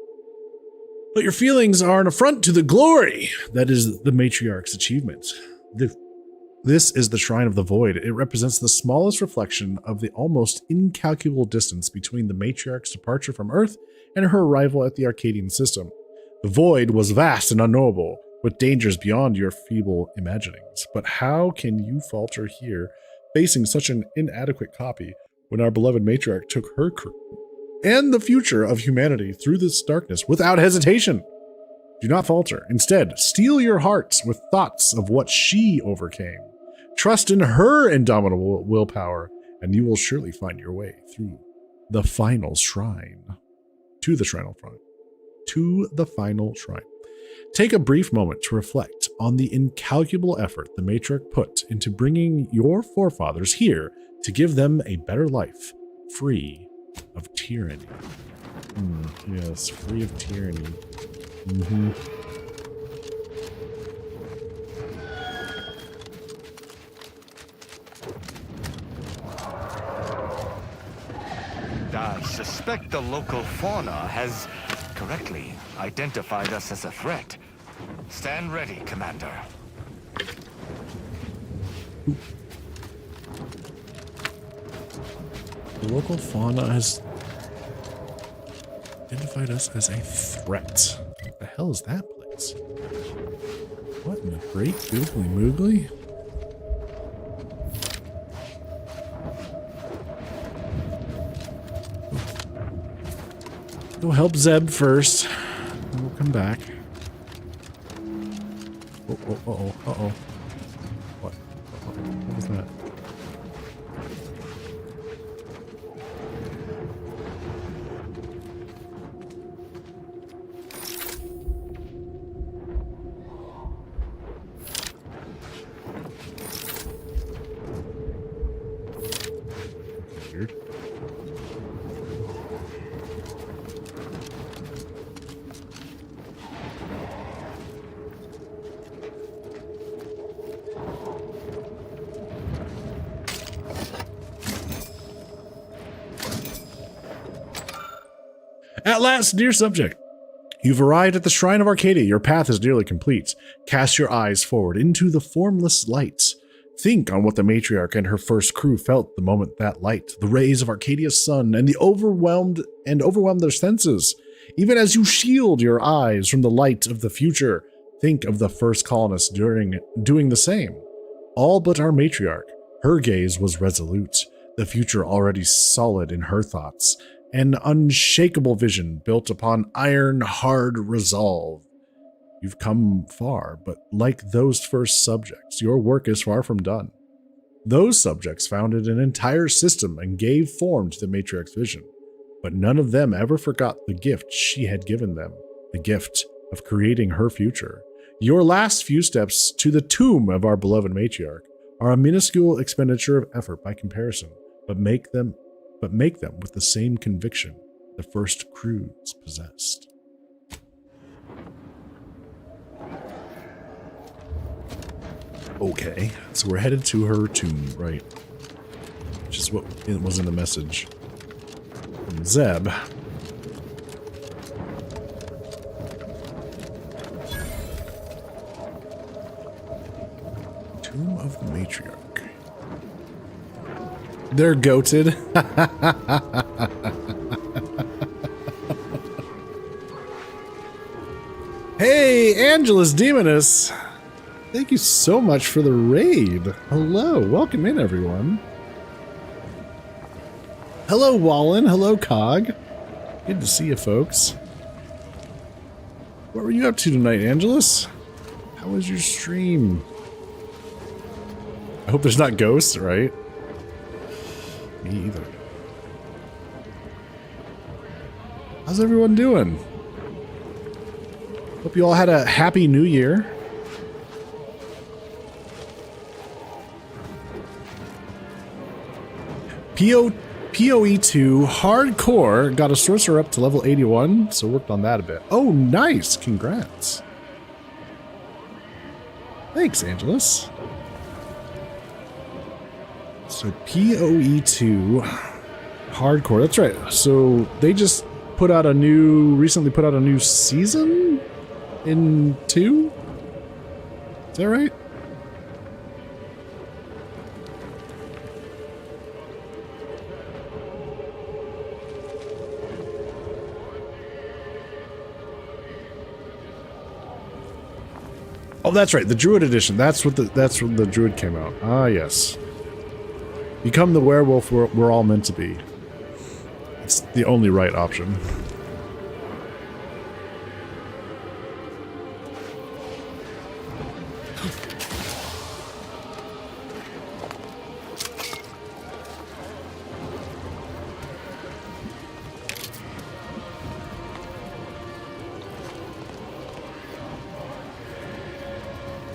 But your feelings are an affront to the glory that is the matriarch's achievement. This is the Shrine of the Void. It represents the smallest reflection of the almost incalculable distance between the matriarch's departure from Earth and her arrival at the Arcadian system. The Void was vast and unknowable, with dangers beyond your feeble imaginings. But how can you falter here, facing such an inadequate copy, when our beloved matriarch took her crew and the future of humanity through this darkness without hesitation? Do not falter. Instead, steel your hearts with thoughts of what she overcame. Trust in her indomitable willpower, and you will surely find your way through the final shrine. To the final shrine. Take a brief moment to reflect on the incalculable effort the matriarch put into bringing your forefathers here to give them a better life, free of tyranny. Yes, free of tyranny. I suspect the local fauna has correctly identified us as a threat. Stand ready, Commander. The local fauna has identified us as a threat. What the hell is that place? What in the great googly moogly? We'll help Zeb first, and we'll come back. Uh-oh. What? What was that? Weird. At last, dear subject, you've arrived at the Shrine of Arcadia. Your path is nearly complete. Cast your eyes forward into the formless light. Think on what the matriarch and her first crew felt the moment that light, the rays of Arcadia's sun, and overwhelmed their senses. Even as you shield your eyes from the light of the future, think of the first colonists doing the same. All but our matriarch. Her gaze was resolute, the future already solid in her thoughts. An unshakable vision built upon iron-hard resolve. You've come far, but like those first subjects, your work is far from done. Those subjects founded an entire system and gave form to the matriarch's vision, but none of them ever forgot the gift she had given them, the gift of creating her future. Your last few steps to the tomb of our beloved matriarch are a minuscule expenditure of effort by comparison, but make them with the same conviction the first crews possessed. Okay, so we're headed to her tomb, right? Which is what it was in the message from Zeb. Tomb of the Matriarch. They're goated. Hey, Angelus Demonus. Thank you so much for the raid. Hello, welcome in, everyone. Hello, Wallen. Hello, Cog. Good to see you, folks. What were you up to tonight, Angelus? How was your stream? I hope there's not ghosts, right? Me either. How's everyone doing? Hope you all had a happy new year. PoE2 Hardcore got a sorcerer up to level 81, so worked on that a bit. Oh, nice! Congrats. Thanks, Angelus. So PoE2 Hardcore, that's right. So they just recently put out a new season in 2? Is that right? Oh, that's right. The Druid edition. That's when the Druid came out. Ah, yes. Become the werewolf we're all meant to be. It's the only right option.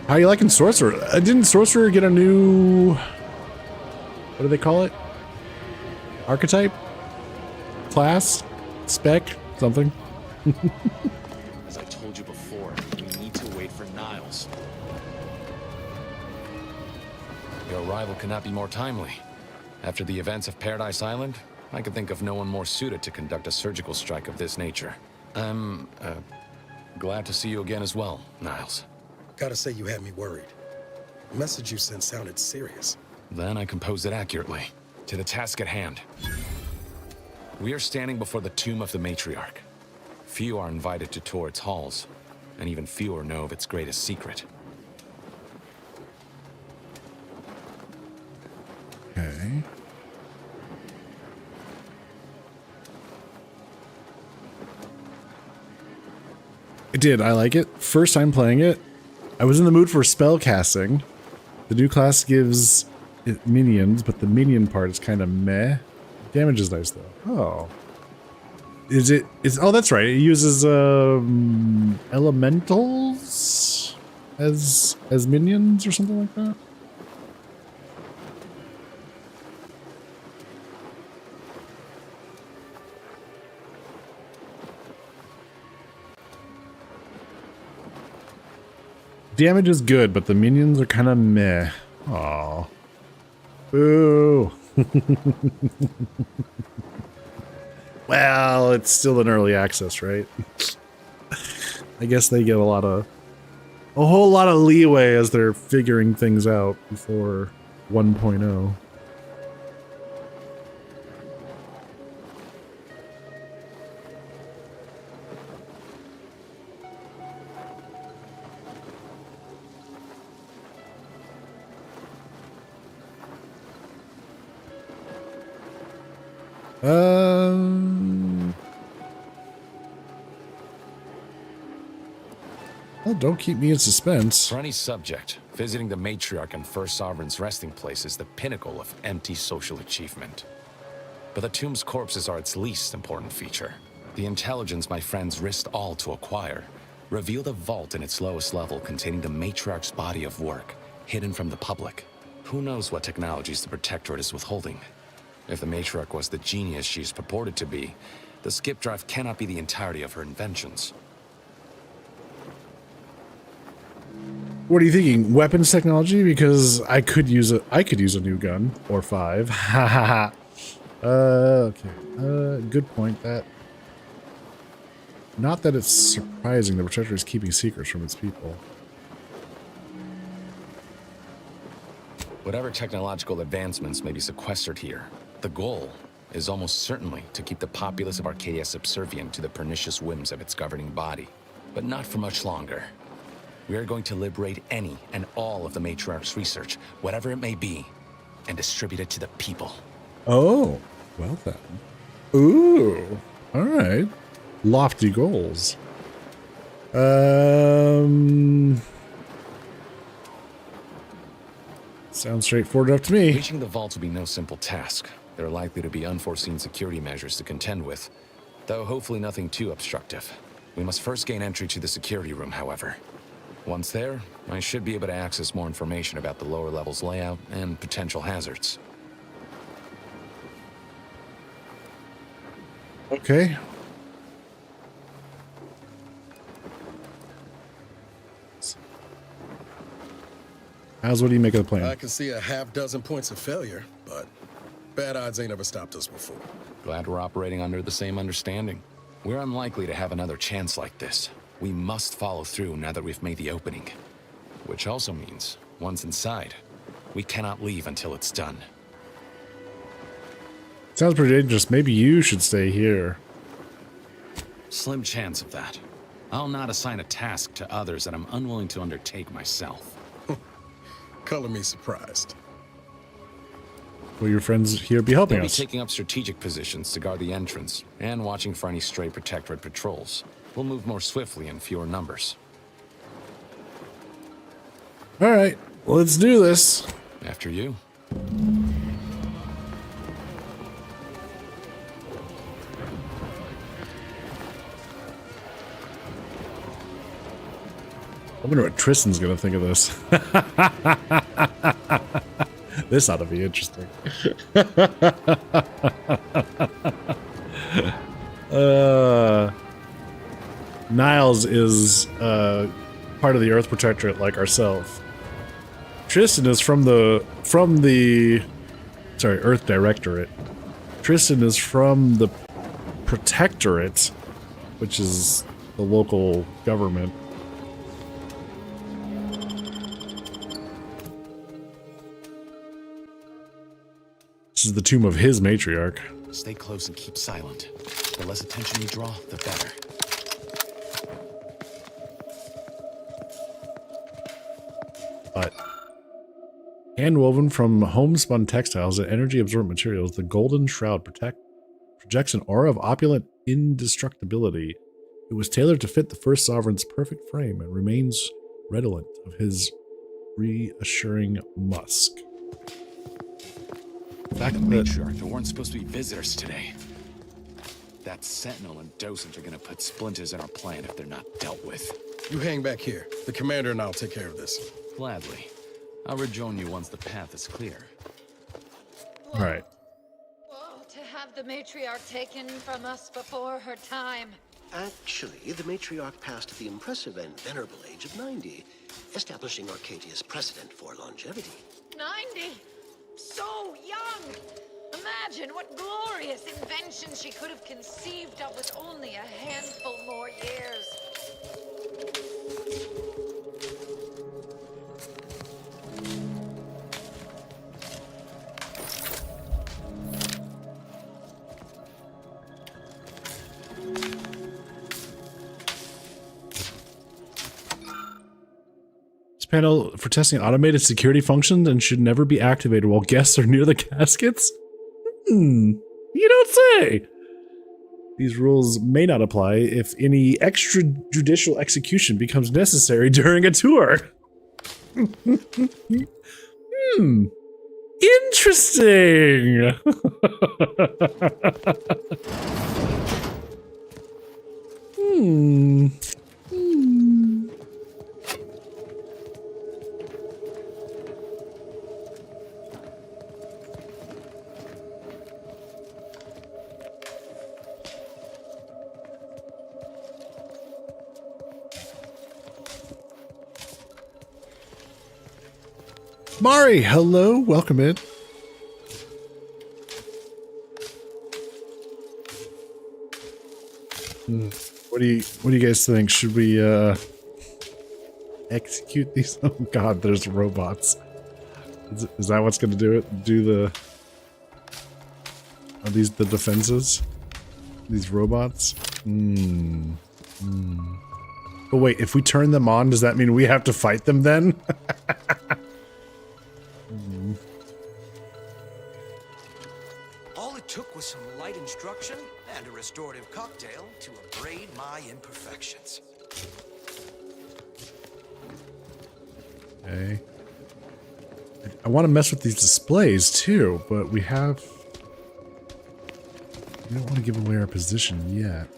How you liking Sorcerer? Didn't Sorcerer get a new... what do they call it? Archetype? Class? Spec? Something? As I told you before, we need to wait for Niles. Your arrival cannot be more timely. After the events of Paradise Island, I could think of no one more suited to conduct a surgical strike of this nature. I'm glad to see you again as well, Niles. Gotta say you had me worried. The message you sent sounded serious. Then I composed it accurately. To the task at hand. We are standing before the tomb of the matriarch. Few are invited to tour its halls, and even fewer know of its greatest secret. Okay. I did. I like it. First time playing it, I was in the mood for spell casting. The new class gives it minions, but the minion part is kind of meh. Damage is nice though. Oh. Oh, that's right. It uses elementals as minions or something like that. Damage is good, but the minions are kind of meh. Aww. Boo. Well, it's still in early access, right? I guess they get a whole lot of leeway as they're figuring things out before 1.0. Well, don't keep me in suspense. For any subject, visiting the matriarch and First Sovereign's resting place is the pinnacle of empty social achievement. But the tomb's corpses are its least important feature. The intelligence my friends risked all to acquire revealed a vault in its lowest level containing the matriarch's body of work, hidden from the public. Who knows what technologies the Protectorate is withholding? If the matriarch was the genius she's purported to be, the skip drive cannot be the entirety of her inventions. What are you thinking? Weapons technology? Because I could use a new gun or 5. Ha ha ha. Okay. Good point. Not that it's surprising the Protector is keeping secrets from its people. Whatever technological advancements may be sequestered here, the goal is almost certainly to keep the populace of Arcadia subservient to the pernicious whims of its governing body. But not for much longer. We are going to liberate any and all of the Matriarch's research, whatever it may be, and distribute it to the people. Oh, well then. Ooh, all right. Lofty goals. Sounds straightforward enough to me. Reaching the vault will be no simple task. There are likely to be unforeseen security measures to contend with, though hopefully nothing too obstructive. We must first gain entry to the security room, however. Once there, I should be able to access more information about the lower level's layout and potential hazards. Okay. What do you make of the plan? I can see a half-dozen points of failure, but bad odds ain't ever stopped us before. Glad we're operating under the same understanding. We're unlikely to have another chance like this. We must follow through now that we've made the opening. Which also means, once inside, we cannot leave until it's done. Sounds pretty dangerous. Maybe you should stay here. Slim chance of that. I'll not assign a task to others that I'm unwilling to undertake myself. Color me surprised. Will your friends here be helping They'll us? be taking up strategic positions to guard the entrance and watching for any stray Protectorate patrols. We'll move more swiftly in fewer numbers. All right, well, let's do this. After you. I wonder what Tristan's gonna think of this. This ought to be interesting. Niles is part of the Earth Protectorate like ourselves. Tristan is from the Earth Directorate. Tristan is from the Protectorate, which is the local government. This is the tomb of his matriarch. Stay close and keep silent. The less attention you draw, the better. But hand-woven from homespun textiles and energy-absorbent materials, the golden shroud projects an aura of opulent indestructibility. It was tailored to fit the first sovereign's perfect frame and remains redolent of his reassuring musk. Back at Matriarch, there weren't supposed to be visitors today. That Sentinel and Docent are gonna put splinters in our plan if they're not dealt with. You hang back here. The commander and I'll take care of this. Gladly. I'll rejoin you once the path is clear. All right. Whoa, to have the matriarch taken from us before her time. Actually, the matriarch passed the impressive and venerable age of 90, establishing Arcadia's precedent for longevity. 90? So young! Imagine what glorious inventions she could have conceived of with only a handful more years. Panel for testing automated security functions and should never be activated while guests are near the caskets? You don't say! These rules may not apply if any extrajudicial execution becomes necessary during a tour. Interesting! Mari, hello, welcome in. What do you guys think? Should we execute these? Oh god, there's robots. Is that what's gonna do it? Do the Are these the defenses? These robots? But wait, if we turn them on, does that mean we have to fight them then? All it took was some light instruction and a restorative cocktail to abrade my imperfections. Okay. I want to mess with these displays too, but we don't want to give away our position yet.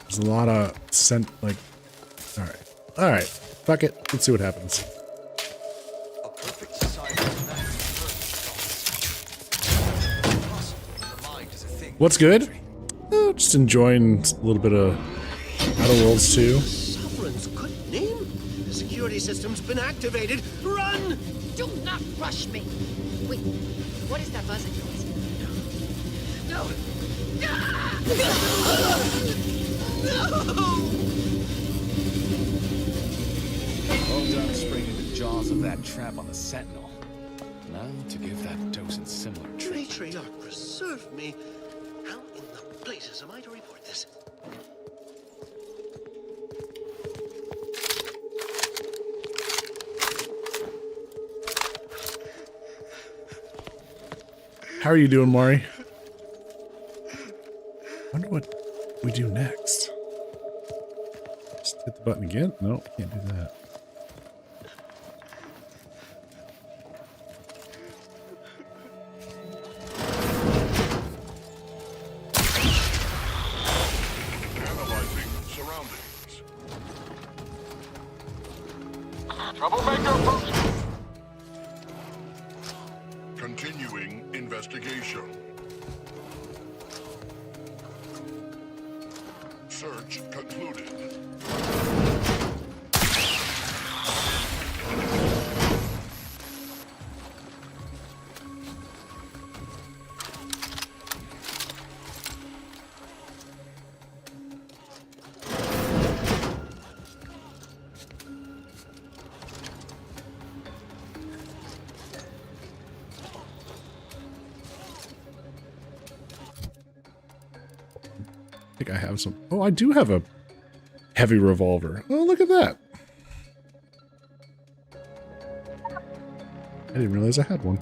There's a lot of all right, fuck it, let's see what happens. What's good? Just enjoying a little bit of Outer Worlds 2. Sovereign's good name? The security system's been activated. Run! Do not rush me. Wait, what is that buzzing noise? No. Well done springing the jaws of that trap on the Sentinel. Now to give that Docent similar treatment. Matriarch, preserve me. How in the blazes am I to report this? How are you doing, Mari? Wonder what we do next. Just hit the button again? No, can't do that. Analyzing surroundings. Troublemaker approaching. Continuing investigation. Search concluded. think I have some. Oh, I do have a heavy revolver. Oh, look at that. I didn't realize I had one.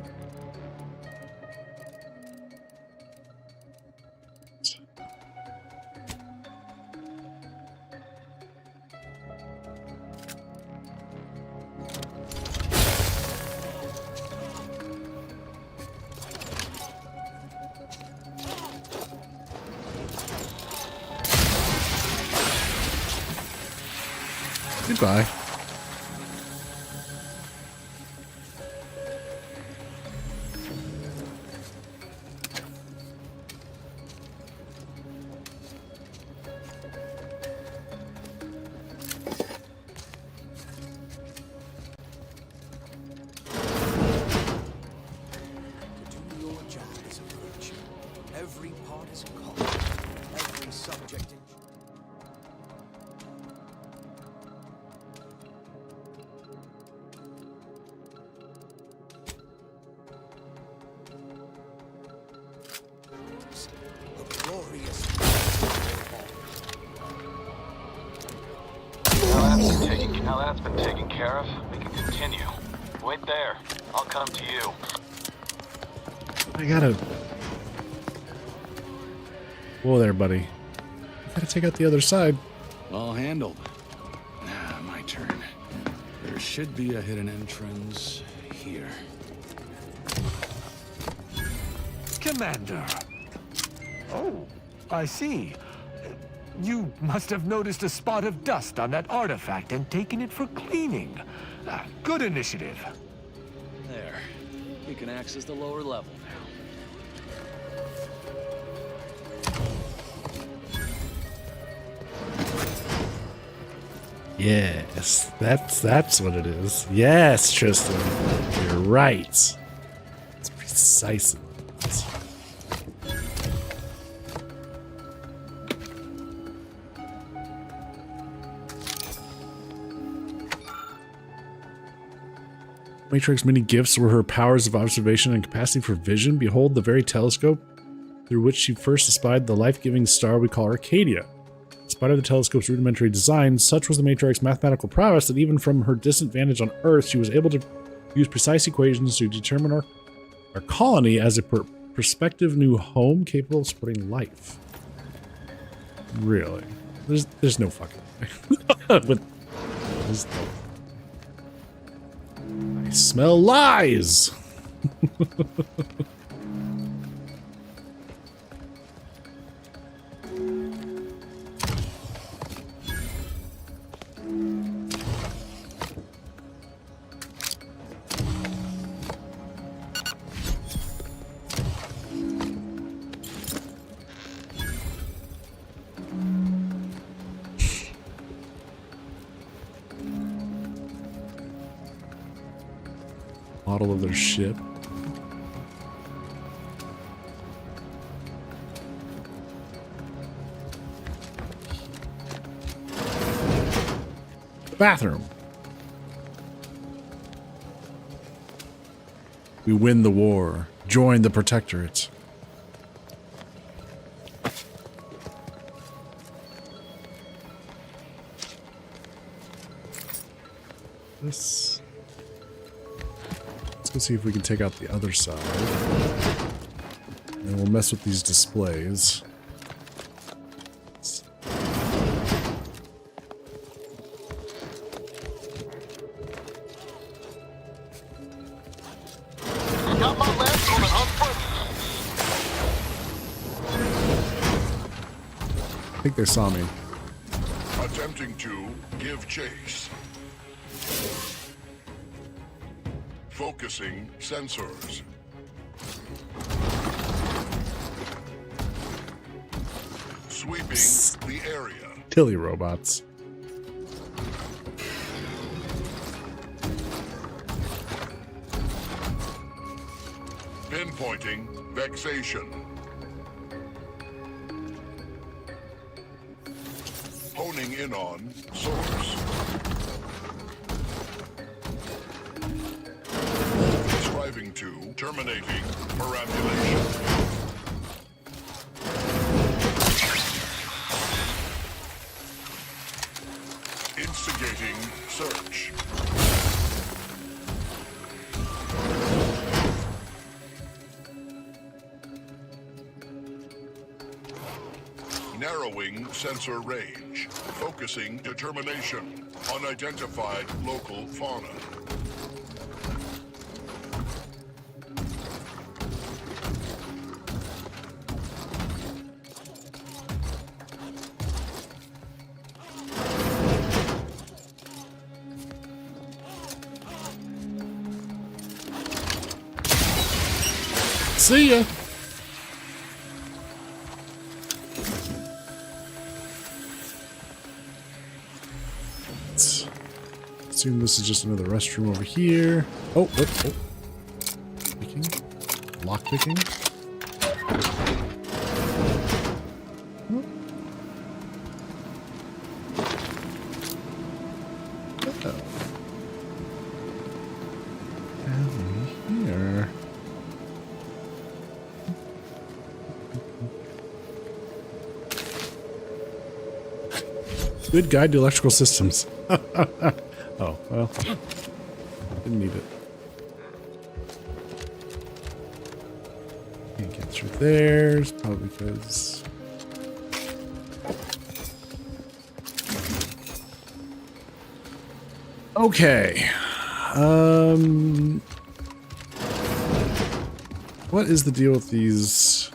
Goodbye. Every part is a call. Every subject in... A glorious... Now that's been taken care of, we can continue. Wait there. I'll come to you. I gotta... Whoa there, buddy. I gotta take out the other side. Well handled. Now, my turn. There should be a hidden entrance here. Commander. Oh, I see. You must have noticed a spot of dust on that artifact and taken it for cleaning. Good initiative. There. We can access the lower level now. Yes, that's what it is. Yes, Tristan. You're right. It's precisely what it is. Matrix many gifts were her powers of observation and capacity for vision. Behold the very telescope through which she first espied the life-giving star we call Arcadia. In spite of the telescope's rudimentary design, such was the Matriarch's mathematical prowess that even from her distant vantage on Earth, she was able to use precise equations to determine our colony as a prospective new home capable of supporting life. Really? There's no fucking way. There's no... I smell lies! Model of their ship. The bathroom. We win the war. Join the Protectorate. This... Let's go see if we can take out the other side. And we'll mess with these displays. Got my last on an I think they saw me. Attempting to give chase. Focusing sensors. Sweeping the area. Tilly robots. Pinpointing vexation. Honing in on source. Striving to terminating perambulation. search. Narrowing sensor range. Focusing determination. Unidentified local fauna. See ya. Let's assume this is just another restroom over here. Oh, what? Oh. Picking. Lock picking. Here. Good guide to electrical systems. Oh, well. Didn't need it. Can't get through there. It's probably because... Okay. What is the deal with these?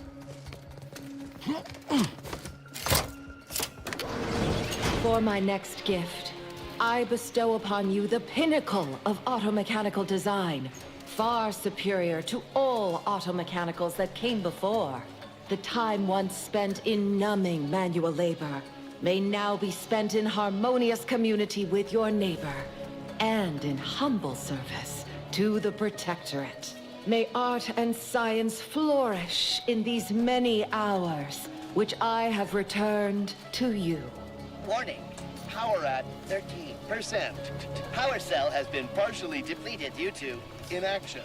For my next gift, I bestow upon you the pinnacle of automechanical design, far superior to all automechanicals that came before. The time once spent in numbing manual labor may now be spent in harmonious community with your neighbor and in humble service to the Protectorate. May art and science flourish in these many hours which I have returned to you. Warning, power at 13%. Power cell has been partially depleted due to inaction.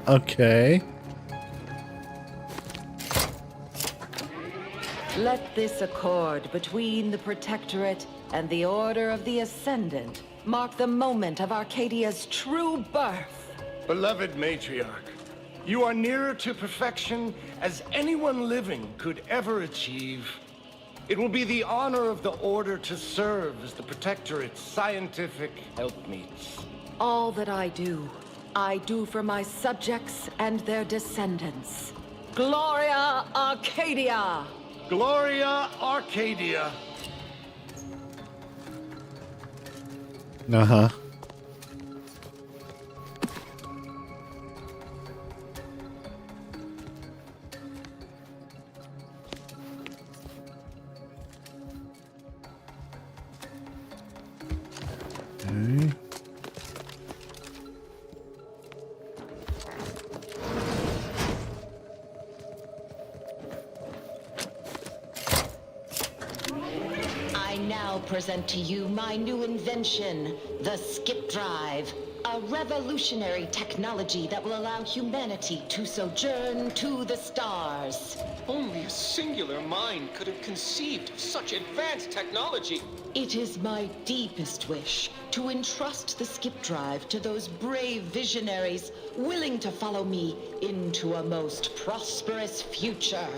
Okay. Let this accord between the Protectorate and the Order of the Ascendant mark the moment of Arcadia's true birth. Beloved Matriarch, you are nearer to perfection as anyone living could ever achieve. It will be the honor of the Order to serve as the Protectorate's scientific helpmeets. All that I do for my subjects and their descendants. Gloria Arcadia! Gloria Arcadia! Uh-huh. Okay. I now present to you my new invention, the Skip Drive. A revolutionary technology that will allow humanity to sojourn to the stars. Only a singular mind could have conceived of such advanced technology. It is my deepest wish to entrust the Skip Drive to those brave visionaries willing to follow me into a most prosperous future.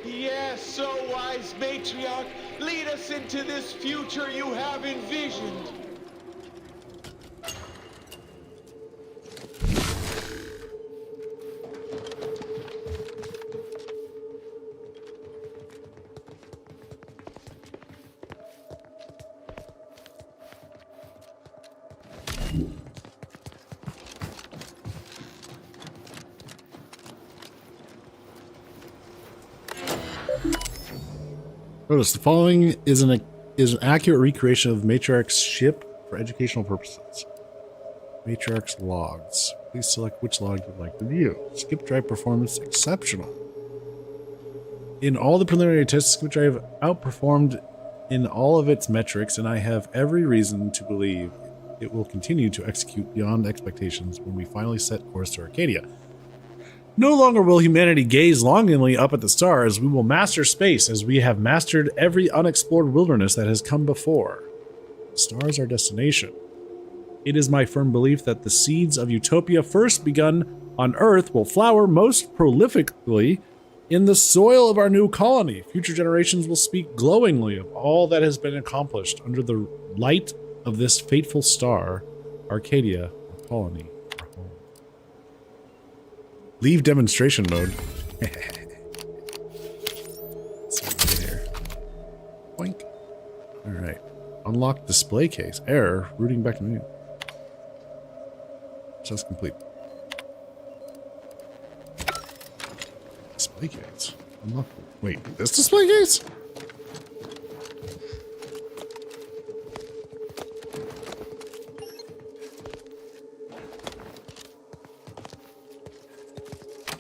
Yes, so wise Matriarch, lead us into this future you have envisioned. Notice the following is an accurate recreation of Matriarch's ship for educational purposes. Matriarch's logs. Please select which log you'd like to view. Skip Drive performance exceptional. In all the preliminary tests, Skip Drive outperformed in all of its metrics, and I have every reason to believe it will continue to execute beyond expectations when we finally set course to Arcadia. No longer will humanity gaze longingly up at the stars. We will master space as we have mastered every unexplored wilderness that has come before. The stars are destination. It is my firm belief that the seeds of utopia first begun on Earth will flower most prolifically in the soil of our new colony. Future generations will speak glowingly of all that has been accomplished under the light of this fateful star, Arcadia, our colony. Our home. Leave demonstration mode. There. Boink. All right. Unlock display case. Error. Routing back to menu. Says complete. Display case. Unlock. Wait, this display case?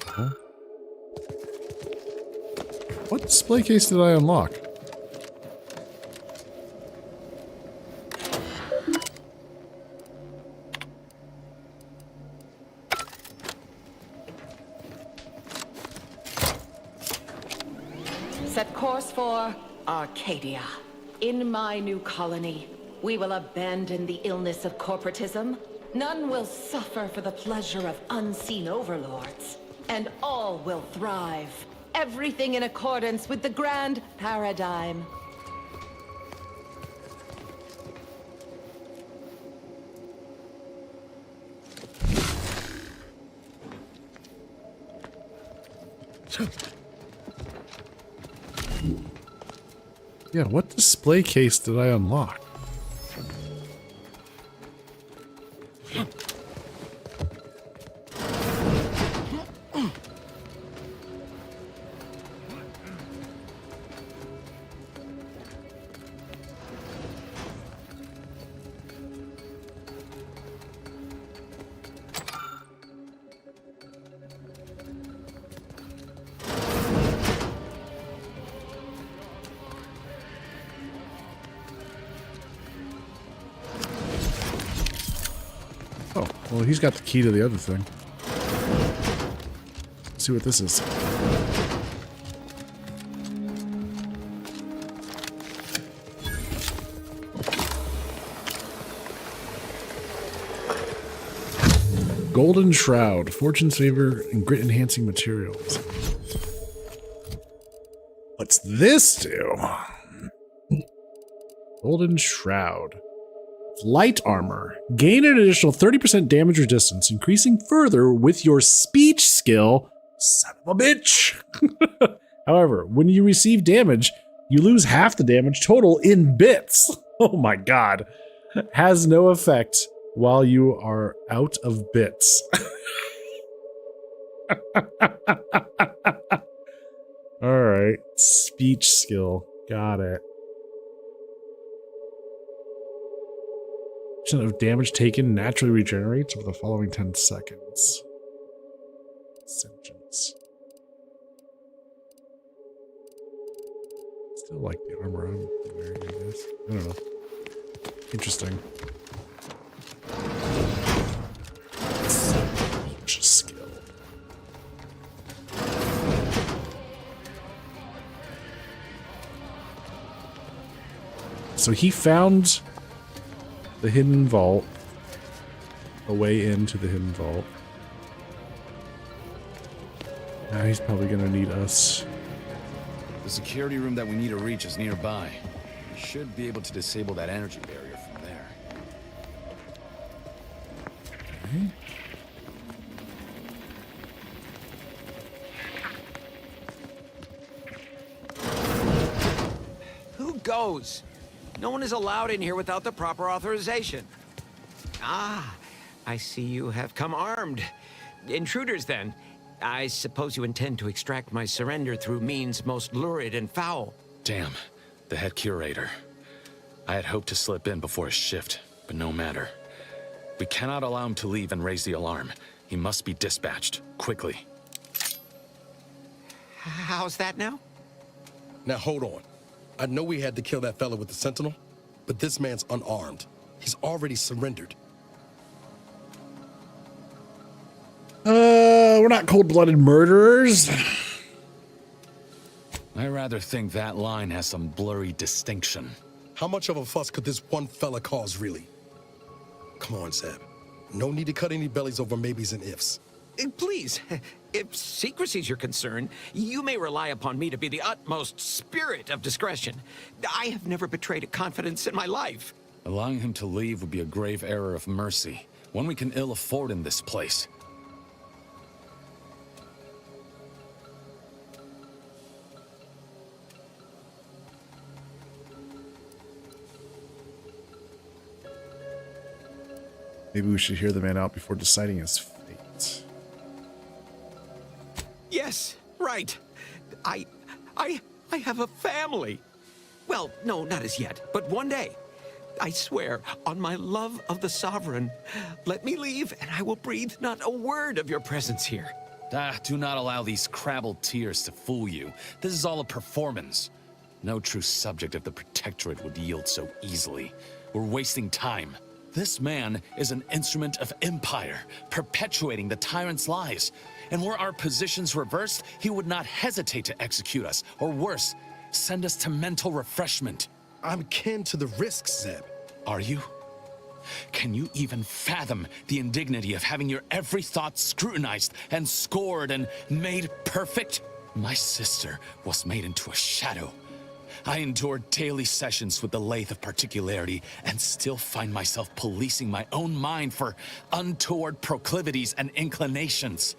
Huh? What display case did I unlock? Set course for Arcadia. In my new colony, we will abandon the illness of corporatism. None will suffer for the pleasure of unseen overlords. And all will thrive. Everything in accordance with the grand paradigm. Yeah, what display case did I unlock? Oh, well, he's got the key to the other thing. Let's see what this is. Golden Shroud, Fortune's Favor, and Grit Enhancing Materials. What's this do? Golden Shroud. Light armor. Gain an additional 30% damage resistance, increasing further with your speech skill. Son of a bitch. However, when you receive damage, you lose half the damage total in bits. Oh my god. Has no effect while you are out of bits. Alright. Speech skill. Got it. Of damage taken naturally regenerates over the following 10 seconds. Sentience. Still like the armor I'm wearing, I guess. I don't know. Interesting. Speech skill. So he found the hidden vault, a way into the hidden vault. Now he's probably gonna need us. The security room that we need to reach is nearby. We should be able to disable that energy barrier from there. Okay. Who goes? No one is allowed in here without the proper authorization. Ah, I see you have come armed. Intruders, then. I suppose you intend to extract my surrender through means most lurid and foul. Damn, the head curator. I had hoped to slip in before his shift, but no matter. We cannot allow him to leave and raise the alarm. He must be dispatched, quickly. How's that now? Now hold on. I know we had to kill that fella with the Sentinel, but this man's unarmed. He's already surrendered. we're not cold-blooded murderers. I rather think that line has some blurry distinction. How much of a fuss could this one fella cause, really? Come on, Zeb. No need to cut any bellies over maybes and ifs. Please, if secrecy's your concern, you may rely upon me to be the utmost spirit of discretion. I have never betrayed a confidence in my life. Allowing him to leave would be a grave error of mercy, one we can ill afford in this place. Maybe we should hear the man out before deciding his fate. Yes, right. I have a family. Well, no, not as yet, but one day. I swear, on my love of the Sovereign, let me leave and I will breathe not a word of your presence here. Do not allow these crabbled tears to fool you. This is all a performance. No true subject of the Protectorate would yield so easily. We're wasting time. This man is an instrument of empire, perpetuating the tyrant's lies. And were our positions reversed, he would not hesitate to execute us, or worse, send us to mental refreshment. I'm kin to the risks, Zeb. Are you? Can you even fathom the indignity of having your every thought scrutinized and scored and made perfect? My sister was made into a shadow. I endured daily sessions with the lathe of particularity and still find myself policing my own mind for untoward proclivities and inclinations.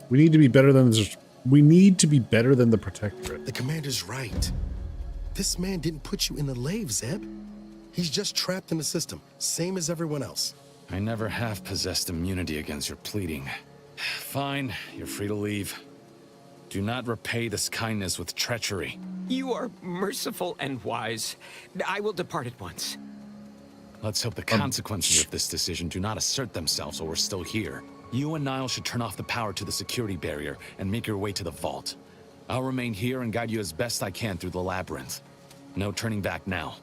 We need to be better than this. We need to be better than the Protectorate. The commander's right. This man didn't put you in the lathe, Zeb. He's just trapped in the system, same as everyone else. I never have possessed immunity against your pleading. Fine, you're free to leave. Do not repay this kindness with treachery. You are merciful and wise. I will depart at once. Let's hope the consequences of this decision do not assert themselves while we're still here. You and Niall should turn off the power to the security barrier and make your way to the vault. I'll remain here and guide you as best I can through the labyrinth. No turning back now.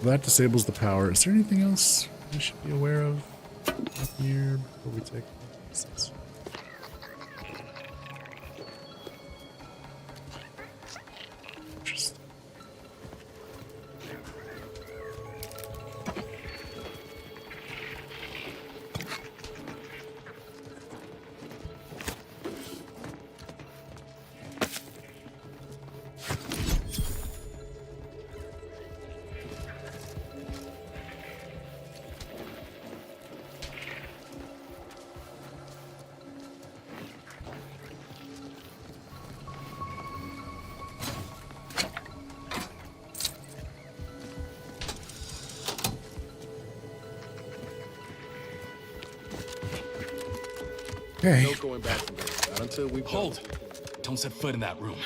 That disables the power. Is there anything else we should be aware of up here before we take this? Interesting. Okay. No going back from there. Not until we hold. Don't set foot in that room.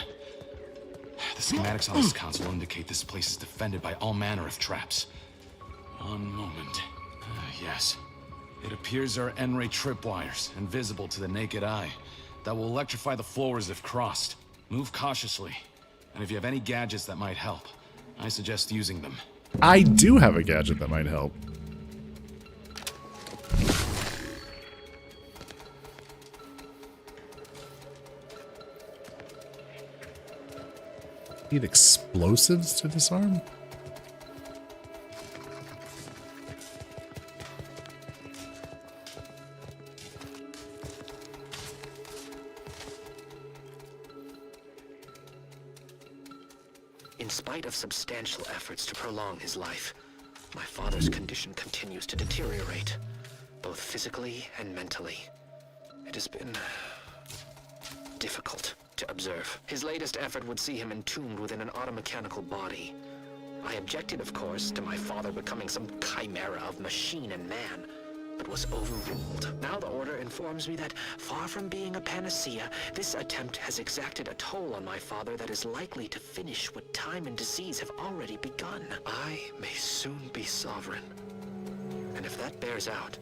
The schematics on this console indicate this place is defended by all manner of traps. One moment. Yes. It appears there are N-ray tripwires, invisible to the naked eye, that will electrify the floors if crossed. Move cautiously. And if you have any gadgets that might help, I suggest using them. I do have a gadget that might help. Need explosives to disarm? In spite of substantial efforts to prolong his life, my father's condition continues to deteriorate, both physically and mentally. It has been difficult to observe. His latest effort would see him entombed within an automechanical body. I objected, of course, to my father becoming some chimera of machine and man, but was overruled. Now the Order informs me that, far from being a panacea, this attempt has exacted a toll on my father that is likely to finish what time and disease have already begun. I may soon be sovereign. And if that bears out,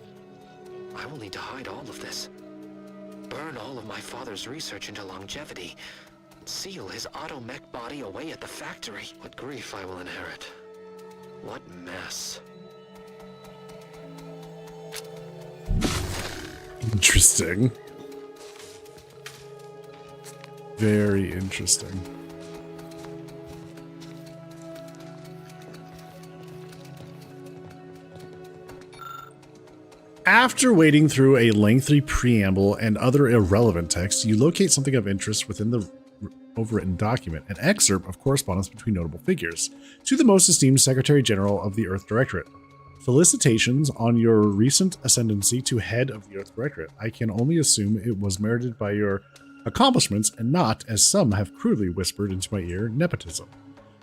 I will need to hide all of this. Burn all of my father's research into longevity, seal his automech body away at the factory. What grief I will inherit. What mess. Interesting. Very interesting. After wading through a lengthy preamble and other irrelevant text, you locate something of interest within the overwritten document, an excerpt of correspondence between notable figures. To the most esteemed Secretary General of the Earth Directorate. Felicitations on your recent ascendancy to head of the Earth Directorate. I can only assume it was merited by your accomplishments and not, as some have crudely whispered into my ear, nepotism.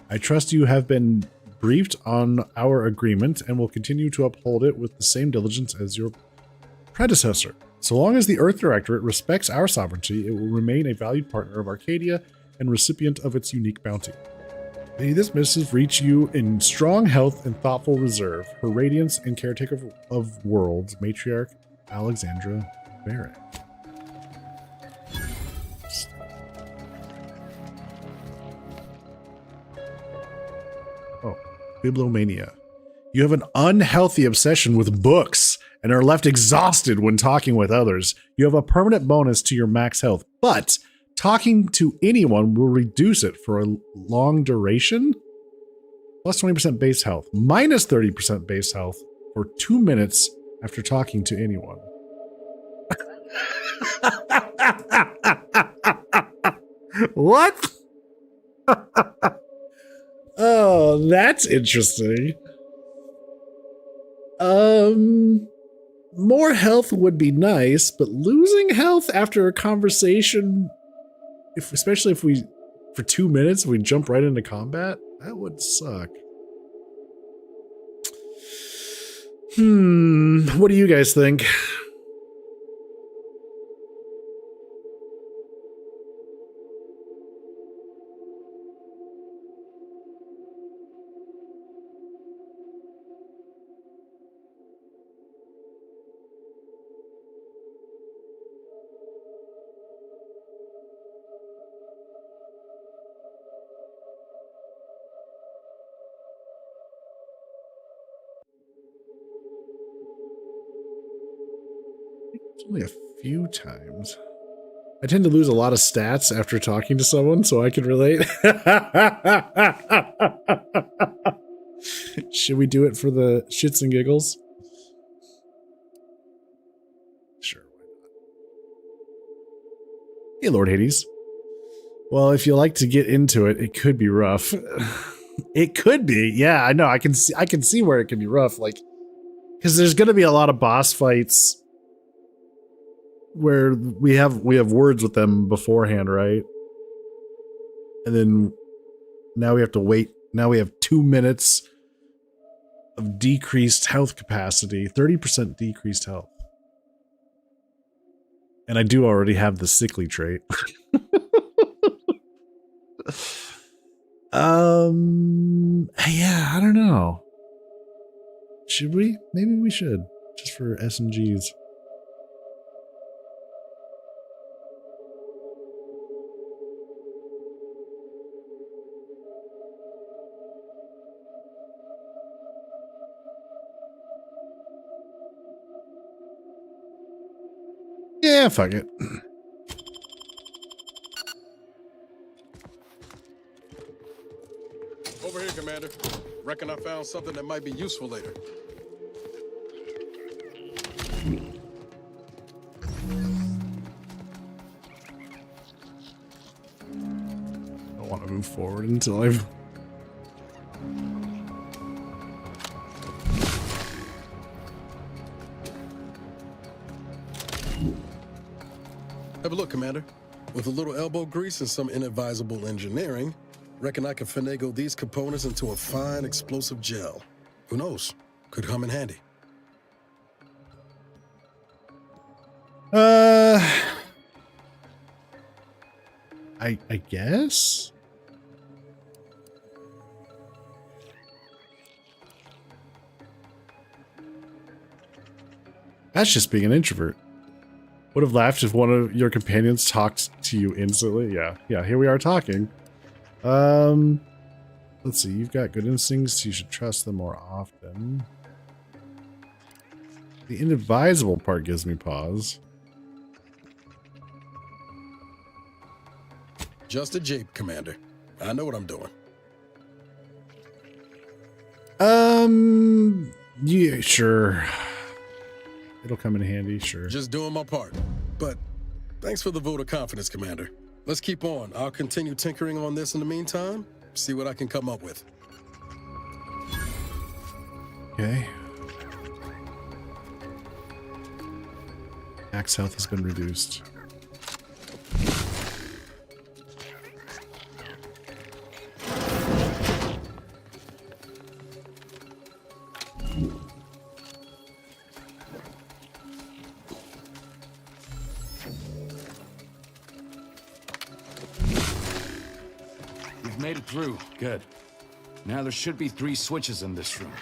I trust you have been briefed on our agreement and will continue to uphold it with the same diligence as your predecessor. So long as the Earth Directorate respects our sovereignty, it will remain a valued partner of Arcadia and recipient of its unique bounty. May this missive reach you in strong health and thoughtful reserve. Her radiance and caretaker of worlds, Matriarch Alexandra Barrett. Oh, Bibliomania. You have an unhealthy obsession with books and are left exhausted when talking with others. You have a permanent bonus to your max health, but talking to anyone will reduce it for a long duration. Plus 20% base health, minus 30% base health for 2 minutes after talking to anyone. What? Oh, that's interesting. More health would be nice, but losing health after a conversation, especially if we, for 2 minutes, we jump right into combat, that would suck. What do you guys think? Only a few times. I tend to lose a lot of stats after talking to someone, so I can relate. Should we do it for the shits and giggles? Sure, why not? Hey, Lord Hades. Well, if you like to get into it, it could be rough. It could be, yeah. I know. I can see where it could be rough, like, because there's going to be a lot of boss fights where we have words with them beforehand, right? And then now we have to wait. Now we have 2 minutes of decreased health capacity, 30% decreased health. And I do already have the sickly trait. Yeah, I don't know. Should we? Maybe we should, just for S&Gs. Yeah, fuck it. Over here, Commander. Reckon I found something that might be useful later. I don't want to move forward until I've... Have a look, Commander. With a little elbow grease and some inadvisable engineering, reckon I can finagle these components into a fine explosive gel. Who knows? Could come in handy. I guess? That's just being an introvert. Would have laughed if one of your companions talked to you instantly. Yeah, here we are talking. Let's see, you've got good instincts, you should trust them more often. The inadvisable part gives me pause. Just a jape, Commander. I know what I'm doing. Yeah, sure. It'll come in handy, sure. Just doing my part. But thanks for the vote of confidence, Commander. Let's keep on. I'll continue tinkering on this in the meantime. See what I can come up with. Okay. Max health has been reduced. We've made it through. Good. Now there should be 3 switches in this room.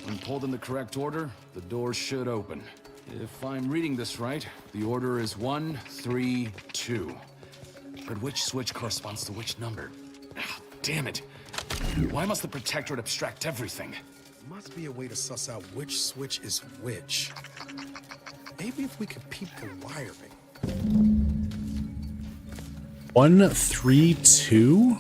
When pulled in the correct order, the doors should open. If I'm reading this right, the order is 1, 3, 2. But which switch corresponds to which number? Ah, damn it. Why must the Protectorate abstract everything? Must be a way to suss out which switch is which. Maybe if we could peep the wiring. 1, 3, 2?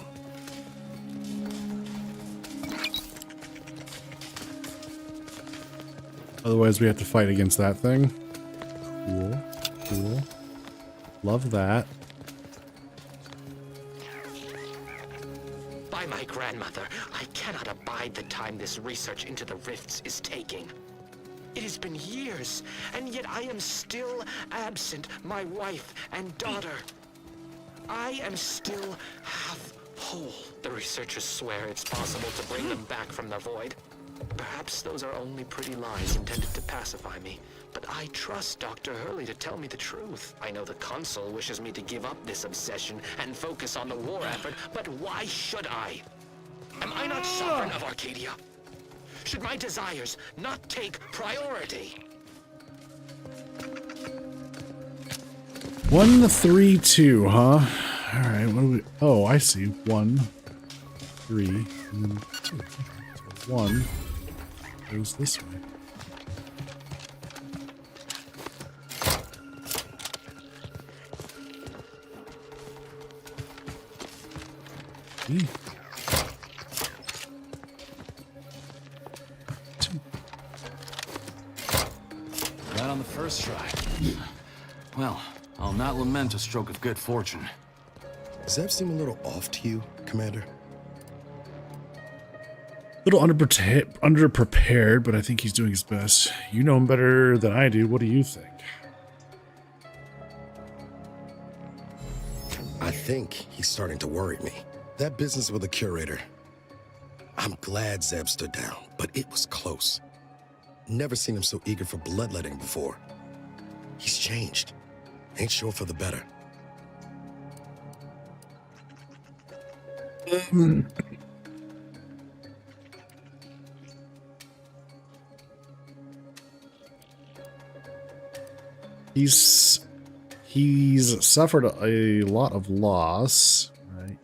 Otherwise we have to fight against that thing. Cool. Cool. Love that. By my grandmother, I cannot abide the time this research into the rifts is taking. It has been years, and yet I am still absent my wife and daughter. I am still half whole. The researchers swear it's possible to bring them back from the void. Perhaps those are only pretty lies intended to pacify me, but I trust Dr. Hurley to tell me the truth. I know the Consul wishes me to give up this obsession and focus on the war effort, but why should I? Am I not sovereign of Arcadia? Should my desires not take priority? 1, 3, 2, huh? Alright, what do we... Oh, I see. 1, 3, and 2. So 1 goes this way. E. 2. Right on the first try. Well, I'll not lament a stroke of good fortune. Does that seem a little off to you, Commander? A little underprepared, but I think he's doing his best. You know him better than I do. What do you think? I think he's starting to worry me. That business with the curator. I'm glad Zeb stood down, but it was close. Never seen him so eager for bloodletting before. He's changed. Ain't sure for the better. He's suffered a lot of loss, right?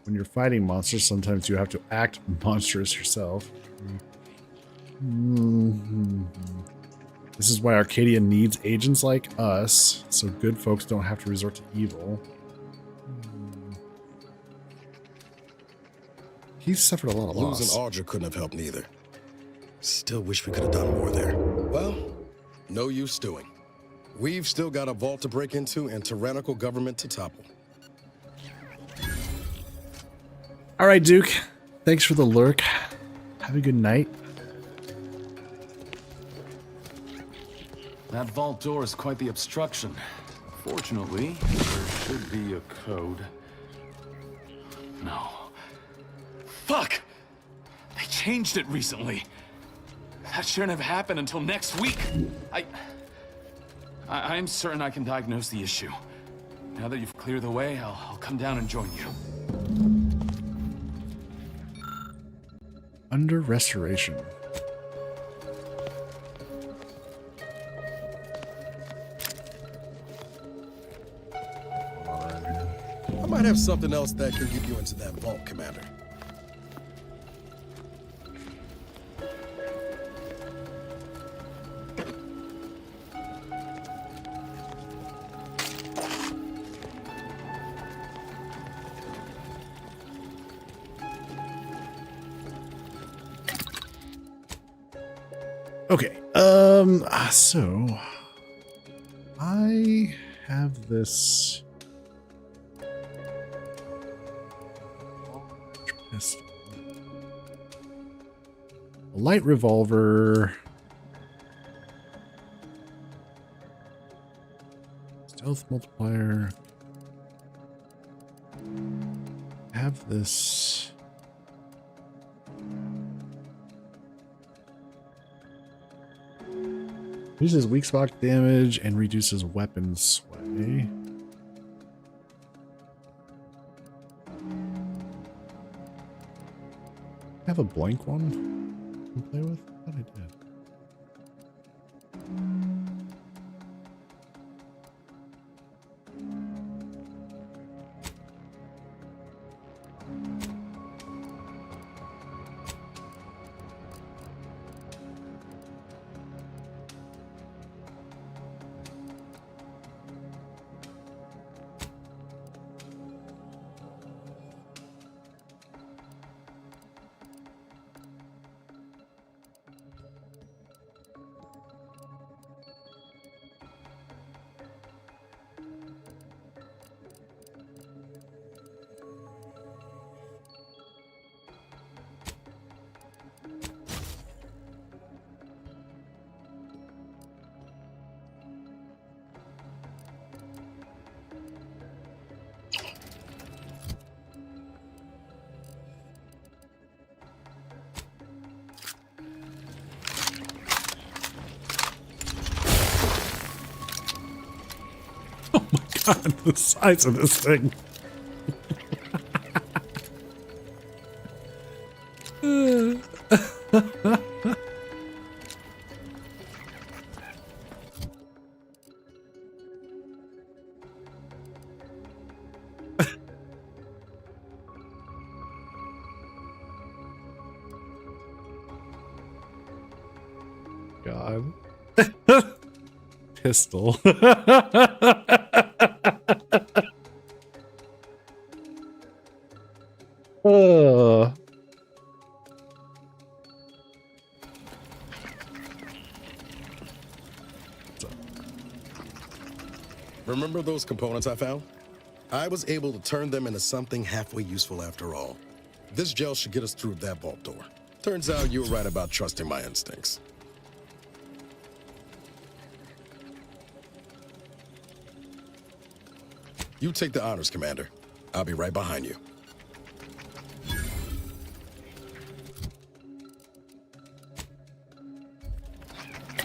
When you're fighting monsters, sometimes you have to act monstrous yourself. This is why Arcadia needs agents like us, so good folks don't have to resort to evil. He's suffered a lot of loss. Losing Audra couldn't have helped neither. Still wish we could have done more there. Well, no use stewing. We've still got a vault to break into and tyrannical government to topple. All right, Duke. Thanks for the lurk. Have a good night. That vault door is quite the obstruction. Fortunately, there should be a code. No. Fuck! They changed it recently. That shouldn't have happened until next week. I'm certain I can diagnose the issue. Now that you've cleared the way, I'll come down and join you. Under restoration. might have something else that can get you into that vault, Commander. Okay. So I have this pistol, a light revolver, stealth multiplier. I have this. Reduces weak spot damage and reduces weapon sway. I have a blank one to play with? I thought I did. God, the size of this thing. God. Pistol. Remember those components I found? I was able to turn them into something halfway useful after all. This gel should get us through that vault door. Turns out you were right about trusting my instincts. You take the honors, Commander. I'll be right behind you.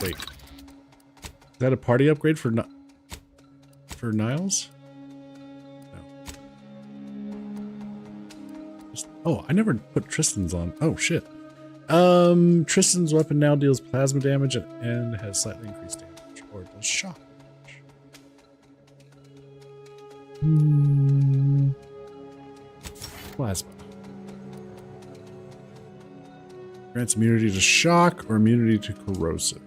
Wait. Is that a party upgrade for Niles? No. Oh, I never put Tristan's on. Oh, shit. Tristan's weapon now deals plasma damage and has slightly increased damage, or does shock damage. Plasma. Grants immunity to shock or immunity to corrosive.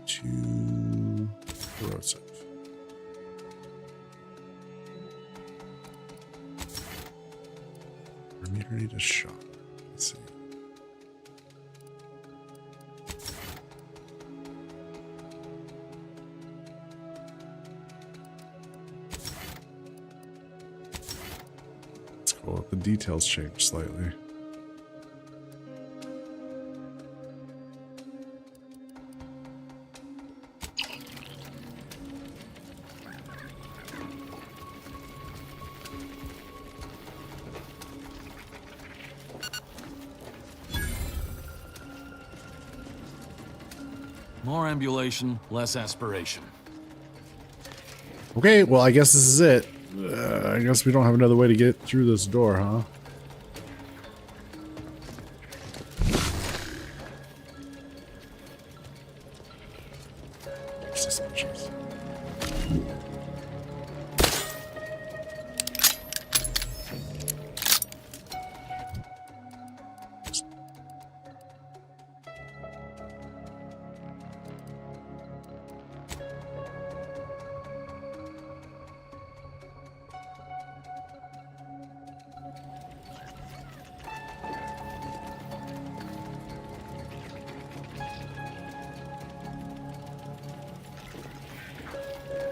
To corrosive. Immunity to shock. Let's see. It's cool. The details change slightly. More ambulation, less aspiration. Okay, well, I guess this is it. I guess we don't have another way to get through this door, huh? Suspicious.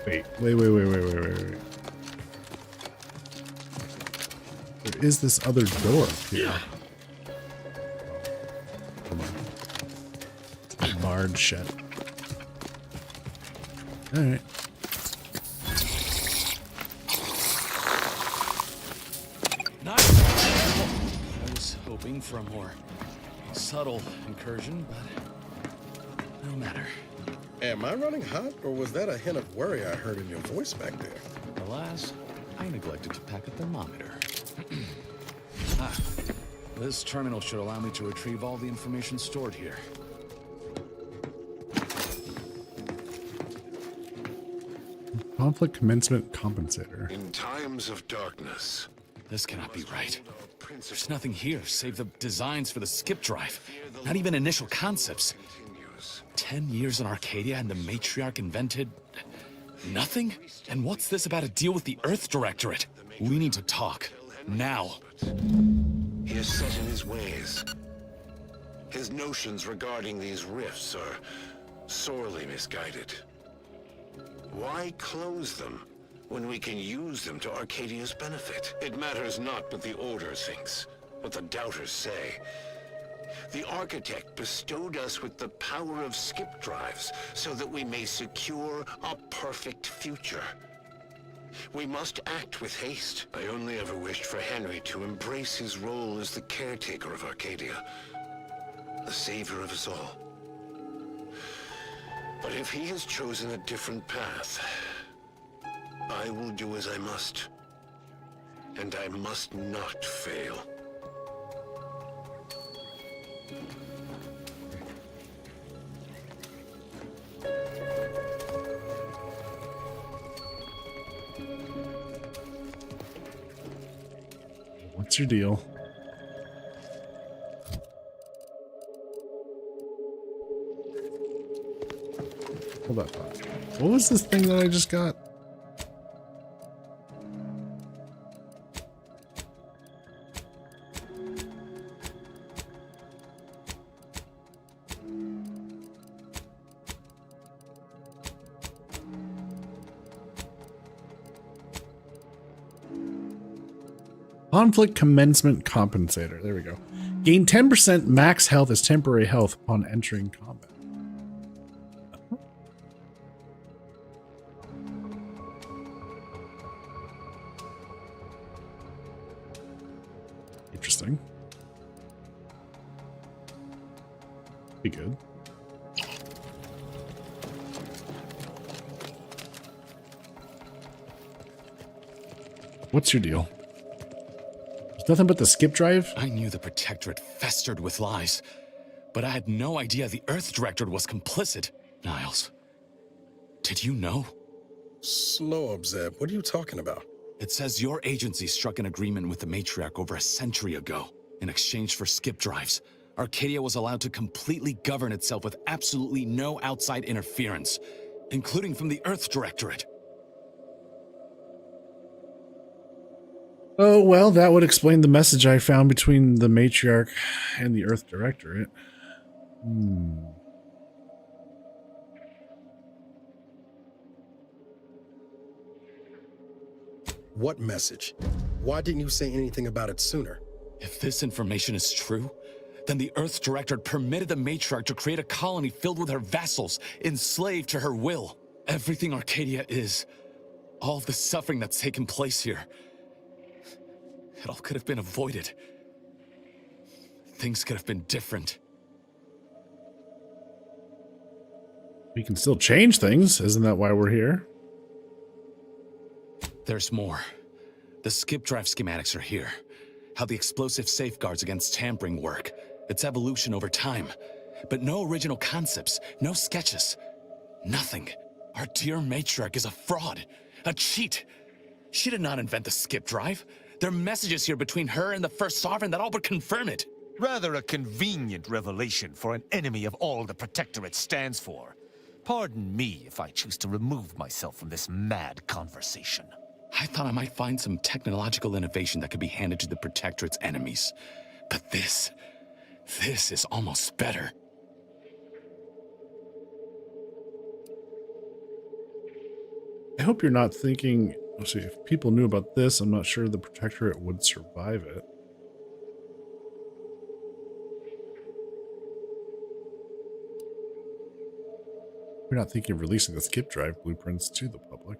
Wait. There is this other door up here. Come on. It's a large shed. Alright. Nice. I was hoping for a more subtle incursion, but no matter. Am I running hot, or was that a hint of worry I heard in your voice back there? Alas, I neglected to pack a thermometer. This terminal should allow me to retrieve all the information stored here. Conflict commencement compensator. In times of darkness. This cannot be right. There's nothing here save the designs for the skip drive. Not even initial concepts. 10 years in Arcadia and the Matriarch invented... nothing? And what's this about a deal with the Earth Directorate? We need to talk. Now. He is set in his ways. His notions regarding these rifts are sorely misguided. Why close them when we can use them to Arcadia's benefit? It matters not what the Order thinks, what the Doubters say. The Architect bestowed us with the power of skip drives so that we may secure a perfect future. We must act with haste. I only ever wished for Henry to embrace his role as the caretaker of Arcadia, the savior of us all. But if he has chosen a different path, I will do as I must. And I must not fail. What's your deal? Hold that thought. What was this thing that I just got? Conflict commencement compensator. There we go. Gain 10% max health as temporary health upon entering combat. Interesting. Be good. What's your deal? Nothing but the skip drive? I knew the Protectorate festered with lies, but I had no idea the Earth Directorate was complicit. Niles, did you know? Slow up, Zeb. What are you talking about? It says your agency struck an agreement with the Matriarch over a century ago. In exchange for skip drives, Arcadia was allowed to completely govern itself with absolutely no outside interference, including from the Earth Directorate. Oh, well, that would explain the message I found between the Matriarch and the Earth Directorate. What message? Why didn't you say anything about it sooner? If this information is true, then the Earth Directorate permitted the Matriarch to create a colony filled with her vassals, enslaved to her will. Everything Arcadia is, all of the suffering that's taken place here, it all could have been avoided. Things could have been different. We can still change things. Isn't that why we're here? There's more. The skip drive schematics are here. How the explosive safeguards against tampering work. Its evolution over time. But no original concepts, no sketches. Nothing. Our dear Matriarch is a fraud. A cheat. She did not invent the skip drive. There are messages here between her and the First Sovereign that all but confirm it. Rather a convenient revelation for an enemy of all the Protectorate stands for. Pardon me if I choose to remove myself from this mad conversation. I thought I might find some technological innovation that could be handed to the Protectorate's enemies. But this is almost better. I hope you're not thinking, let's see, if people knew about this, I'm not sure the Protectorate would survive it. We're not thinking of releasing the skip drive blueprints to the public.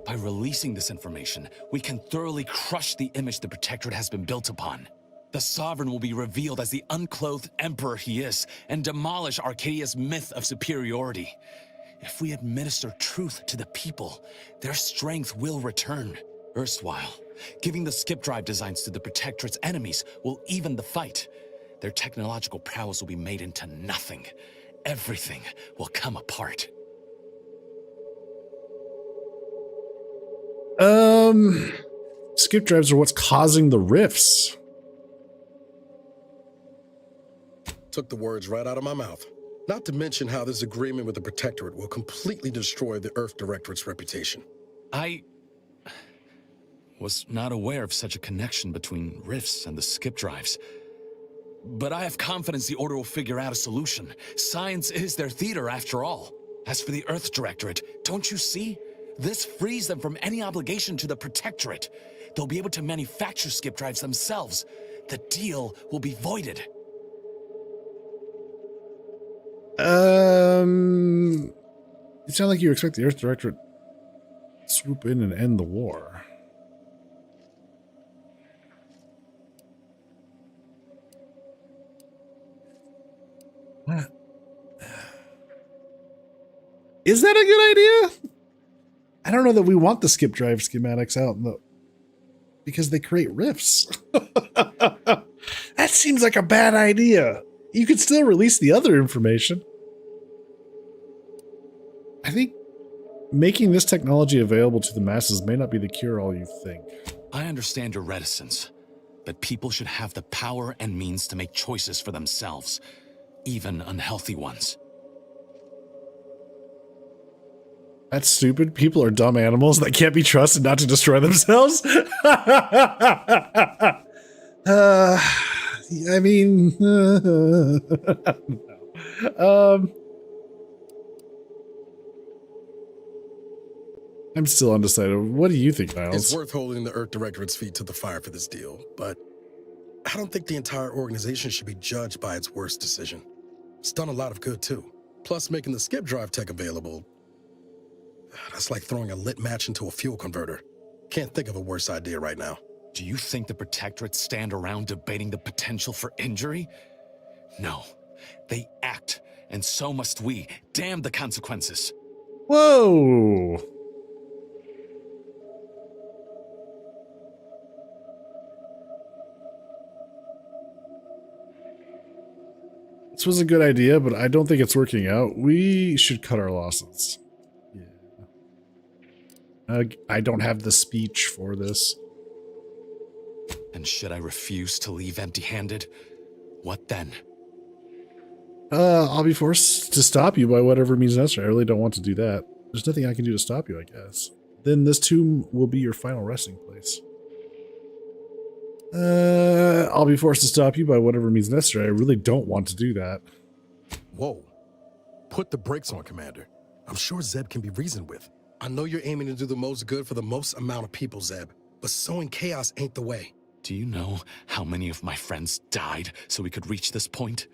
By releasing this information, we can thoroughly crush the image the Protectorate has been built upon. The Sovereign will be revealed as the unclothed emperor he is, and demolish Arcadia's myth of superiority. If we administer truth to the people, their strength will return. Erstwhile, giving the skip drive designs to the Protectorate's enemies will even the fight. Their technological prowess will be made into nothing. Everything will come apart. Skip drives are what's causing the rifts. Took the words right out of my mouth. Not to mention how this agreement with the Protectorate will completely destroy the Earth Directorate's reputation. I was not aware of such a connection between rifts and the skip drives. But I have confidence the Order will figure out a solution. Science is their theater, after all. As for the Earth Directorate, don't you see? This frees them from any obligation to the Protectorate. They'll be able to manufacture skip drives themselves. The deal will be voided. It sounds like you expect the Earth Directorate to swoop in and end the war. What? Is that a good idea? I don't know that we want the skip drive schematics out because they create rifts. That seems like a bad idea. You could still release the other information. I think making this technology available to the masses may not be the cure-all you think. I understand your reticence, but people should have the power and means to make choices for themselves, even unhealthy ones. That's stupid. People are dumb animals that can't be trusted not to destroy themselves. I mean, I'm still undecided. What do you think, Niles? It's worth holding the Earth Directorate's feet to the fire for this deal, but I don't think the entire organization should be judged by its worst decision. It's done a lot of good, too. Plus, making the skip drive tech available, that's like throwing a lit match into a fuel converter. Can't think of a worse idea right now. Do you think the Protectorate stand around debating the potential for injury? No. They act, and so must we. Damn the consequences. Whoa! This was a good idea, but I don't think it's working out. We should cut our losses. Yeah. I don't have the speech for this. And should I refuse to leave empty-handed? What then? I'll be forced to stop you by whatever means necessary. I really don't want to do that. There's nothing I can do to stop you, I guess. Then this tomb will be your final resting place. I'll be forced to stop you by whatever means necessary. I really don't want to do that. Whoa. Put the brakes on, Commander. I'm sure Zeb can be reasoned with. I know you're aiming to do the most good for the most amount of people, Zeb, but sowing chaos ain't the way. Do you know how many of my friends died so we could reach this point?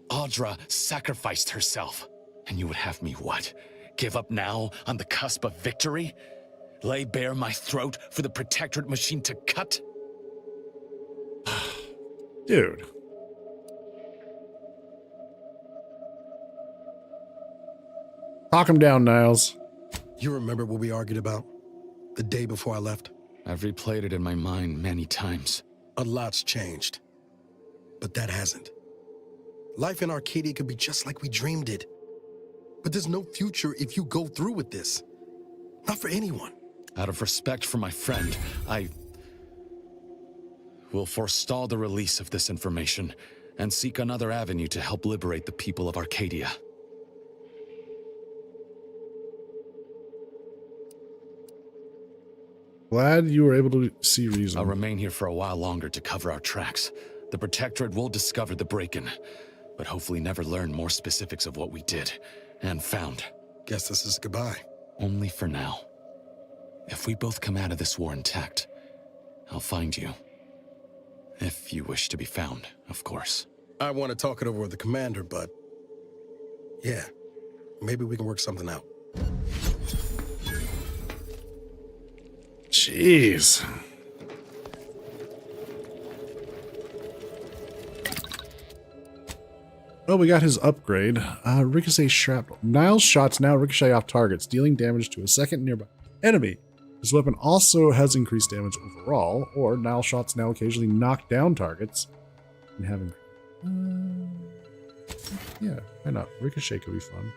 Audra sacrificed herself. And you would have me what? Give up now on the cusp of victory? Lay bare my throat for the Protectorate machine to cut? Dude. Talk him down, Niles. You remember what we argued about the day before I left? I've replayed it in my mind many times. A lot's changed, but that hasn't. Life in Arcadia could be just like we dreamed it. But there's no future if you go through with this. Not for anyone. Out of respect for my friend, I will forestall the release of this information and seek another avenue to help liberate the people of Arcadia. Glad you were able to see reason. I'll remain here for a while longer to cover our tracks. The Protectorate will discover the break-in, but hopefully never learn more specifics of what we did. And found. Guess this is goodbye. Only for now. If we both come out of this war intact, I'll find you. If you wish to be found, of course. I want to talk it over with the commander, but... yeah, maybe we can work something out. Jeez. Oh, we got his upgrade. Ricochet shrapnel. Niles shots now ricochet off targets, dealing damage to a second nearby enemy. This weapon also has increased damage overall, or Nile shots now occasionally knock down targets and have yeah, why not? Ricochet could be fun.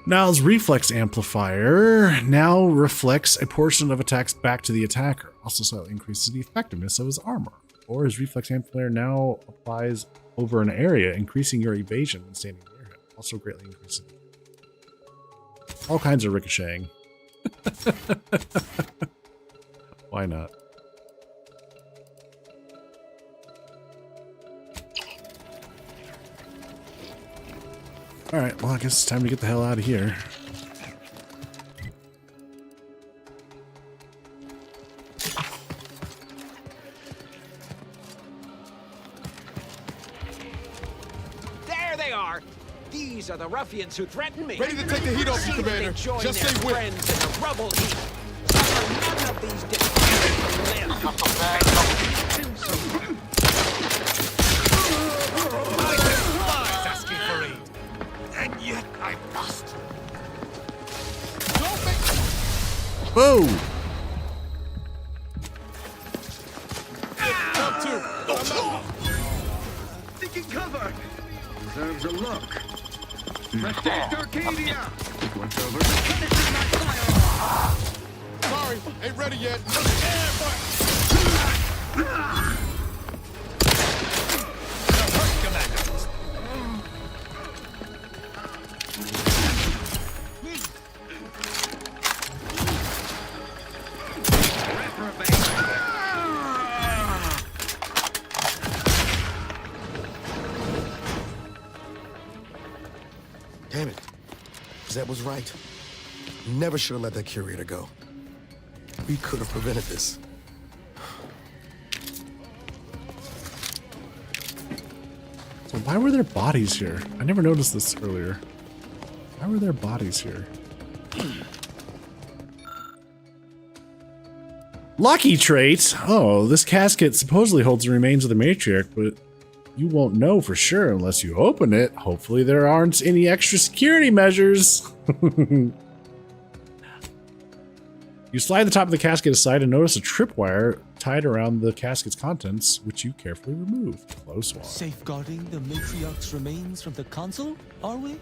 Nile's reflex amplifier now reflects a portion of attacks back to the attacker. Also slightly increases the effectiveness of his armor. Or his reflex amplifier now applies over an area, increasing your evasion when standing near him. Also greatly increasing all kinds of ricocheting. Why not? Alright, well, I guess it's time to get the hell out of here. There they are! These are the ruffians who threatened me. Ready to take the heat off you, Commander. Just say when. Friends in a rubble heap. Suffer none of these Asking for aid. And yet I must. Whoa! Taking cover. Deserves a look. Protect Arcadia. Once over. Sorry, ain't ready yet. Damn it. Zeb was right. Never should have let that curator go. We could have prevented this. So why were there bodies here? I never noticed this earlier. Why were there bodies here? Lucky trait! Oh, this casket supposedly holds the remains of the matriarch, but you won't know for sure unless you open it. Hopefully there aren't any extra security measures. You slide the top of the casket aside and notice a tripwire tied around the casket's contents, which you carefully remove. Close one. Safeguarding the matriarch's remains from the council, are we?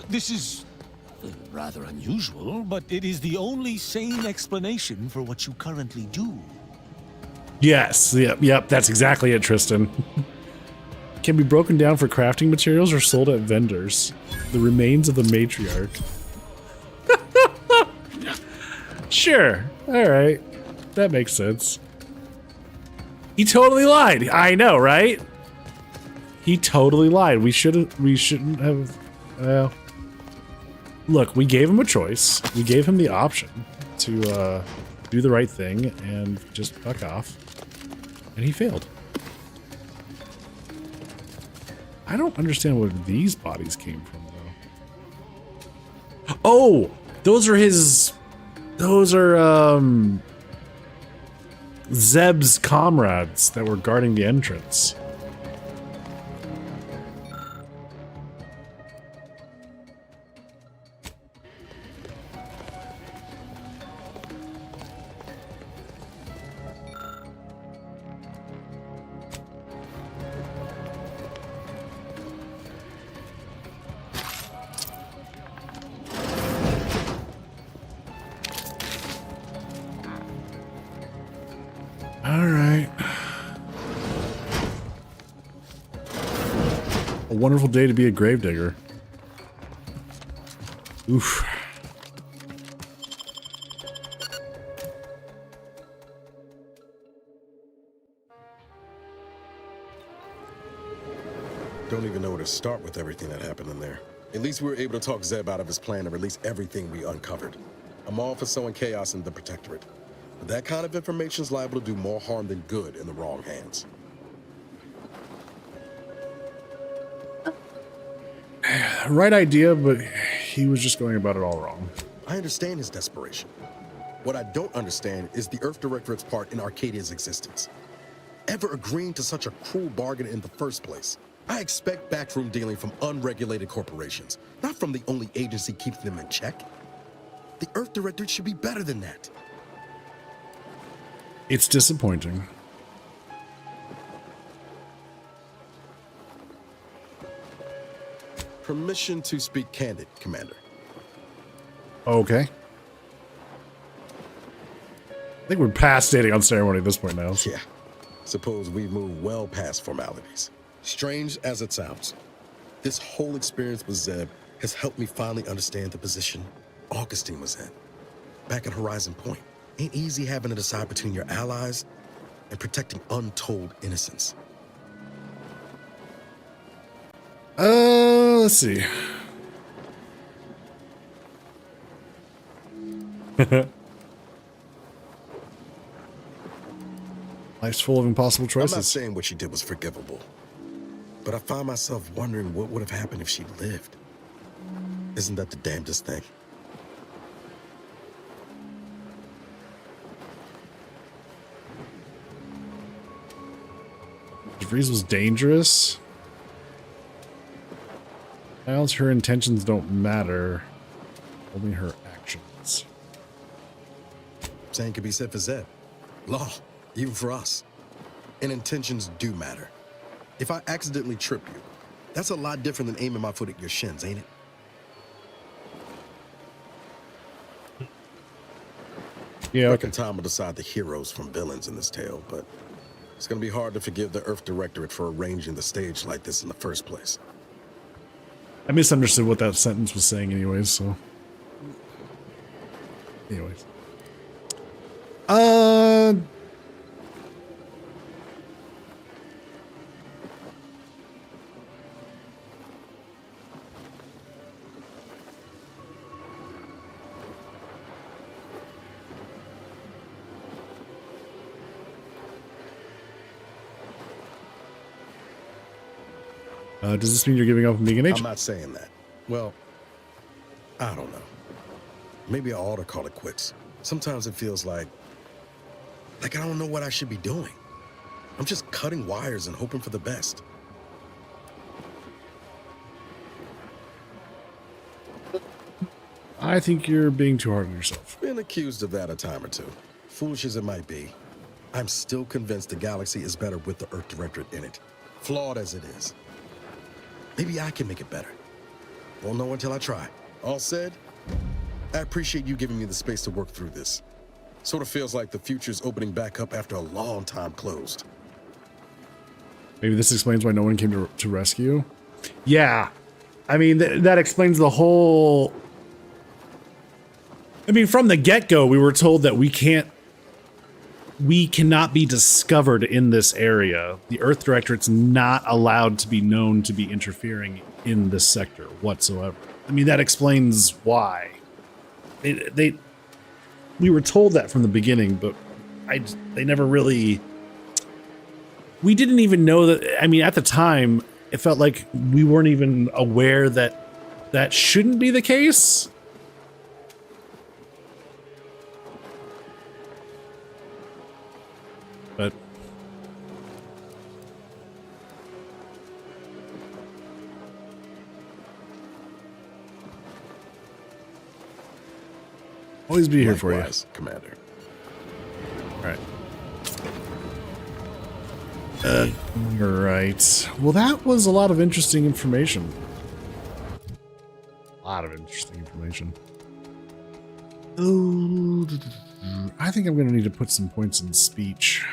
This is rather unusual, but it is the only sane explanation for what you currently do. Yes, yep, that's exactly it, Tristan. Can be broken down for crafting materials or sold at vendors. The remains of the matriarch. Sure, alright. That makes sense. He totally lied. I know, right? He totally lied. We shouldn't have... Well... Look, we gave him a choice. We gave him the option to do the right thing and just fuck off. And he failed. I don't understand where these bodies came from, though. Oh! Those are his... Those are, Zeb's comrades that were guarding the entrance. Alright. A wonderful day to be a gravedigger. Oof. Don't even know where to start with everything that happened in there. At least we were able to talk Zeb out of his plan to release everything we uncovered. I'm all for sowing chaos in the Protectorate, but that kind of information is liable to do more harm than good in the wrong hands. Right idea, but he was just going about it all wrong. I understand his desperation. What I don't understand is the Earth Directorate's part in Arcadia's existence. Ever agreeing to such a cruel bargain in the first place? I expect backroom dealing from unregulated corporations, not from the only agency keeping them in check. The Earth Directorate should be better than that. It's disappointing. Permission to speak candid, Commander. Okay. I think we're past stating on ceremony at this point now. Yeah. Suppose we've moved well past formalities. Strange as it sounds, this whole experience with Zeb has helped me finally understand the position Augustine was in. Back at Horizon Point, ain't easy having to decide between your allies and protecting untold innocence. Let's see. Life's full of impossible choices. I'm not saying what she did was forgivable, but I find myself wondering what would have happened if she lived. Isn't that the damnedest thing? DeVries was dangerous. Else her intentions don't matter, only her actions. Same could be said for Zeb. Law, even for us. And intentions do matter. If I accidentally trip you, that's a lot different than aiming my foot at your shins, ain't it? Yeah, okay. Time will decide the heroes from villains in this tale, but it's gonna be hard to forgive the Earth Directorate for arranging the stage like this in the first place. I misunderstood what that sentence was saying anyways, so. Anyways. Does this mean you're giving up on being an agent? I'm not saying that. Well, I don't know. Maybe I ought to call it quits. Sometimes it feels like I don't know what I should be doing. I'm just cutting wires and hoping for the best. I think you're being too hard on yourself. Been accused of that a time or two. Foolish as it might be, I'm still convinced the galaxy is better with the Earth Directorate in it. Flawed as it is. Maybe I can make it better. Won't know until I try. All said, I appreciate you giving me the space to work through this. Sort of feels like the future's opening back up after a long time closed. Maybe this explains why no one came to rescue. Yeah. I mean, that explains the whole... I mean, from the get-go, we were told that we cannot be discovered in this area. The Earth Directorate's not allowed to be known to be interfering in this sector whatsoever. I mean, that explains why. We were told that from the beginning, but they never really... We didn't even know that... I mean, at the time, it felt like we weren't even aware that that shouldn't be the case. But always be here for you, Commander. All right. Right. Well, that was a lot of interesting information. A lot of interesting information. Oh, I think I'm going to need to put some points in speech.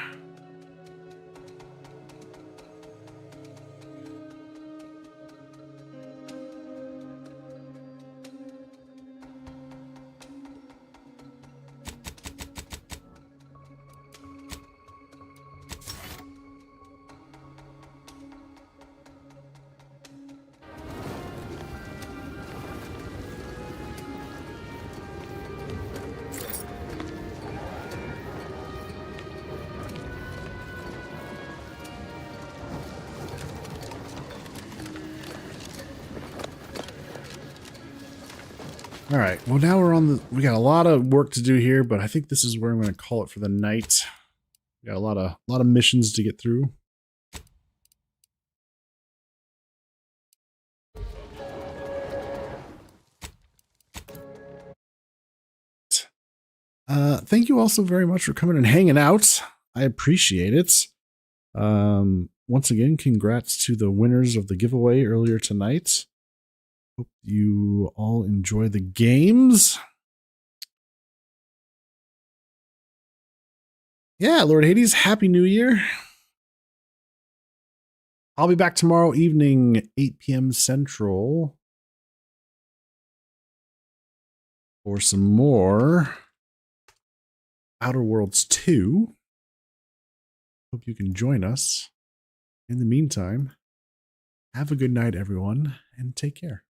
All right. Well, now we got a lot of work to do here, but I think this is where I'm going to call it for the night. We got a lot of missions to get through. Thank you all so very much for coming and hanging out. I appreciate it. Once again, congrats to the winners of the giveaway earlier tonight. Hope you all enjoy the games. Yeah, Lord Hades, Happy New Year. I'll be back tomorrow evening, 8 p.m. Central, for some more Outer Worlds 2. Hope you can join us. In the meantime, have a good night, everyone, and take care.